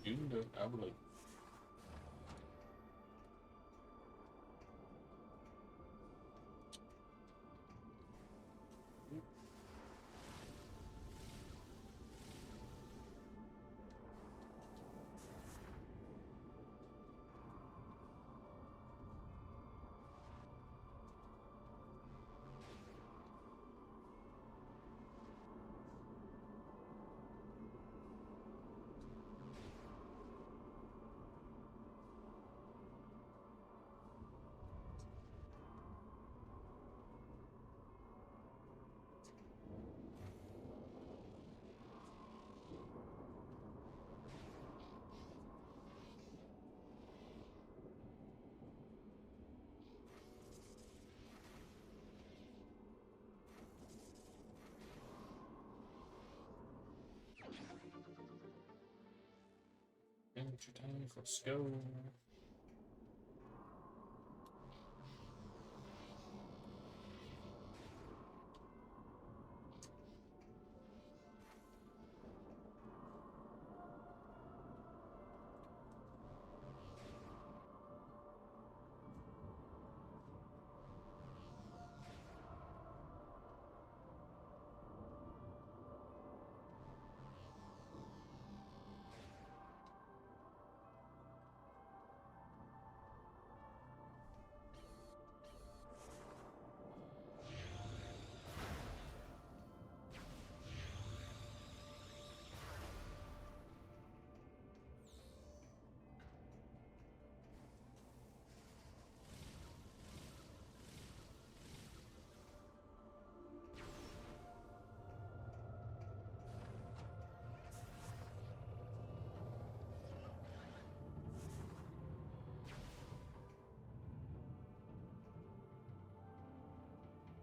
You can do it, I believe. Entertainment, let's go.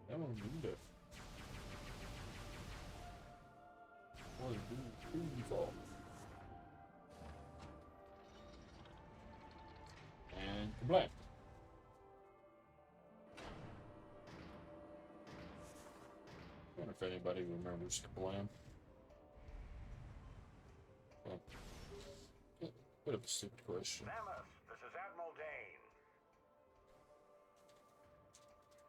That one do it. What do you fall? And blank. I wonder if anybody remembers Kablam. Well, bit of a stupid question. Samus, this is Admiral Dane.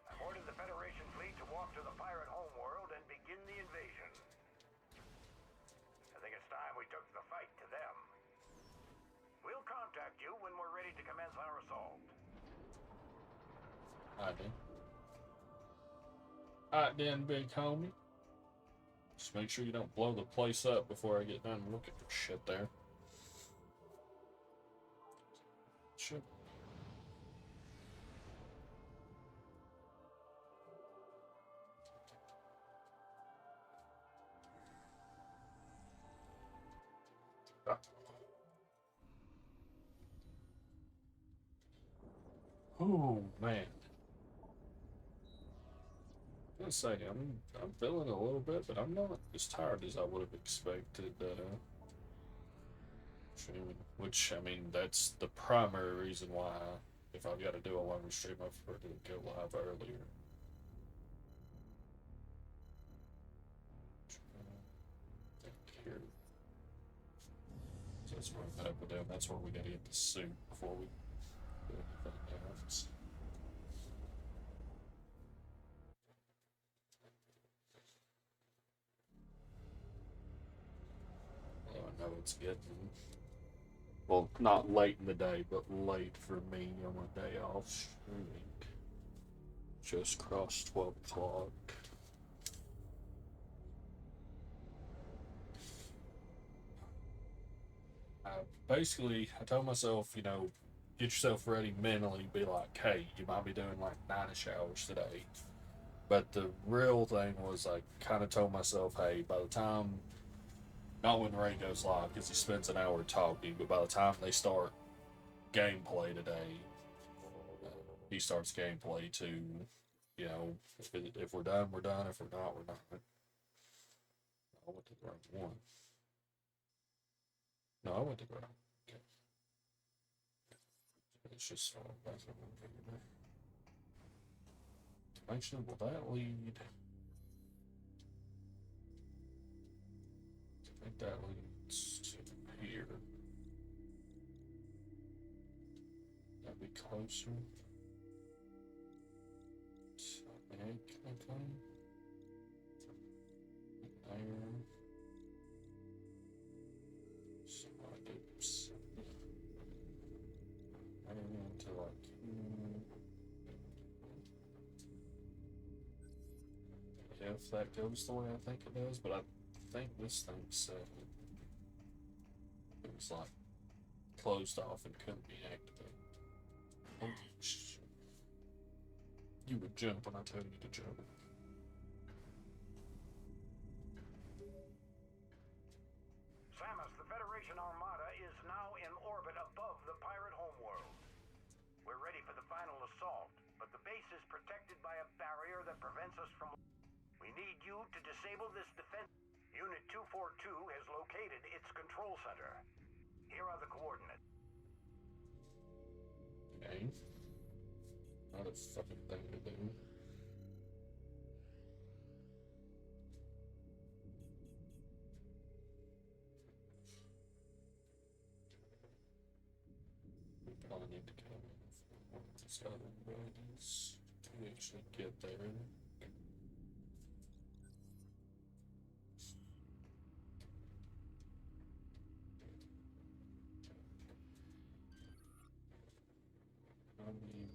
I've ordered the Federation fleet to walk to the pirate homeworld and begin the invasion. I think it's time we took the fight to them. We'll contact you when we're ready to commence our assault. Alright then. Alright then, big homie. Just make sure you don't blow the place up before I get done looking for shit there. Shit. Oh man. I was gonna say I'm feeling a little bit, but I'm not as tired as I would have expected. Which I mean, that's the primary reason why if I've got to do a longer stream, I prefer to go live earlier. Here. So that's where I'm gonna put down. That's where we gotta get the suit before we do anything else. Oh, I know it's getting, well, not late in the day, but late for me on my day off streaming. Just crossed 12 o'clock. Basically, I told myself, you know, get yourself ready mentally, be like, hey, you might be doing like 9-ish hours today. But the real thing was, I kind of told myself, hey, by the time, not when Ray goes live, because he spends an hour talking, but by the time they start gameplay today, he starts gameplay too. You know, if we're done, we're done. If we're not, we're not. I went to the wrong one. No, I went to the wrong. Okay. It's just actually, will that lead? I think that leads to here. That'd be closer. Egg, okay. There. So I did into like. If that goes the way I think it does, but I think this thing said it was like closed off and couldn't be activated. Oh, shit. You would jump when I told you to jump. Samus, the Federation Armada is now in orbit above the pirate homeworld. We're ready for the final assault, but the base is protected by a barrier that prevents us from... We need you to disable this defense. Unit 242 has located its control center. Here are the coordinates. Okay. Not a fucking thing to do. We probably need to come in for one of these other ways to actually get there.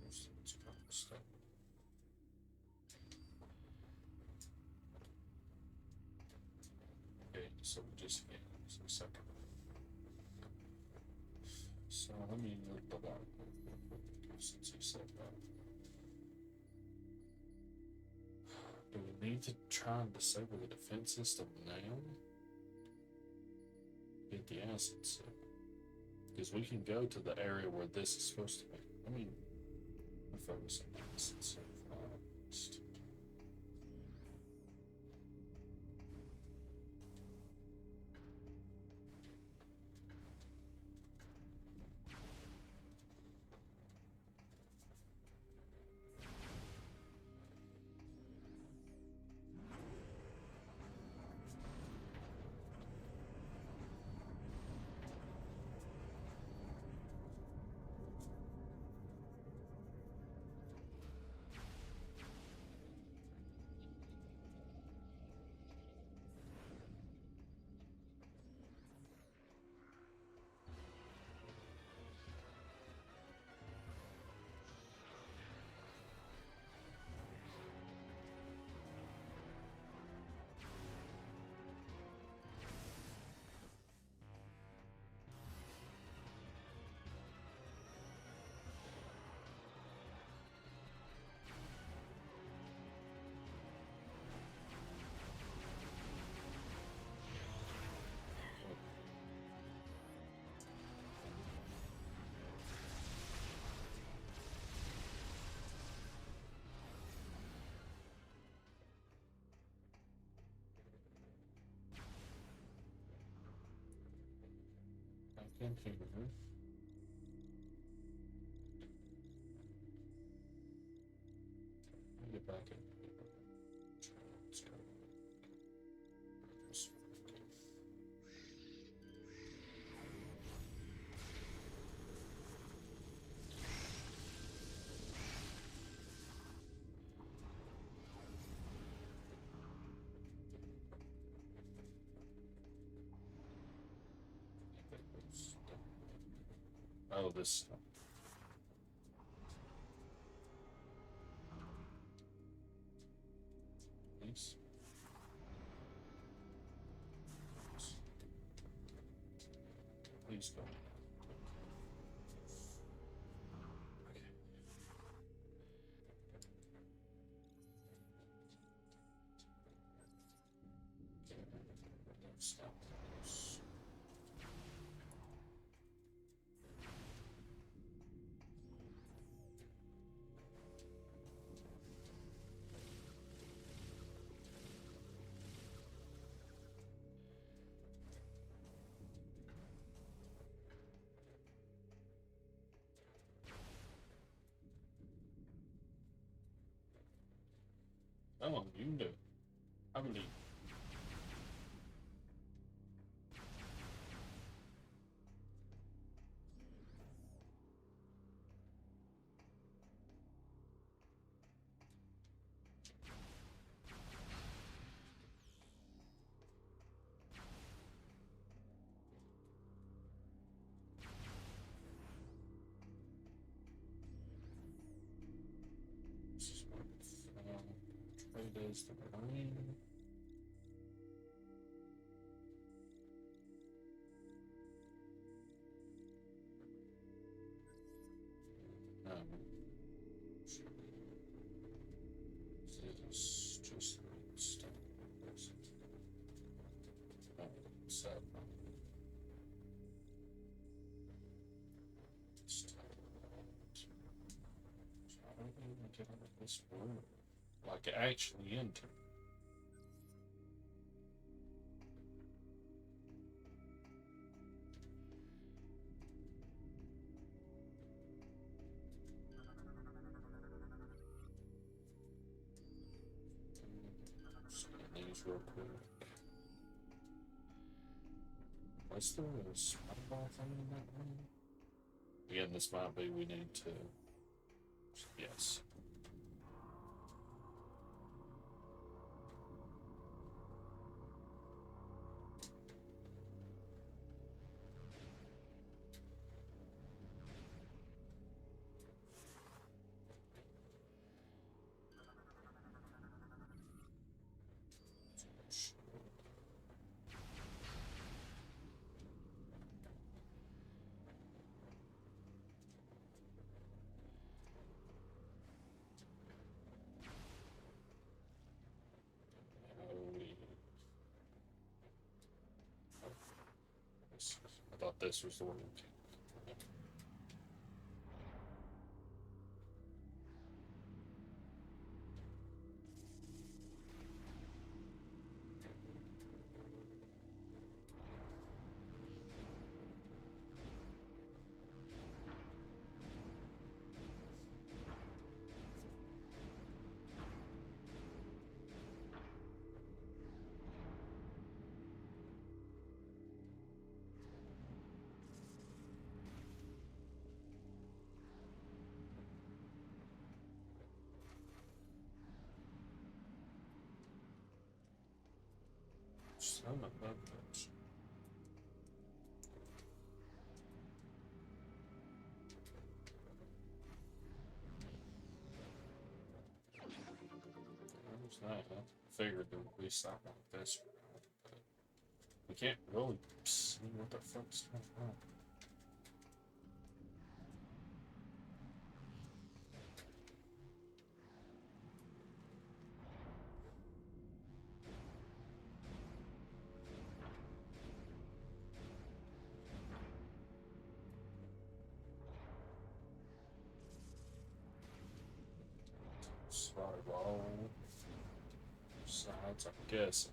Let's go stuff. Okay, so we just get some second. So let me look the one since you said that. Do we need to try and disable the defense system now? Get the acid set. Because we can go to the area where this is supposed to be. I mean, I'm focusing on the acid set first. in here. Get back in. Let's go. Oh, this. Please. Please go. Okay. Stop this. Come on, you can do it. I believe. This is what trade is the brain. This just stuff. Sad. I don't even get out of this room. Like actually into. These real quick. Was there a spell thing in that room? Again, this might be we need to. Yes. I thought this was the one. Son of a bitch. Where's that? I figured there would be something like this, but we can't really see what the fuck's going on. Slide all sides, I'm guessing.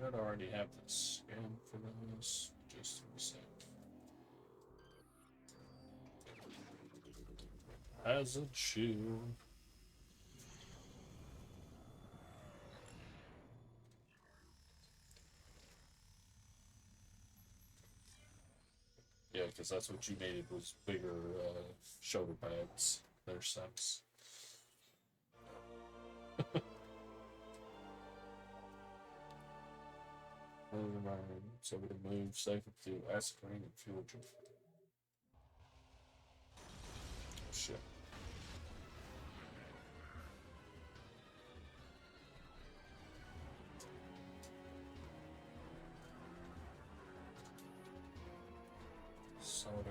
should already have the skin for this. Just a sec. As a shield. Yeah, because that's what you needed was bigger shoulder pads. There's sense. So we can move safe through acid rain and fuel drift. Oh shit. Soda.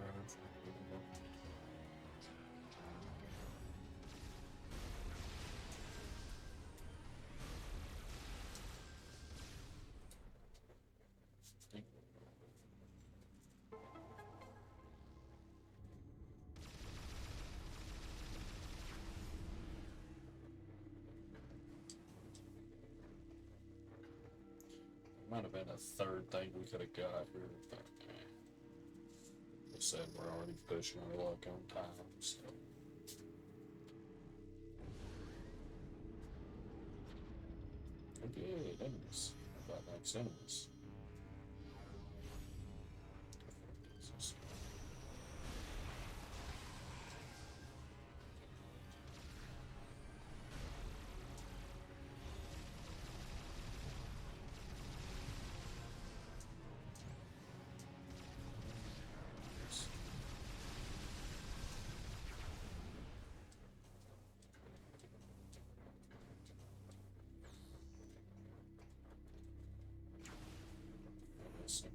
Might have been a third thing we could have got here. But, okay. Like I said, we're already pushing our luck on time, so. Okay, enemies. How about next enemies?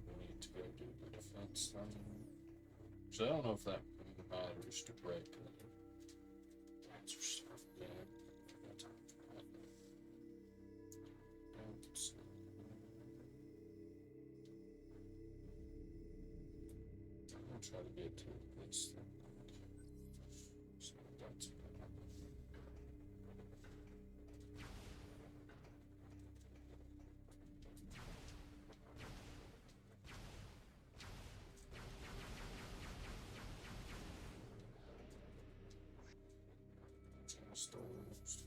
We need to go do the defense thing. So I don't know if that matters directly. Answer stuff. Yeah, I got time for that. I'll try to get to this thing. So that's stores.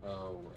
Oh, right.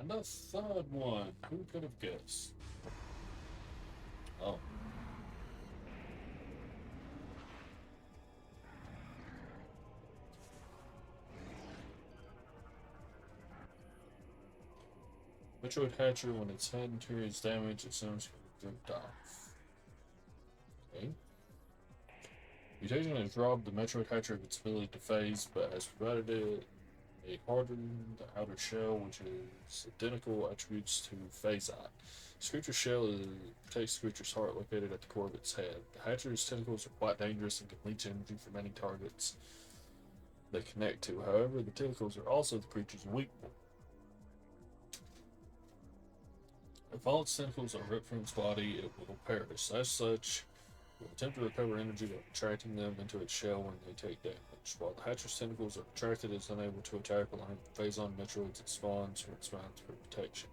And the third one. Who could have guessed? Oh. Metroid Hatcher, when its head interior is damaged, it seems to be ripped off. Okay. Mutation has robbed the Metroid Hatcher of its ability to phase, but has provided it a hardened outer shell, which is identical attributes to Phase Eye. This creature's shell protects the creature's heart located at the core of its head. The Hatcher's tentacles are quite dangerous and can leech energy from any targets they connect to. However, the tentacles are also the creature's weak point. If all its tentacles are ripped from its body, it will perish. As such, it will attempt to recover energy by retracting them into its shell when they take damage. While the Hatcher's tentacles are retracted, it is unable to attack relying on phase-on Metroids it spawns from its mouth for protection.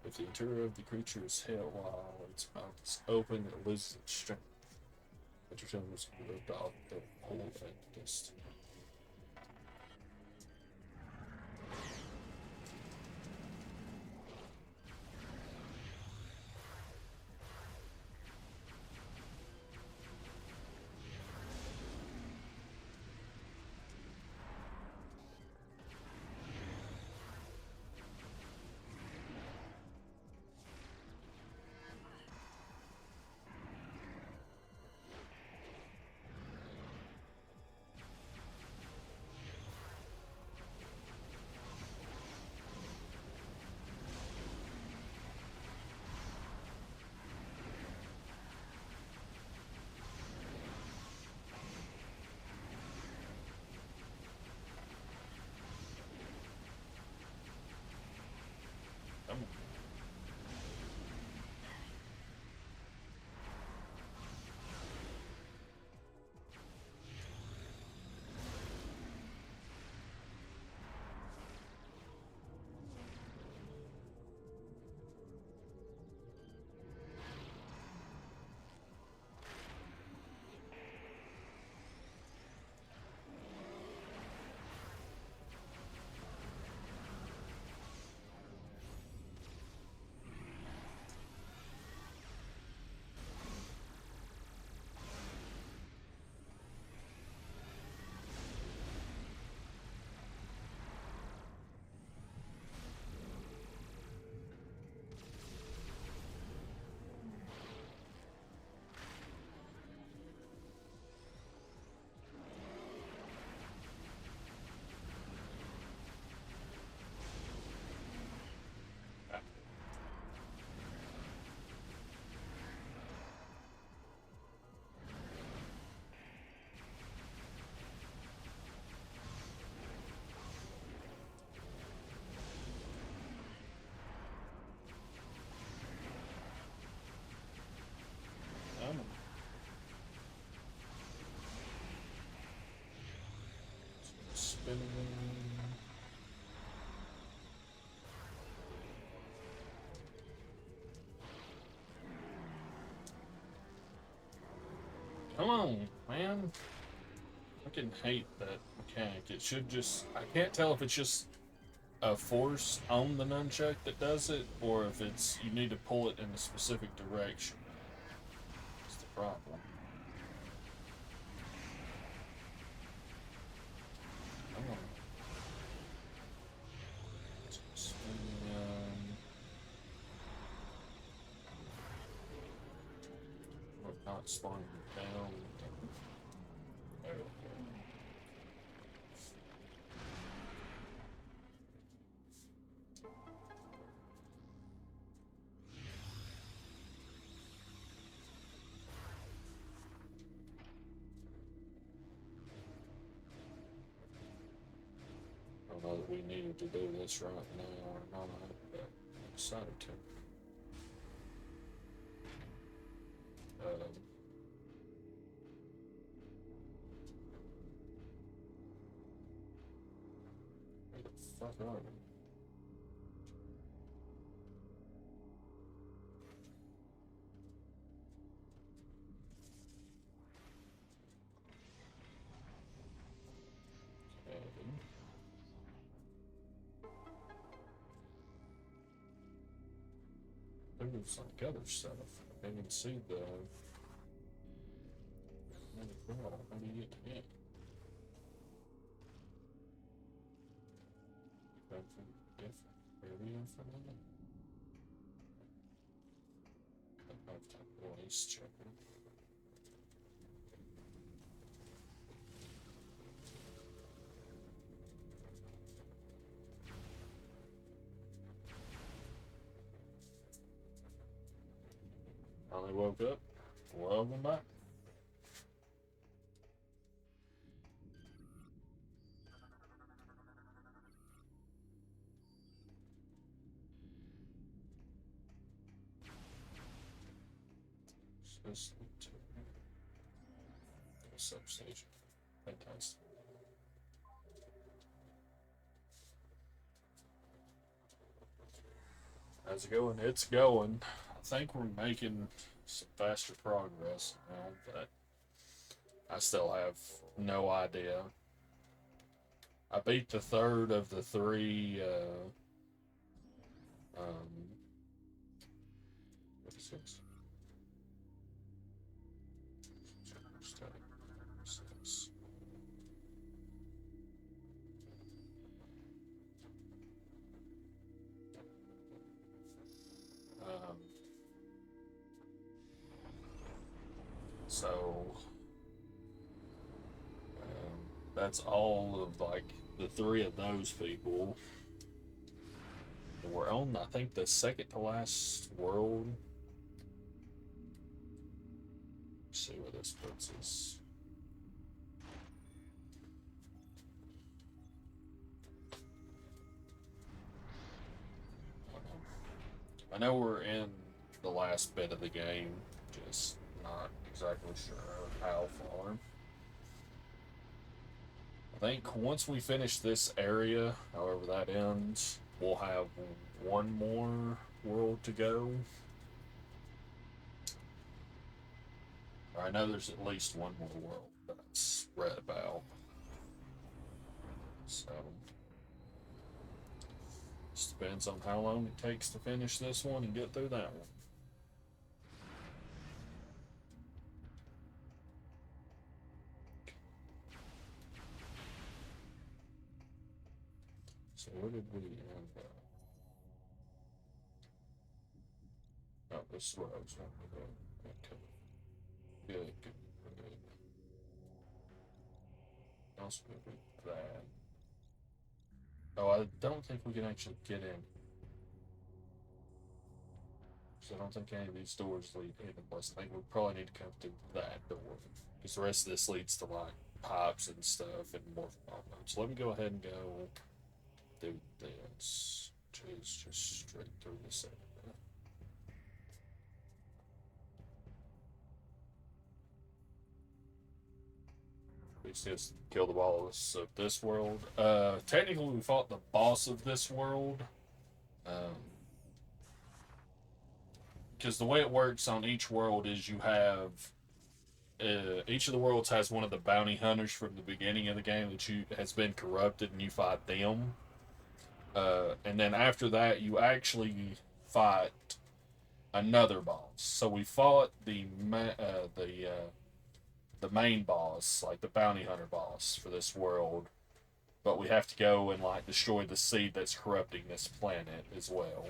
If the interior of the creature is held while its mouth is open, it loses its strength. Metroid tentacles can be ripped off, they will hold at a distance. Spinning. Come on, man. I can hate that mechanic. It should just. I can't tell if it's just a force on the nunchuck that does it, or if it's you need to pull it in a specific direction. That's the problem. Come on. Not slowing it down. There we go. I don't know that we needed to do this right now or not, but I decided to. Where the fuck are we? Okay. there's like other stuff. I can't even see the. How do you get to it? Something different. Area for me. I have to voice check it. Finally woke up. Welcome back. This substation. Fantastic. How's it going? It's going. I think we're making some faster progress now, but I still have no idea. I beat the third of the three. What is this? Um, so that's all of like the three of those people. We're on, I think, the second to last world. Let's see where this puts us. I know we're in the last bit of the game, just not exactly sure how far. I think once we finish this area, however that ends, we'll have one more world to go. I know there's at least one more world that's read about. So, just depends on how long it takes to finish this one and get through that one. So where did we end up? Oh, this is where I was going to go. Okay. Good, good, good. Also good with that. Oh, I don't think we can actually get in. So I don't think any of these doors lead into place. I think we probably need to come through that door. Because the rest of this leads to like pipes and stuff and more. So let me go ahead and go do this. Which is just straight through this area. We just kill the boss of this world. Technically we fought the boss of this world. Because the way it works on each world is you have each of the worlds has one of the bounty hunters from the beginning of the game that has been corrupted, and you fight them. And then after that, you actually fight another boss. So we fought the main boss, like the bounty hunter boss for this world, but we have to go and like destroy the seed that's corrupting this planet as well.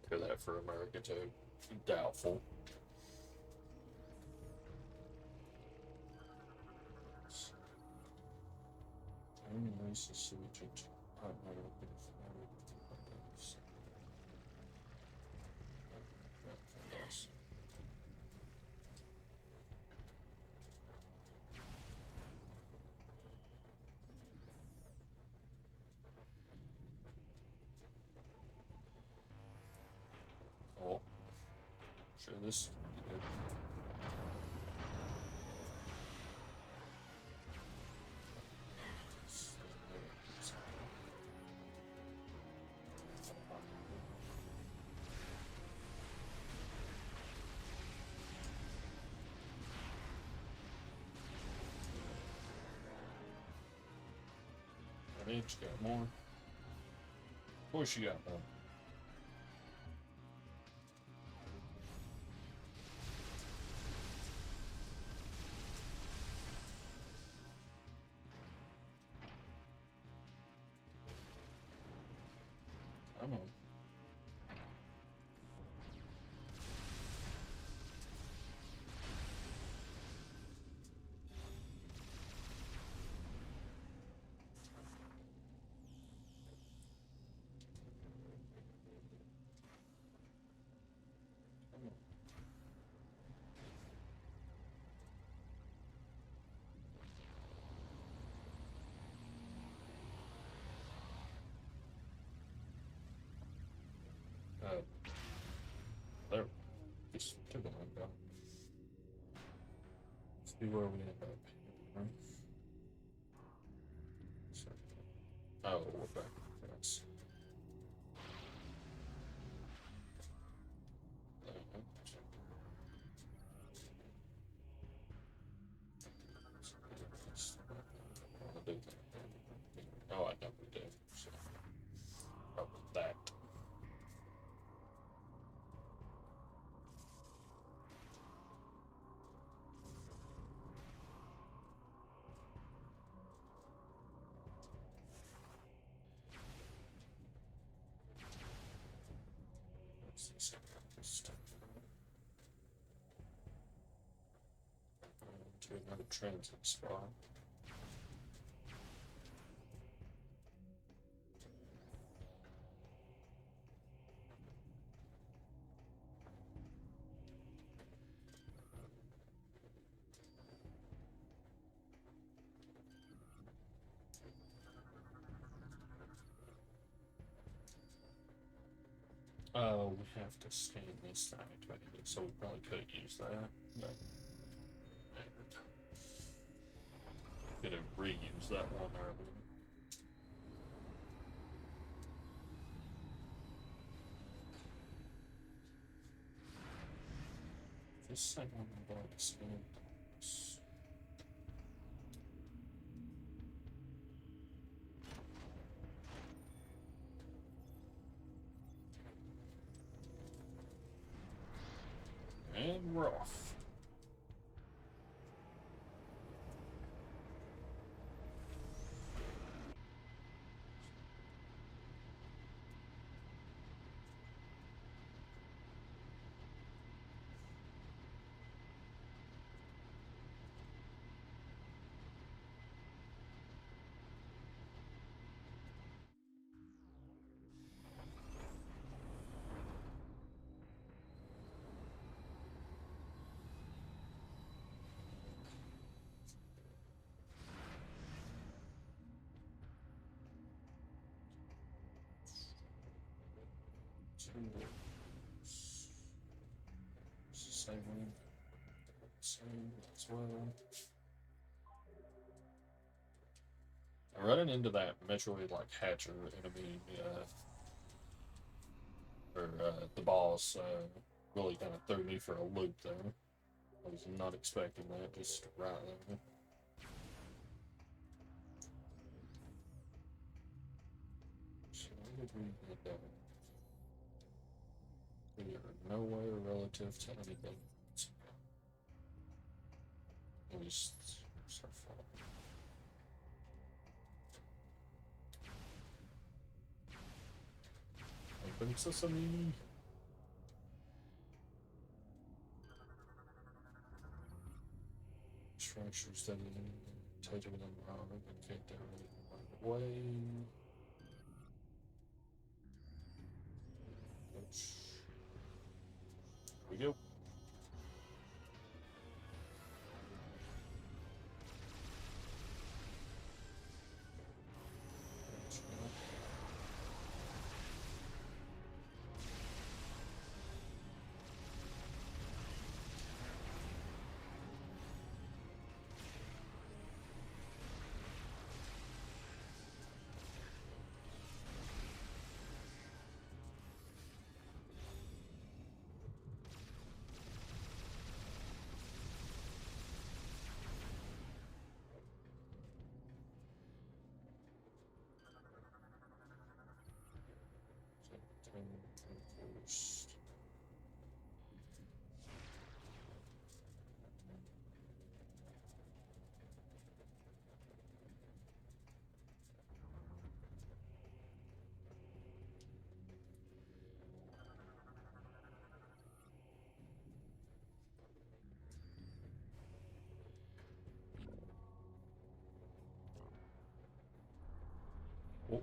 Hear that for America too. Doubtful. Only racist sewage Sure, this. Bitch, got more. Of course you got more. Come on. There. Just took a look down. See where we end up. Right? So, oh, we're back. Yes. Oh, I know we did. So, probably that. To another transit spot. We have to scan this to activate it, so we probably could use that. But could have reused that one earlier. This second one I'm going to scan this. And we're off. Same one. Same as well. I'm running into that Metroid like hatcher enemy, the boss, really kind of threw me for a loop there. I was not expecting that, just right there. So where did we get that? We are nowhere relative to anything. At least so far. Open sesame. Structures that are taken in the wrong, indicate they're right away. Here we go. first. Oh.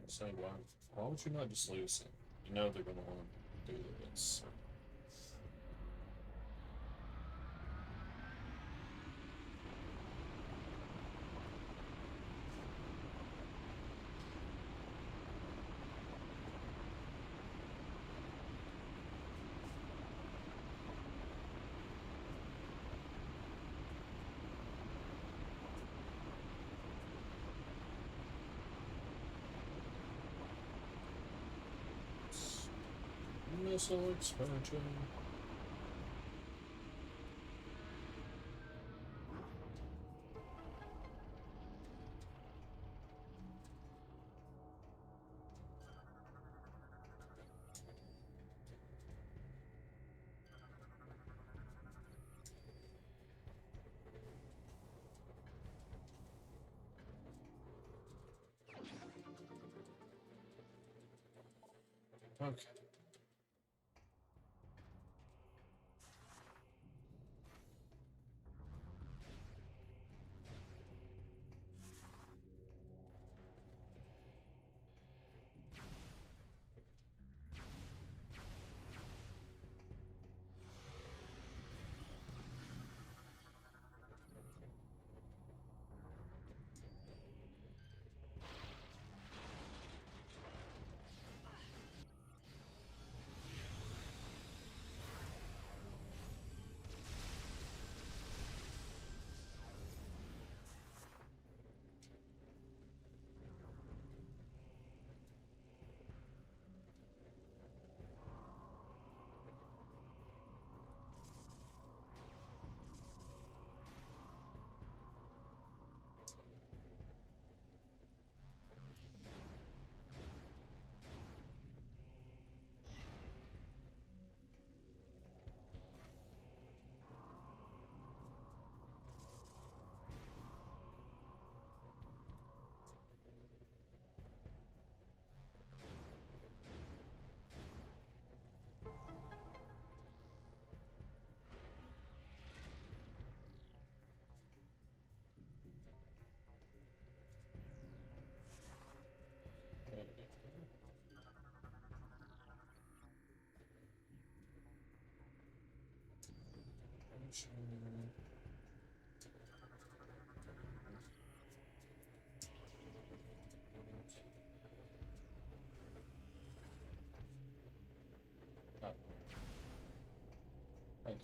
So why would you not just leave us in? You know they're gonna want to do this. Missile expansion. Okay.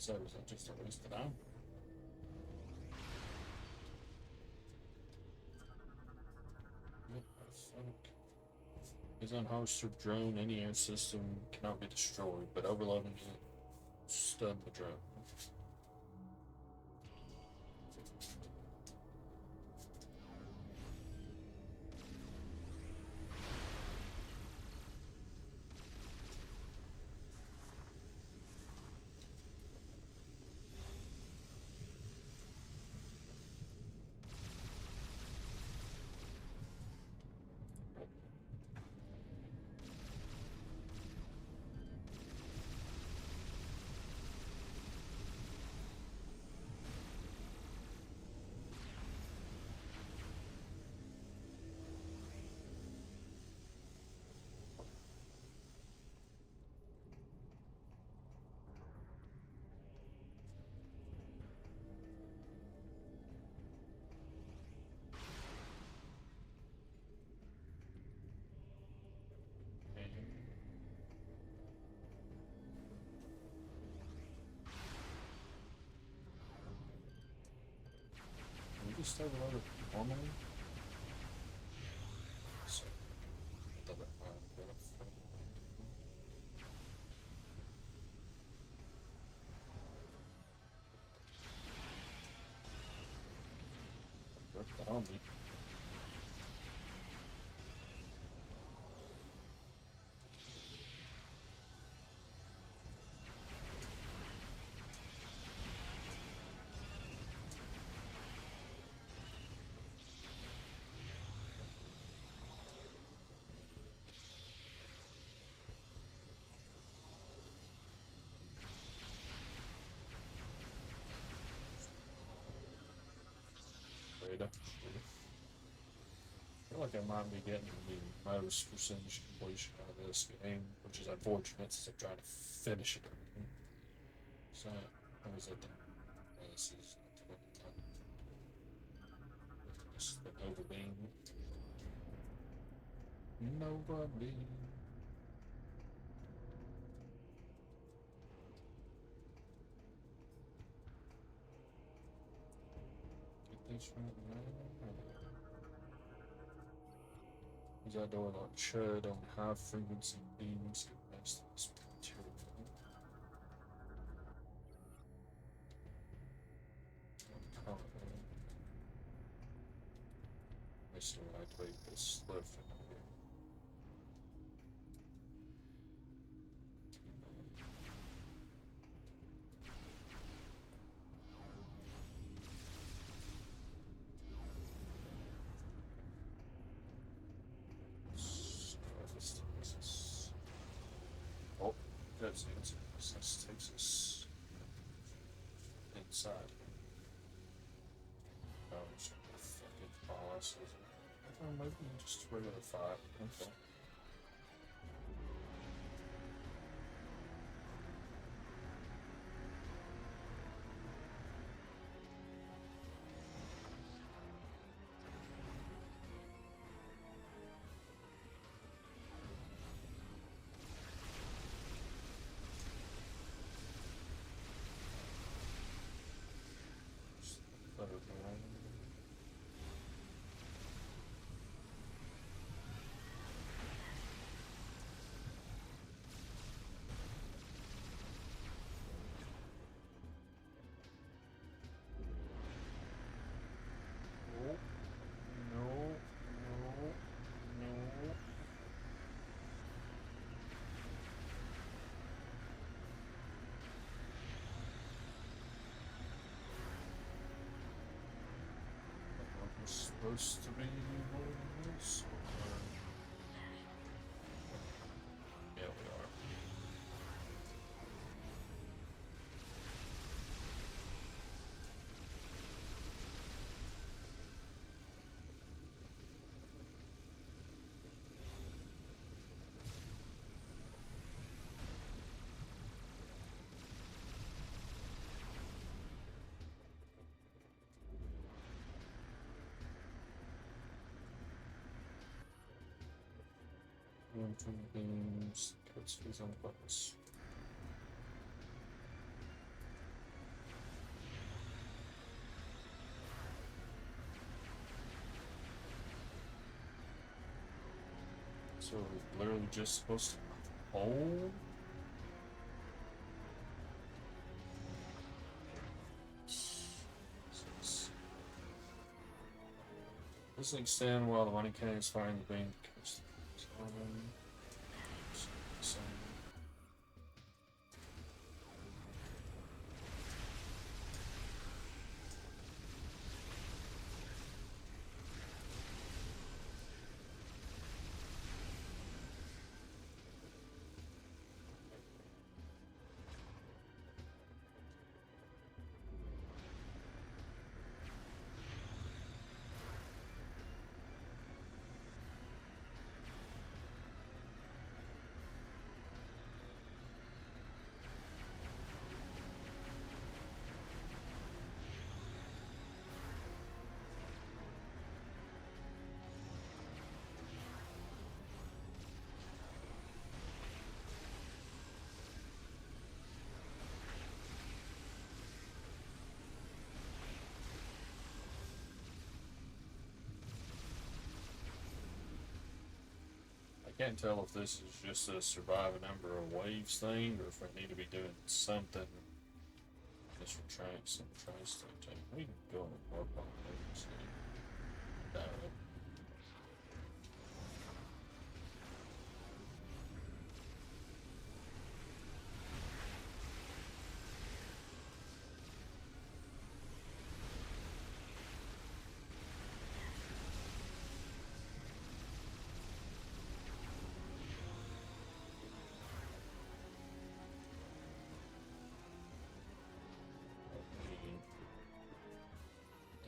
So was that just a waste of time? What the fuck? Is unhosted drone, any air system cannot be destroyed, but overloading it stun the drone. just overload it normally? So, I thought that might have been a thing. Worked on me. Wait up. I feel like I might be getting the most percentage completion out of this game, which is unfortunate since I'm trying to finish it. So, what was it? This is just the Nova Beam. Nova Beam. Get this right now. Is that door like chud on high frequency beams? That's terrible. I still activate this lift in here. Oh, that's the answer. This takes us inside. Oh, just fucking boss. I thought maybe just regular fight. Okay. Better than no, no, no. We're supposed to be holding this? Yeah, we are. Twin beams, cuts these on buttons. So we're literally just supposed to hold. This thing stand while the money cannon is firing the beam. Can't tell if this is just a survive a number of waves thing or if we need to be doing something. This retracts and tries to take. We can go and work on it. See.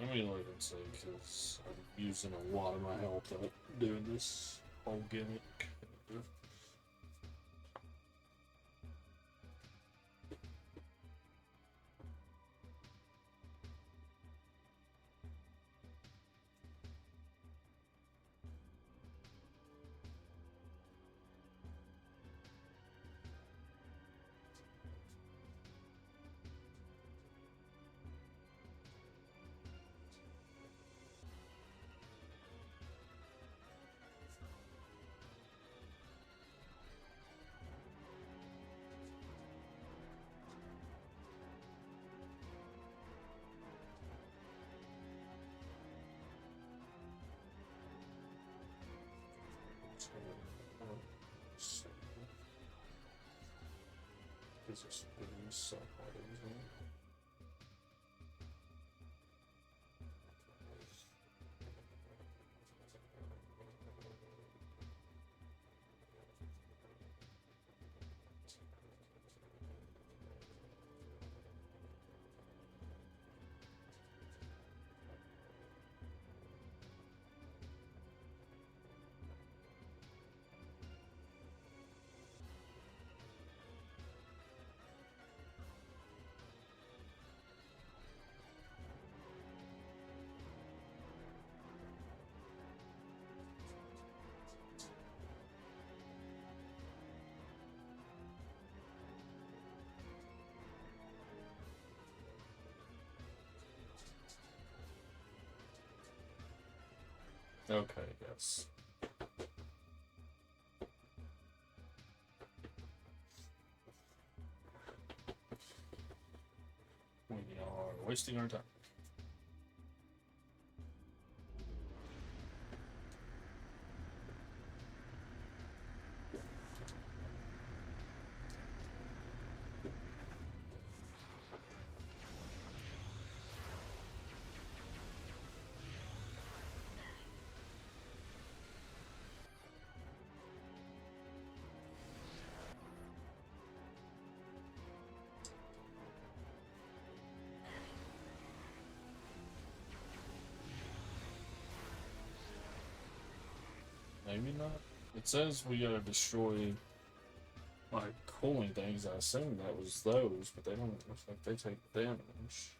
Let me look and see, because I'm using a lot of my health up doing this whole gimmick. Because it's doing so hard, isn't it? Okay, yes. We are wasting our time. Maybe not. It says we gotta destroy like cooling things. I assume that was those, but they don't look like they take damage.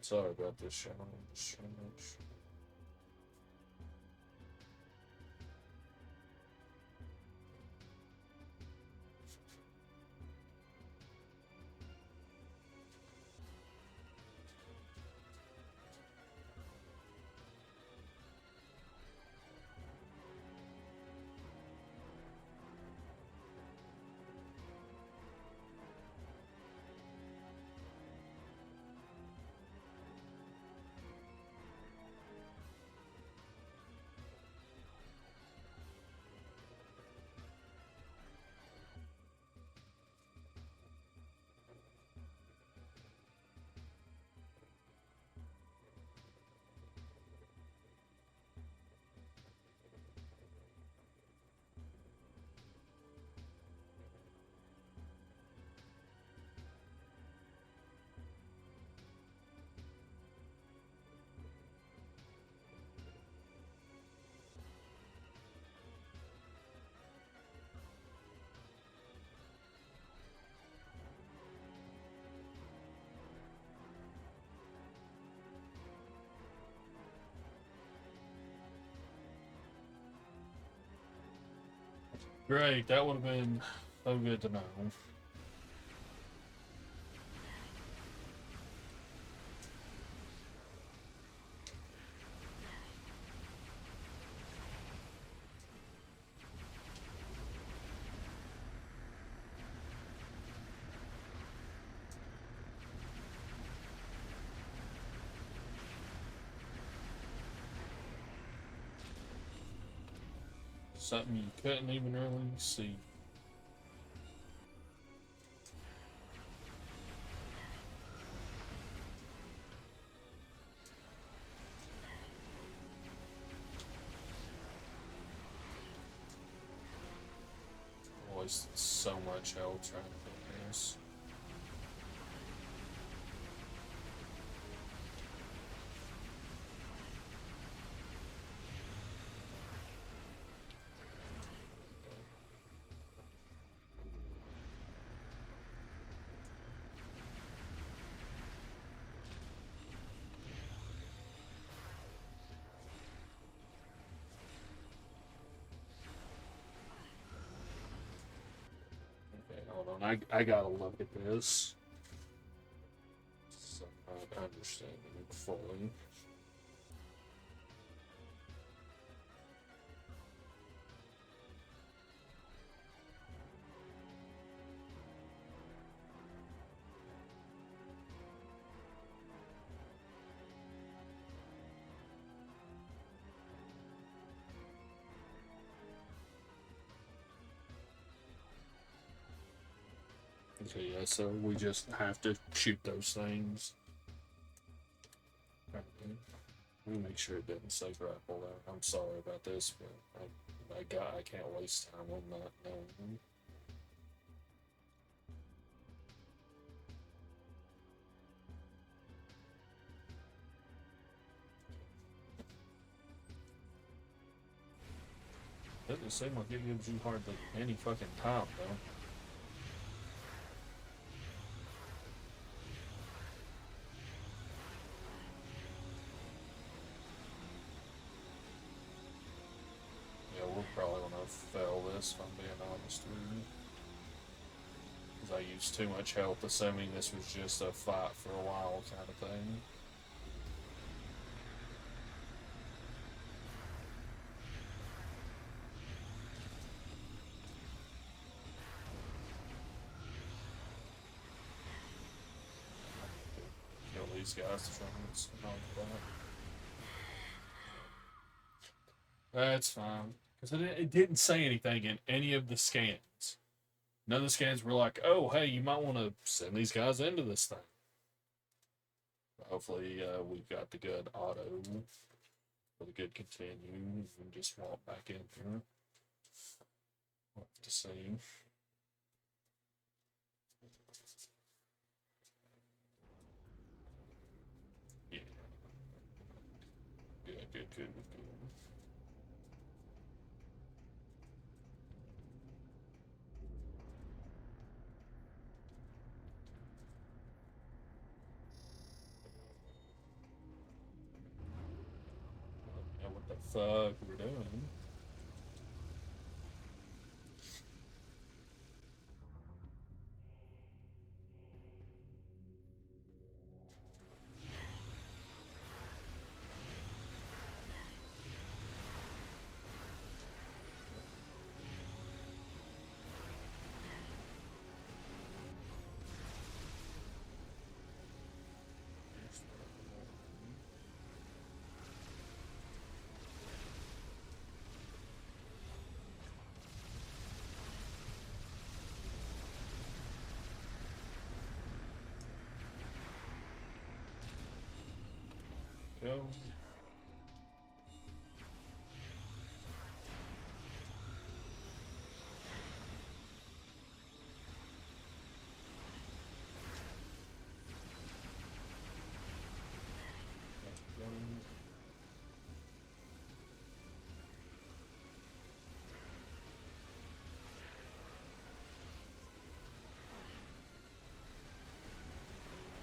Sorry about this, Shannon. Great, that would have been so good to know. Something you couldn't even really see. Always so much hell trying to do this. Okay, hold on. I gotta look at this. So I understand it fully. Okay, yeah, so we just have to shoot those things. Okay. Let me make sure it didn't say grapple there. I'm sorry about this, but I can't waste time on not knowing. Doesn't seem like it gives you hardly any fucking time, though. Yeah, we're probably gonna fail this, if I'm being honest with you. Because I used too much health, assuming this was just a fight for a while kind of thing. Kill these guys to try and knock that. That's fine. Because it didn't say anything in any of the scans. None of the scans were like, oh, hey, you might want to send these guys into this thing. Hopefully, we've got the good auto for the good continue and just walk back in here. We'll have to see. Yeah. Good. Now what the fuck we're doing? Go.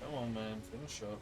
Come on, man, finish up.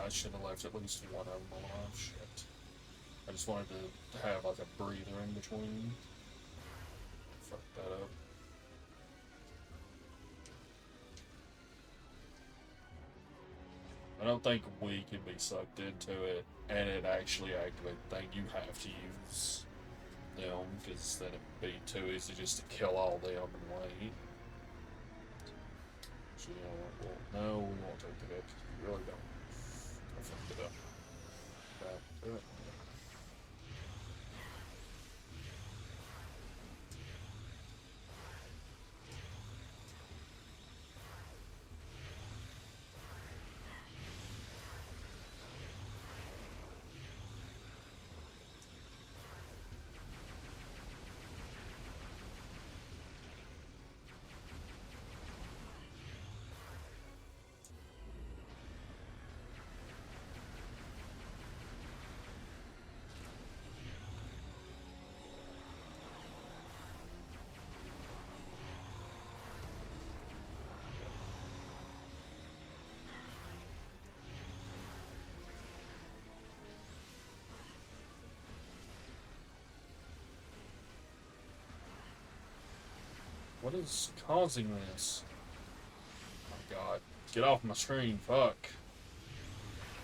I should have left at least one of them alive. Shit. I just wanted to have like a breather in between. Fuck that up. I don't think we can be sucked into it and it actually activate the thing. You have to use them because then it'd be too easy just to kill all them and wait. So, you know what? Well, no, we won't take the hit. We really don't. I fucked it up. Back to it. What is causing this? Oh my god. Get off my screen, fuck.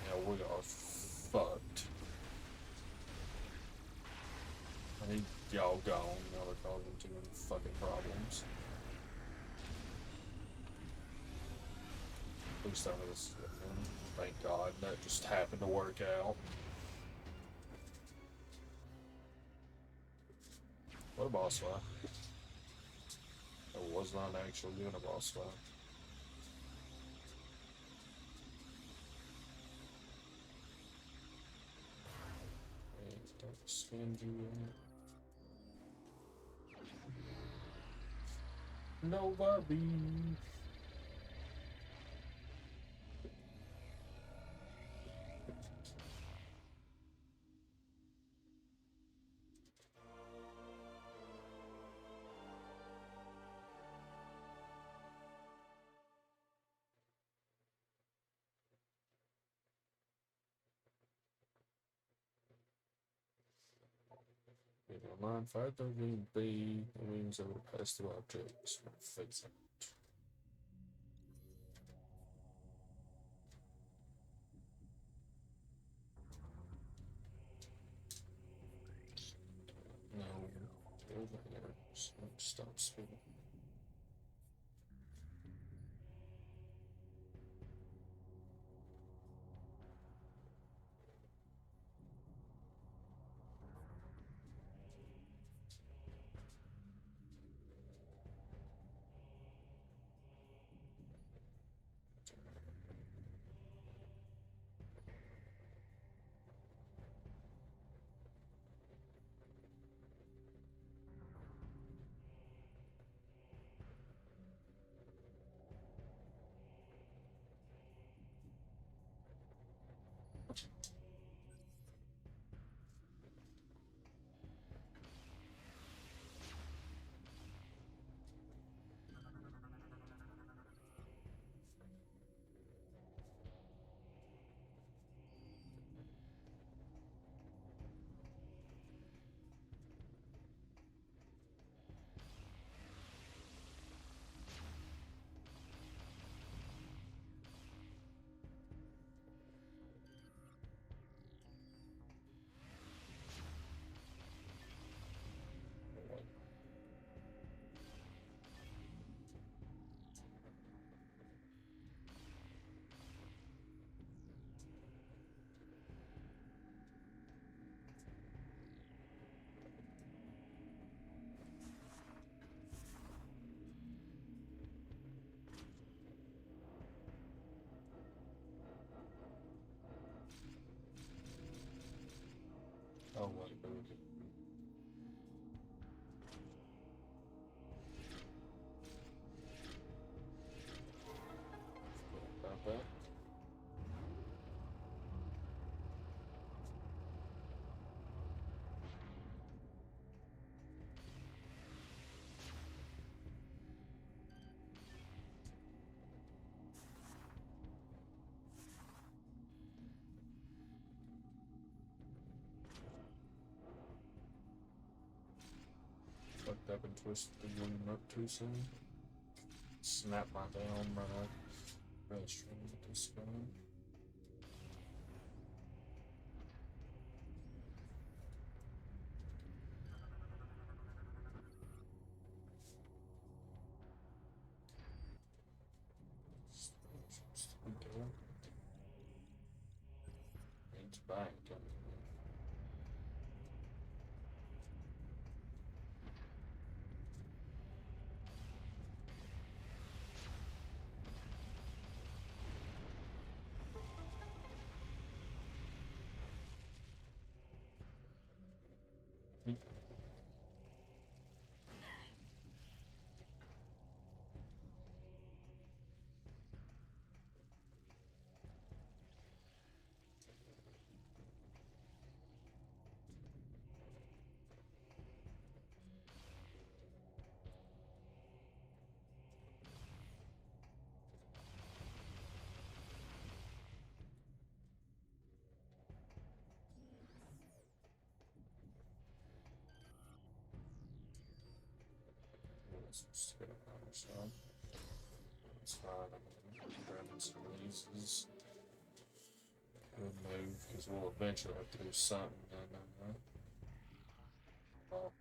Yeah, we are fucked. I need y'all gone. Y'all are causing too many fucking problems. Please tell me this is good. Thank god that just happened to work out. What a boss fight. It was not actually doing a boss fight. Don't spin you in. Nobody. Line 513B, the wings over past the objects. Fix it. No, over here. Stop spinning. up and twisted the room up too soon. Snap my down my restroom with this gun. It's back. Let's get on our side. It's fine. I'm grabbing some leases. Good move, because we'll eventually have to do something. I don't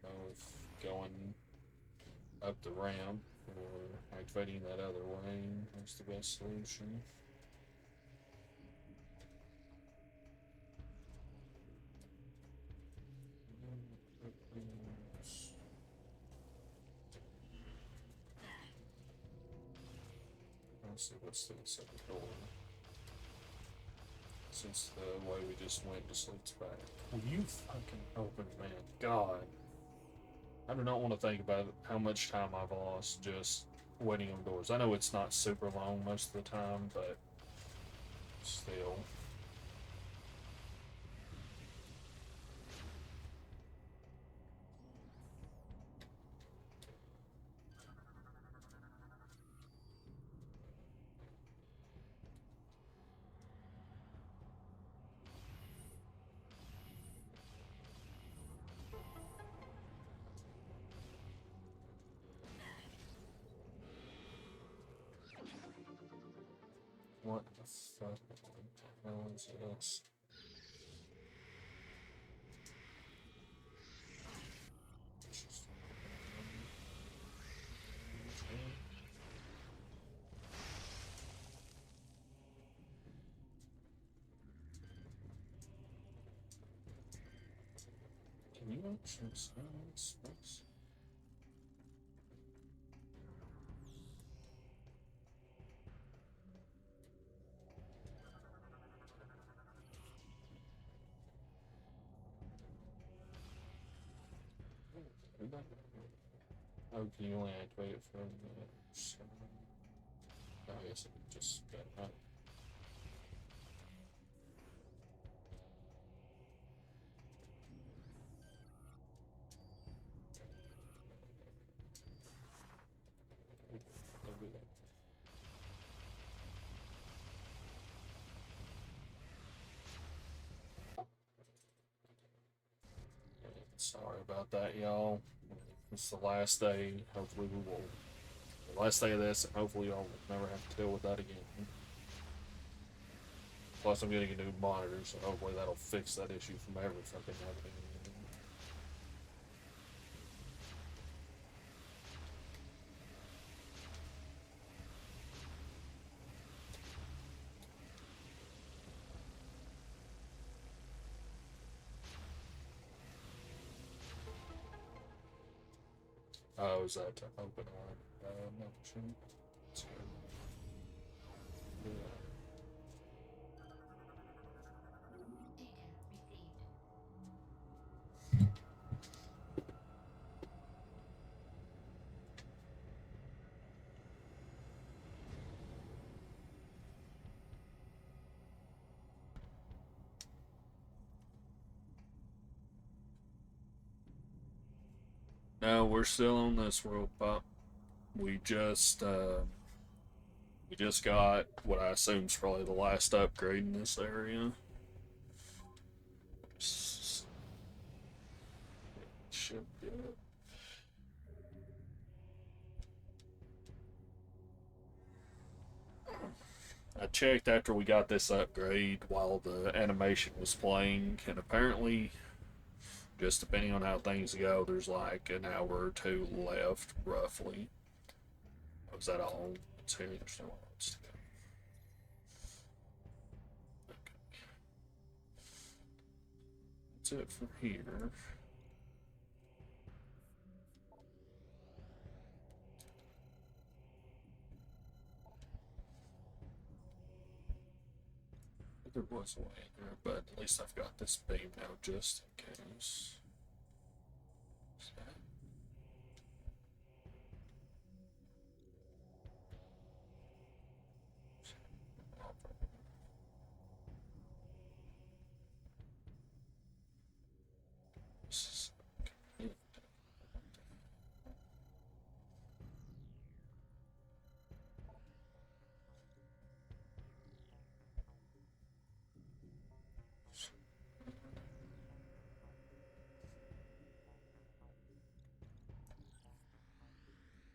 know if going up the ramp or activating that other way is the best solution. Let's see what's this at the door. Since the way we just went just leads back. Will you fucking open, man? God. I do not want to think about how much time I've lost just waiting on doors. I know it's not super long most of the time, but still. What the fuck? What the hell is this? Can you actually spell space? Oh, can you only activate it from the... Oh, yes, it just got that. Sorry about that, y'all. It's the last day. Hopefully we will. The last day of this, and hopefully y'all will never have to deal with that again. Plus, I'm getting a new monitor, so hopefully that'll fix that issue from ever fucking happening again. Oh, is that to open our option? That's good. Yeah. Data received. No, we're still on this world, Pop. We just got what I assume is probably the last upgrade in this area. Should be it. I checked after we got this upgrade while the animation was playing, and apparently, just depending on how things go, there's like an hour or two left, roughly. Was that all? Let's see, there's no one else to go. Okay. That's it for here. There was a way in there, but at least I've got this beam now just in case.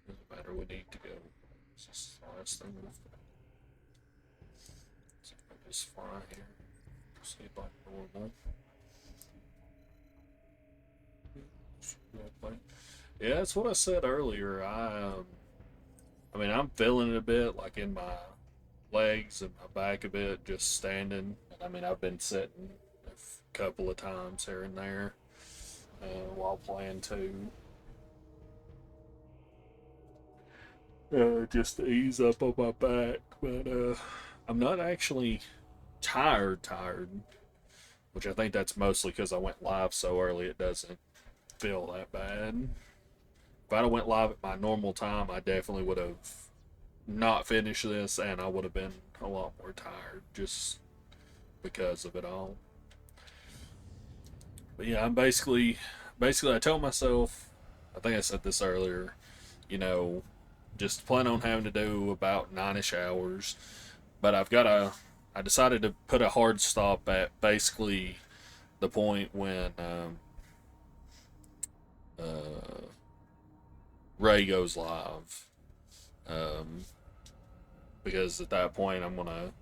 Doesn't matter, we need to go. This is the last thing we've got. So I just fly here. Sleep like normal. Yeah, that's what I said earlier. I mean, I'm feeling it a bit, like in my legs and my back a bit, just standing. I mean, I've been sitting a couple of times here and there while playing too. Just to ease up on my back, but I'm not actually tired, which I think that's mostly because I went live so early it doesn't feel that bad. If I'd have went live at my normal time, I definitely would have not finished this, and I would have been a lot more tired just because of it all. But yeah, I'm basically I told myself, I think I said this earlier, you know, just plan on having to do about 9ish hours, but I decided to put a hard stop at basically the point when Ray goes live. Because at that point, I'm gonna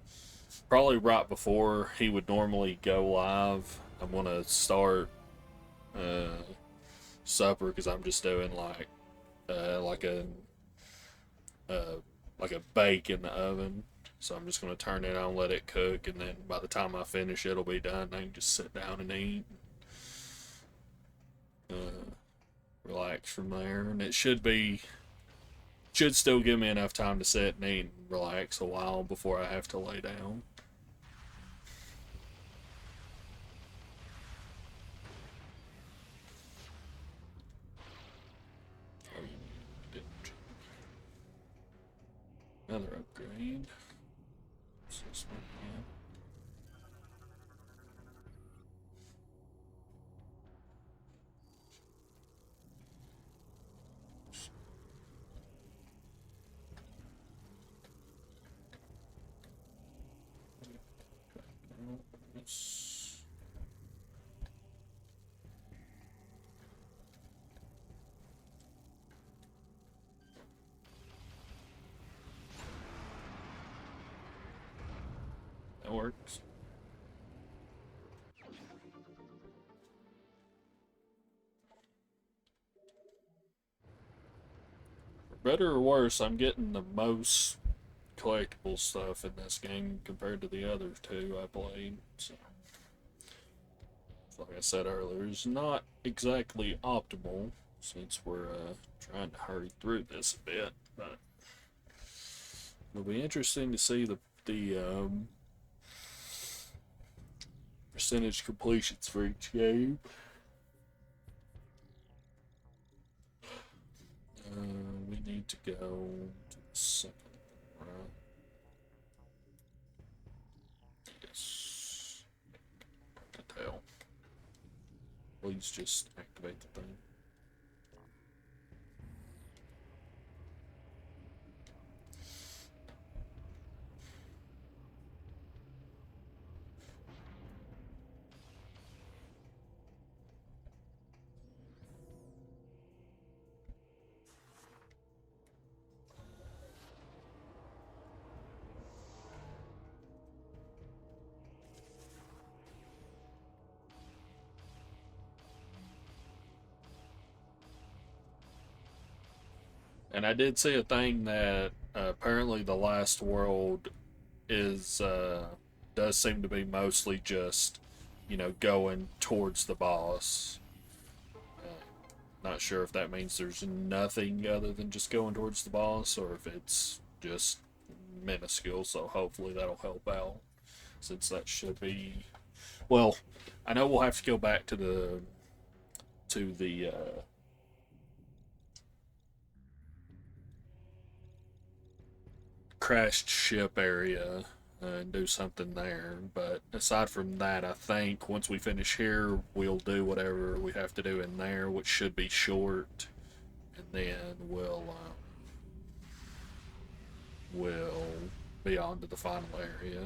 probably right before he would normally go live, I'm gonna start supper because I'm just doing like a like a bake in the oven. So I'm just gonna turn it on, let it cook, and then by the time I finish, it'll be done. I can just sit down and eat, relax from there, and it should still give me enough time to sit and eat and relax a while before I have to lay down. Oh, didn't. Another upgrade. What's this one? Yeah. It's that works. For better or worse, I'm getting the most collectible stuff in this game compared to the other two I played. So, like I said earlier, it's not exactly optimal since we're trying to hurry through this a bit, but it'll be interesting to see the percentage completions for each game. We need to go to the second one, right? Yes. Detail. Please just activate the thing. And I did see a thing that apparently the last world is does seem to be mostly just, going towards the boss. Not sure if that means there's nothing other than just going towards the boss, or if it's just minuscule. So hopefully that'll help out, since that should be. Well, I know we'll have to go back to the crashed ship area and do something there. But aside from that, I think once we finish here, we'll do whatever we have to do in there, which should be short, and then we'll be on to the final area.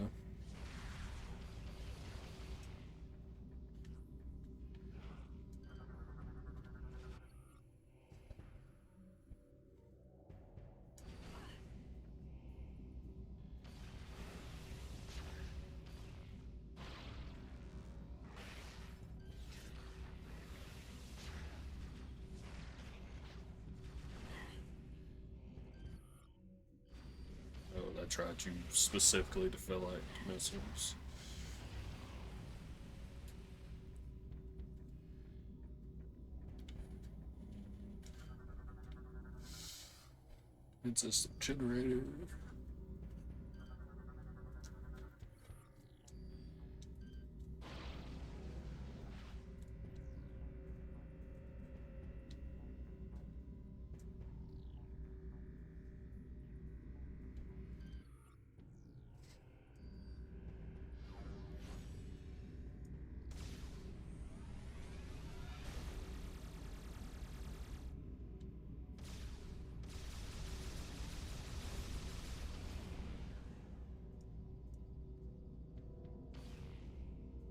Oh, that's right. You specifically to fill out missiles. It's a generator.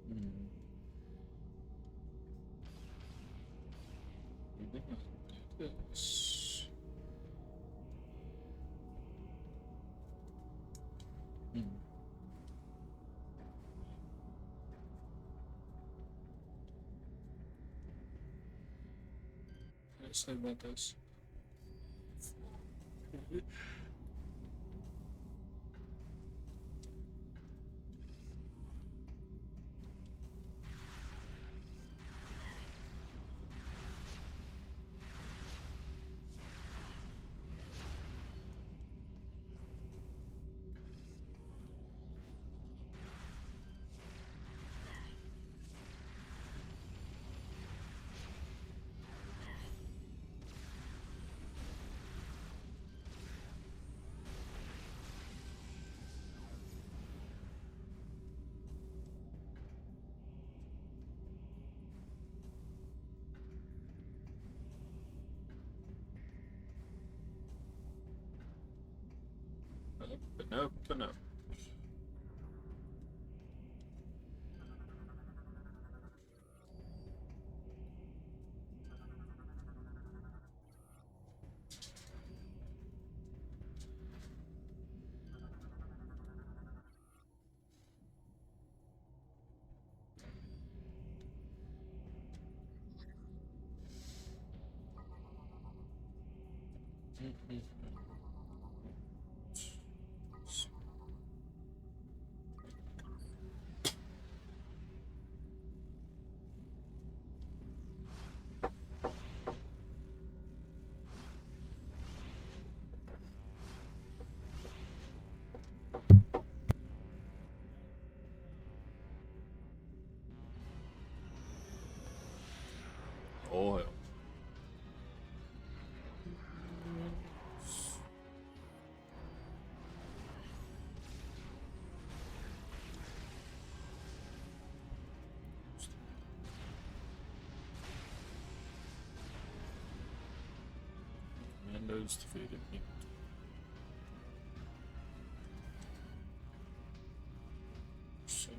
Hmm. This. Hmm. What did I say about this? Up and up. Oil. Mendo's defeated me. So,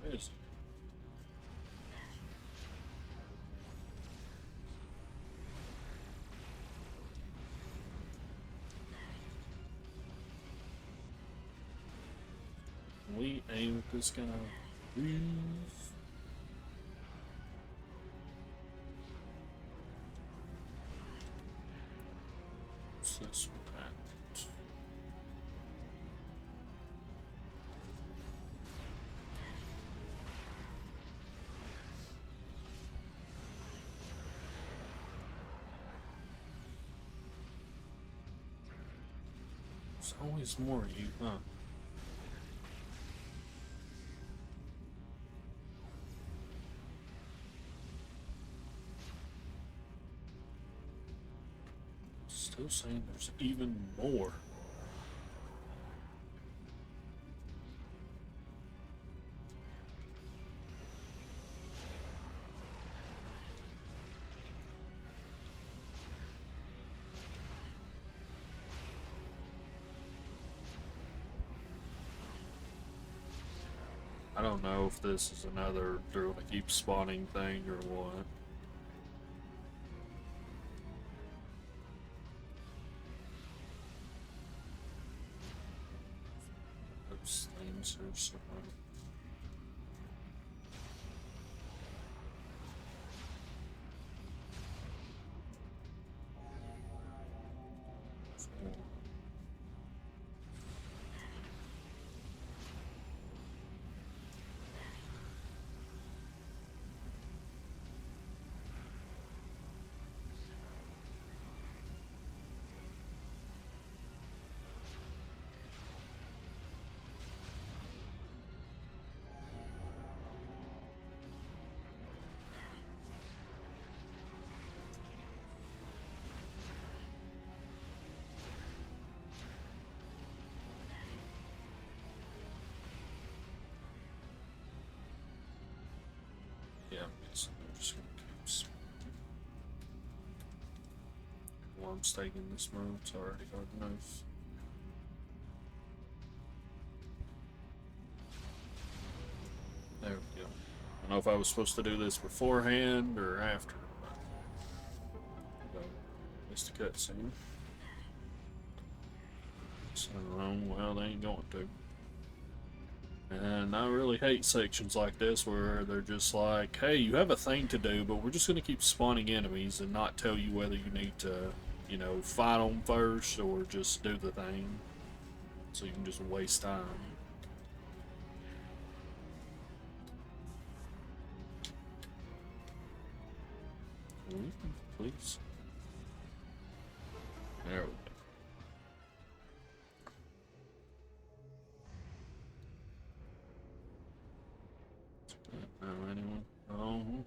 where is it? we aim at this guy? Please. What's this with that? There's always more of you, huh? Still saying there's even more. I don't know if this is another they're gonna keep spawning thing or what. Those things are so. Yeah, I'm just gonna keep spawning. While I'm taking this move, it's already hard enough. There we go. I don't know if I was supposed to do this beforehand or after, but missed a cutscene. So, well, they ain't going to. And I really hate sections like this where they're just like, hey, you have a thing to do, but we're just going to keep spawning enemies and not tell you whether you need to, you know, fight them first or just do the thing. So you can just waste time. Please. There we go. Anyone? Oh.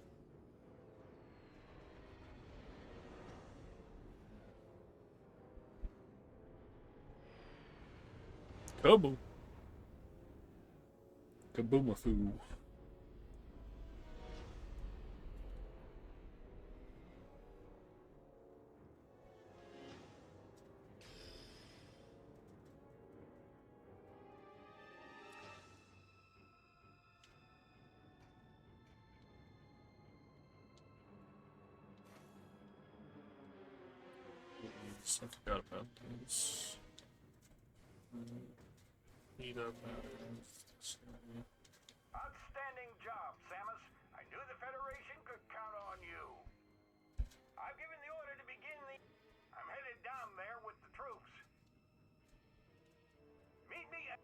Kaboom. Kaboomafoo. I forgot about this. Eat up out of this area. Outstanding job, Samus. I knew the Federation could count on you. I've given the order to begin the... I'm headed down there with the troops. Meet me at...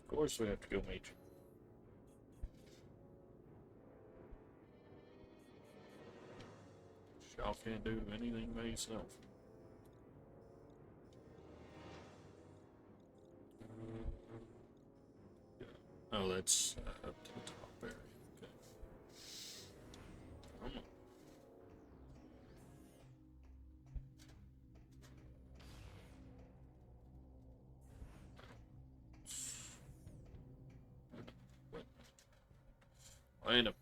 Of course we have to go meet you. Y'all can't do anything by yourself. Oh, that's up to the top area. Okay. Come on. Wait a minute.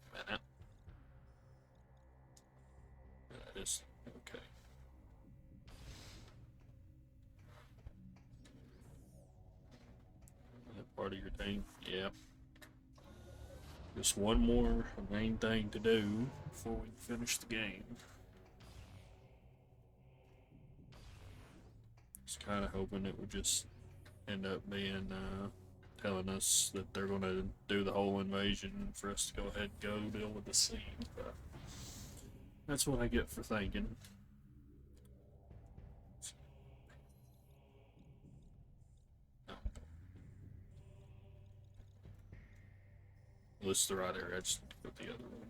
That is okay. That part of your thing? Yeah. Just one more main thing to do before we finish the game. Just kind of hoping it would just end up being telling us that they're going to do the whole invasion for us to go ahead and go deal with the seed. But that's what I get for thinking. This is the right area. I just need to put the other one.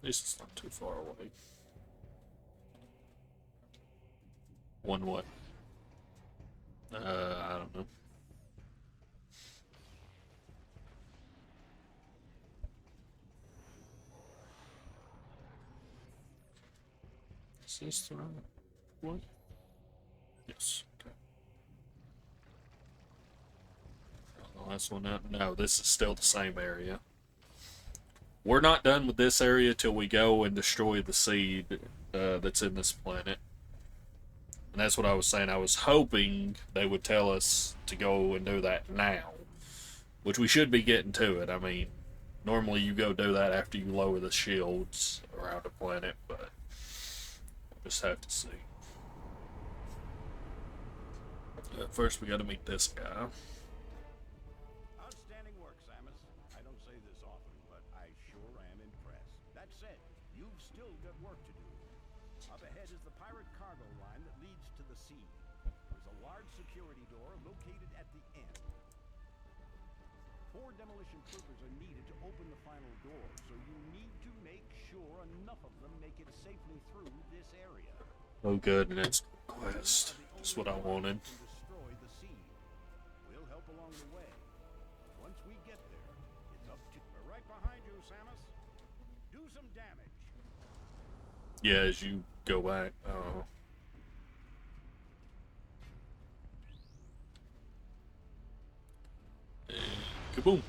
At least it's not too far away. One what? I don't know. Is this the right one? Yes. Okay. The last one out. No, this is still the same area. We're not done with this area till we go and destroy the seed that's in this planet. And that's what I was saying. I was hoping they would tell us to go and do that now. Which we should be getting to it. I mean, normally you go do that after you lower the shields around a planet, but we'll just have to see. First we gotta meet this guy. Outstanding work, Samus. I don't say this often, but I sure am impressed. That said, you've still got work to do. Up ahead is the pirate cargo line that leads to the sea. There's a large security door located at the end. 4 demolition troopers are needed to open the final door, so you need to make sure enough of them make it safely through this area. Oh good, next quest. That's what I wanted. Destroy the seed. We'll help along the way. Once we get there, it's up to... We're right behind you, Samus. Do some damage. Yeah, as you go back. Oh. And kaboom!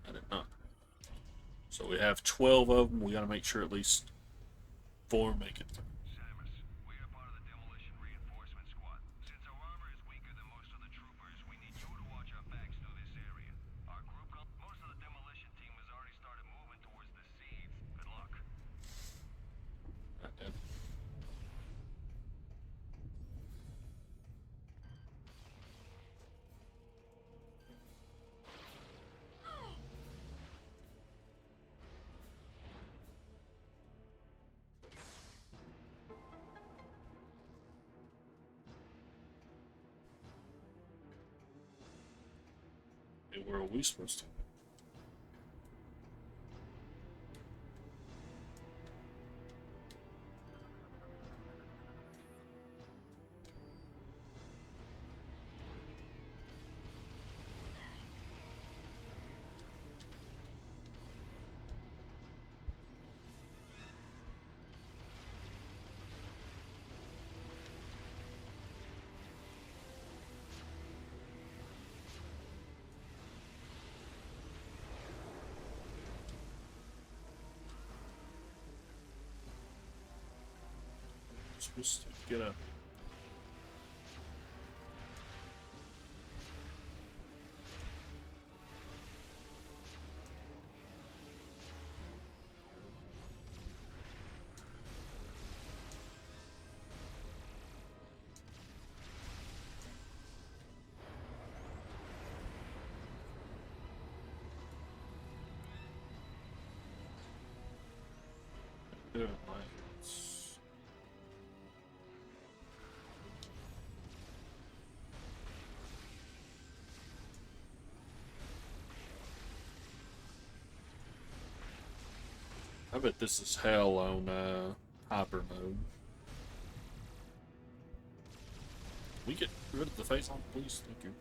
I did not. So we have 12 of them. We gotta make sure at least 4 make it through. Samus, we are part of the demolition reinforcement squad. Since our armor is weaker than most of the troopers, we need you to watch our backs through this area. Our group, most of the demolition team has already started moving towards the seeds. Good luck. Okay. Hey, where are we supposed to? Supposed to get a... Yeah, nice. I bet this is hell on hyper mode. We get rid of the face on, please. Thank you.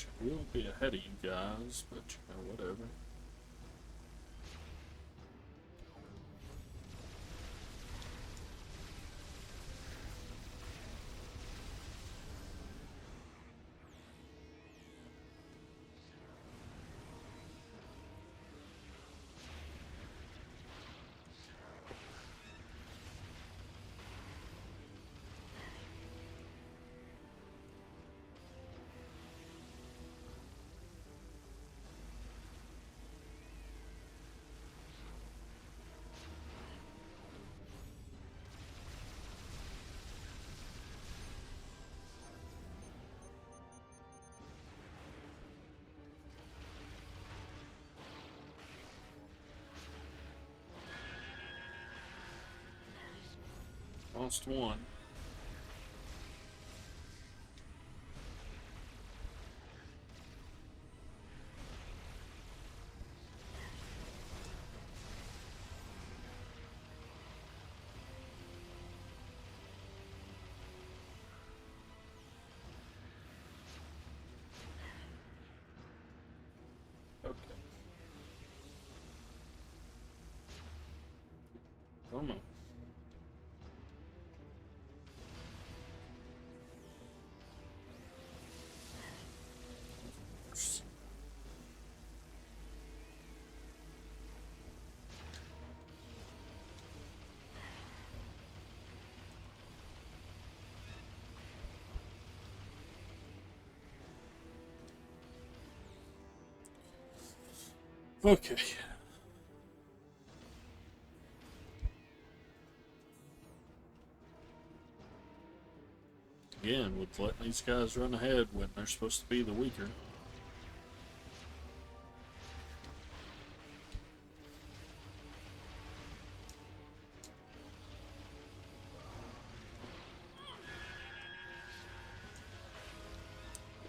She will be ahead of you guys, but you know, whatever. Lost one. Okay. Come on. Okay. Again, with letting these guys run ahead when they're supposed to be the weaker.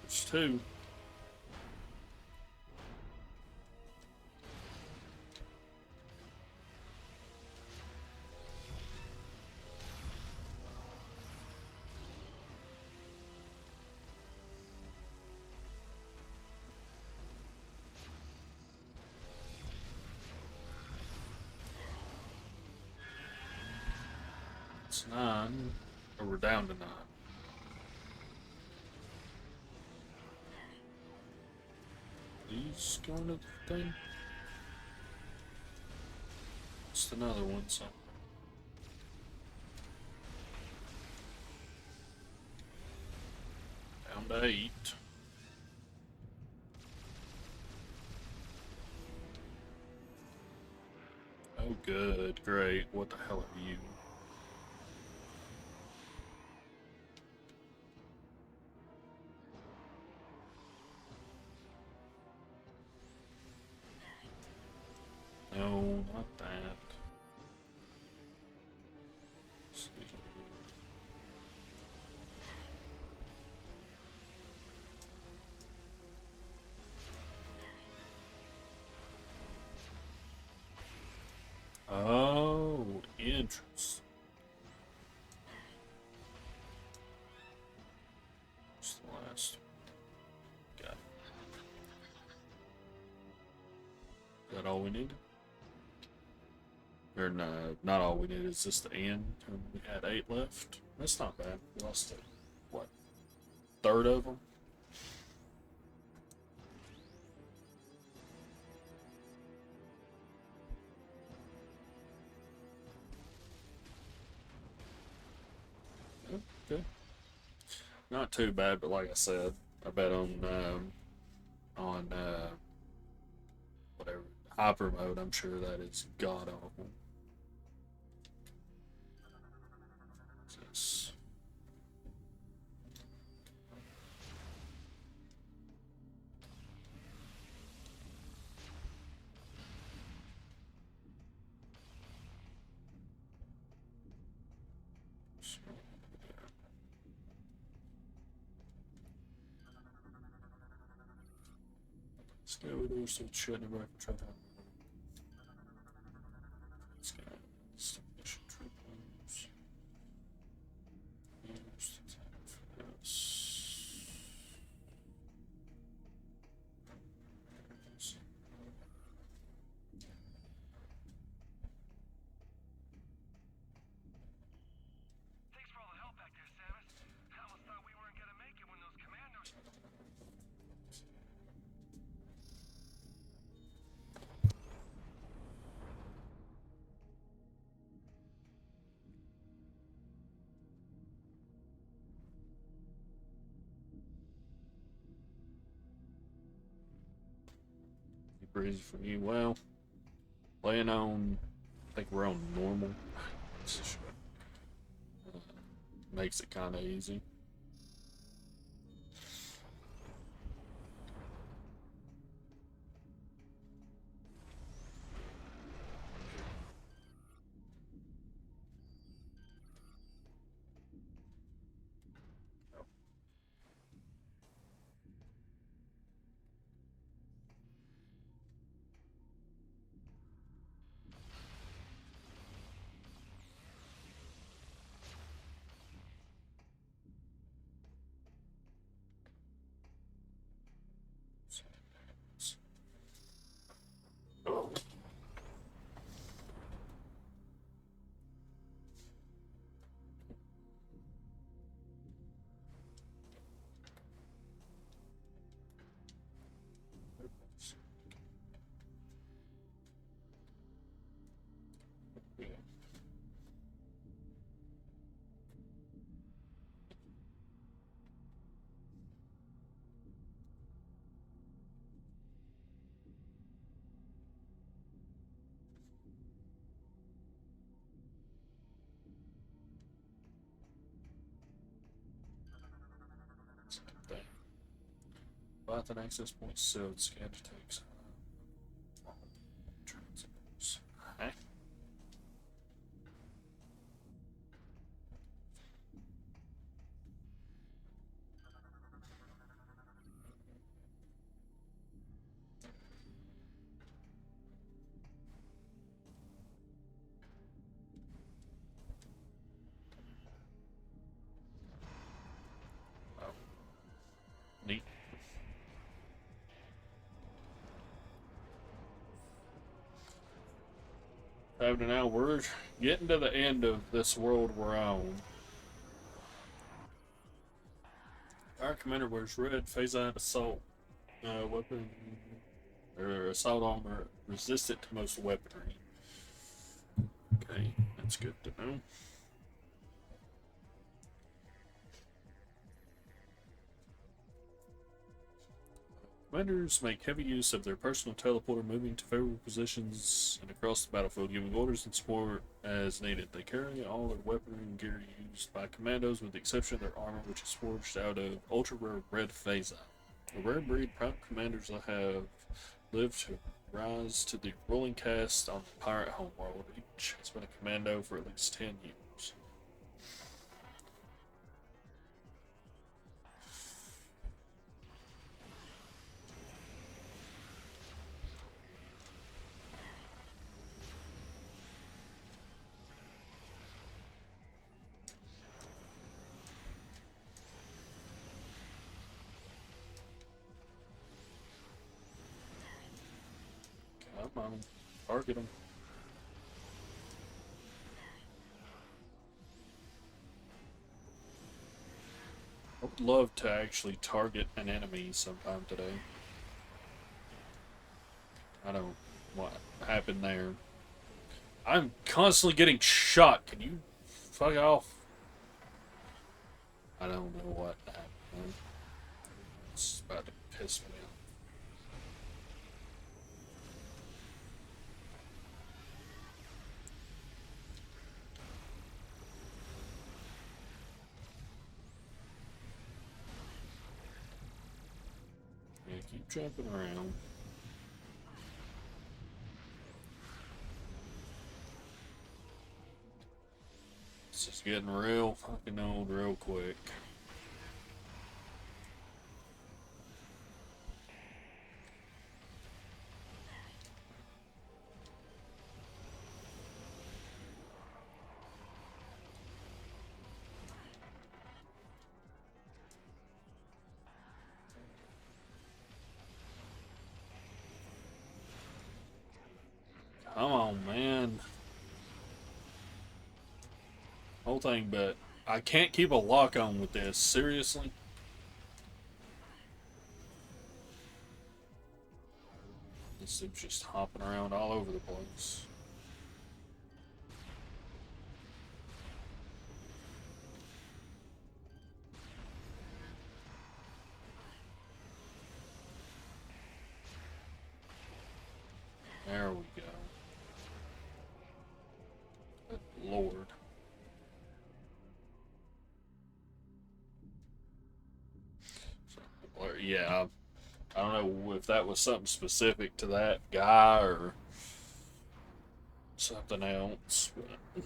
There's two. It's 9. Or we're down to 9. These going to the thing? Just another one, so. Down to 8. Oh, good. Great. What the hell are you? No, not that. Let's see. Oh, interesting. What's the last one? Got it. Is that all we needed? Or no, not all we needed. It's just the end. And we had 8 left. That's not bad. We lost what? Third of them? Okay. Not too bad, but like I said, I bet on whatever hyper mode. I'm sure that is god awful. Yes. Let's go with those so shouldn't have try that. Let's go. Establish triples. Use the time for this. Super easy for you. Well, playing on, I think we're on normal. Makes it kind of easy. Python access points so scan takes transits. Okay. Oh. Neat. Now we're getting to the end of this world we're on. Our commander wears red phase out assault weapon or assault armor resistant to most weaponry. Okay, that's good to know. Commanders make heavy use of their personal teleporter, moving to favorable positions and across the battlefield, giving orders and support as needed. They carry all their weaponry and gear used by commandos, with the exception of their armor, which is forged out of ultra-rare red phasite. The rare breed prime commanders that have lived to rise to the ruling caste on the pirate homeworld. Each has been a commando for at least 10 years. Come on, target them. I would love to actually target an enemy sometime today. I don't know what happened there. I'm constantly getting shot. Can you fuck off? I don't know what happened. It's about to piss me off. Yeah, keep jumping around. This is getting real fucking old real quick. Come on, man. Whole thing, but I can't keep a lock on with this. Seriously? This thing's just hopping around all over the place. There we go. Good Lord. Or, yeah, I don't know if that was something specific to that guy or something else. But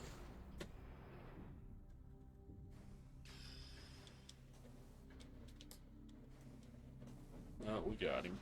oh, we got him.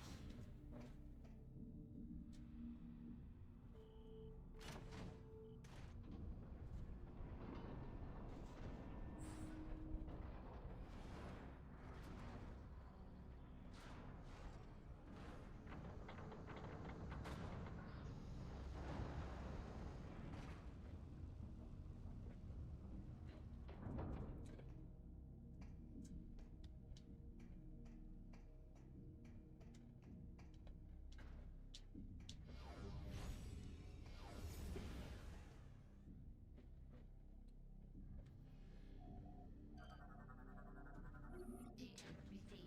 Data received.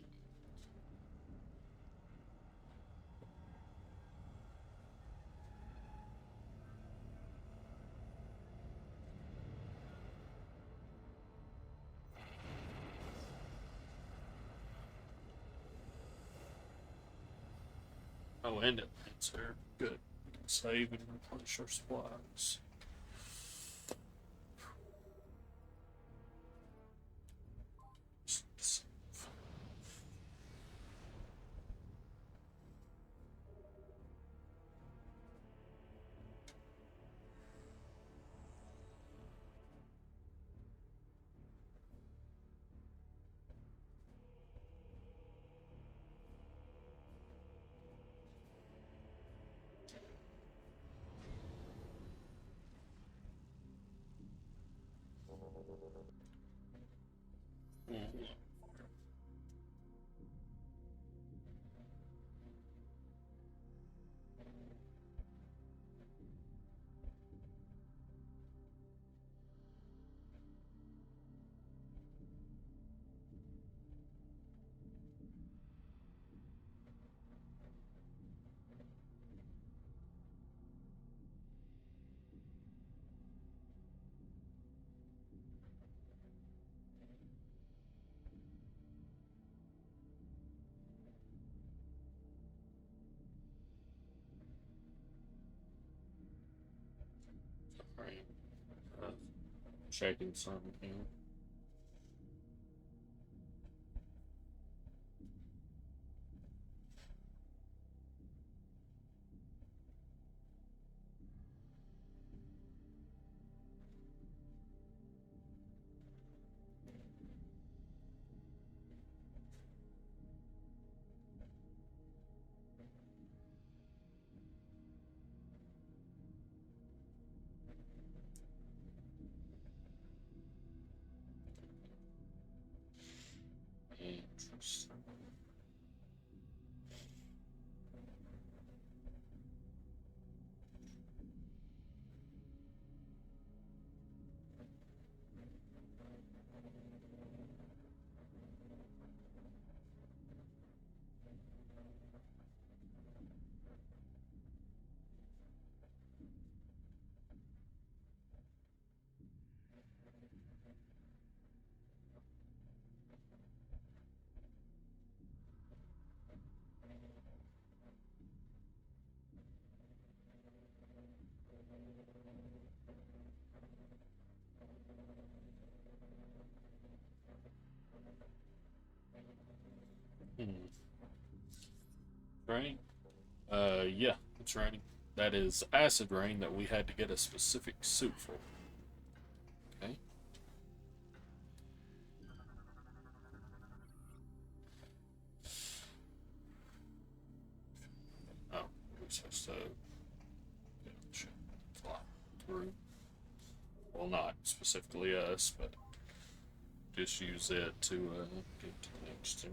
Oh, and it lands there. Good. Save and replenish our supplies. Mm. Right. Uh, Checking something here. Interesting. Hmm. Right? Yeah, it's raining. That is acid rain that we had to get a specific suit for. Okay. Oh, we're supposed to fly through. Well, not specifically us, but just use it to get to the next one.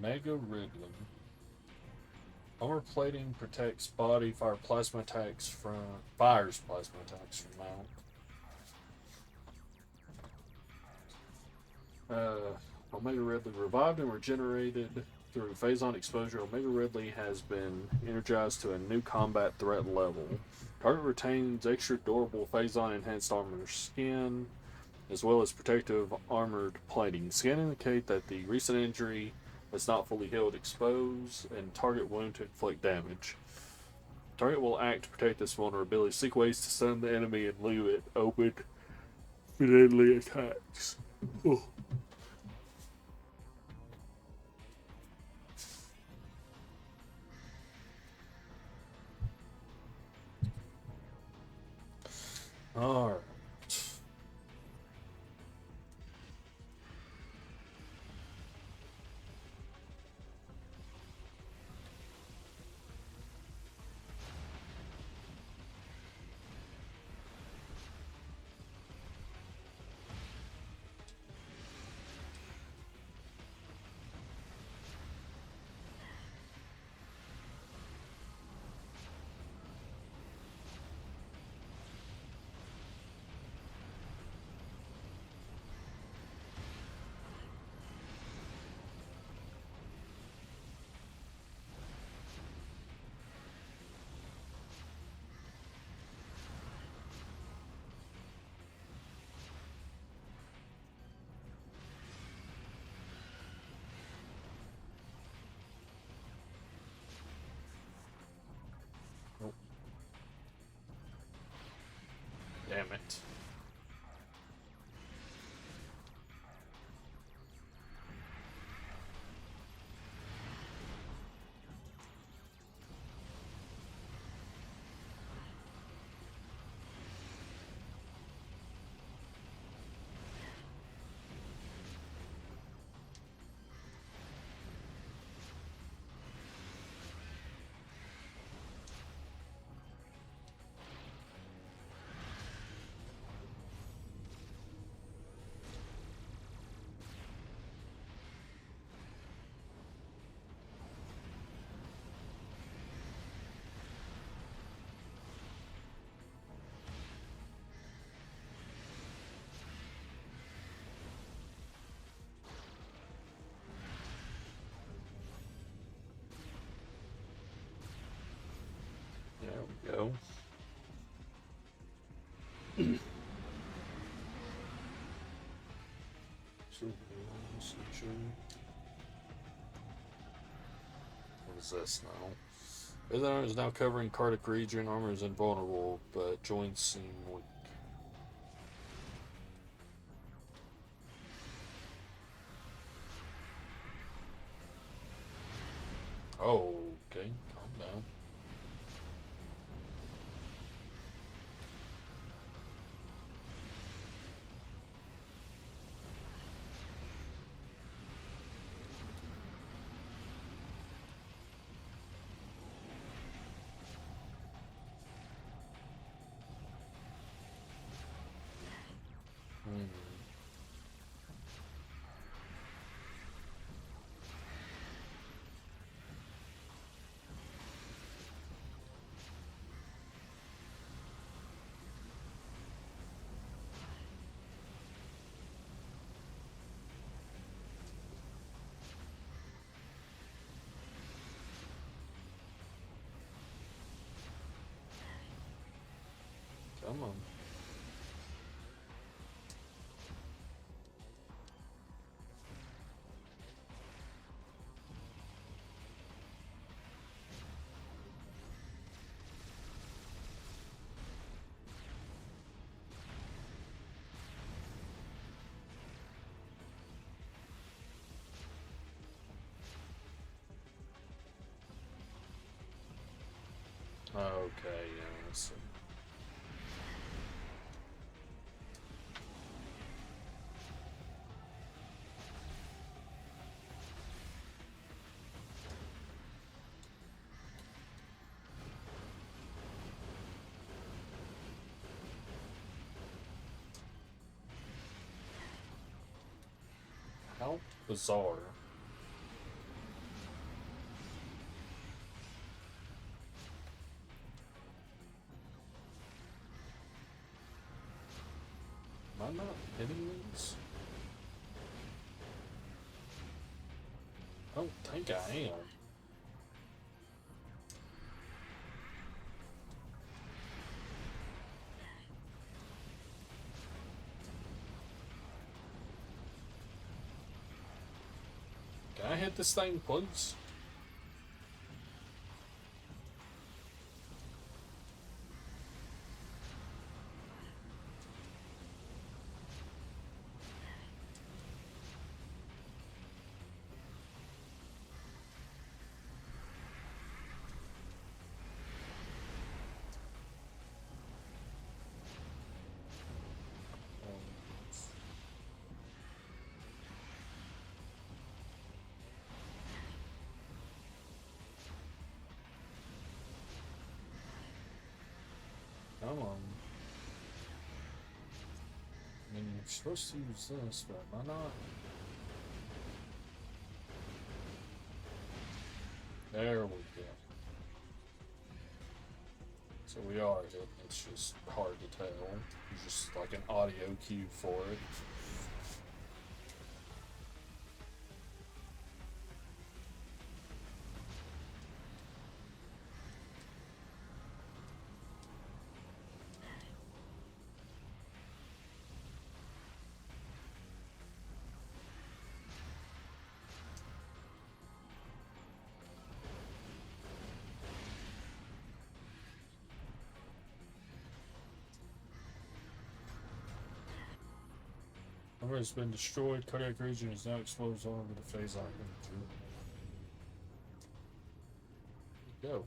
Mega Ridley. Armor plating protects body, fires plasma attacks from mount. Omega Ridley revived and regenerated through phazon exposure. Omega Ridley has been energized to a new combat threat level. Target retains extra durable phazon enhanced armor skin, as well as protective armored plating. Scan indicate that the recent injury has not fully healed, expose, and target wound to inflict damage. Target will act to protect this vulnerability. Seek ways to stun the enemy and leave it open for deadly attacks. Oh. Alright. Nope. Damn it. There we go. What is this now? His armor is now covering cardiac region. Armor is invulnerable, but joints seem weak. Oh, okay. Calm down. Hmm. Come on. Okay, yeah, let's see. How bizarre. Am I not hitting these? I don't think I am. Can I hit this thing, please? Come on. I mean, you're supposed to use this, but am I not? There we go. So we are hitting. It's just hard to tell. There's just like an audio cue for it. Armor has been destroyed. Cardiac region is now exposed all over the phase arc. Go.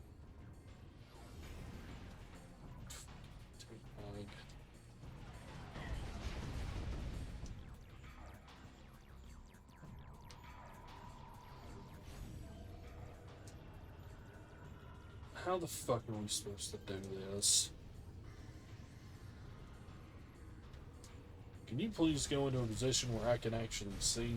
How the fuck are we supposed to do this? Can you please go into a position where I can actually see?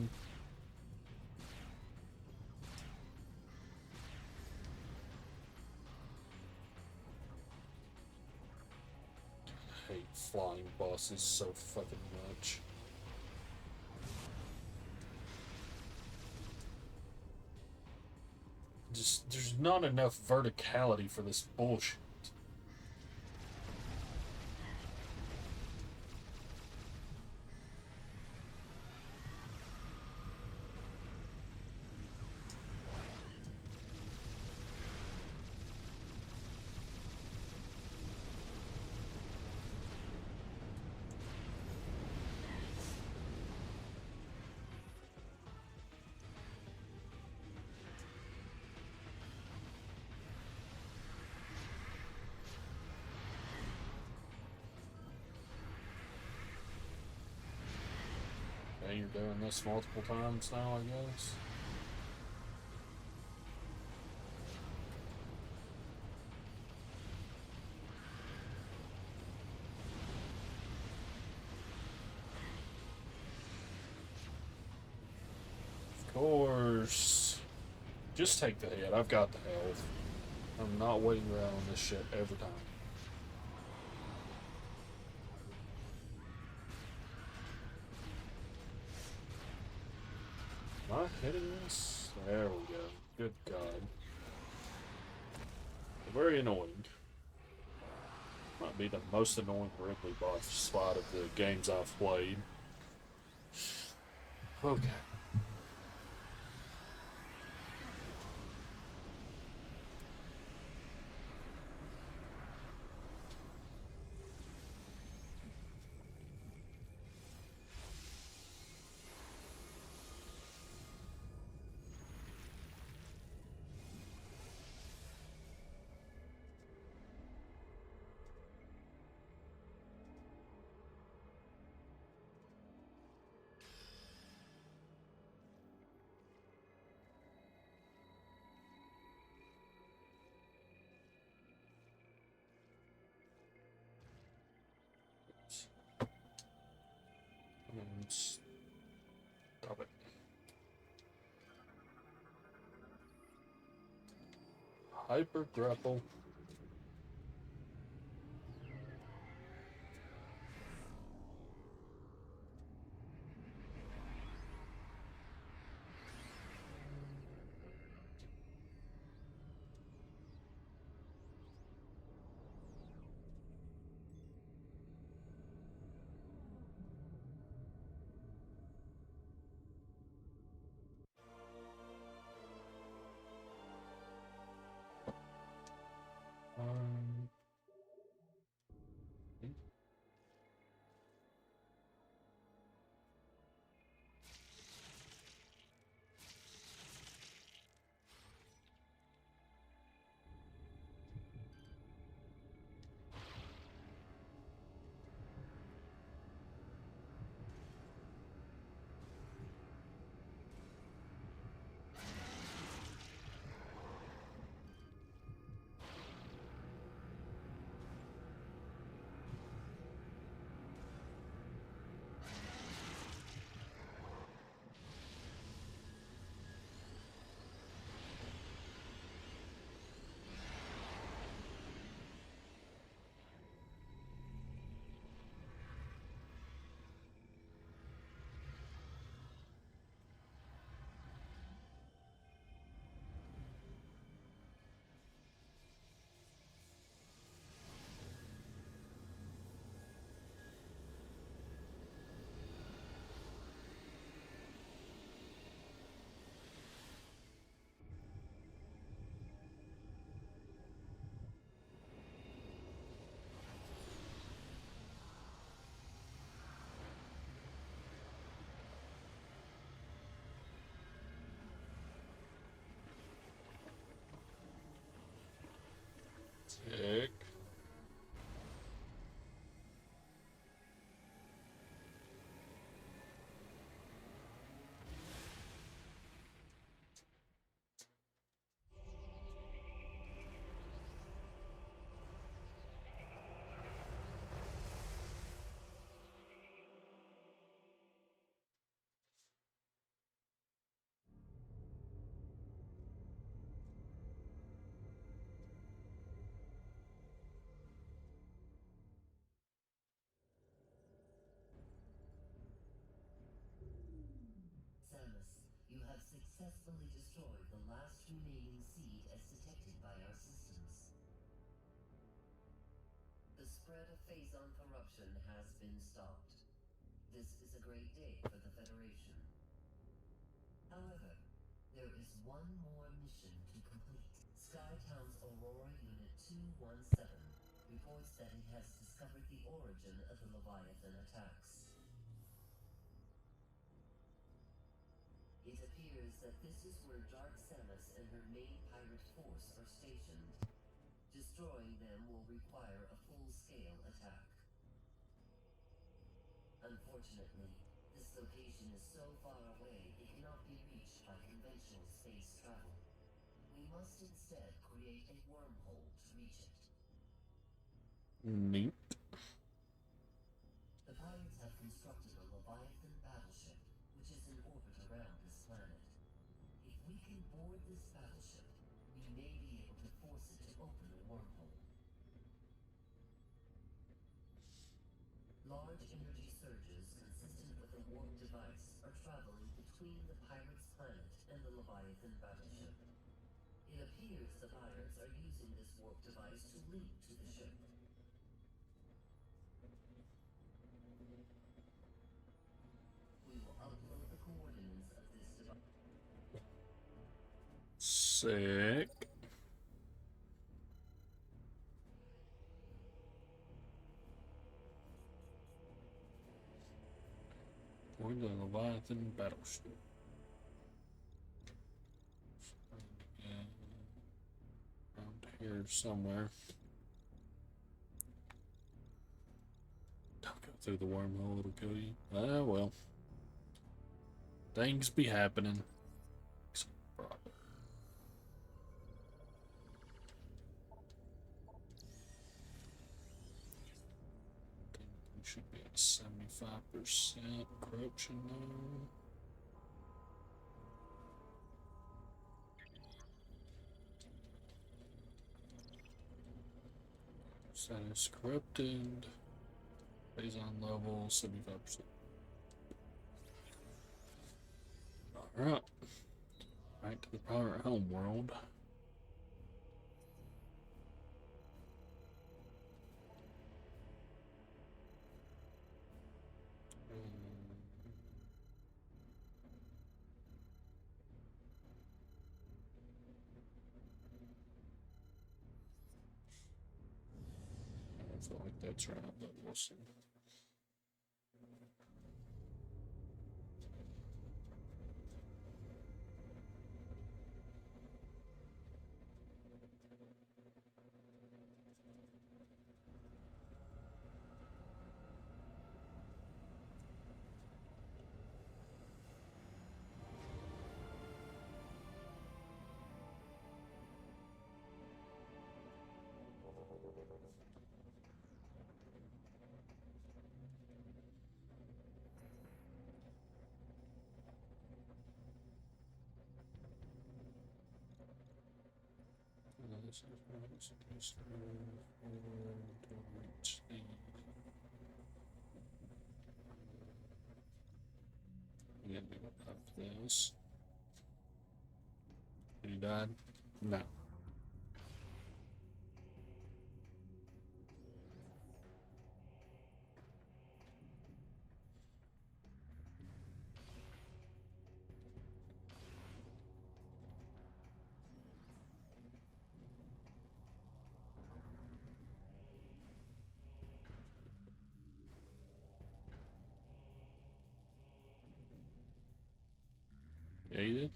I hate flying bosses so fucking much. Just, there's not enough verticality for this bullshit. Okay, you're doing this multiple times now, I guess. Of course. Just take the hit. I've got the health. I'm not waiting around on this shit every time. Am I hitting this? There we go. Good God. Very annoying. Might be the most annoying Ripley boss spot of the games I've played. Okay. And stop it. Hyper grapple. successfully destroyed the last remaining seed as detected by our systems. The spread of phazon corruption has been stopped. This is a great day for the Federation. However, there is one more mission to complete. Skytown's Aurora Unit 217 reports that it has discovered the origin of the Leviathan attacks. It appears that this is where Dark Samus and her main pirate force are stationed. Destroying them will require a full-scale attack. Unfortunately, this location is so far away it cannot be reached by conventional space travel. We must instead create a wormhole to reach it. Neat. The pirates have constructed a Leviathan battleship, which is in orbit around this planet. If we can board this battleship, we may be able to force it to open a wormhole. Large energy surges consistent with a warp device are traveling between the pirates' planet and the Leviathan battleship. It appears the pirates are using this warp device to link to the ship. We will upload the coordinates of this device. Sick. We're the Leviathan battleship. Around here somewhere. Don't go through the wormhole, it'll kill you. Ah, well. Things be happening. We should be at 75% corruption now. Status corrupted. Phazon level 75%. Alright. Back to the pirate home world. I feel like that's right, but we'll see. This is what it's supposed to reach the we gotta do up this. He died? No. Yeah, you did?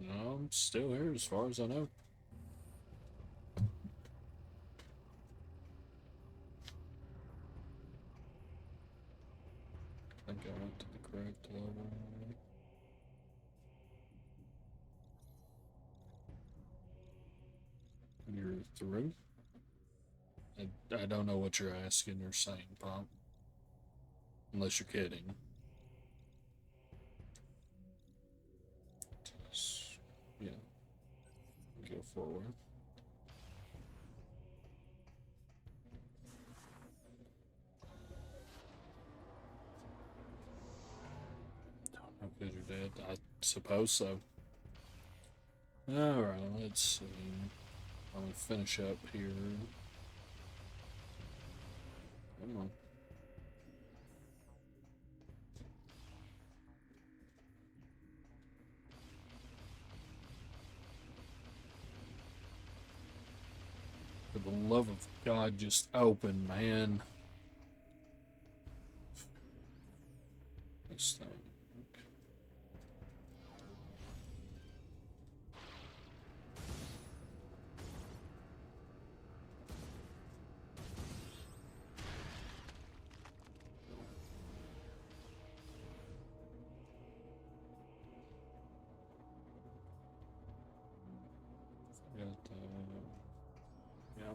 No, I'm still here as far as I know. I think I went to the correct level. You're through? I don't know what you're asking or saying, Pop. Unless you're kidding. Just, yeah. Go forward. Don't know because you're dead. I suppose so. Alright, let's see. I'm gonna finish up here. Come on. For the love of God, just open, man. This thing. Got, yeah.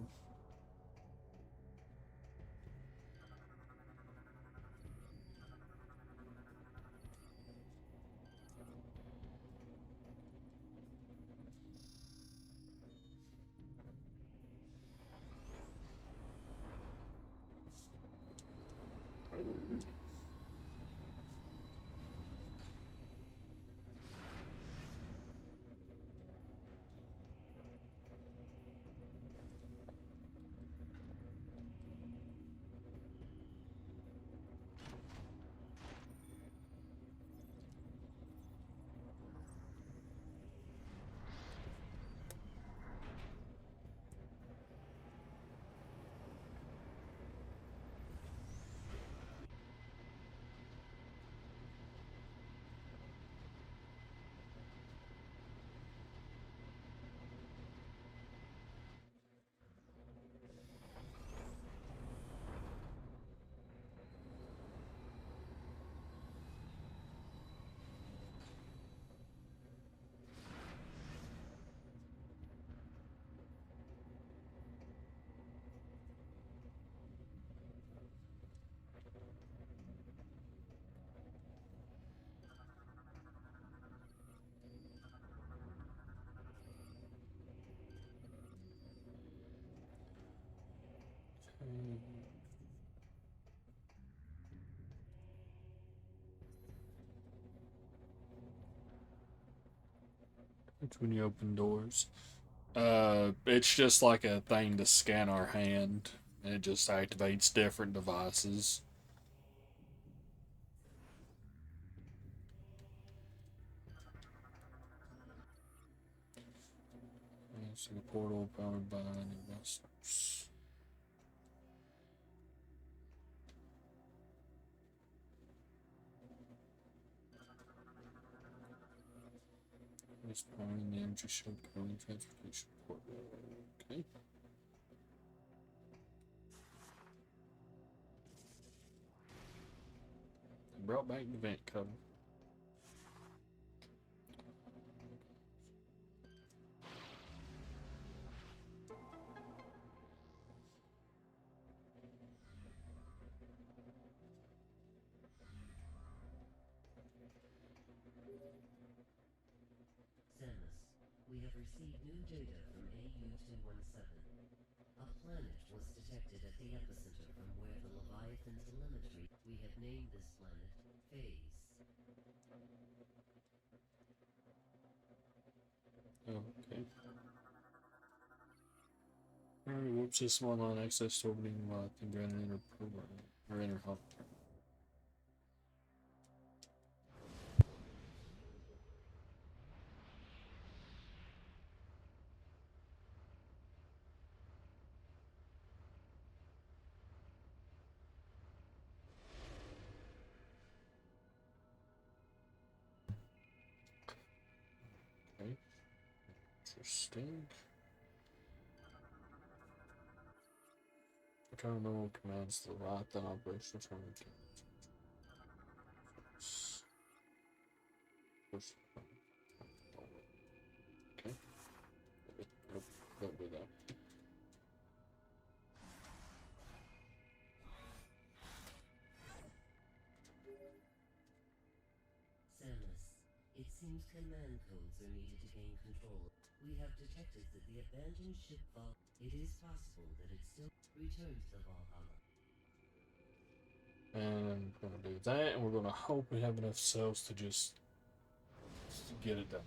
It's when you open doors. It's just like a thing to scan our hand. And it just activates different devices. It's a portal powered by investors. It's powering the energy shield currently transportation portal. Okay. Brought back the vent cover. Samus, we have received new data from AU-217. A planet was detected at the epicenter from where the Leviathan telemetry. We have named this planet Phase. Oh, okay. Alright, whoops, this one on access to opening lot and grant an inner program or inner hub. Okay. Interesting. I can't remember what commands the Leviathan operational term. Okay. Nope, don't do that. Samus, it seems command codes are needed to gain control. We have detected that the abandoned ship It is possible that it still returned to the Valhalla. And we're gonna do that, and we're gonna hope we have enough cells to just get it done.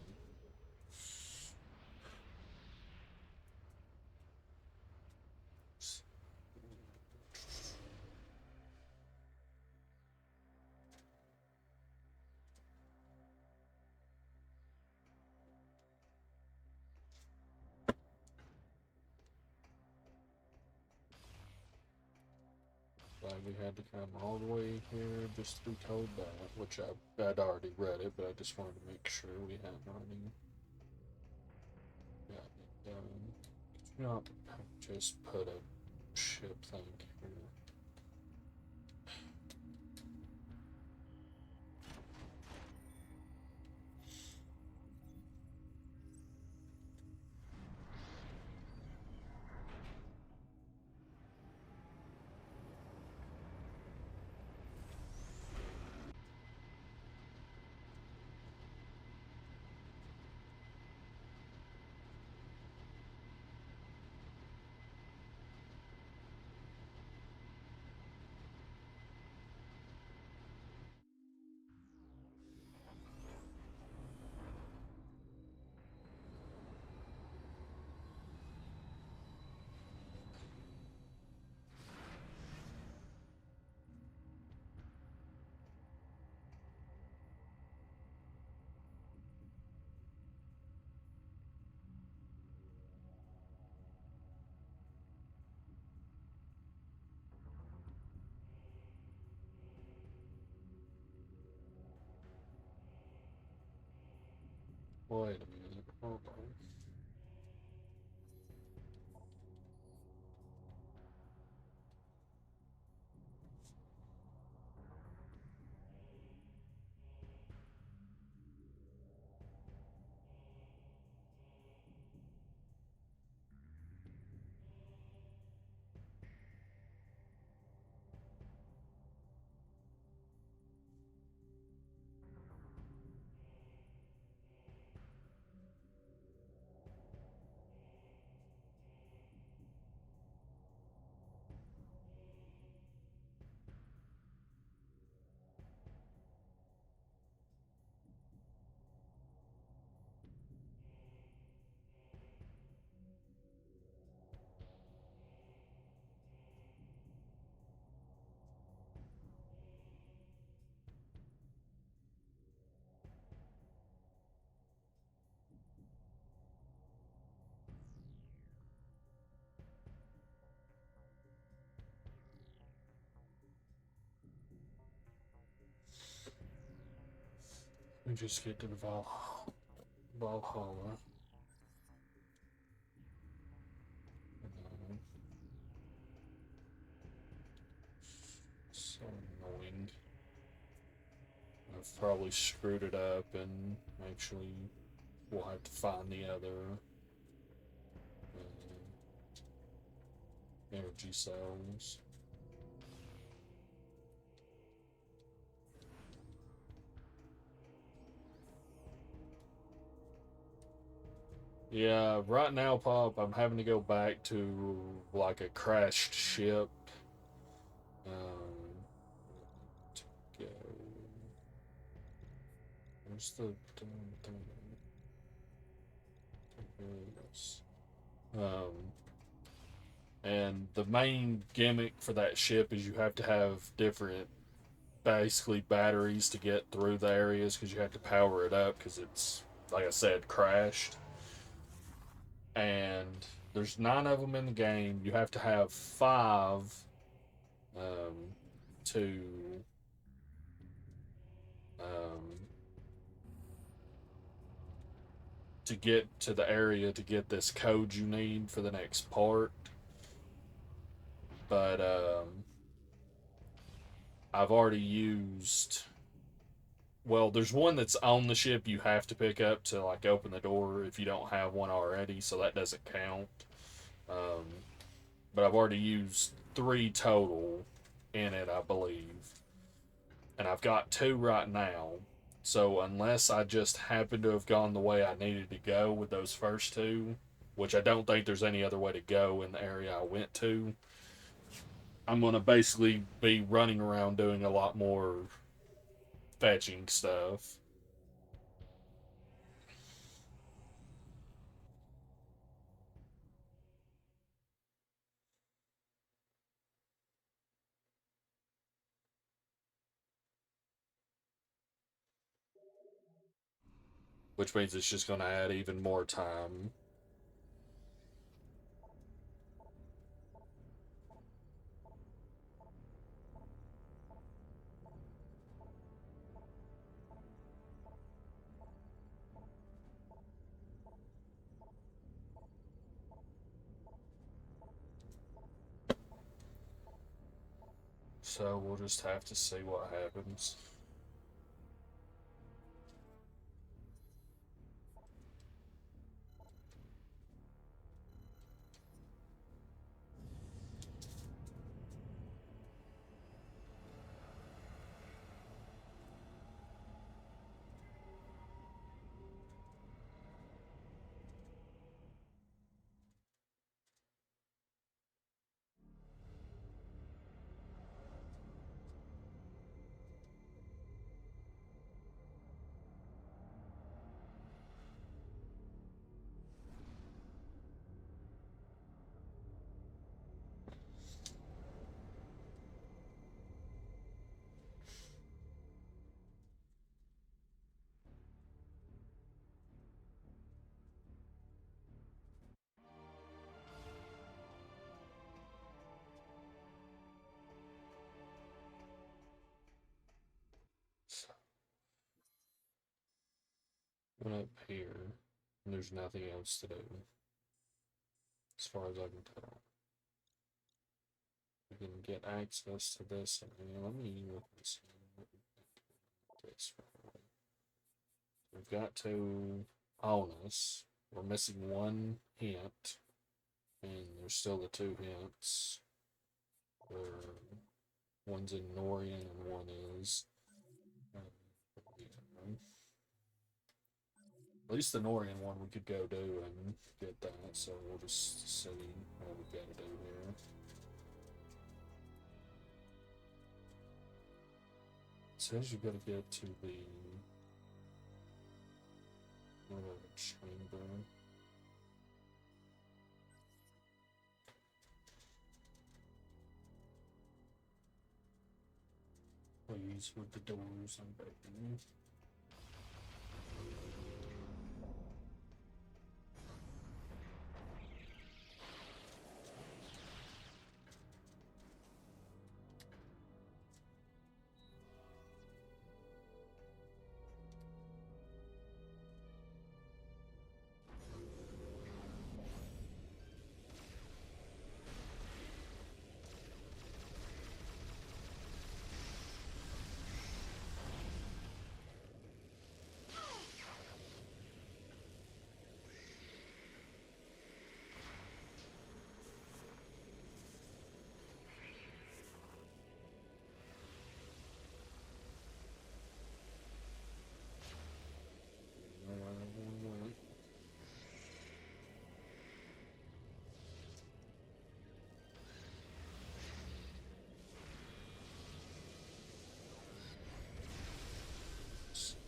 we had to come all the way here just to be told that, which I'd already read it, but I just wanted to make sure we hadn't already got it done. Could you not just put a ship thing here? Wait a minute, hold on. We just get to the Valhalla. So annoying. I've probably screwed it up, and actually we'll have to find the other energy cells. Yeah, right now, Pop, I'm having to go back to like a crashed ship. To go. Where's the damn thing? There it is. And the main gimmick for that ship is you have to have different, basically, batteries to get through the areas because you have to power it up because it's, like I said, crashed. And there's 9 of them in the game. You have to have 5 um, to um, to get to the area to get this code you need for the next part. But I've already used. Well, there's one that's on the ship you have to pick up to like open the door if you don't have one already, so that doesn't count. Um, but I've already used 3 total in it, I believe, and I've got 2 right now. So unless I just happen to have gone the way I needed to go with those first 2, which I don't think there's any other way to go in the area I went to, I'm gonna basically be running around doing a lot more fetching stuff. Which means it's just going to add even more time. So we'll just have to see what happens. Went up here, and there's nothing else to do, as far as I can tell. We can get access to this area. Let me look and see what this. We've got to Onus. We're missing one hint, and there's still the two hints. One's in Norian and one is. At least the Norian one we could go do and get that, so we'll just see what we've got to do here. It says you've got to get to the chamber. Please, with the doors unbroken.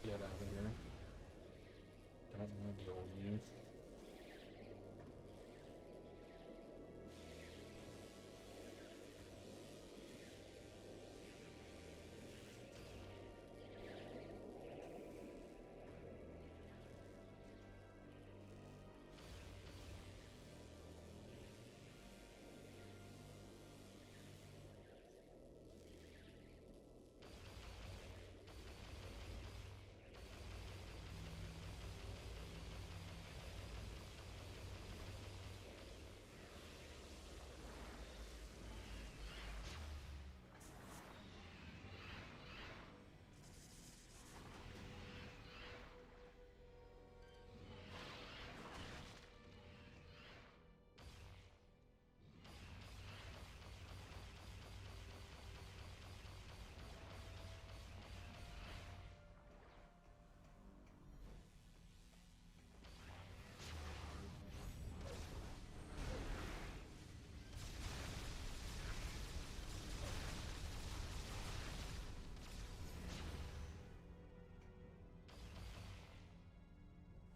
Get out of here. Don't want to deal with you.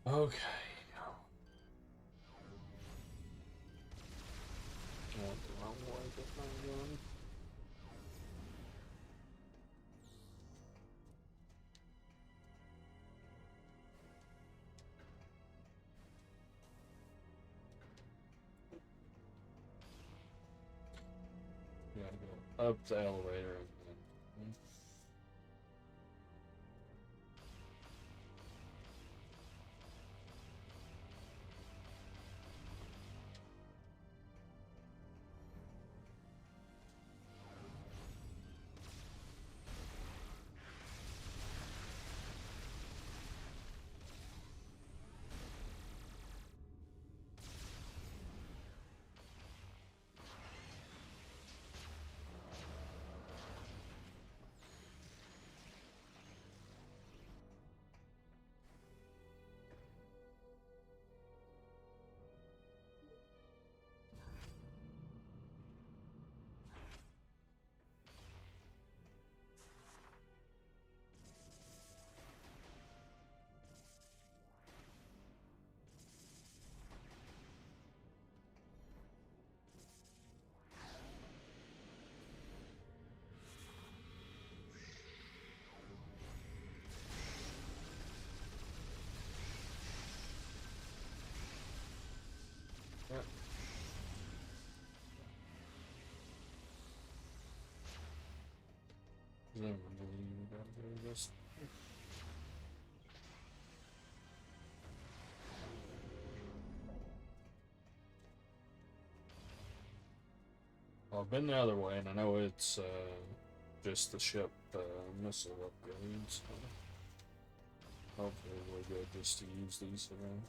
Okay. I went the wrong way with my gun. You gotta go up the elevator and then. Presumably, gotta do this. Well, I've been the other way, and I know it's just the ship missile upgrades. So hopefully, we're good just to use these around.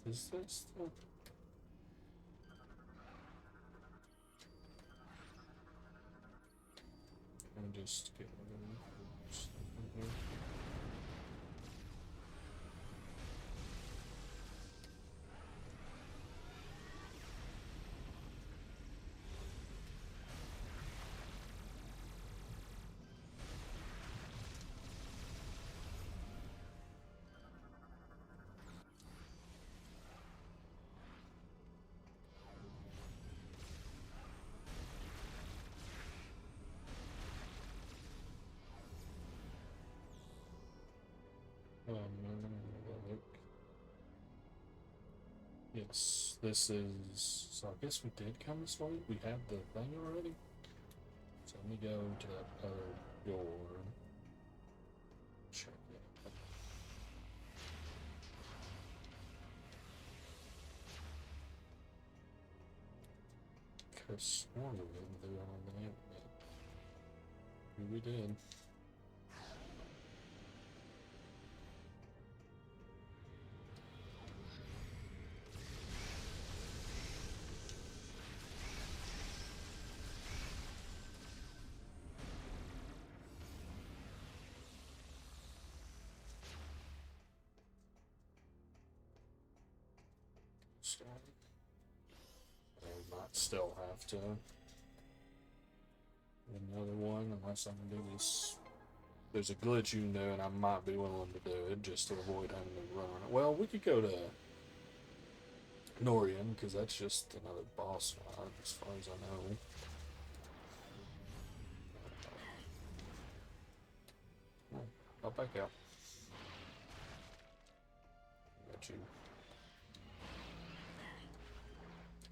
Is this the... I'm just getting rid of look. Yes, this is. So I guess we did come this way. We have the thing already. So let me go to that other door. Check it out. Could have sworn we didn't do it on that, but we did. I might still have to. Another one, unless I can do this. There's a glitch you can do, and I might be willing to do it just to avoid having to run around. Well, we could go to Norian, because that's just another boss fight, as far as I know. I'll back out. Got you.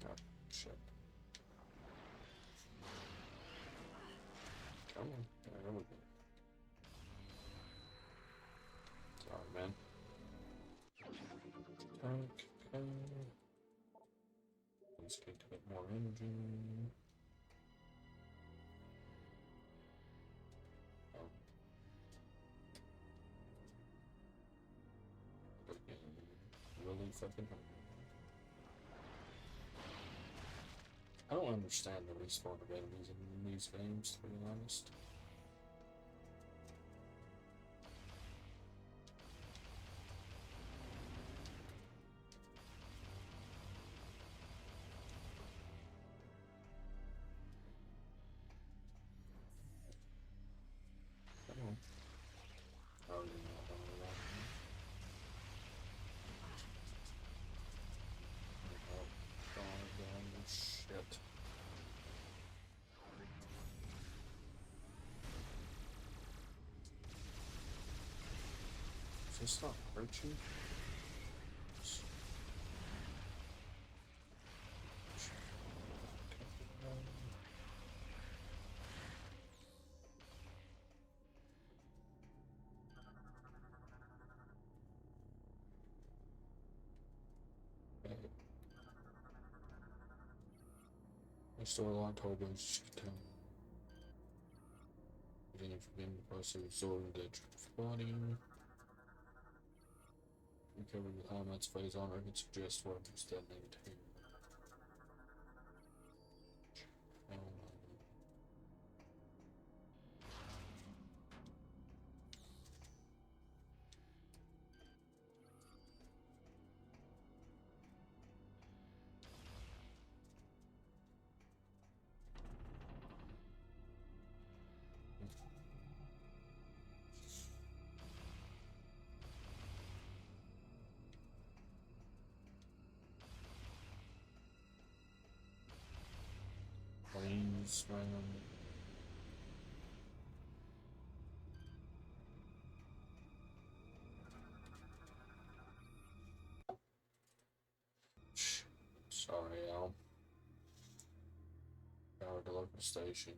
Oh, shit. Come on. There we go. Sorry, man. Okay. Let's get a bit more energy. Oh. Really fucking hungry. I don't understand the respawn of enemies in these games, to be honest. Come on. Oh, you're not on the right one. Oh, God, shit. Does this not hurt you? Restore a lot of bunch of time. Even if being the process of absorbing the body. Recover with helmets, phase on, or can suggest weapons detonated here. Please, man. station.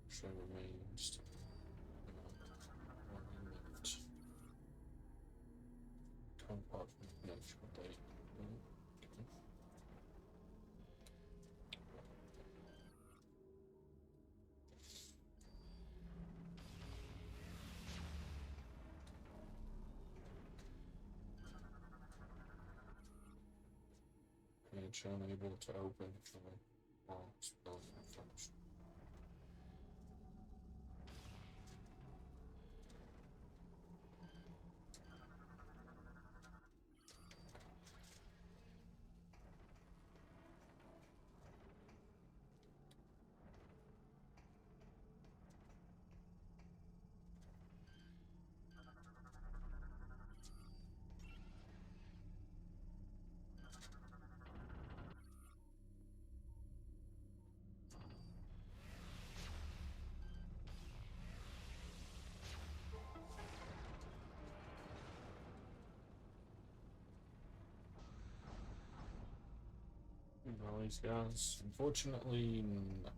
Show remains. 1 minute. Time apart from connection date. Okay. Page unable to open from spell function. All these guys, unfortunately, no.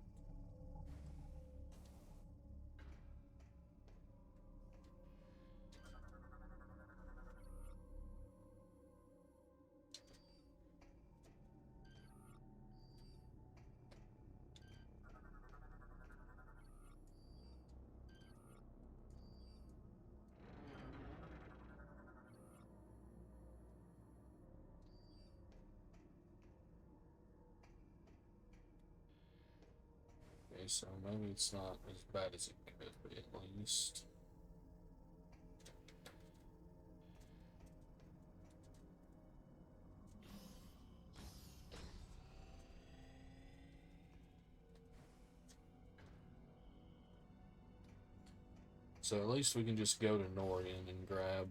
Okay, so maybe it's not as bad as it could be, at least. So at least we can just go to Norian and grab,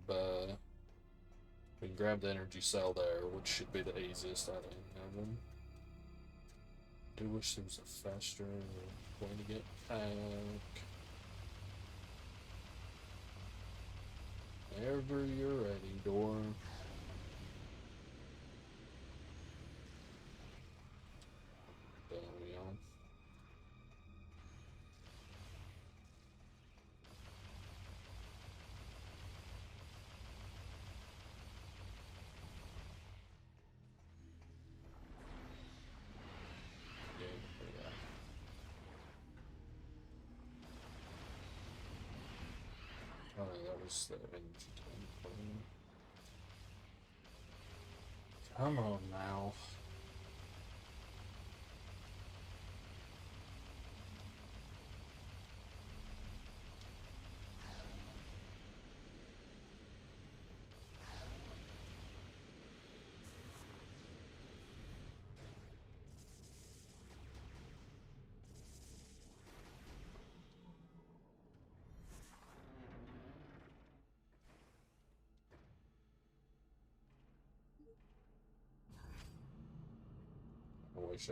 we can grab the energy cell there, which should be the easiest out of any of them. Do wish there was a faster way to get back. Whenever you're ready, door. There we go. Yeah, yeah. Oh, that was the energy tank. Come on now. I wish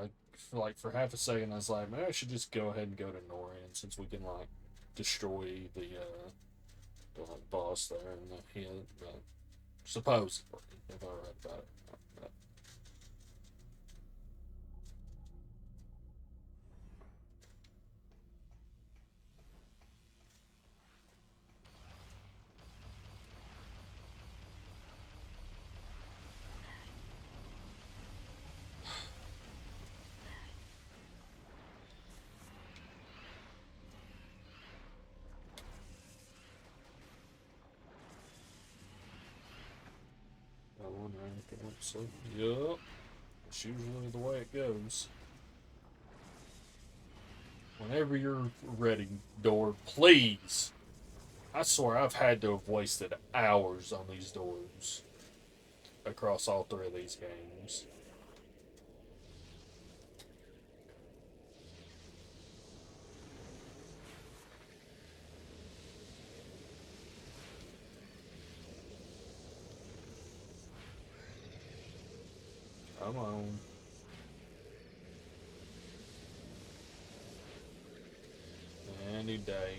I like for half a second I was like, maybe I should just go ahead and go to Norian since we can like destroy the like, boss there in the hit, but supposedly, if I read about it. But, I wonder anything else. So, yup. It's usually the way it goes. Whenever you're ready, door, please. I swear I've had to have wasted hours on these doors across all three of these games. Come on. Any day.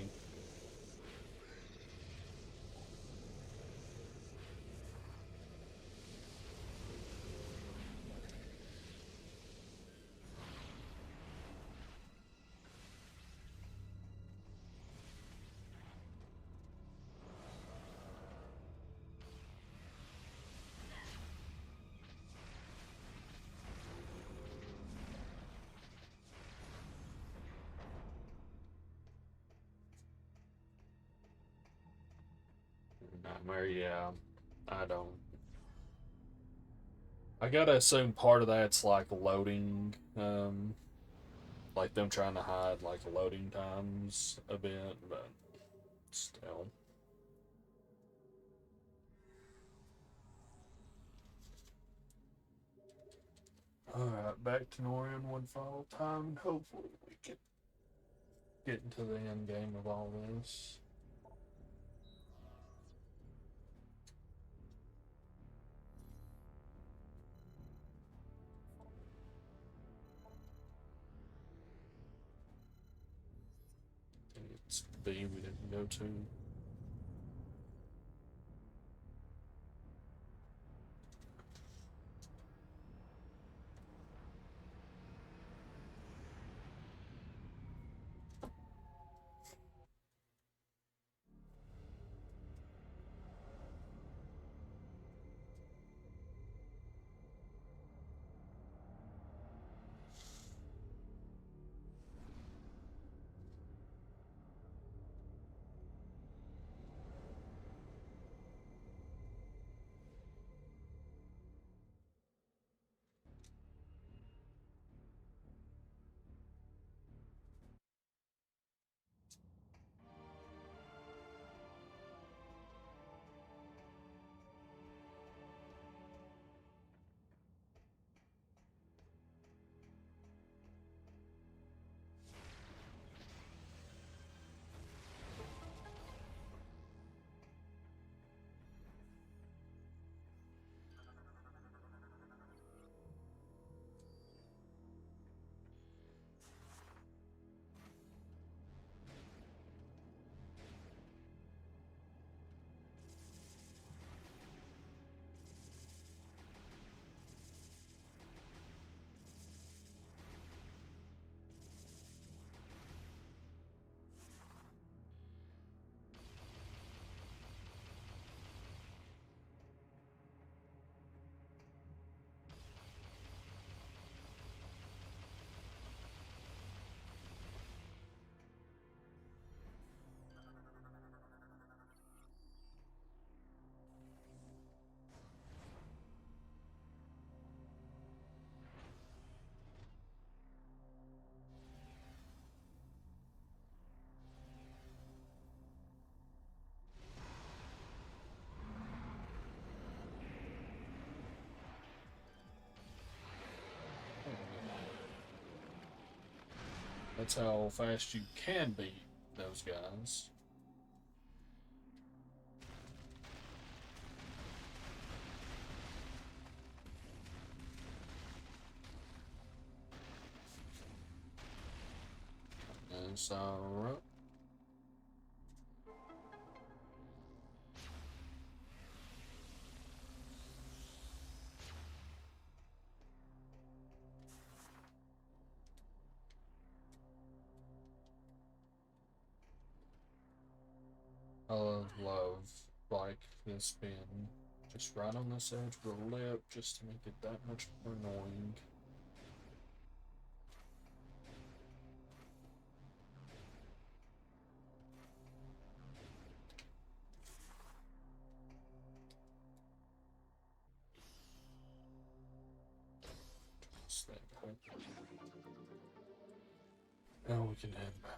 Nightmare, yeah. I don't. I gotta assume part of that's like loading, like them trying to hide like loading times a bit, but still. Alright, back to Norian one final time, and hopefully we can get into the end game of all this. I think it's B we didn't go to. That's how fast you can beat those guys. And so, I love like this being just right on this edge of the lip just to make it that much more annoying. Stay back. Now we can head back.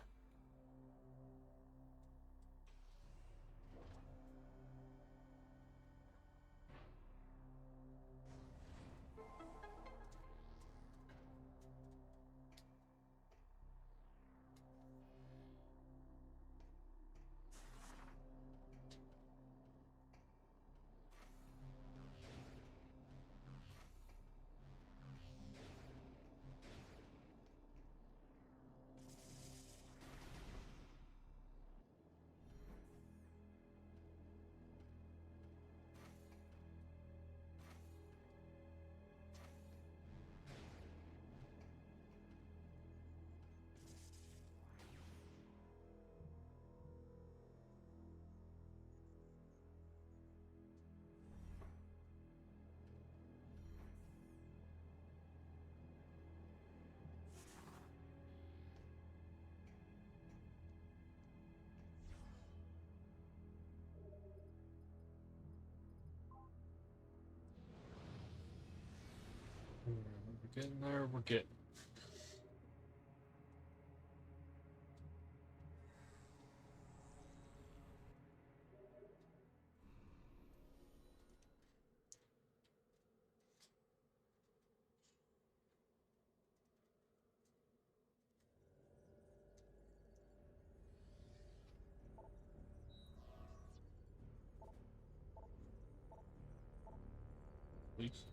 Getting there, we're getting. Please.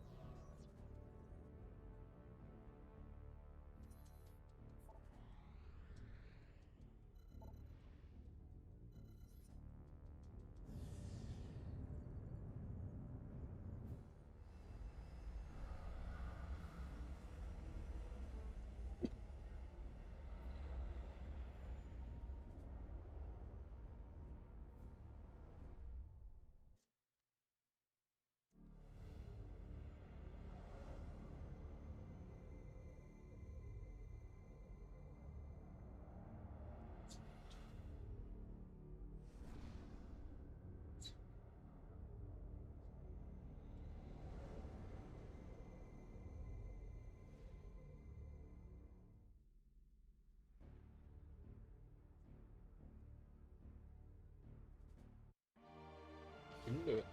You can do it.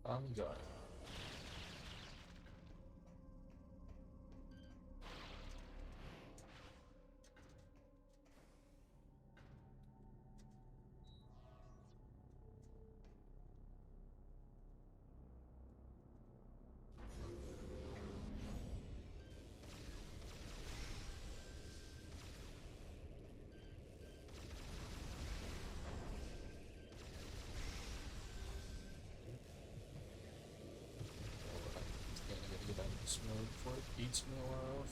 I'm done. Gotta get out of this mode before it eats me alive.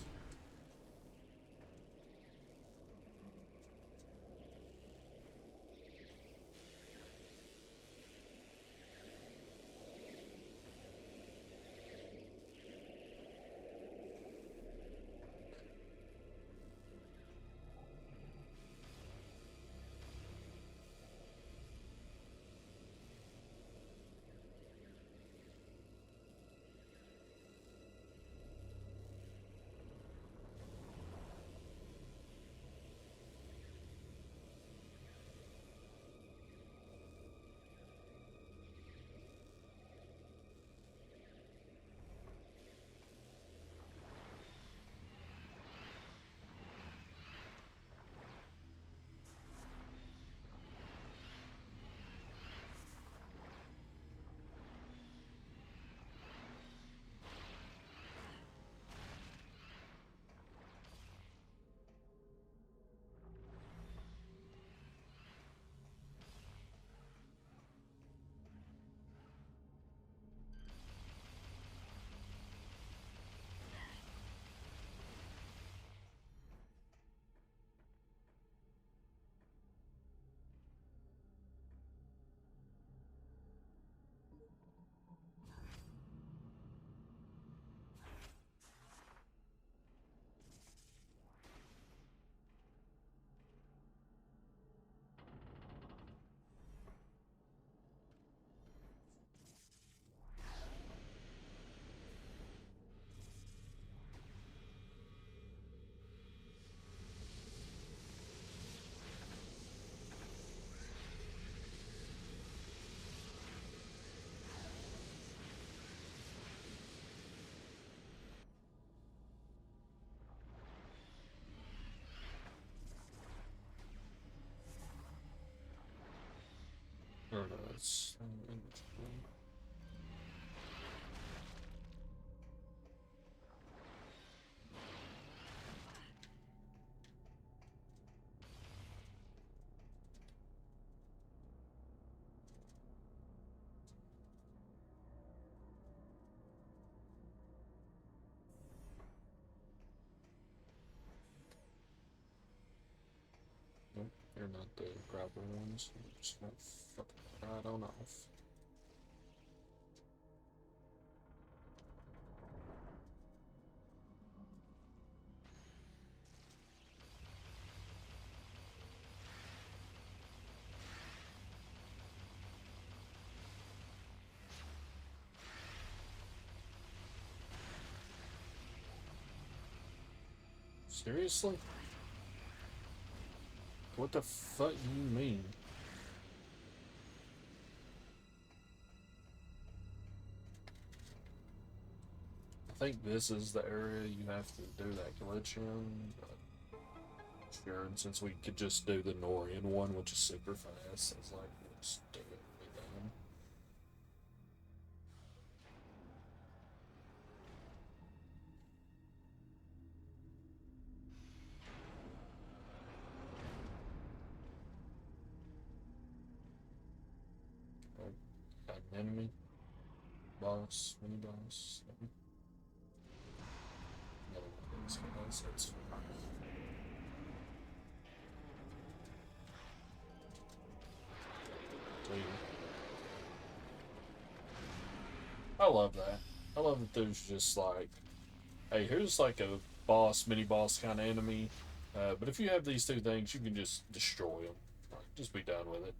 Or no, it's in between. They're not the proper ones. I'm just gonna fucking right on off. Seriously? What the fuck do you mean? I think this is the area you have to do that glitch in. But sure, and since we could just do the Norian one, which is super fast, I was like, let's do it. Be done. Got an enemy, boss, mini boss. Another one of these guys. That's fine. Dude. I love that. I love that there's just like, hey, here's like a boss, mini boss kind of enemy. But if you have these two things, you can just destroy them. Like, just be done with it.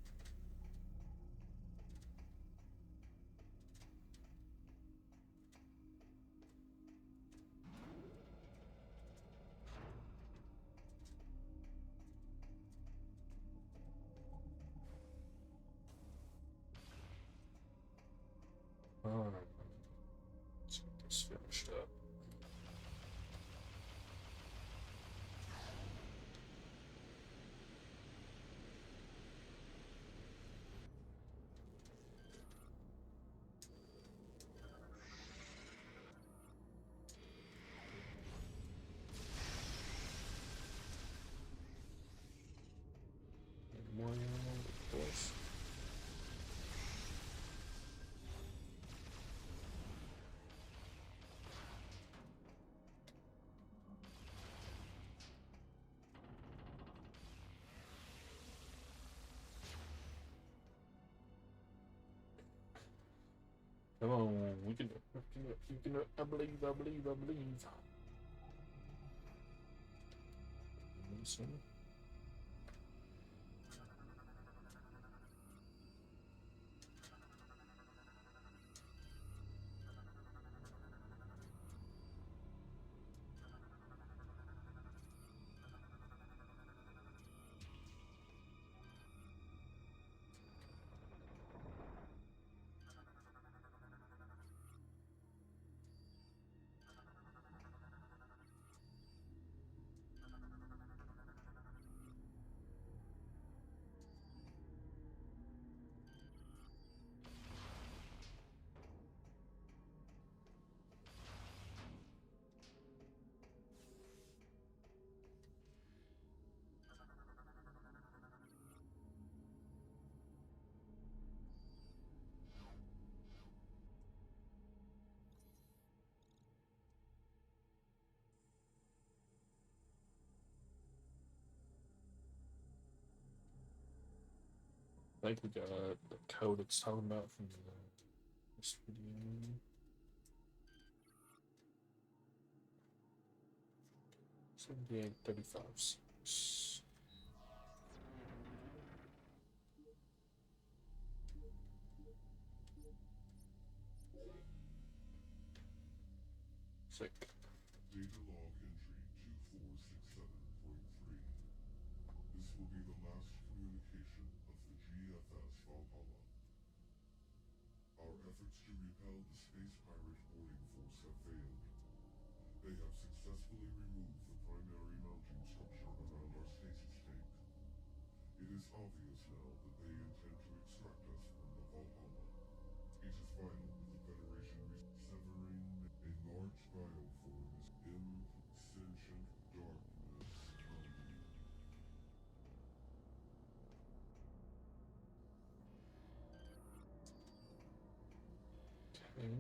Alright. Let's get this finished up. Any more ammo, of course. Come on, we can do it. We can do it. You can do it. I believe, I believe, I believe. Listen. I think we got the code it's talking about from this video. 7835. Sick. Data log entry 2467.3. This will be the last communication of the GFS Valhalla. Our efforts to repel the space pirate boarding force have failed. They have successfully removed the primary mounting structure around our stasis tank. It is obvious now that they intend to extract us from the Valhalla. It is vital that the Federation severing a large bioform is sentient darkness around you. Okay.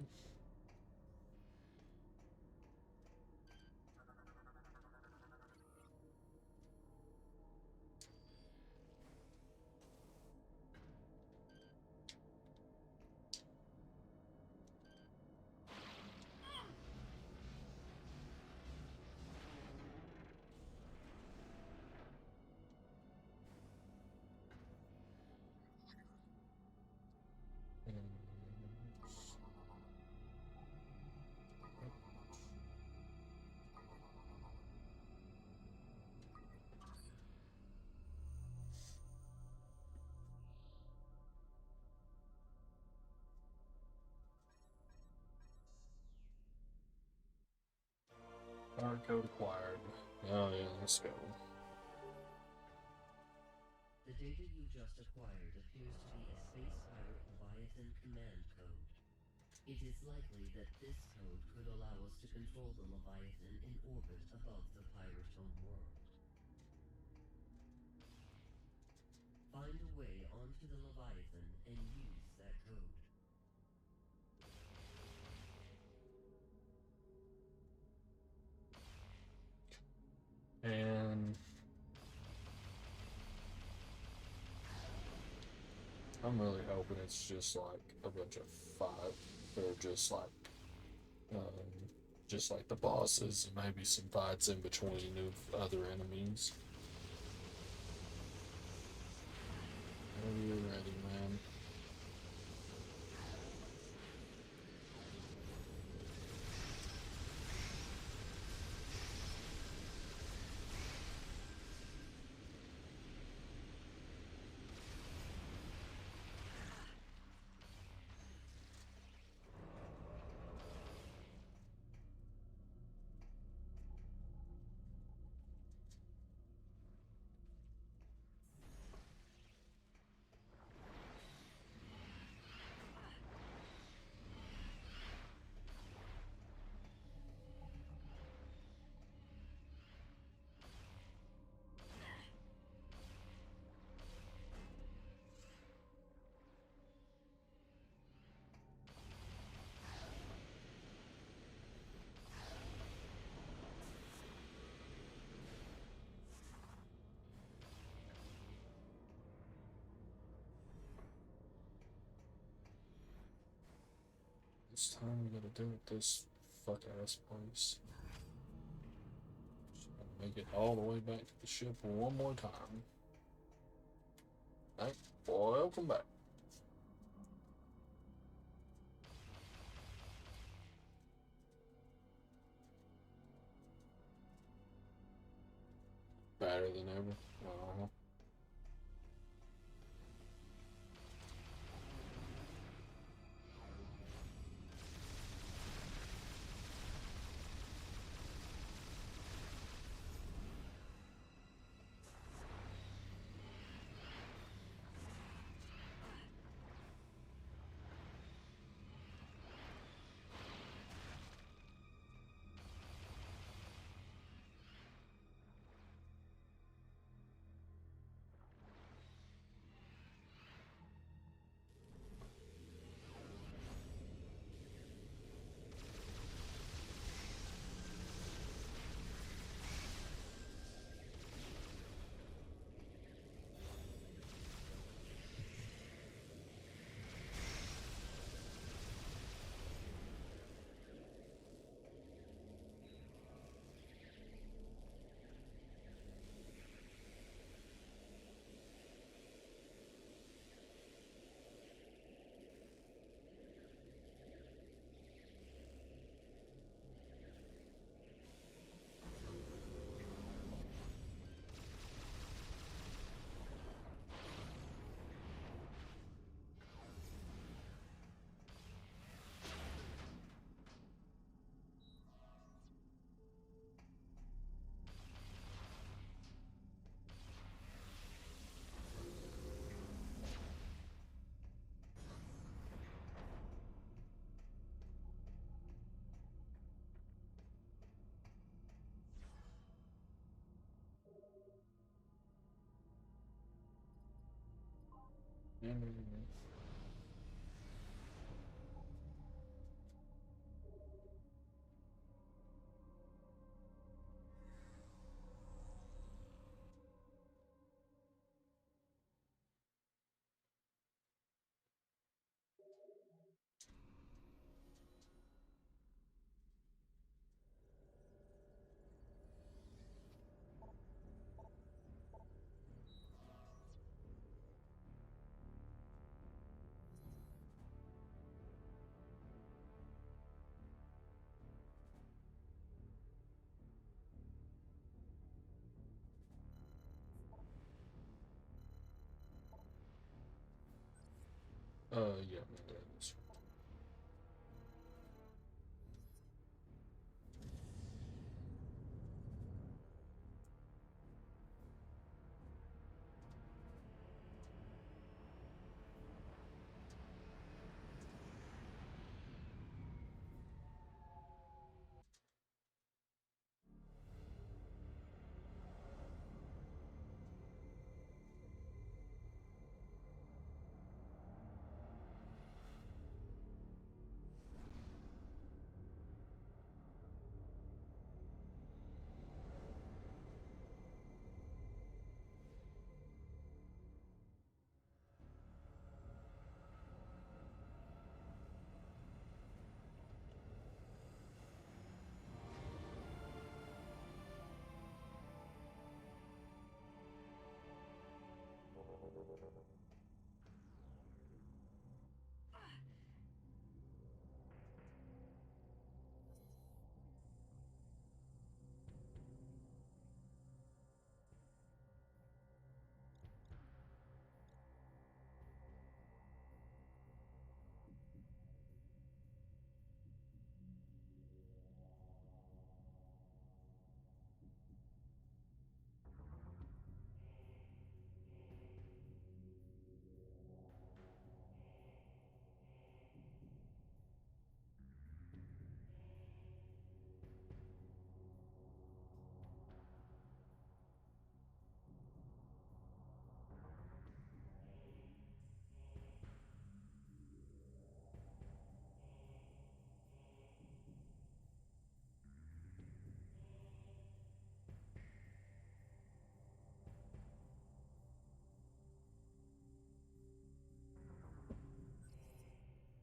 code acquired. Oh yeah, let's go. The data you just acquired appears to be a Space Pirate Leviathan command code. It is likely that this code could allow us to control the Leviathan in orbit above the pirate home world. Find a way onto the Leviathan and use that code. And I'm really hoping it's just like a bunch of five, or just like the bosses and maybe some fights in between of other enemies. Are you ready, man? This time we gotta do it this fuck ass place. Just gotta make it all the way back to the ship one more time. Hey, welcome back. Better than ever. Uh-huh. Mm. Yeah, that is.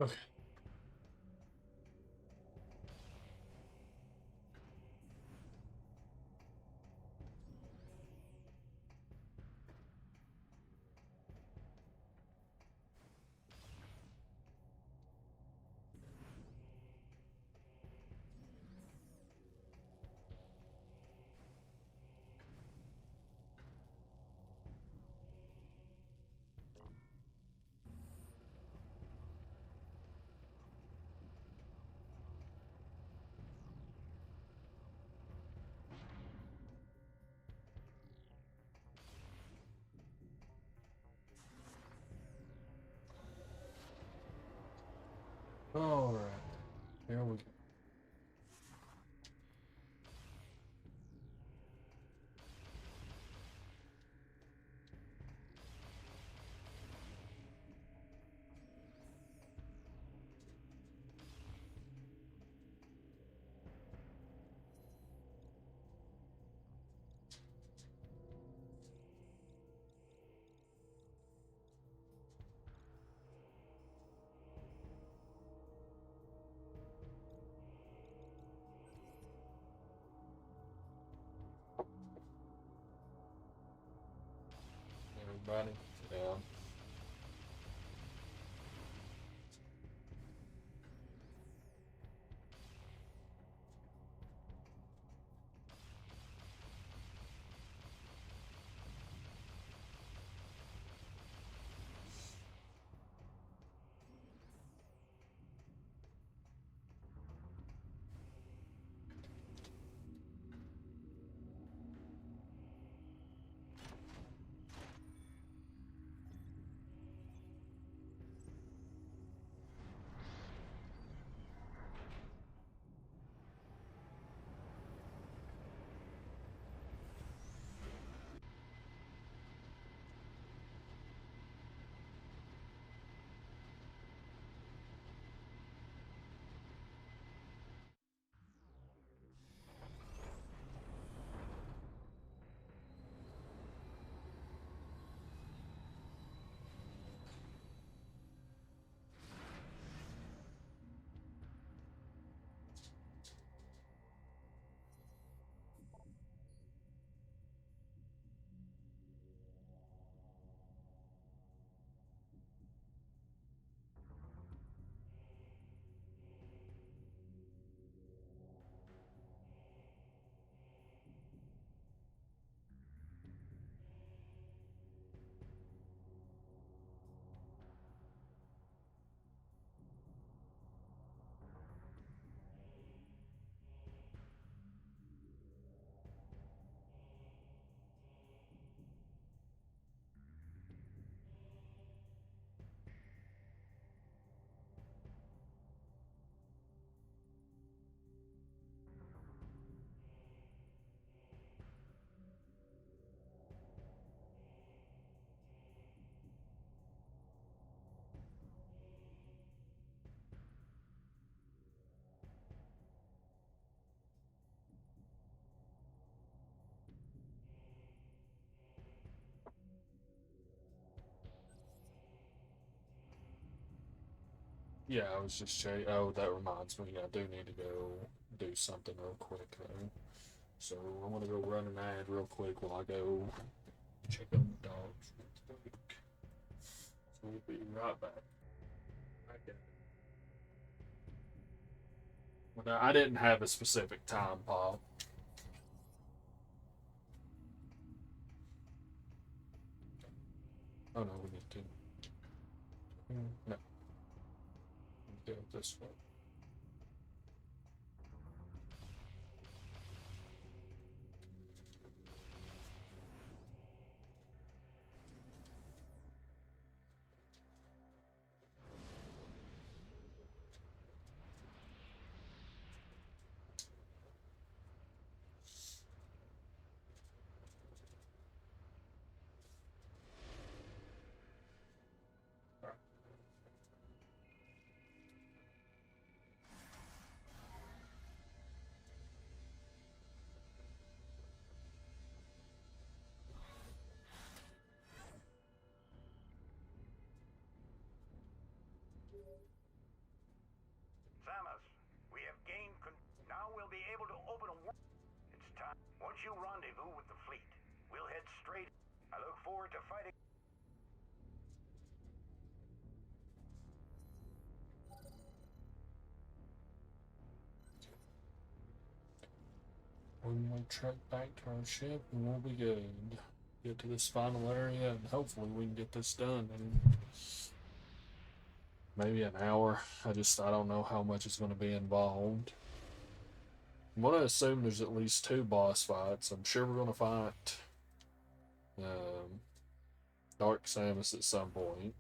Okay. All right. Here we go. Everybody. Yeah. Yeah, I was just checking. Oh, that reminds me. I do need to go do something real quick though. So I'm gonna go run an ad real quick while I go check on the dogs real quick. So we'll be right back. Okay. Well, no, I didn't have a specific time, Paul. Oh no, we need to. No, do it this way. All right. Once you rendezvous with the fleet, we'll head straight. I look forward to fighting. One more trek back to our ship and we'll be good. Get to this final area and hopefully we can get this done in maybe an hour. I don't know how much is going to be involved. I'm going to assume there's at least 2 boss fights. I'm sure we're going to fight Dark Samus at some point.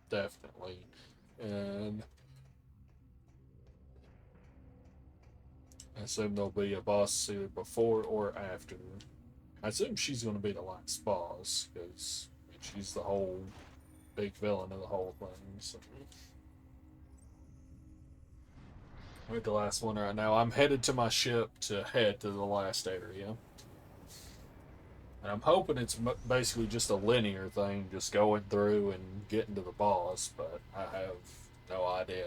Definitely. And I assume there'll be a boss either before or after. I assume she's going to be the last boss, because she's the whole big villain of the whole thing. So. I'm at the last one right now. I'm headed to my ship to head to the last area. And I'm hoping it's basically just a linear thing, just going through and getting to the boss, but I have no idea.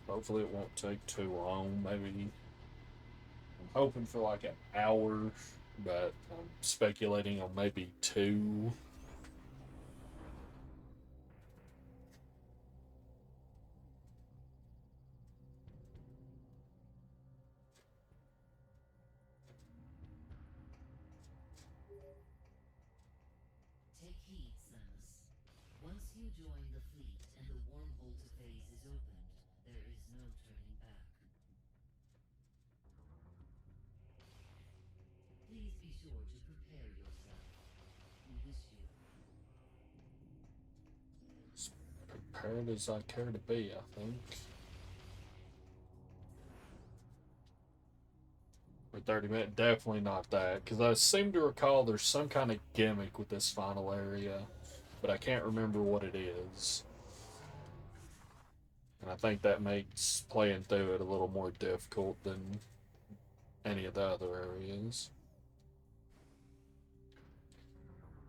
Hopefully it won't take too long. Maybe I'm hoping for like an hour, but I'm speculating on maybe 2. Take heed, Samus. Once you join the fleet and the wormhole to phase is opened, there is no turning back. Please be sure to prepare yourself. We wish you. As prepared as I care to be, I think. For 30 minutes, definitely not that, because I seem to recall there's some kind of gimmick with this final area, but I can't remember what it is. And I think that makes playing through it a little more difficult than any of the other areas.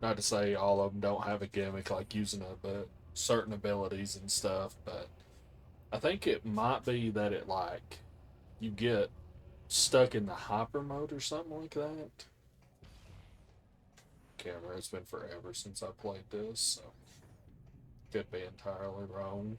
Not to say all of them don't have a gimmick, like using but certain abilities and stuff, but I think it might be that it, like, you get stuck in the hyper mode or something like that. Can't remember, it's been forever since I played this, so could be entirely wrong.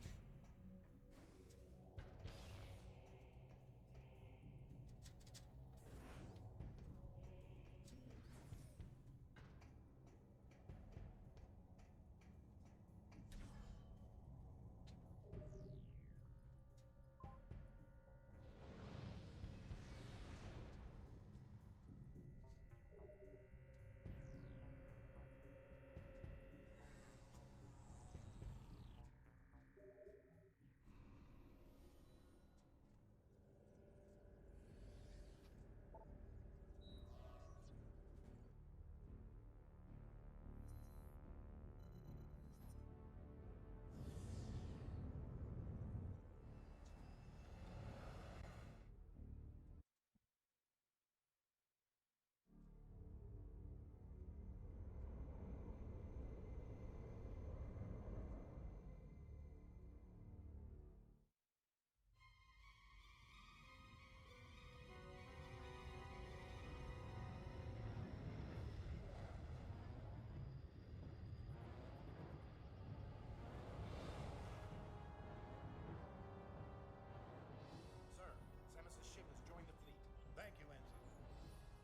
Sir, Samus's ship has joined the fleet. Thank you, Ensign.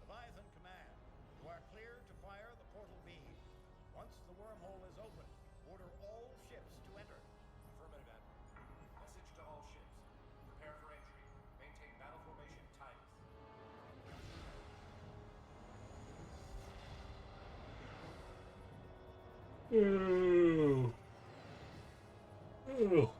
Leviathan Command, you are cleared to fire the portal beam. Once the wormhole is open, order all ships to enter. Affirmative, Admiral. Message to all ships. Prepare for entry. Maintain battle formation timeless. Oh. Oh.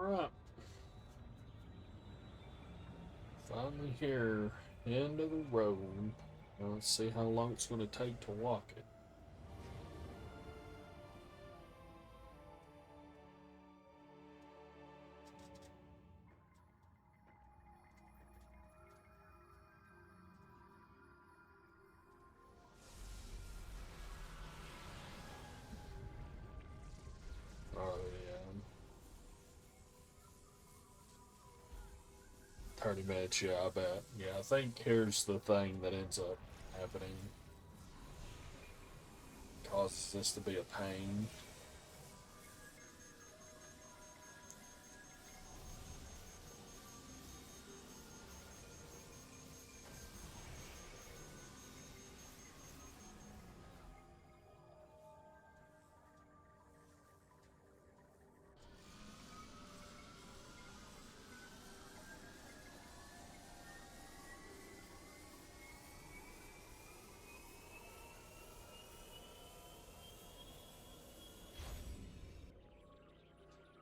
Alright. Finally here. End of the road. Now let's see how long it's going to take to walk it. Oh, yeah. 30 minutes, yeah, I bet. Yeah, I think here's the thing that ends up happening. Causes this to be a pain.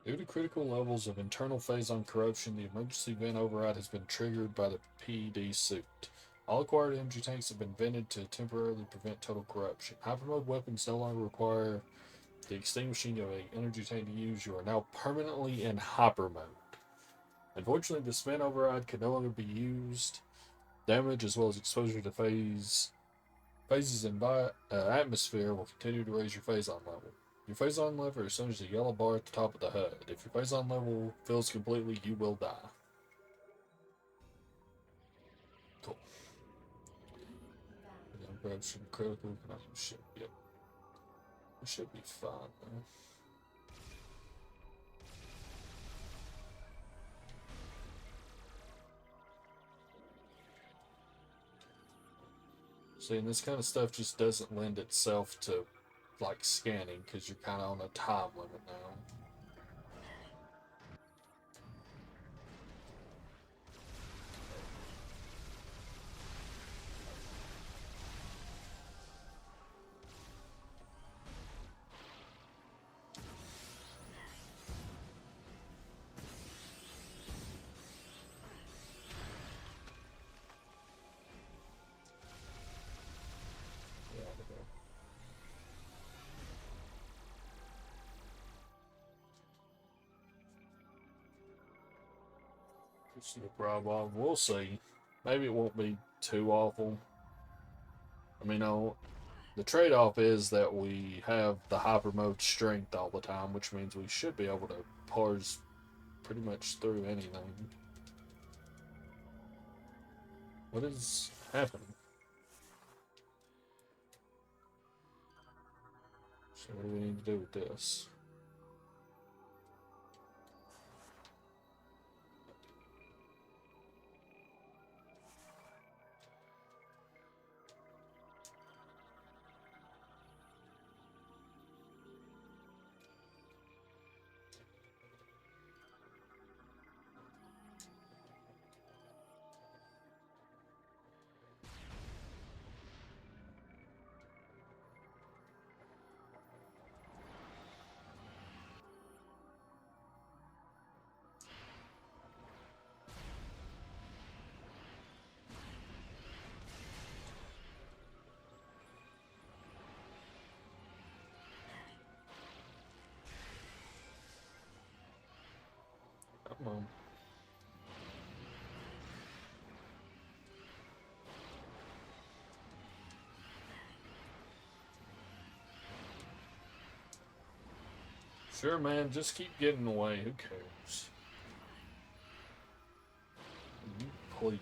Due to critical levels of internal phazon corruption, the emergency vent override has been triggered by the PD suit. All acquired energy tanks have been vented to temporarily prevent total corruption. Hypermode weapons no longer require the extinguishing of an energy tank to use. You are now permanently in hyper mode. Unfortunately, this vent override can no longer be used. Damage as well as exposure to phases in atmosphere will continue to raise your phazon level. Your phazon level is shown as a yellow bar at the top of the HUD. If your phazon level fills completely, you will die. Cool. And then grab some critical shit. Yep. It should be fine, though. See, and this kind of stuff just doesn't lend itself to, like, scanning, because you're kind of on a time limit now. Yeah, okay. Just no problem. We'll see. Maybe it won't be too awful. I mean, the trade-off is that we have the hyper mode strength all the time, which means we should be able to parse pretty much through anything. What is happening? So what do we need to do with this? Come on. Sure, man. Just keep getting away. Who cares? You please.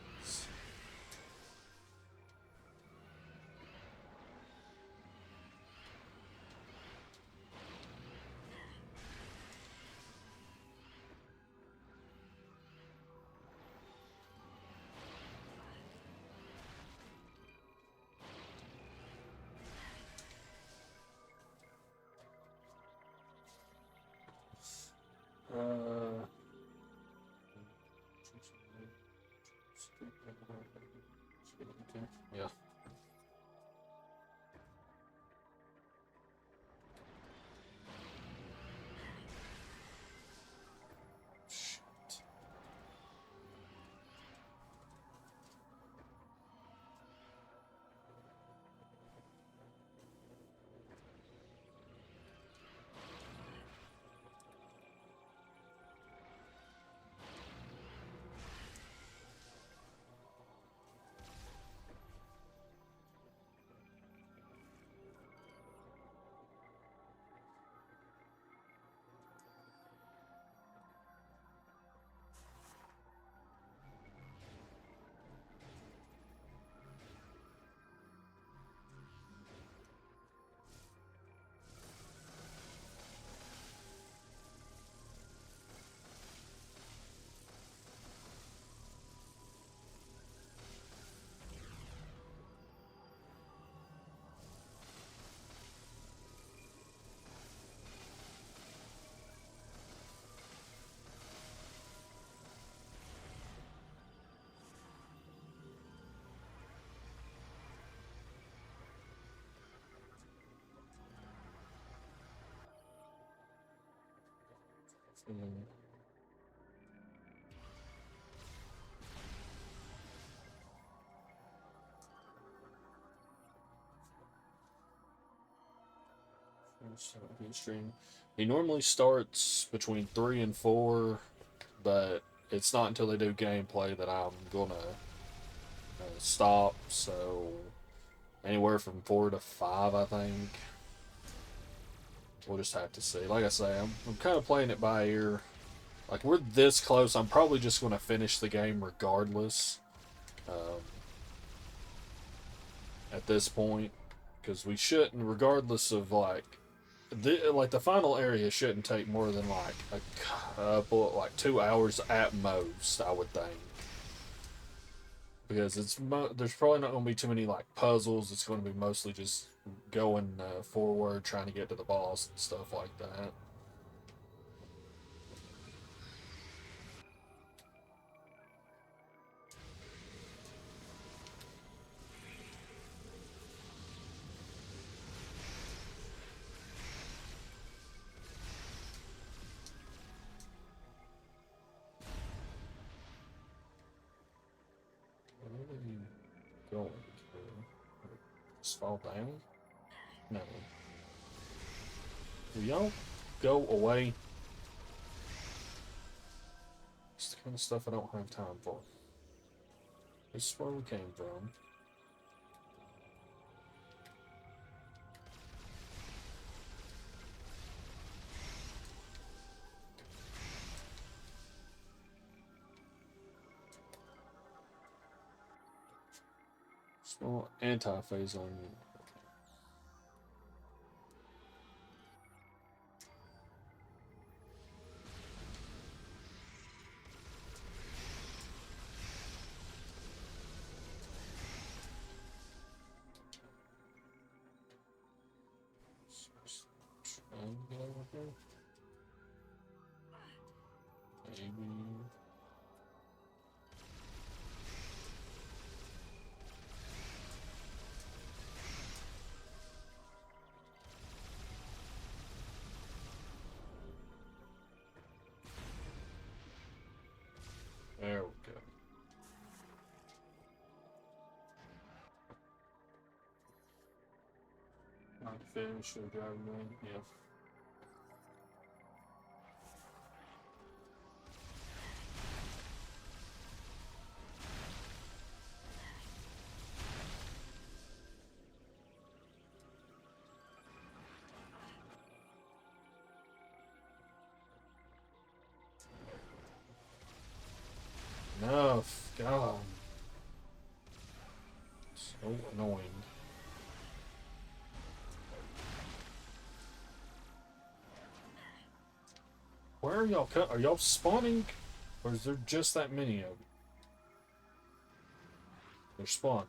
Uh. Mm. Stream. He normally starts between 3 and 4, but it's not until they do gameplay that I'm gonna stop. So anywhere from 4 to 5, I think. We'll just have to see. Like I say, I'm kind of playing it by ear. Like, we're this close, I'm probably just going to finish the game regardless. At this point. Because we shouldn't, regardless of, like... the final area shouldn't take more than, like, a couple... Like, 2 hours at most, I would think. Because there's probably not going to be too many, like, puzzles. It's going to be mostly just going forward, trying to get to the boss and stuff like that. Where are you going? Just fall down? No. Will y'all go away? It's the kind of stuff I don't have time for. This is where we came from. Small anti-phase on you. Over here. Maybe. There we go. Not finished the driving range. Yeah. Enough. God. So annoying. Where are y'all cut? Are y'all spawning? Or is there just that many of you? They're spawned.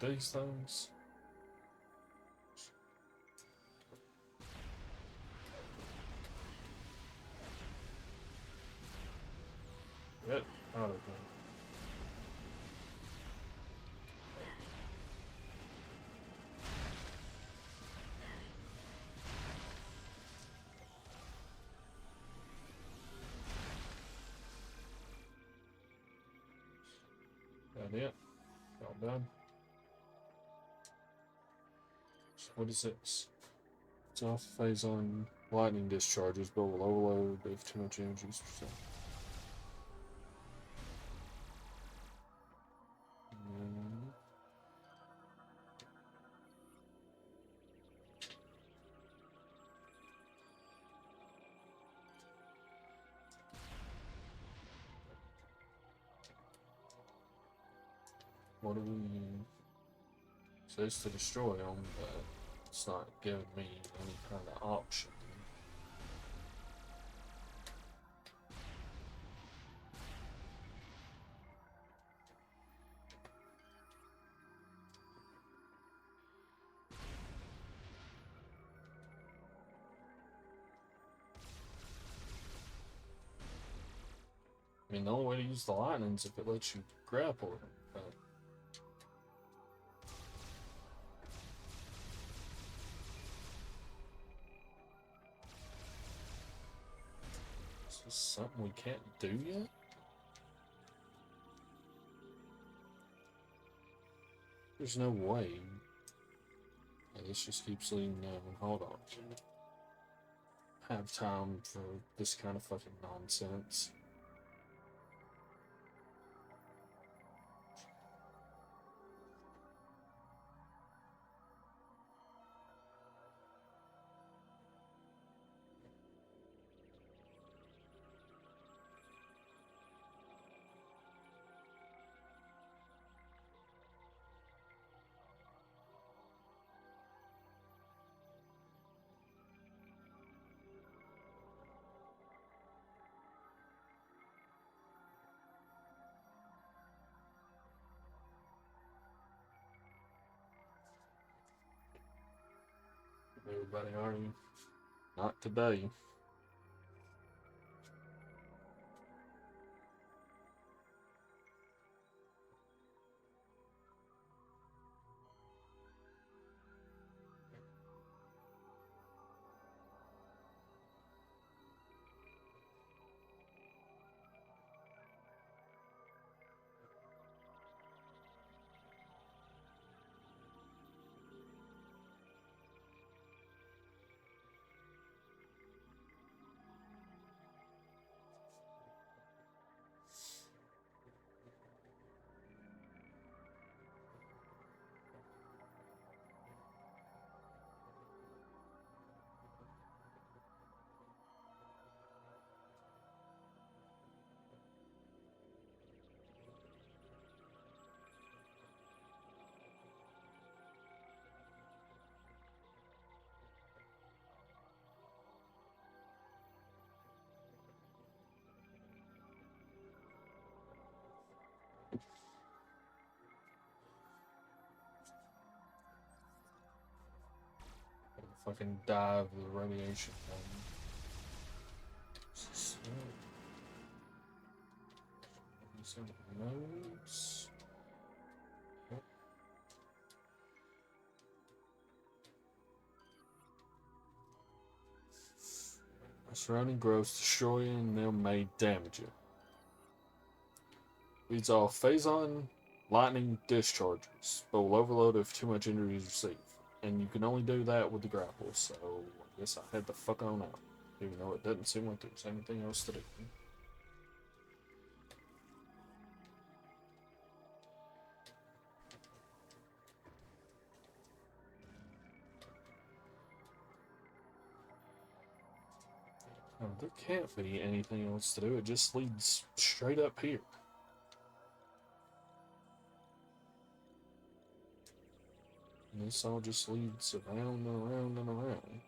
These things. Get out of here. That it? All done. So what is this? It's off phase on lightning discharges, but will overload if too much energy is percent. What do we... It says to destroy them, but it's not giving me any kind of option. I mean, the only way to use the lightning is if it lets you grapple it. But this something we can't do yet? There's no way. Yeah, this just keeps leading down. Hold on. Have time for this kind of fucking nonsense. Everybody already. Not today. Fucking dive the radiation. Some notes. Surrounding growths destroy and they may damage it. Leads off phase-on lightning discharges, but will overload if too much energy is received. And you can only do that with the grapple, so I guess I head the fuck on out. Even though it doesn't seem like there's anything else to do. No, there can't be anything else to do. It just leads straight up here. And this all just leads around and around and around.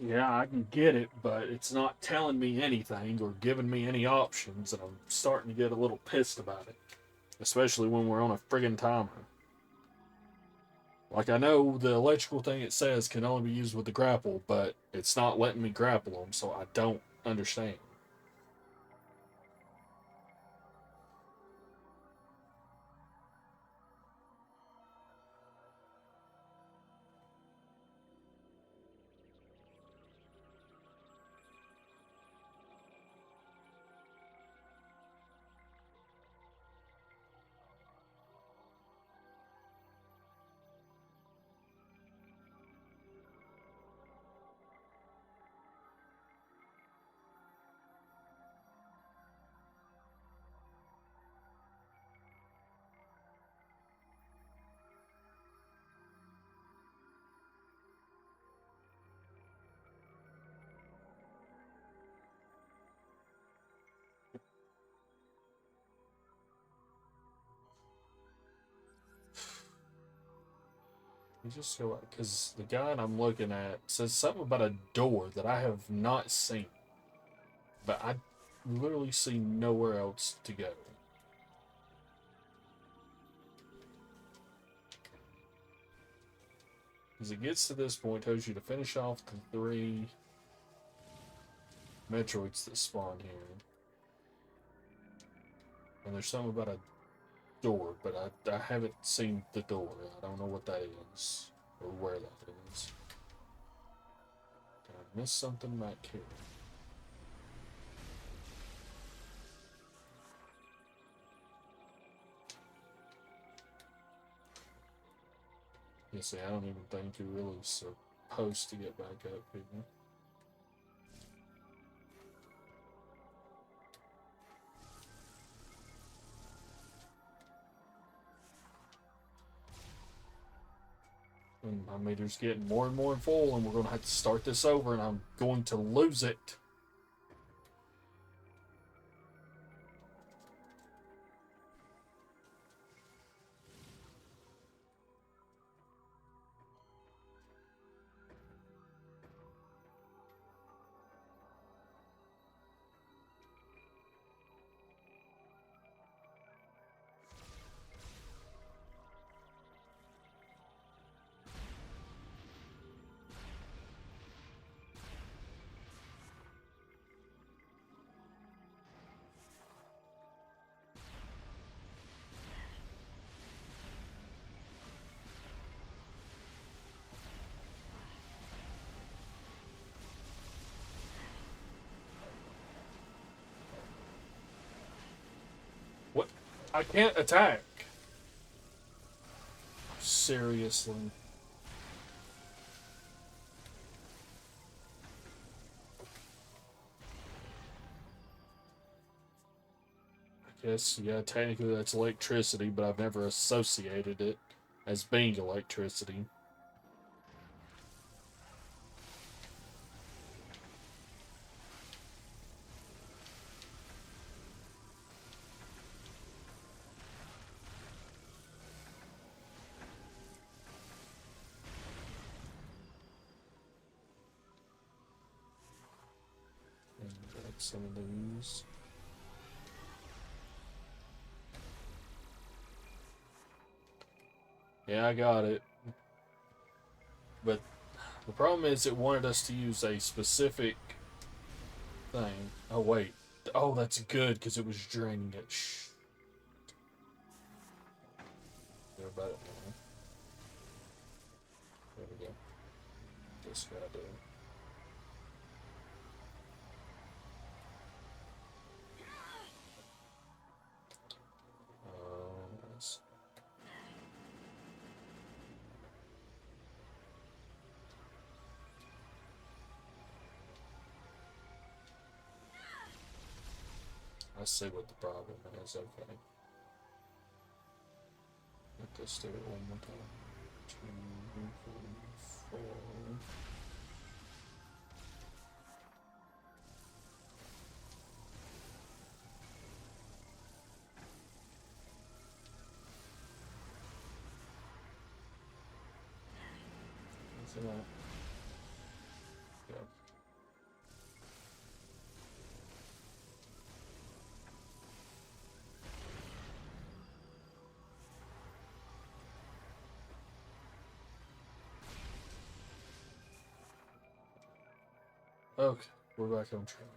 Yeah, I can get it, but it's not telling me anything or giving me any options, and I'm starting to get a little pissed about it. Especially when we're on a friggin' timer. Like, I know the electrical thing it says can only be used with the grapple, but it's not letting me grapple them, so I don't understand. me just go out, because the guide I'm looking at says something about a door that I have not seen. But I literally see nowhere else to go. As it gets to this point, tells you to finish off the 3 Metroids that spawn here. And there's something about a door, but I haven't seen the door. I don't know what that is, or where that is. Did I miss something back here? Yeah, see, I don't even think you're really supposed to get back up here. And my meter's getting more and more full, and we're going to have to start this over, and I'm going to lose it. What? I can't attack. Seriously. I guess, yeah, technically that's electricity, but I've never associated it as being electricity. And grab some of these. Yeah, I got it. But the problem is it wanted us to use a specific thing. Oh, wait. Oh, that's good, because it was draining it. Shh. Care about it now. There we go. Just gotta do it. Yes. I see what the problem is. Okay. Let this do it one more time. 2, 4. See that? Yeah. Okay, we're back on track.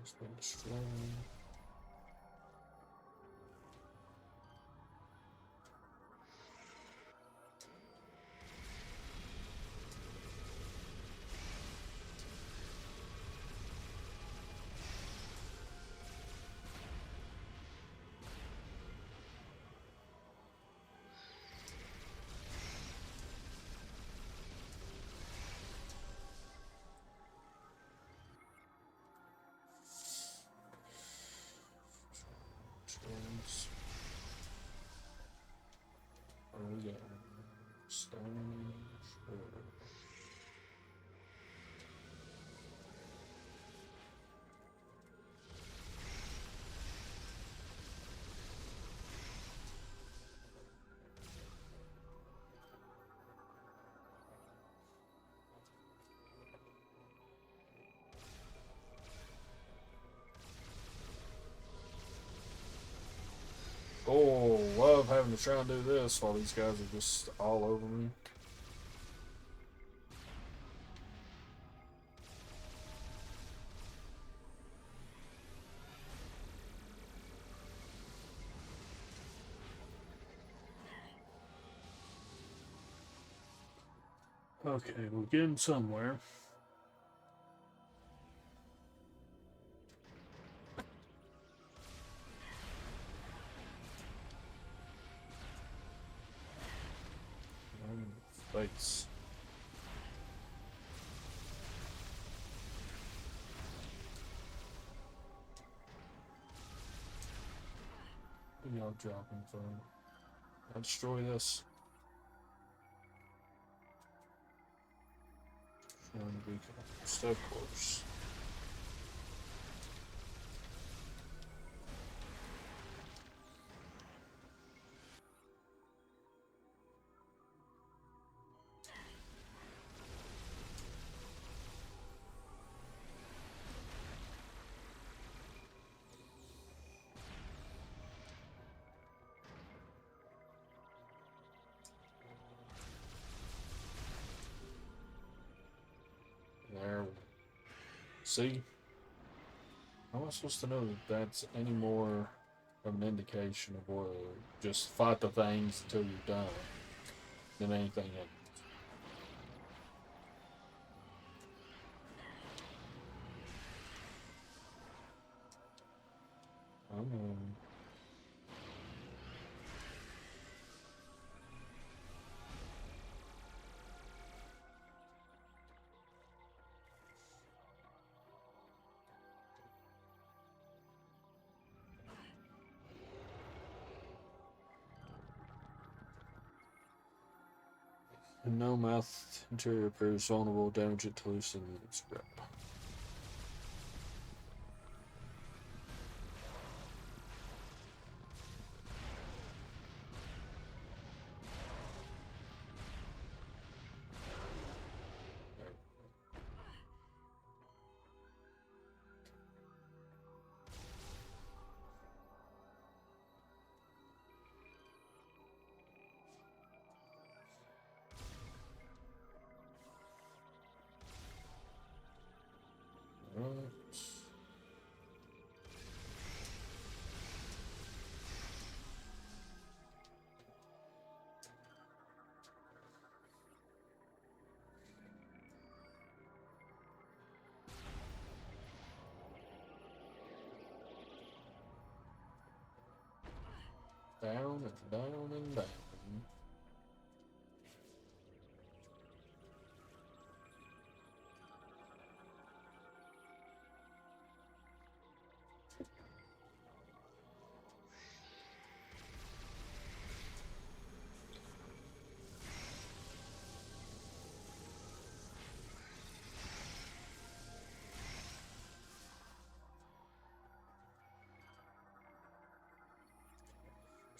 It's been strong. Oh, love having to try and do this while these guys are just all over me. Okay, we're getting somewhere. Face. Y'all dropping from. I'll destroy this. And we can, of course. There. See? How am I supposed to know that that's any more of an indication of what? Just fight the things until you're done than anything else. Um, no mouth interior appears vulnerable, damage it to loosen its grip. Right. Down and down and down.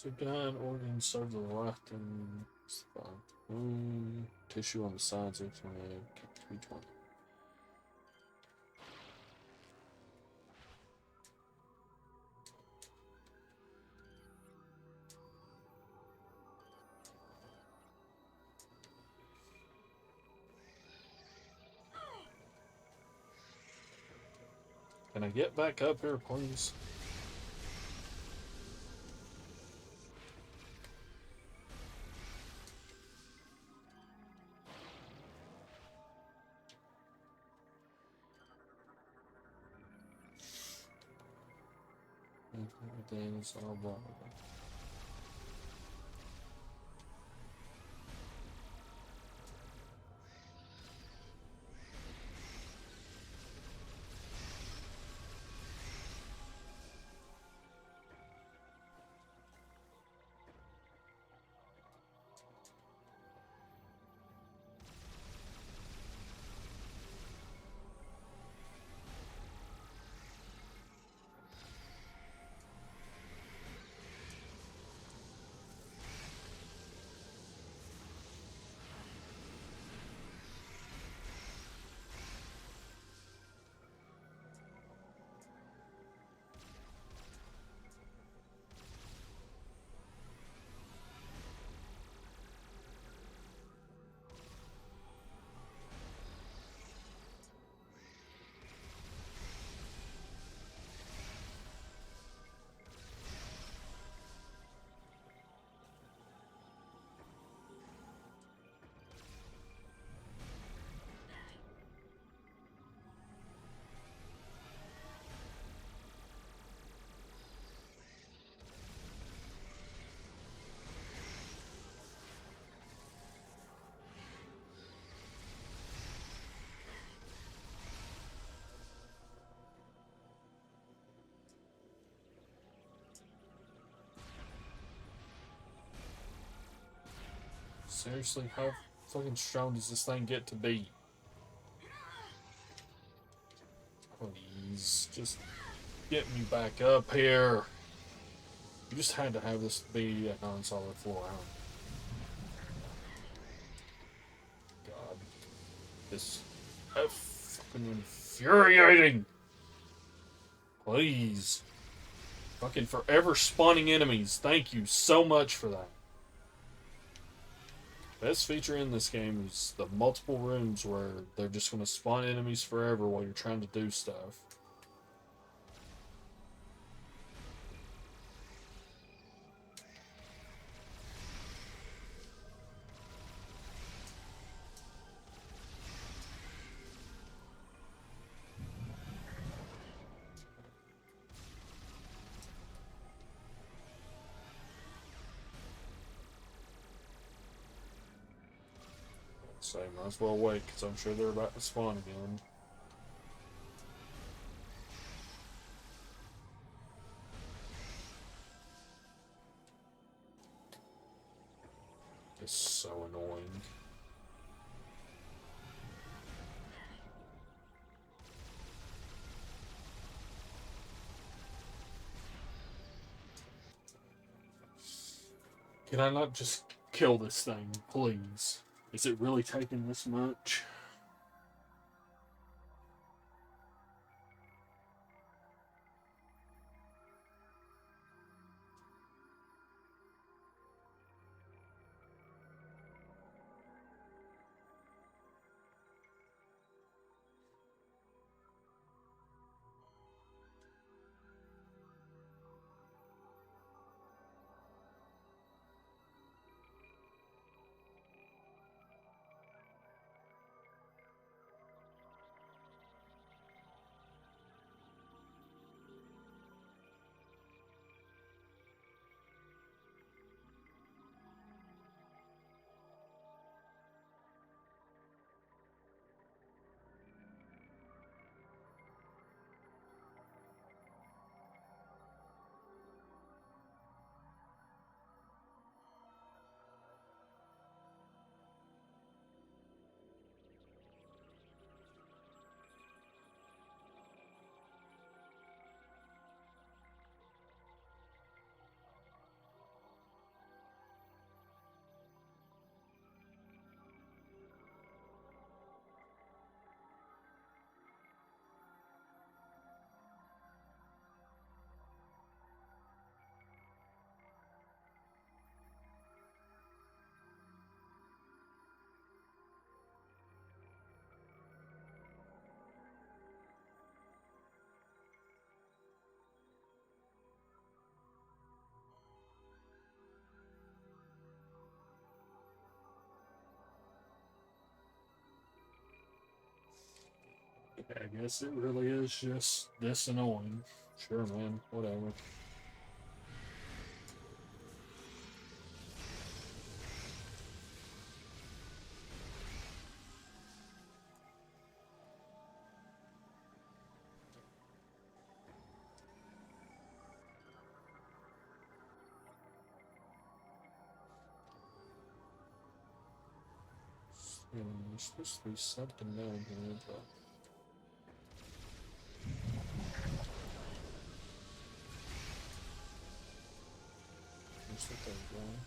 So giant organs serve the left and tissue on the sides of the each one. Can I get back up here, please? Everything's all wrong. Seriously, how fucking strong does this thing get to be? Please, just get me back up here. You just had to have this be a non-solid floor. God, this is fucking infuriating. Please, fucking forever spawning enemies. Thank you so much for that. Best feature in this game is the multiple rooms where they're just going to spawn enemies forever while you're trying to do stuff. So might as well wait, because I'm sure they're about to spawn again. It's so annoying. Can I not just kill this thing, please? Is it really taking this much? I guess it really is just this annoying. Sure, man, whatever. There's supposed to be something down here, but where's the thing going?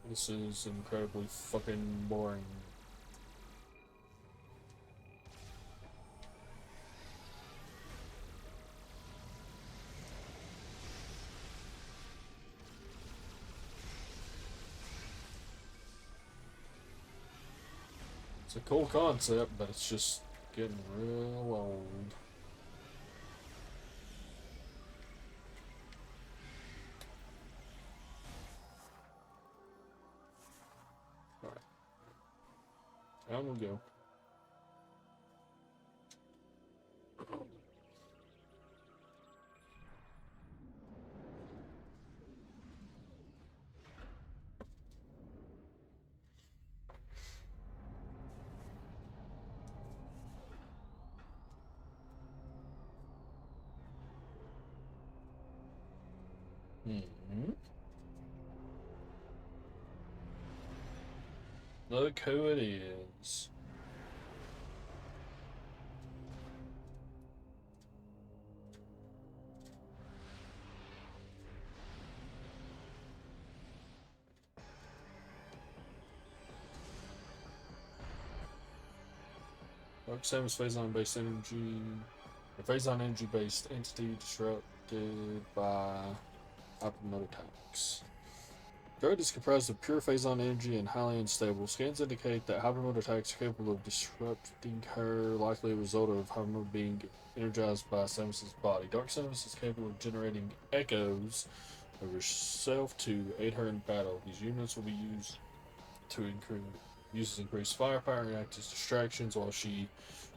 This is incredibly fucking boring. It's a cool concept, but it's just getting real old. Alright. Down we go. Mm-hmm. Look who it is. Dark Samus phazon based energy. A phazon energy based entity disrupted by hypermotor attacks. Droid is comprised of pure phazon energy and highly unstable. Scans indicate that hypermotor attacks are capable of disrupting her, likely a result of hypermotor being energized by Samus's body. Dark Samus is capable of generating echoes of herself to aid her in battle. These units will be used to increase firepower and act as distractions while she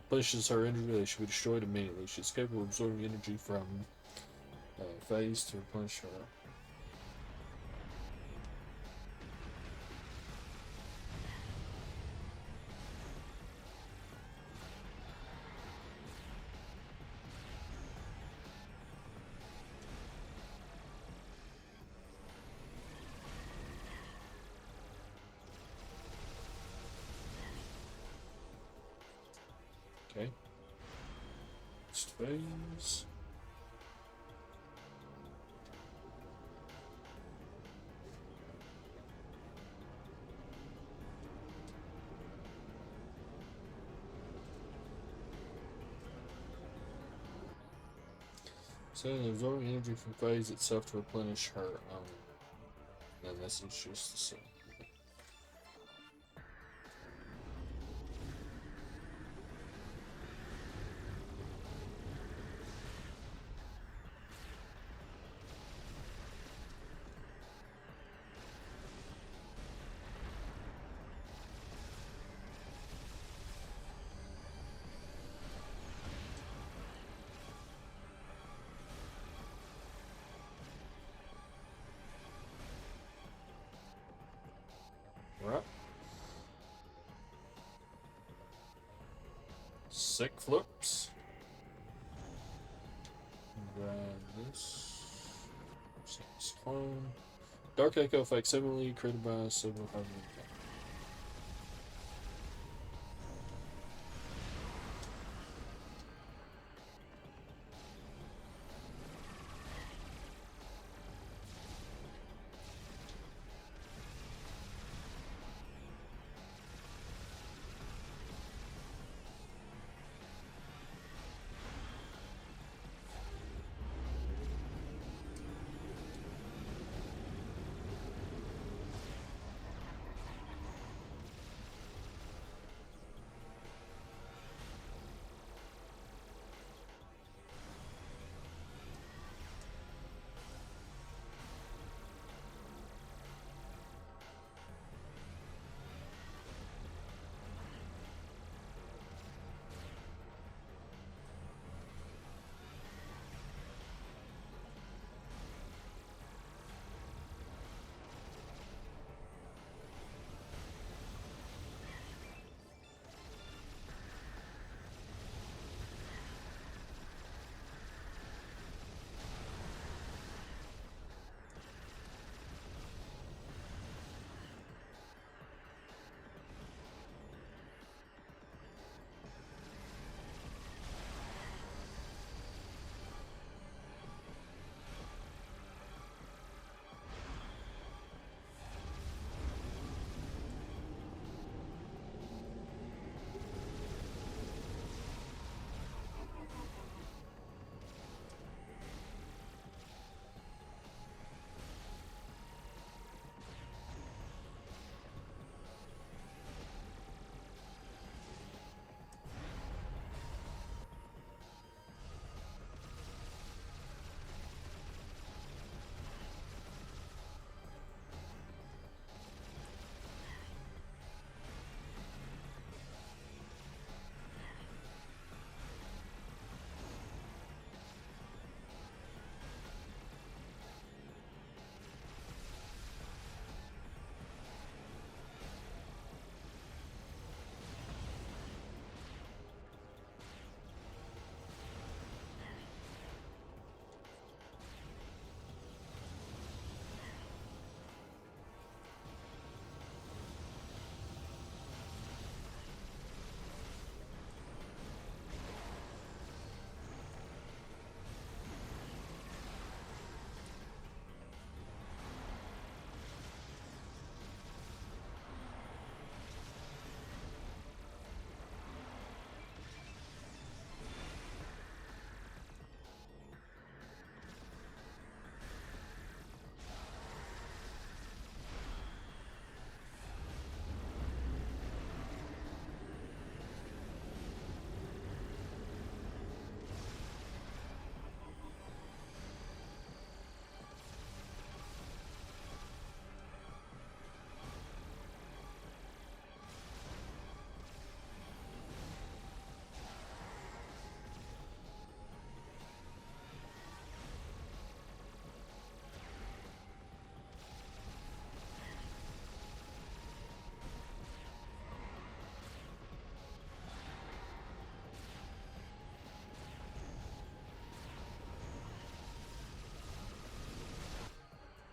replenishes her energy. They should be destroyed immediately. She's capable of absorbing energy from phase to replenish her. Okay. Next phase. So absorbing energy from phase itself to replenish her own. And this is just the same. Right. Sick flips. Grab this. This clone. Dark Echo effect similarly created by several hundred.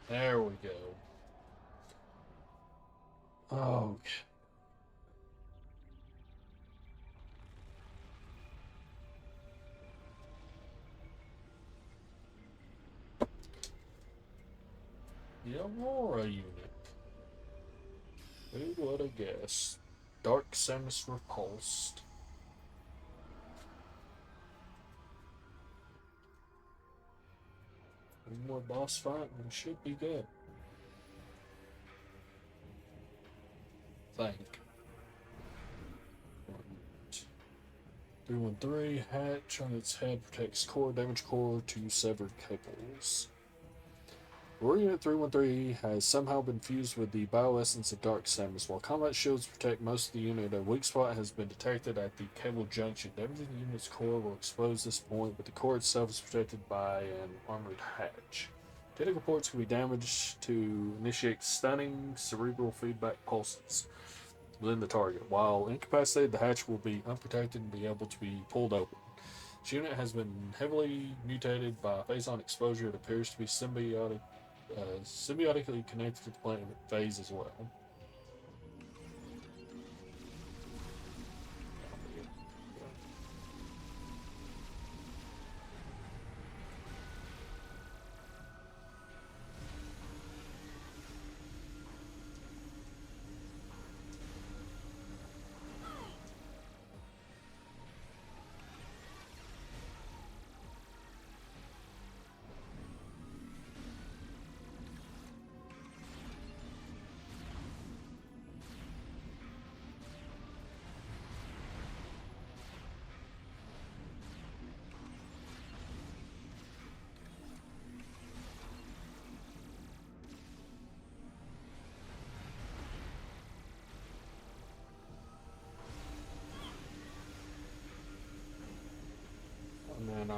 There we go. Okay. The Aurora unit. Who would have guessed? Dark Samus repulsed. One more boss fight and we should be good. Think. 313 hatch on its head protects core damage core to severed cables. Aurora Unit 313 has somehow been fused with the bioessence of Dark Samus. While combat shields protect most of the unit, a weak spot has been detected at the cable junction. Damaging the unit's core will expose this point, but the core itself is protected by an armored hatch. Technical ports can be damaged to initiate stunning cerebral feedback pulses within the target. While incapacitated, the hatch will be unprotected and be able to be pulled open. This unit has been heavily mutated by phase-on exposure. It appears to be symbiotically connected to the planet phase as well. And then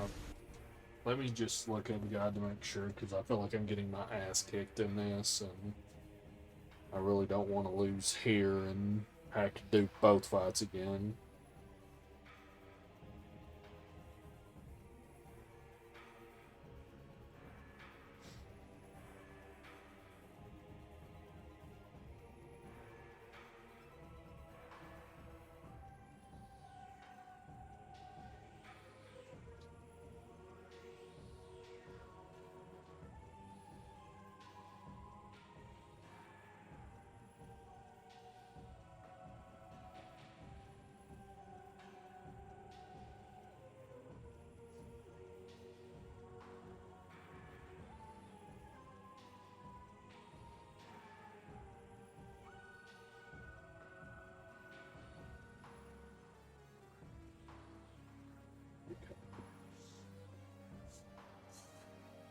let me just look at the guide to make sure, because I feel like I'm getting my ass kicked in this, and I really don't want to lose here and have to do both fights again.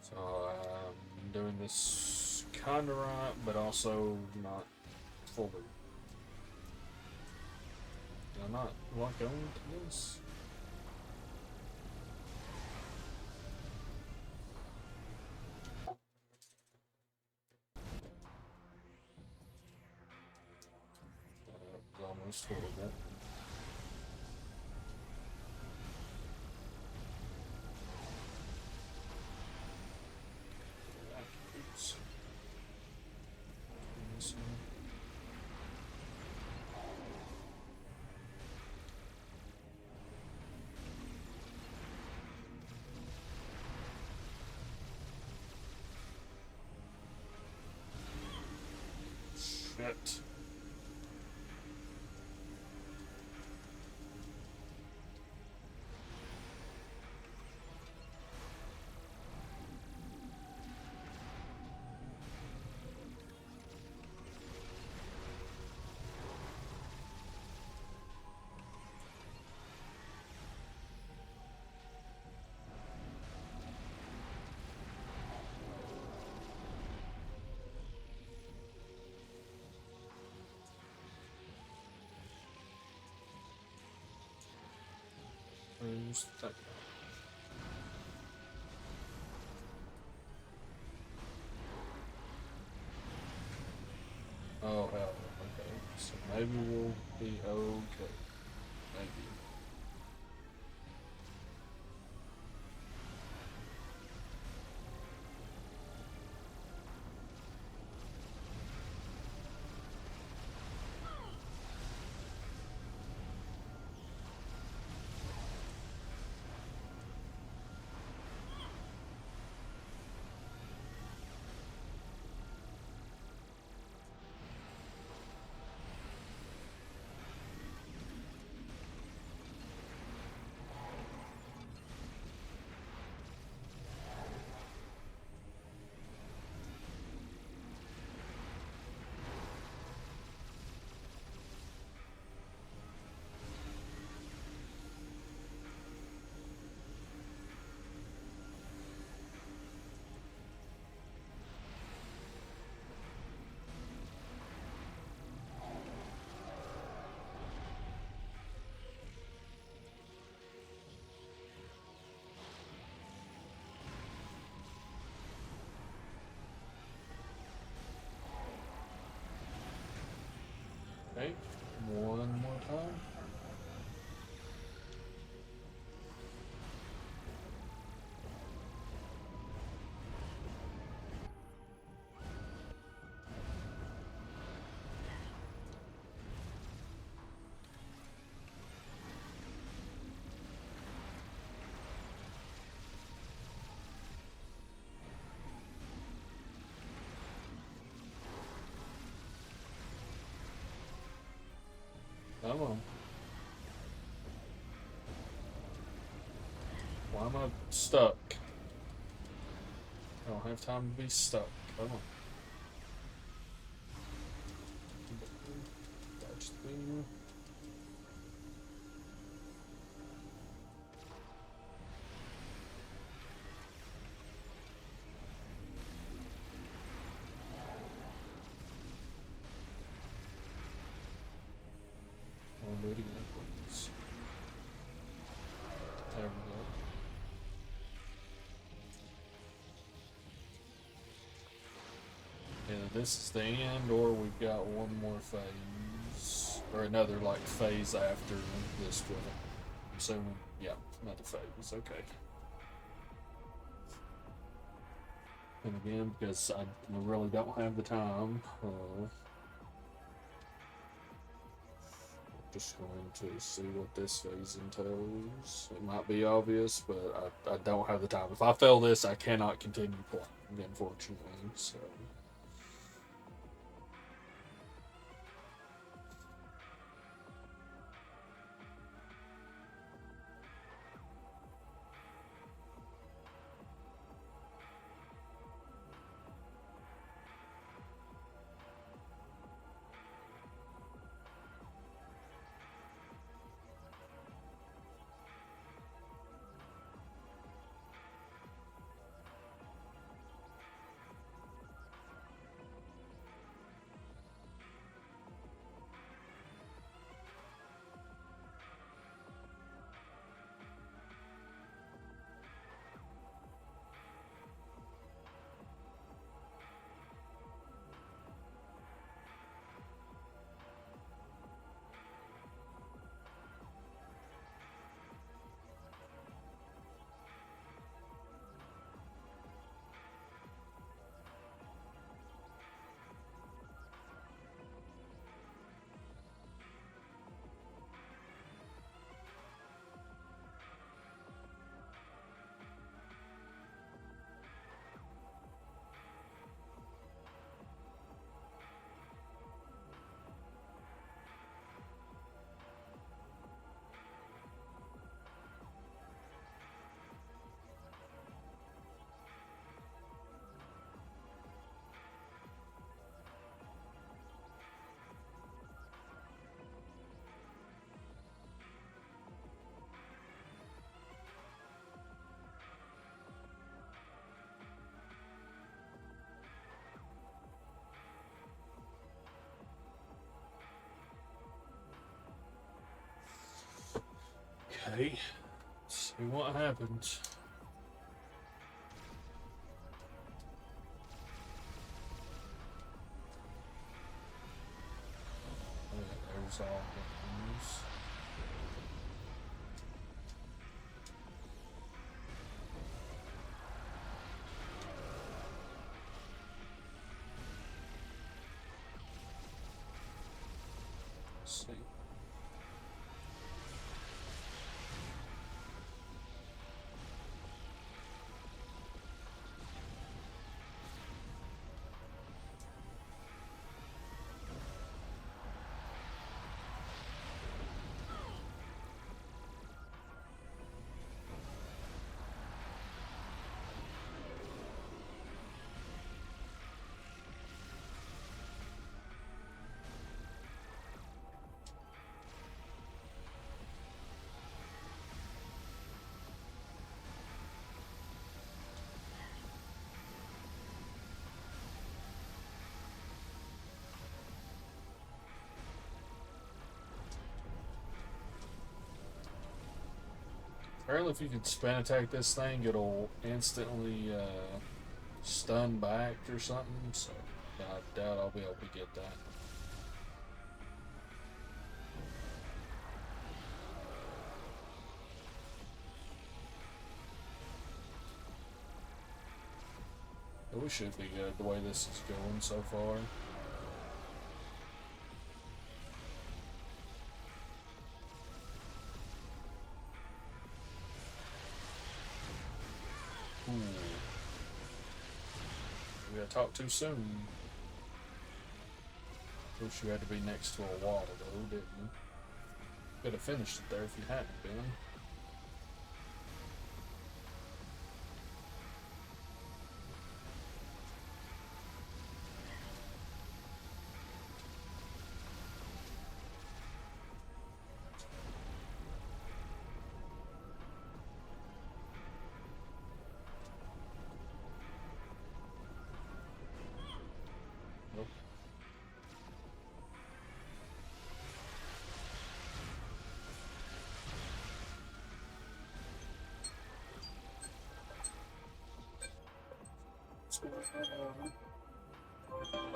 So I'm doing this kind of right, but also not fully. Did I not lock on to this? That was almost a little bit. Oops. This one. Shit. Where's that guy? Oh hell, okay. So maybe we'll be okay. Maybe. Okay, one more time. Come on. Why am I stuck? I don't have time to be stuck. Come on. Dodge thing. I'll do it again, please. There we go. Either this is the end, or we've got one more phase, or another like phase after this one. I'm assuming, yeah, another phase. Okay. And again, because I really don't have the time, just going to see what this phase entails. It might be obvious, but I don't have the time. If I fail this, I cannot continue playing, unfortunately. So. Okay, let's see what happens. There's all the news. Let's see. Apparently, if you can spin attack this thing, it'll instantly stun back or something. So I doubt I'll be able to get that. we should be good the way this is going so far. Ooh. We gotta talk too soon. Wish you had to be next to a wall though, didn't you? Could have finished it there if you hadn't been. Nope.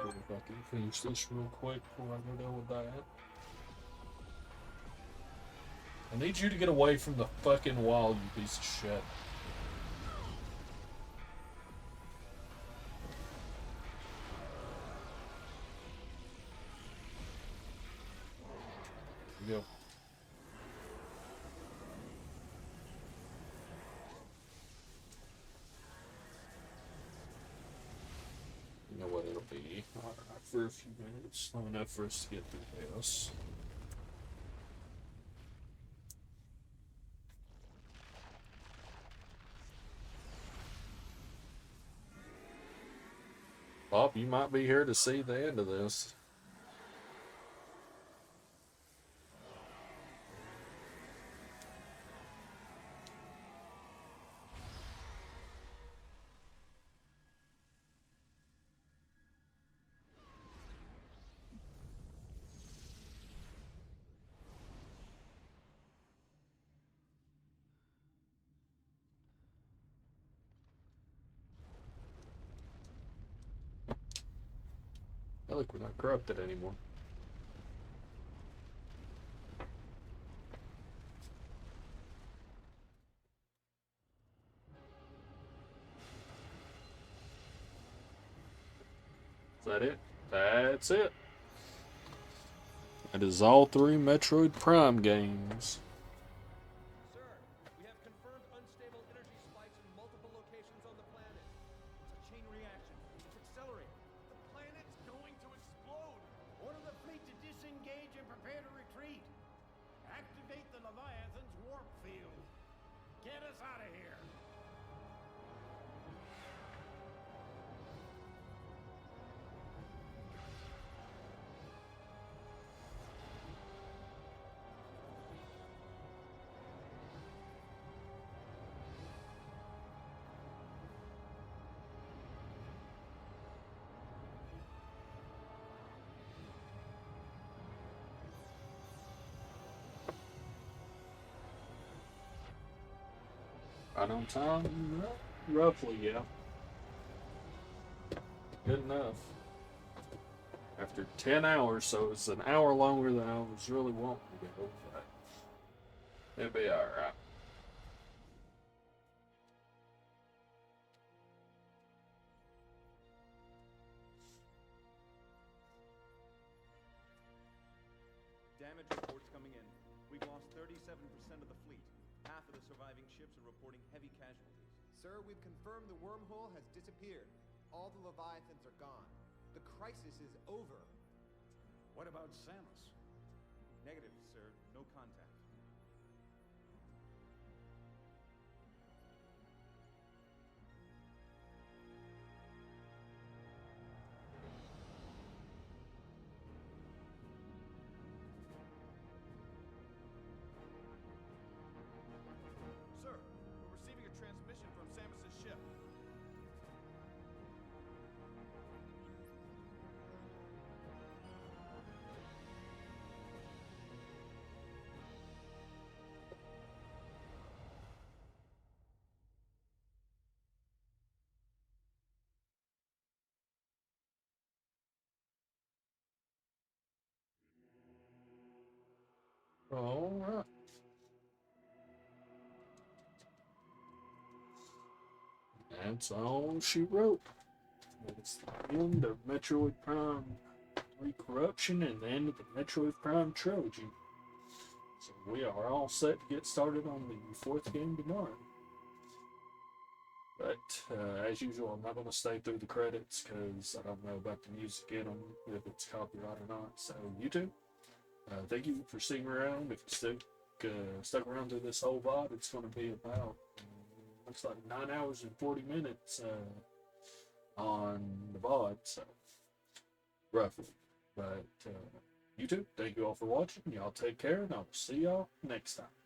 If I can finish this real quick before I go down with that. I need you to get away from the fucking wall, you piece of shit. Here we go. You know what it'll be. Alright, for a few minutes. Long enough for us to get through this. Bob, you might be here to see the end of this. I look, we're not corrupted anymore. Is that it? That's it. That is all 3 Metroid Prime games. Sir, we have confirmed unstable energy spikes in multiple locations on the planet. It's a chain reaction. It's accelerating. The planet's going to explode. Order the fleet to disengage and prepare to retreat. Activate the Leviathan's warp field. Get us out of here. Right on time? Roughly, yeah. Good enough. After 10 hours, so it's an hour longer than I was really wanting to go, but it'll be alright. Damage reports coming in. We've lost 37% of the fleet. Half of the surviving ships are reporting heavy casualties. Sir, we've confirmed the wormhole has disappeared. All the Leviathans are gone. The crisis is over. What about Samus? Negative, sir. No contact. Sir, we're receiving a transmission from Samus's ship. Alright. That's all she wrote. It's the end of Metroid Prime 3 Corruption and the end of the Metroid Prime Trilogy. So we are all set to get started on the fourth game tomorrow. But as usual, I'm not going to stay through the credits because I don't know about the music in them, if it's copyright or not. So YouTube, thank you for sticking around. If you stuck around through this whole VOD, it's going to be about looks like 9 hours and 40 minutes on the VOD, so roughly. But YouTube, thank you all for watching. Y'all take care, and I will see y'all next time.